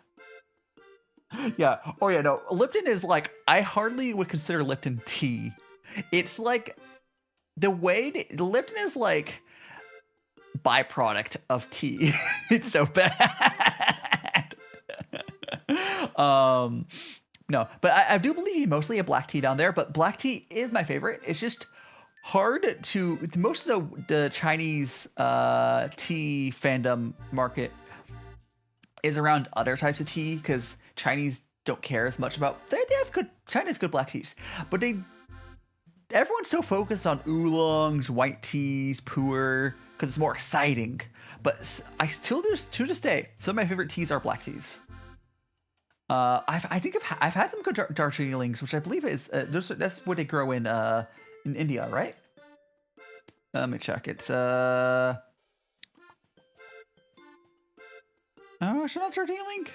Yeah. Oh yeah, no. Lipton is like, I hardly would consider Lipton tea. It's like the way Lipton is like byproduct of tea. It's so bad. No, but I do believe mostly a black tea down there, but black tea is my favorite. It's just hard to, most of the Chinese tea fandom market is around other types of tea, because Chinese don't care as much about, they have good, China's good black teas, but everyone's so focused on oolongs, white teas, puer, because it's more exciting. But I still, to this day, some of my favorite teas are black teas. I think I've had some good Darjeelings, which I believe is that's what they grow in India, right? Let me check. It's oh, it's not Darjeeling.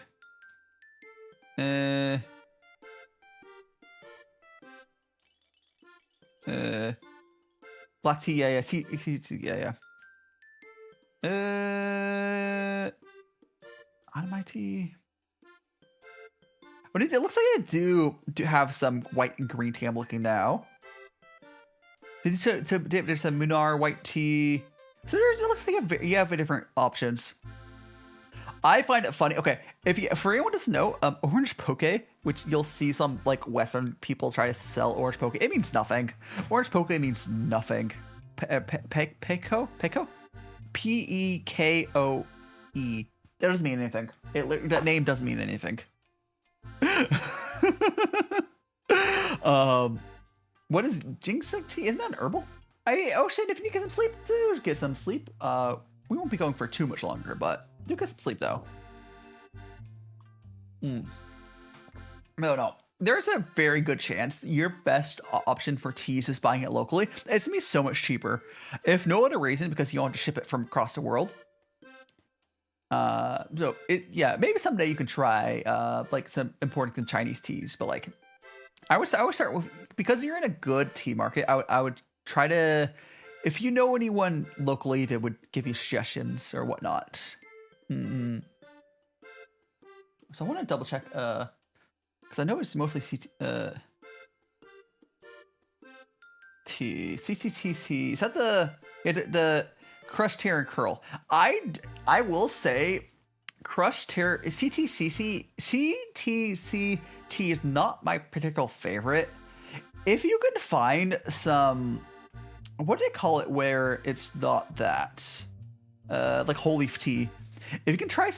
Black tea, yeah. On my tea. But it looks like I do have some white and green tea I'm looking now. There's a Munar white tea. So it looks like you have different options. I find it funny. Okay, for anyone who doesn't know, orange poke, which you'll see some like Western people try to sell orange poke, it means nothing. Orange poke means nothing. Peko? P-E-K-O-E. That doesn't mean anything. That name doesn't mean anything. What is ginseng tea? Isn't that an herbal? Oh shit, if you need to get some sleep, do get some sleep. We won't be going for too much longer, but do get some sleep though. No. There's a very good chance your best option for teas is buying it locally. It's gonna be so much cheaper. If no other reason, because you don't have to ship it from across the world. Maybe someday you can try like some importing some Chinese teas, but like I would start with, because you're in a good tea market, I would try to, if you know anyone locally that would give you suggestions or whatnot. So I want to double check because I know it's mostly CTTC. Is that the crushed tear and curl? I will say crushed tear CTCT is not my particular favorite. If you can find some, what do they call it where it's not that like whole leaf tea, if you can try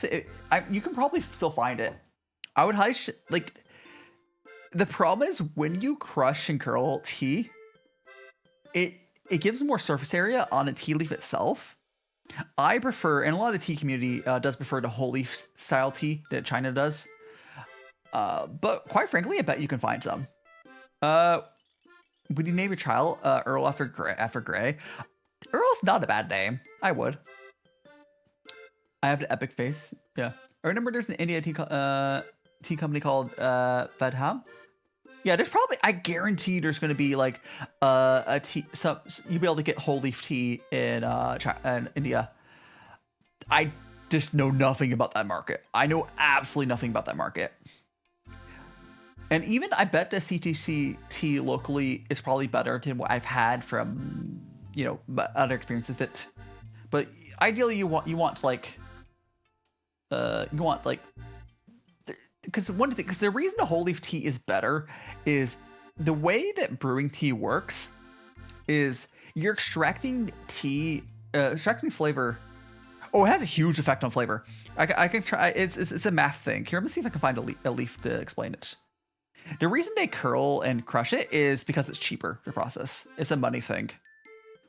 you can probably still find it. I would highly like, the problem is when you crush and curl tea, it gives more surface area on a tea leaf itself. I prefer, and a lot of the tea community does prefer the whole leaf style tea that China does. But quite frankly, I bet you can find some. Would you name your child Earl after Gray? Earl's not a bad name. I would. I have the epic face. Yeah. I remember there's an India tea company called Vedham. Yeah, there's probably, I guarantee there's going to be like a tea, you'll be able to get whole leaf tea in India. I just know nothing about that market. I know absolutely nothing about that market. And even I bet the CTC tea locally is probably better than what I've had from, other experiences with it. But ideally you want because the reason the whole leaf tea is better is the way that brewing tea works is you're extracting flavor. Oh, it has a huge effect on flavor. I can try. It's a math thing. Here, let me see if I can find a leaf to explain it. The reason they curl and crush it is because it's cheaper to process. It's a money thing,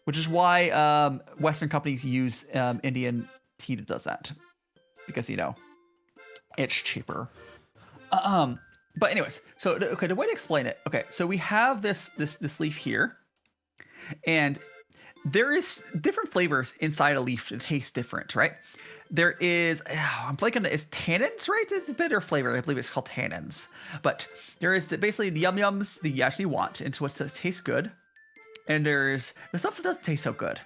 which is why Western companies use Indian tea that does that, because it's cheaper. But anyways, so okay, the way to explain it. Okay, so we have this leaf here, and there is different flavors inside a leaf that taste different, right? There is, I'm blanking, it's tannins, right? It's a bitter flavor. I believe it's called tannins. But there is basically the yums that you actually want into what tastes good. And there's the stuff that doesn't taste so good.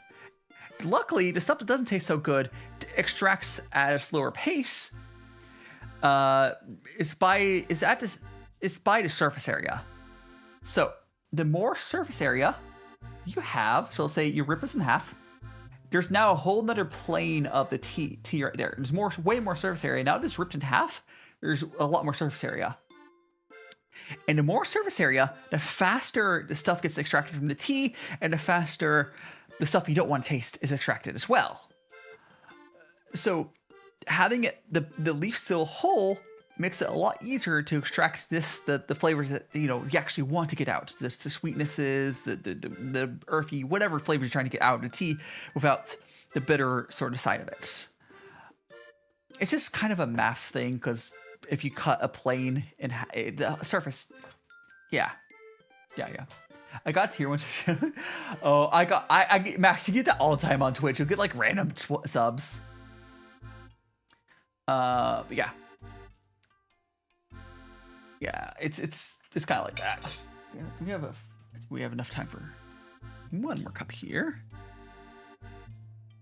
Luckily, the stuff that doesn't taste so good extracts at a slower pace. It's by the surface area. So the more surface area you have, so let's say you rip this in half, there's now a whole nother plane of the tea right there. There's way more surface area. Now this ripped in half, there's a lot more surface area. And the more surface area, the faster the stuff gets extracted from the tea, and the faster the stuff you don't want to taste is extracted as well. So having the leaf still whole makes it a lot easier to extract the flavors that you actually want to get out, the sweetnesses, the earthy, whatever flavor you're trying to get out of the tea, without the bitter sort of side of it. It's just kind of a math thing, because if you cut a plane in the surface, yeah. I got tier one. Oh, I Max, you get that all the time on Twitch. You'll get like random subs. But yeah, it's kind of like that. Yeah, we have enough time for one more cup here.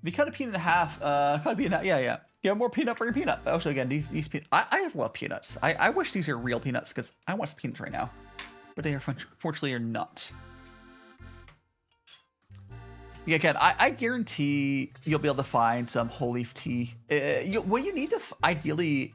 If you cut a peanut in half, cut a peanut, yeah. You have more peanut for your peanut. Also, again, these peanuts, I love peanuts. I wish these are real peanuts, because I want some peanuts right now, but they fortunately are not. Yeah, again, I guarantee you'll be able to find some whole leaf tea. What you need to ideally,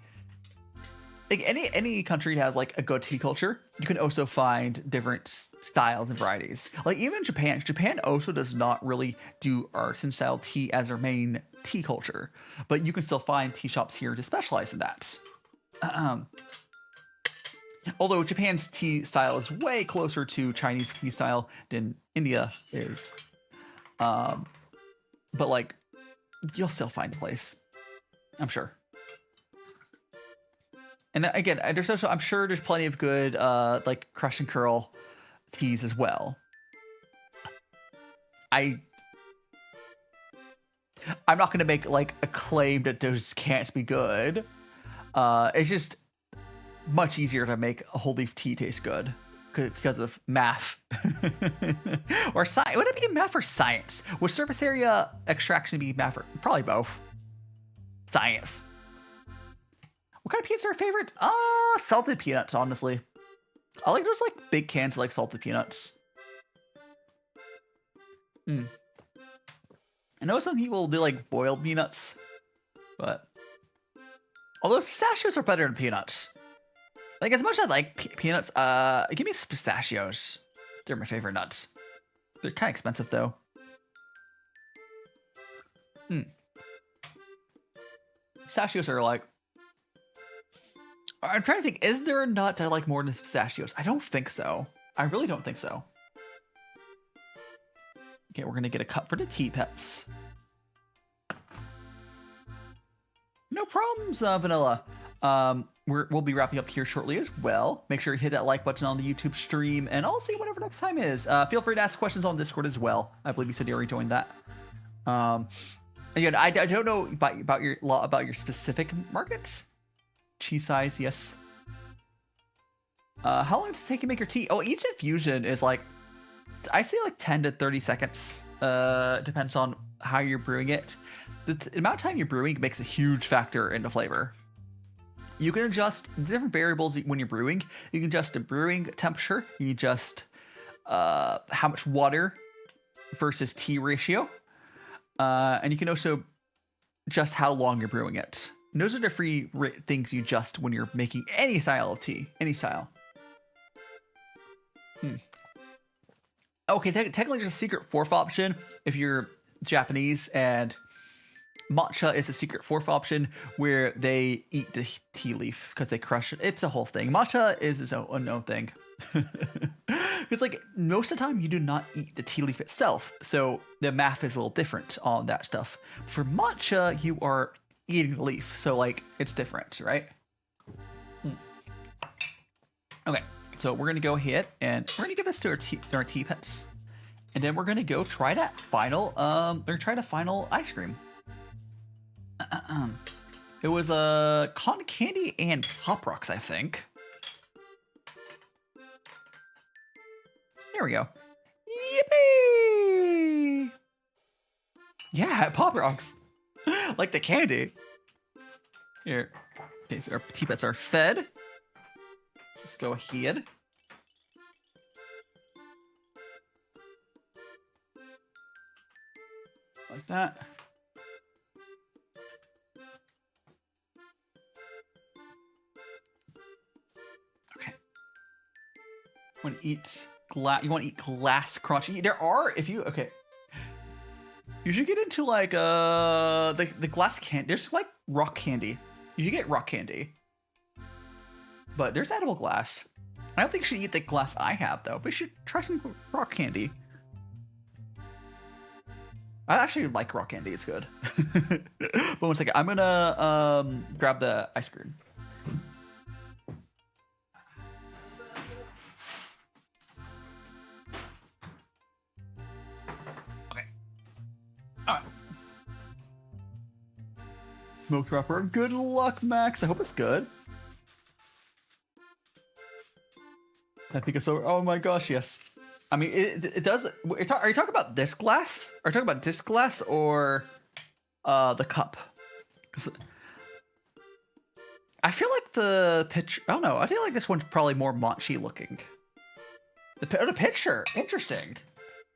like any country that has like a good tea culture, you can also find different styles and varieties. Like even Japan also does not really do artisan style tea as their main tea culture, but you can still find tea shops here to specialize in that. Although Japan's tea style is way closer to Chinese tea style than India is. But like, you'll still find a place, I'm sure. And again, there's also, I'm sure there's plenty of good, like crush and curl teas as well. I'm not going to make like a claim that those can't be good. It's just much easier to make a whole leaf tea taste good because of math. Or science. Would it be math or science? Would surface area extraction be math or probably both? Science. What kind of peanuts are your favorite? Salted peanuts, honestly. I like those like big cans of like salted peanuts. I know some people do like boiled peanuts, but although pistachios are better than peanuts. Like as much as I like peanuts, give me pistachios. They're my favorite nuts. They're kind of expensive though. Pistachios are like, I'm trying to think, is there a nut I like more than pistachios? I don't think so. I really don't think so. Okay, we're gonna get a cup for the tea pets. No problems, Vanilla. We'll be wrapping up here shortly as well. Make sure you hit that like button on the YouTube stream, and I'll see whatever next time is. Feel free to ask questions on Discord as well. I believe you said you already joined that. Again, I don't know about your specific market. Cheese size, yes. How long does it take to make your tea? Oh, each infusion is like, I say like 10 to 30 seconds. Depends on how you're brewing it. The amount of time you're brewing makes a huge factor in the flavor. You can adjust different variables when you're brewing. You can adjust the brewing temperature. You can adjust how much water versus tea ratio. And you can also adjust how long you're brewing it. And those are the three things you adjust when you're making any style of tea. Any style. Okay, technically there's a secret fourth option if you're Japanese and Matcha is a secret fourth option where they eat the tea leaf because they crush it. It's a whole thing. Matcha is its own unknown thing. It's like most of the time you do not eat the tea leaf itself, so the math is a little different on that stuff. For matcha, you are eating the leaf, so like it's different, right? Okay, so we're gonna go ahead and we're gonna give this to our tea pets, and then we're gonna go try that final. We're gonna try the final ice cream. It was cotton candy and Pop Rocks, I think. There we go. Yippee! Yeah, Pop Rocks. Like the candy. Here. Okay, so our tea pets are fed. Let's just go ahead. Like that. Okay. Want to eat glass? You want to eat glass crunch? There are, if you okay. You should get into like the glass candy. There's like rock candy. You should get rock candy. But there's edible glass. I don't think you should eat the glass I have though. But you should try some rock candy. I actually like rock candy. It's good. But one second, I'm gonna grab the ice cream. Okay. All right. Smoke dropper. Good luck, Max. I hope it's good. I think it's over. Oh my gosh, yes. I mean, it does. Are you talking about this glass? Are you talking about this glass or the cup? 'Cause I feel like the picture. I don't know. I feel like this one's probably more mochi looking. The picture, interesting.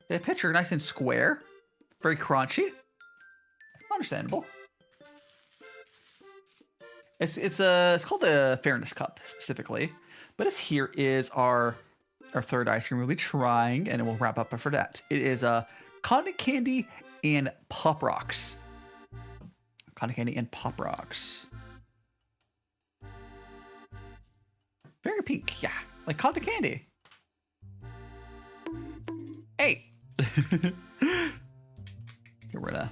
The picture, nice and square, very crunchy. Understandable. It's called the Fairness Cup specifically, but here is our third ice cream we'll be trying, and then we'll wrap up after that. It is cotton candy and Pop Rocks. Cotton candy and Pop Rocks. Very pink, yeah, like cotton candy. Hey. Get rid of.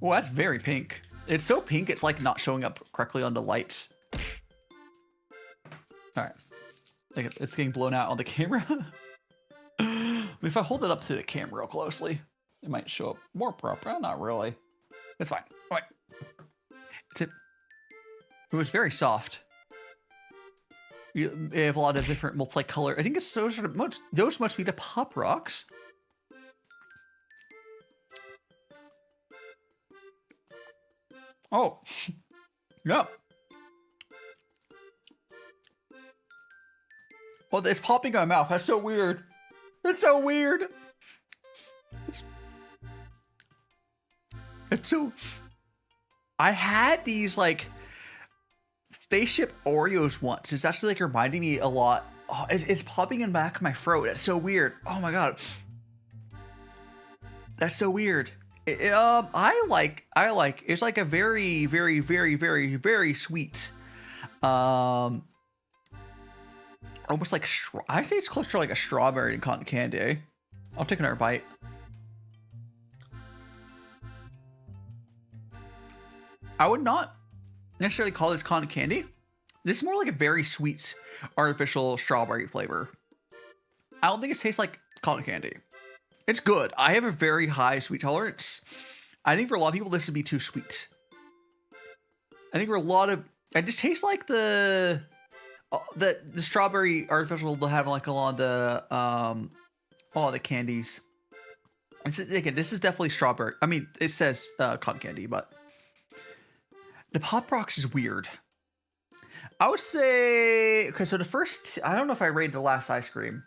Oh, that's very pink. It's so pink, it's like not showing up correctly on the lights. All right. Like it's getting blown out on the camera. If I hold it up to the camera real closely, it might show up more proper. Not really. It's fine. All right. It was very soft. You have a lot of different multicolor. I think it's those must be the Pop Rocks. Oh, yeah. Oh, it's popping in my mouth. That's so weird. That's so weird. It's so. I had these like spaceship Oreos once. It's actually like reminding me a lot. Oh, it's popping in the back of my throat. That's so weird. Oh my god. That's so weird. I like. It's like a very, very, very, very, very sweet. Almost like I say it's closer to like a strawberry and cotton candy. I'll take another bite. I would not necessarily call this cotton candy. This is more like a very sweet artificial strawberry flavor. I don't think it tastes like cotton candy. It's good. I have a very high sweet tolerance. I think for a lot of people, this would be too sweet. I think for a lot of, it just tastes like the strawberry artificial they'll have like a lot of the all the candies. Again, this is definitely strawberry. I mean, it says cotton candy, but the Pop Rocks is weird. I would say okay. So the first, I don't know if I rated the last ice cream.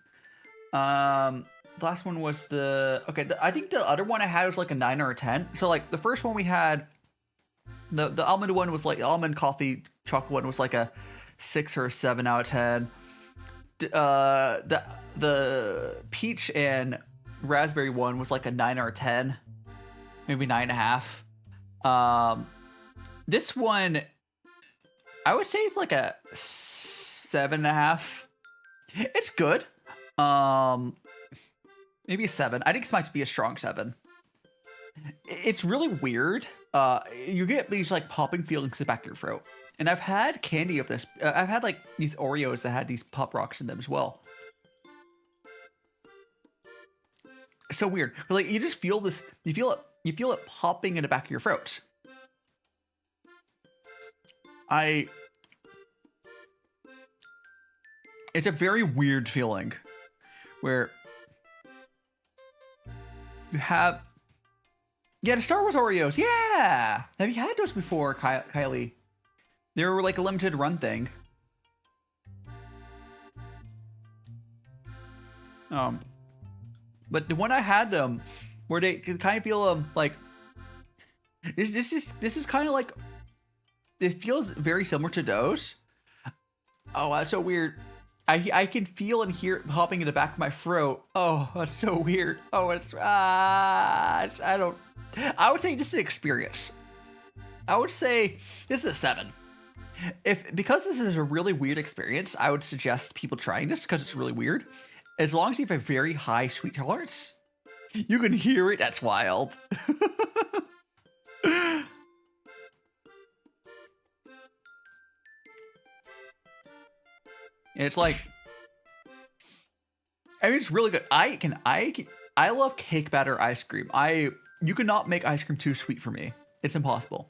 The last one was I think the other one I had was like a 9 or a 10. So like the first one we had, the almond one was like almond coffee chocolate one was like a 6 or a 7 out of 10. The peach and raspberry one was like a 9 or a 10, maybe 9.5. This one, I would say it's like a 7.5. It's good. Maybe a 7. I think this might be a strong 7. It's really weird. You get these like popping feelings in the back of your throat. And I've had candy of this. I've had like these Oreos that had these pop rocks in them as well. It's so weird. Like you just feel this. You feel it popping in the back of your throat. It's a very weird feeling where you have, the Star Wars Oreos. Yeah. Have you had those before, Kylie? They were like a limited run thing. But the one I had them, where they can kind of feel like this is kind of like, it feels very similar to those. Oh, that's so weird. I can feel and hear it popping in the back of my throat. Oh, that's so weird. Oh, I would say this is an experience. I would say this is a 7. Because this is a really weird experience, I would suggest people trying this because it's really weird. As long as you have a very high sweet tolerance, you can hear it. That's wild. And it's like, I mean, it's really good. I love cake batter ice cream. You cannot make ice cream too sweet for me. It's impossible.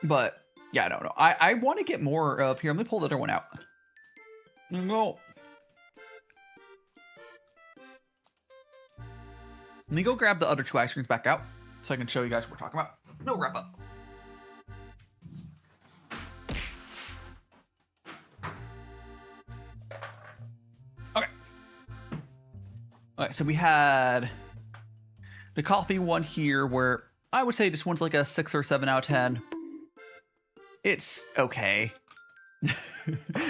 But yeah, I don't know. I want to get more of here. Let me pull the other one out. No. Let me go grab the other 2 ice creams back out so I can show you guys what we're talking about. No wrap up. Alright, so we had the coffee one here where I would say this one's like a 6 or 7 out of 10. It's okay.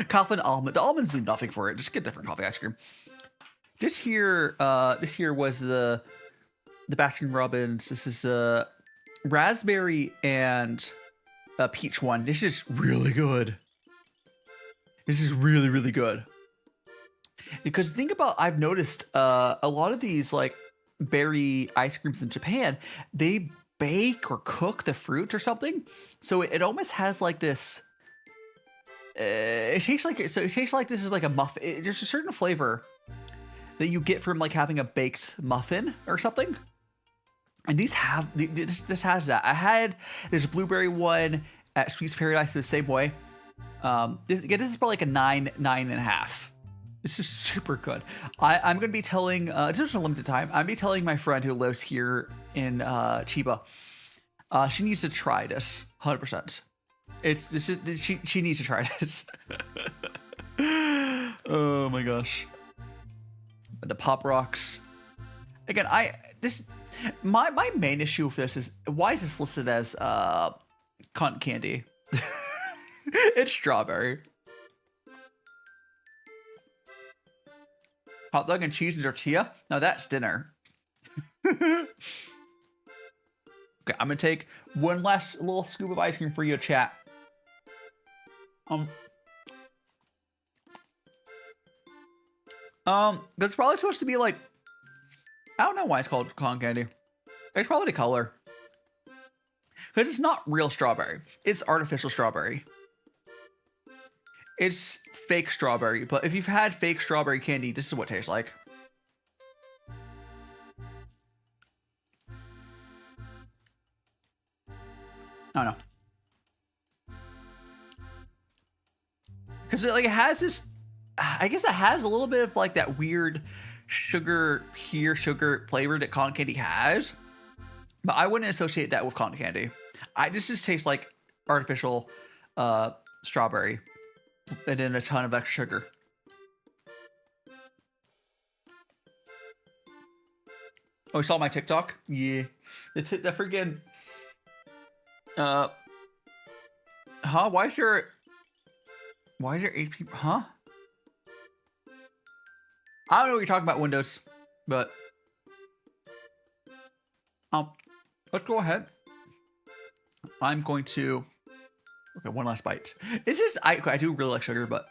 Coffee and almond. The almonds do nothing for it. Just get different coffee ice cream. This here was the Baskin-Robbins. This is raspberry and peach one. This is really good. This is really, really good. Because think about, I've noticed a lot of these like berry ice creams in Japan, they bake or cook the fruit or something, so it almost has like this. It tastes like this is like a muffin. There's a certain flavor that you get from like having a baked muffin or something, and these have this has that. I had this blueberry one at Sweets Paradise the same way. This is probably like a 9.5. This is super good. I'm going to be telling, it's just a limited time, I'm going to be telling my friend who lives here in Chiba. She needs to try this, 100%. She needs to try this. Oh my gosh. The Pop Rocks. Again, my main issue with this is, why is this listed as cotton candy? It's strawberry. Hot dog and cheese and tortilla? No, that's dinner. Okay, I'm gonna take one last little scoop of ice cream for you, chat. That's probably supposed to be like, I don't know why it's called cotton candy. It's probably the color. Because it's not real strawberry. It's artificial strawberry. It's fake strawberry, but if you've had fake strawberry candy, this is what it tastes like. I don't know. Because it has this, I guess it has a little bit of like that weird pure sugar flavor that cotton candy has. But I wouldn't associate that with cotton candy. This just tastes like artificial strawberry. And then a ton of extra sugar. Oh, you saw my TikTok? Yeah. It's the friggin'... Huh? Why is there 8 people? Huh? I don't know what you're talking about, Windows. But... let's go ahead. I'm going to... Okay, one last bite. It's just, I do really like sugar, but...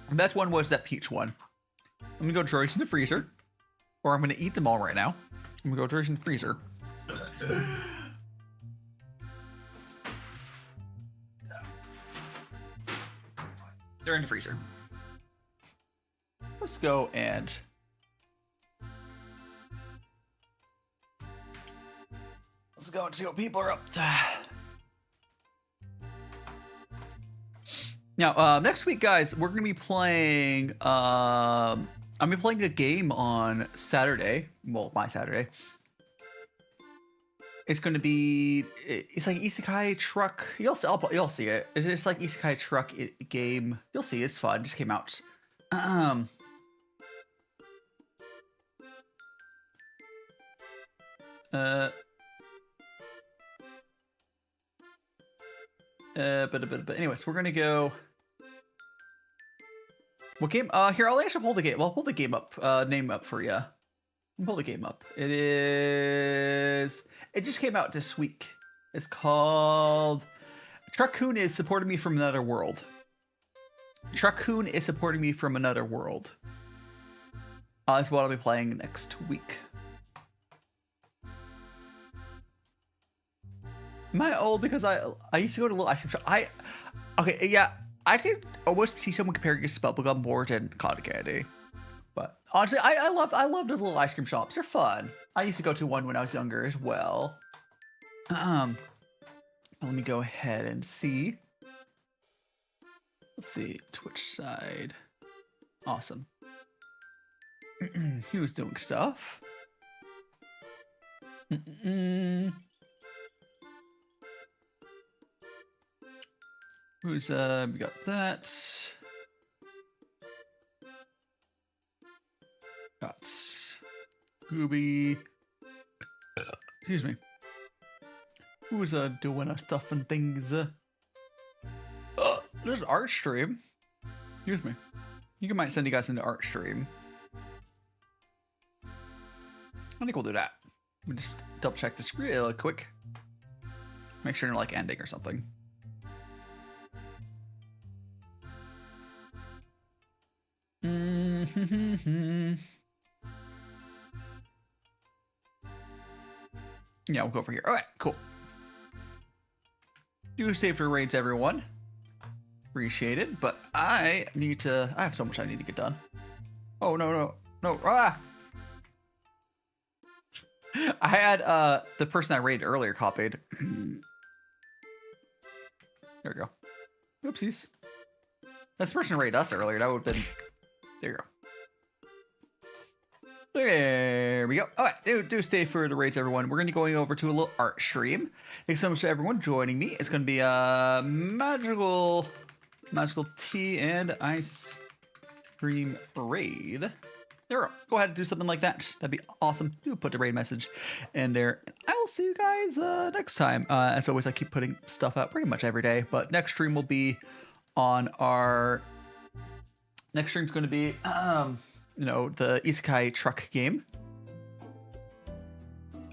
And that one was that peach one. I'm gonna go draw these in the freezer. Or I'm gonna eat them all right now. I'm gonna go draw these in the freezer. They're in the freezer. Let's go and... Let's go and see what people are up to. Now, next week, guys, we're gonna be playing. I'm gonna be playing a game on Saturday. Well, my Saturday. It's gonna be. It's like Isekai Truck. You'll see it. It's just like Isekai Truck game. You'll see. It's fun. It just came out. But anyways, we're gonna go. What game? Here, I'll actually pull the game. I'll pull the game up. Name up for you. Pull the game up. It just came out this week. It's called Truck-kun is supporting me from another world. Truck-kun is supporting me from another world. Is what I'll be playing next week. Am I old because I used to go to a little ice cream shop? Okay, yeah, I could almost see someone comparing this to bubblegum more than cotton candy. But honestly, I love those little ice cream shops. They're fun. I used to go to one when I was younger as well. Let me go ahead and see. Let's see, Twitch side. Awesome. He was doing stuff. Who's we got that. Got Gooby. Excuse me. Who's doing stuff and things? There's art stream. Excuse me. You might send you guys into art stream. I think we'll do that. We'll just double check this real quick. Make sure you're like ending or something. Yeah, we'll go over here. All right, cool. Do save for raids, everyone. Appreciate it, but I have so much I need to get done. Oh, no. Ah! I had the person I raided earlier copied. There we go. Oopsies. That's the person who raided us earlier. That would have been... There you go. There we go. All right, do stay for the raids, everyone. We're going to be going over to a little art stream. Thanks so much to everyone joining me. It's going to be a magical tea and ice cream raid. There we go. Go ahead and do something like that. That'd be awesome. Do put the raid message in there. I will see you guys next time. As always, I keep putting stuff out pretty much every day, but next stream will be on our... Next stream's going to be... the Isekai Truck game.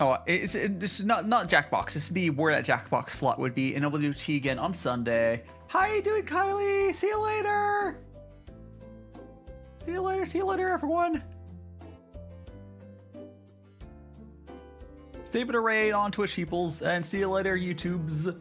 Oh, it's not Jackbox. This would be where that Jackbox slot would be, and I'll do tea again on Sunday. How you doing, Kylie? See you later. See you later, everyone. Save it a raid on Twitch, peoples, and see you later, YouTubes.